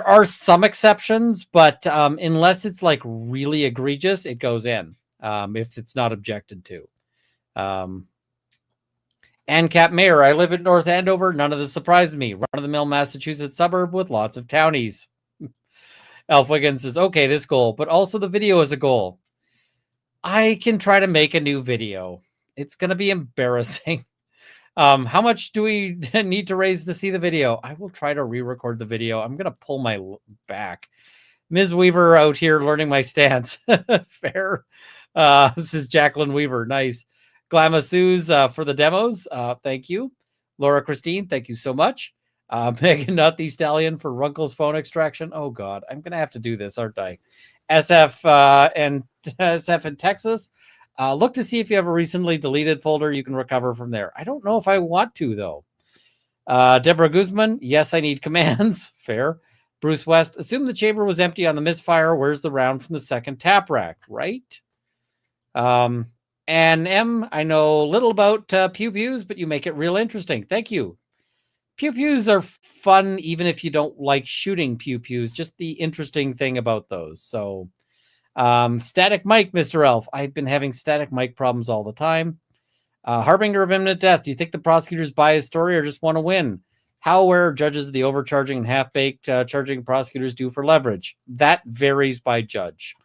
are some exceptions, but unless it's like really egregious, it goes in if it's not objected to. ANCAP Mayor, I live in North Andover. None of this surprises me. Run-of-the-mill Massachusetts suburb with lots of townies. Elf Wiggins says, okay, this goal, but also the video is a goal. I can try to make a new video. It's going to be embarrassing. How much do we need to raise to see the video? I will try to re-record the video. I'm going to pull my back. Ms. Weaver out here learning my stance. Fair. This is Jacqueline Weaver. Nice. Glamasu's for the demos. Thank you. Laura Christine, thank you so much. Megan Nut the Stallion for Runkle's phone extraction. Oh, God. I'm going to have to do this, aren't I? SF in Texas. Look to see if you have a recently deleted folder you can recover from there. I don't know if I want to, though. Deborah Guzman, yes, I need commands. Fair. Bruce West, assume the chamber was empty on the misfire. Where's the round from the second tap rack? Right? And M, I know little about pew-pews, but you make it real interesting. Thank you. Pew-pews are fun, even if you don't like shooting pew-pews. Just the interesting thing about those. So... static mic, Mr. Elf. I've been having static mic problems all the time. Harbinger of imminent death. Do you think the prosecutors buy his story or just want to win? How aware are judges of the overcharging and half-baked charging prosecutors do for leverage? That varies by judge.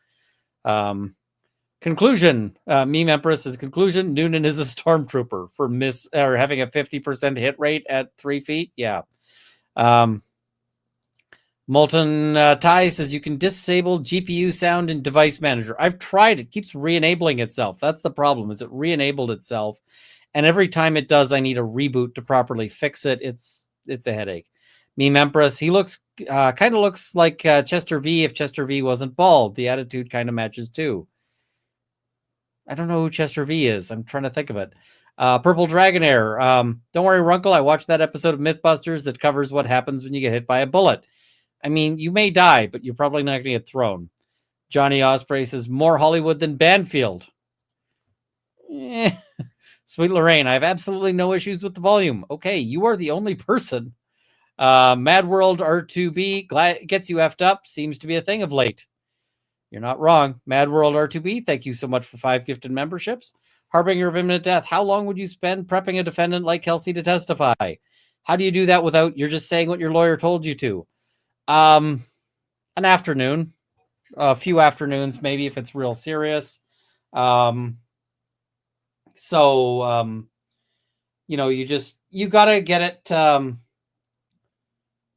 Conclusion. Meme Empress says, conclusion, Noonan is a stormtrooper for having a 50% hit rate at 3 feet. Yeah. Molten Ty says you can disable GPU sound in device manager. I've tried. It keeps re-enabling itself. That's the problem, is it re-enabled itself. And every time it does, I need a reboot to properly fix it. It's a headache. Meme Empress, he kind of looks like Chester V if Chester V wasn't bald. The attitude kind of matches too. I don't know who Chester V is. I'm trying to think of it. Purple Dragonair. Don't worry, Runkle. I watched that episode of Mythbusters that covers what happens when you get hit by a bullet. I mean, you may die, but you're probably not going to get thrown. Johnny Osprey says, more Hollywood than Banfield. Sweet Lorraine, I have absolutely no issues with the volume. Okay, you are the only person. Mad World R2B gets you effed up. Seems to be a thing of late. You're not wrong. Mad World R2B, thank you so much for 5 gifted memberships. Harbinger of Imminent Death, how long would you spend prepping a defendant like Kelsey to testify? How do you do that without you're just saying what your lawyer told you to? An afternoon, a few afternoons, maybe if it's real serious. You gotta get it.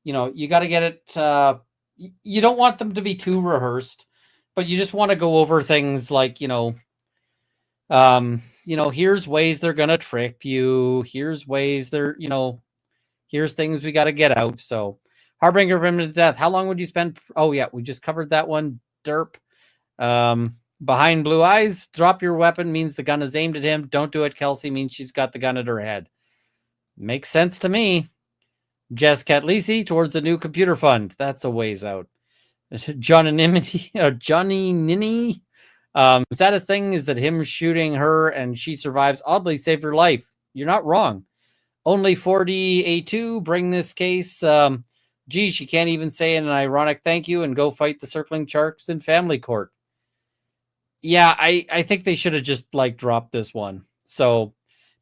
You gotta get it. You don't want them to be too rehearsed, but you just want to go over things like, here's ways they're gonna trip you. Here's ways here's things we got to get out. So, Harbinger of Imminent Death. How long would you spend? Oh yeah, we just covered that one. Derp. Behind blue eyes, drop your weapon means the gun is aimed at him. Don't do it. Kelsey means she's got the gun at her head. Makes sense to me. Jess Catlisi towards the new computer fund. That's a ways out. Johnny Ninny. Saddest thing is that him shooting her and she survives oddly saved her life. You're not wrong. Only 40A2 bring this case. Gee, she can't even say an ironic thank you and go fight the circling sharks in family court. Yeah, I think they should have just dropped this one. So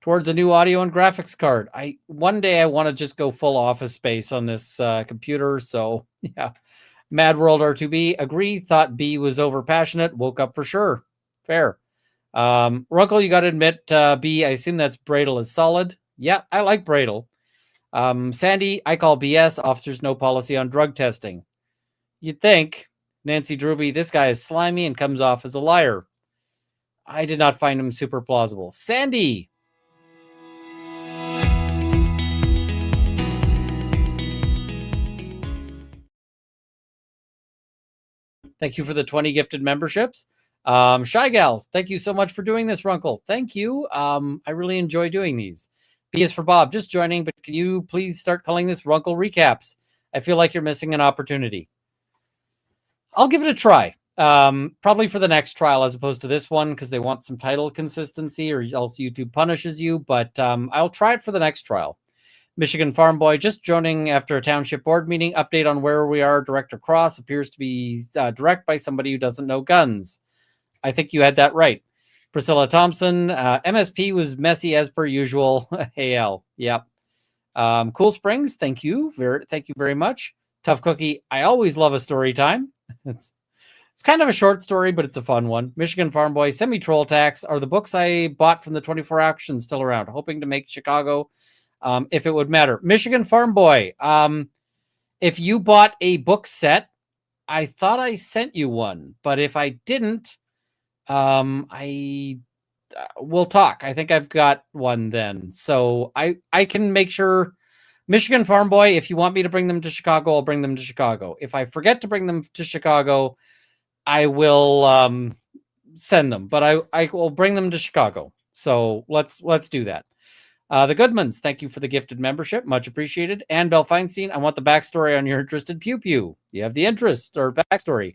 towards a new audio and graphics card. One day I want to just go full Office Space on this computer. So yeah, Mad World R2B agree. Thought B was over passionate. Woke up for sure. Fair. Runkle, you got to admit B. I assume that's Bradle is solid. Yeah, I like Bradle. Sandy, I call BS. Officers no policy on drug testing. You'd think. Nancy Druby, this guy is slimy and comes off as a liar. I did not find him super plausible. Sandy. Thank you for the 20 gifted memberships. Shy Gals, thank you so much for doing this, Runkle. Thank you. I really enjoy doing these. B is for Bob, just joining, but can you please start calling this Runkle Recaps? I feel like you're missing an opportunity. I'll give it a try. Probably for the next trial as opposed to this one because they want some title consistency or else YouTube punishes you, but I'll try it for the next trial. Michigan Farm Boy just joining after a township board meeting. Update on where we are. Director Cross appears to be direct by somebody who doesn't know guns. I think you had that right. Priscilla Thompson, MSP was messy as per usual. AL, yep. Cool Springs, thank you very much. Tough Cookie, I always love a story time. It's kind of a short story, but it's a fun one. Michigan Farm Boy, Semi-Troll Tax are the books I bought from the 24 Action still around, hoping to make Chicago if it would matter. Michigan Farm Boy, if you bought a book set, I thought I sent you one, but if I didn't, I will talk. I think I've got one then. So I can make sure. Michigan Farm Boy, if you want me to bring them to Chicago, I'll bring them to Chicago. If I forget to bring them to Chicago, I will send them, but I will bring them to Chicago. So let's do that. The Goodmans, thank you for the gifted membership. Much appreciated. And Belle Feinstein, I want the backstory on your interested Pew Pew. You have the interest or backstory.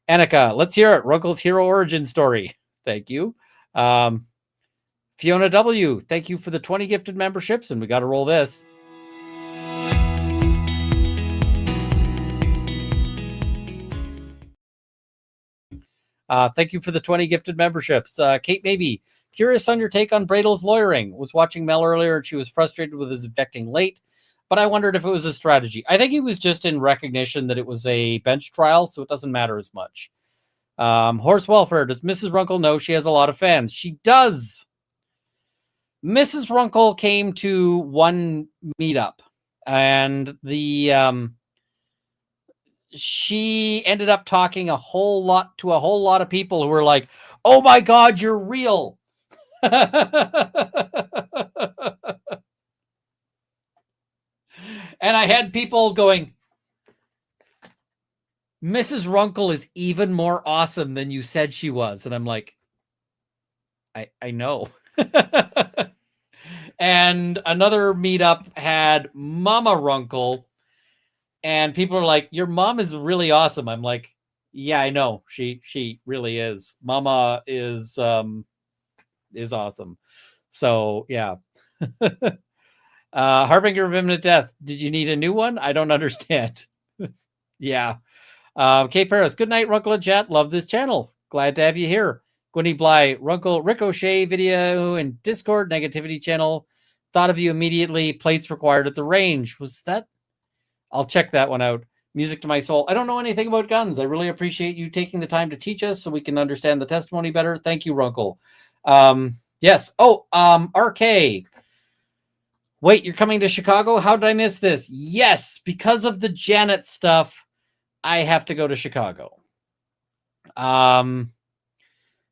Annika, let's hear it. Runkle's hero origin story. Thank you. Fiona W, thank you for the 20 gifted memberships, and we got to roll this. Thank you for the 20 gifted memberships. Kate Maybe, curious on your take on Bradle's lawyering. Was watching Mel earlier and she was frustrated with his objecting late, but I wondered if it was a strategy. I think he was just in recognition that it was a bench trial, so it doesn't matter as much. Horse Welfare, does Mrs. Runkle know she has a lot of fans? She does. Mrs. Runkle came to one meetup, and she ended up talking a whole lot of people who were like, "Oh my God, you're real." And I had people going, "Mrs. Runkle is even more awesome than you said she was." And I'm like, I know. And another meetup had Mama Runkle, and people are like, "Your mom is really awesome." I'm like, "Yeah, I know. She really is. Mama is is awesome. So yeah. Harbinger of Imminent Death. Did you need a new one? I don't understand. Yeah. K Paris. Good night, Runkle and chat. Love this channel. Glad to have you here. Gwynny Bly. Runkle Ricochet video and Discord negativity channel. Thought of you immediately. Plates required at the range. Was that? I'll check that one out. Music to my soul. I don't know anything about guns. I really appreciate you taking the time to teach us so we can understand the testimony better. Thank you, Runkle. Yes. Oh, RK. Wait, you're coming to Chicago? How did I miss this? Yes, because of the Janet stuff, I have to go to Chicago.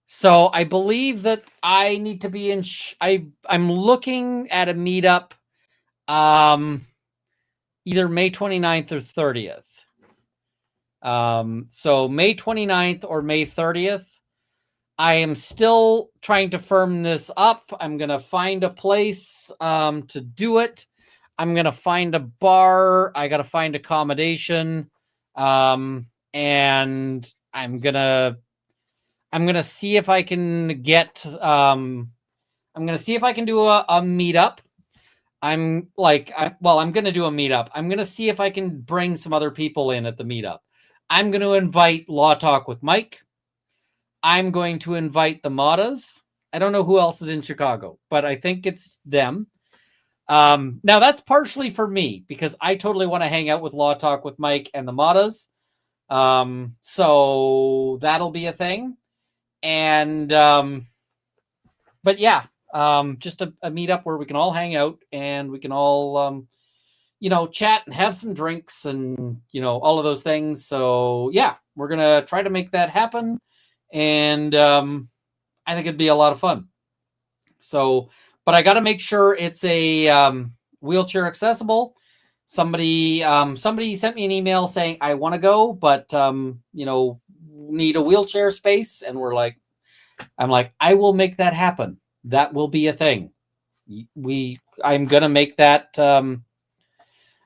So I believe that I need to be in. I'm looking at a meetup, either May 29th or 30th. So May 29th or May 30th. I am still trying to firm this up. I'm going to find a place to do it. I'm going to find a bar. I got to find accommodation. And I'm going to see if I can get I'm going to see if I can do a meetup. I'm going to do a meetup. I'm going to see if I can bring some other people in at the meetup. I'm going to invite Law Talk with Mike. I'm going to invite the Matas. I don't know who else is in Chicago, but I think it's them. Now that's partially for me because I totally want to hang out with Law Talk with Mike and the Matas. So that'll be a thing. And, but yeah, just a meetup where we can all hang out and we can all, chat and have some drinks and, all of those things. So yeah, we're going to try to make that happen. And I think it'd be a lot of fun. So, but I got to make sure it's a wheelchair accessible. Somebody sent me an email saying I want to go, but need a wheelchair space, and I'm like, I will make that happen. That will be a thing. I'm gonna make that. I'm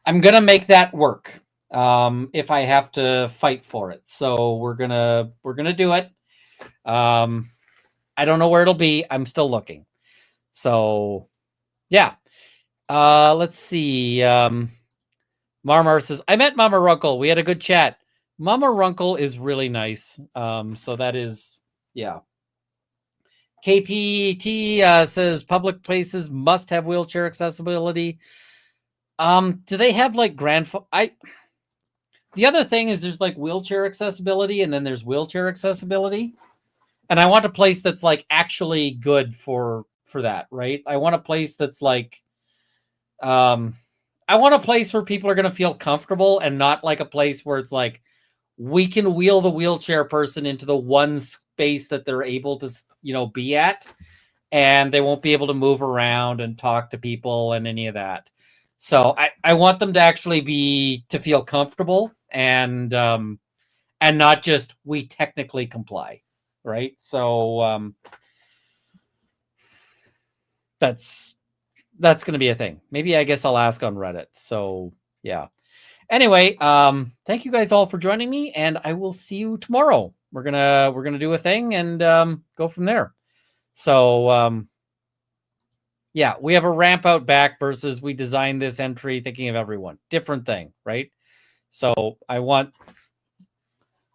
gonna make that work. If I have to fight for it, so we're gonna do it. I don't know where it'll be. I'm still looking. So, yeah. Let's see. Marmar says, I met Mama Runkle. We had a good chat. Mama Runkle is really nice. So that is, yeah. KPT says public places must have wheelchair accessibility. Do they have like the other thing is there's like wheelchair accessibility and then there's wheelchair accessibility. And I want a place that's like actually good for that, right? I want a place that's like, I want a place where people are going to feel comfortable and not like a place where it's like, we can wheel the wheelchair person into the one space that they're able to, be at, and they won't be able to move around and talk to people and any of that. So I want them to actually to feel comfortable and not just, we technically comply. Right. So that's going to be a thing. Maybe I guess I'll ask on Reddit. So yeah. Anyway, thank you guys all for joining me, and I will see you tomorrow. We're gonna do a thing and go from there. So yeah, we have a ramp out back versus we designed this entry thinking of everyone. Different thing, right? So I want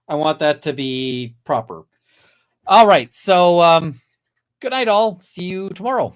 that to be proper. All right. So good night all. See you tomorrow.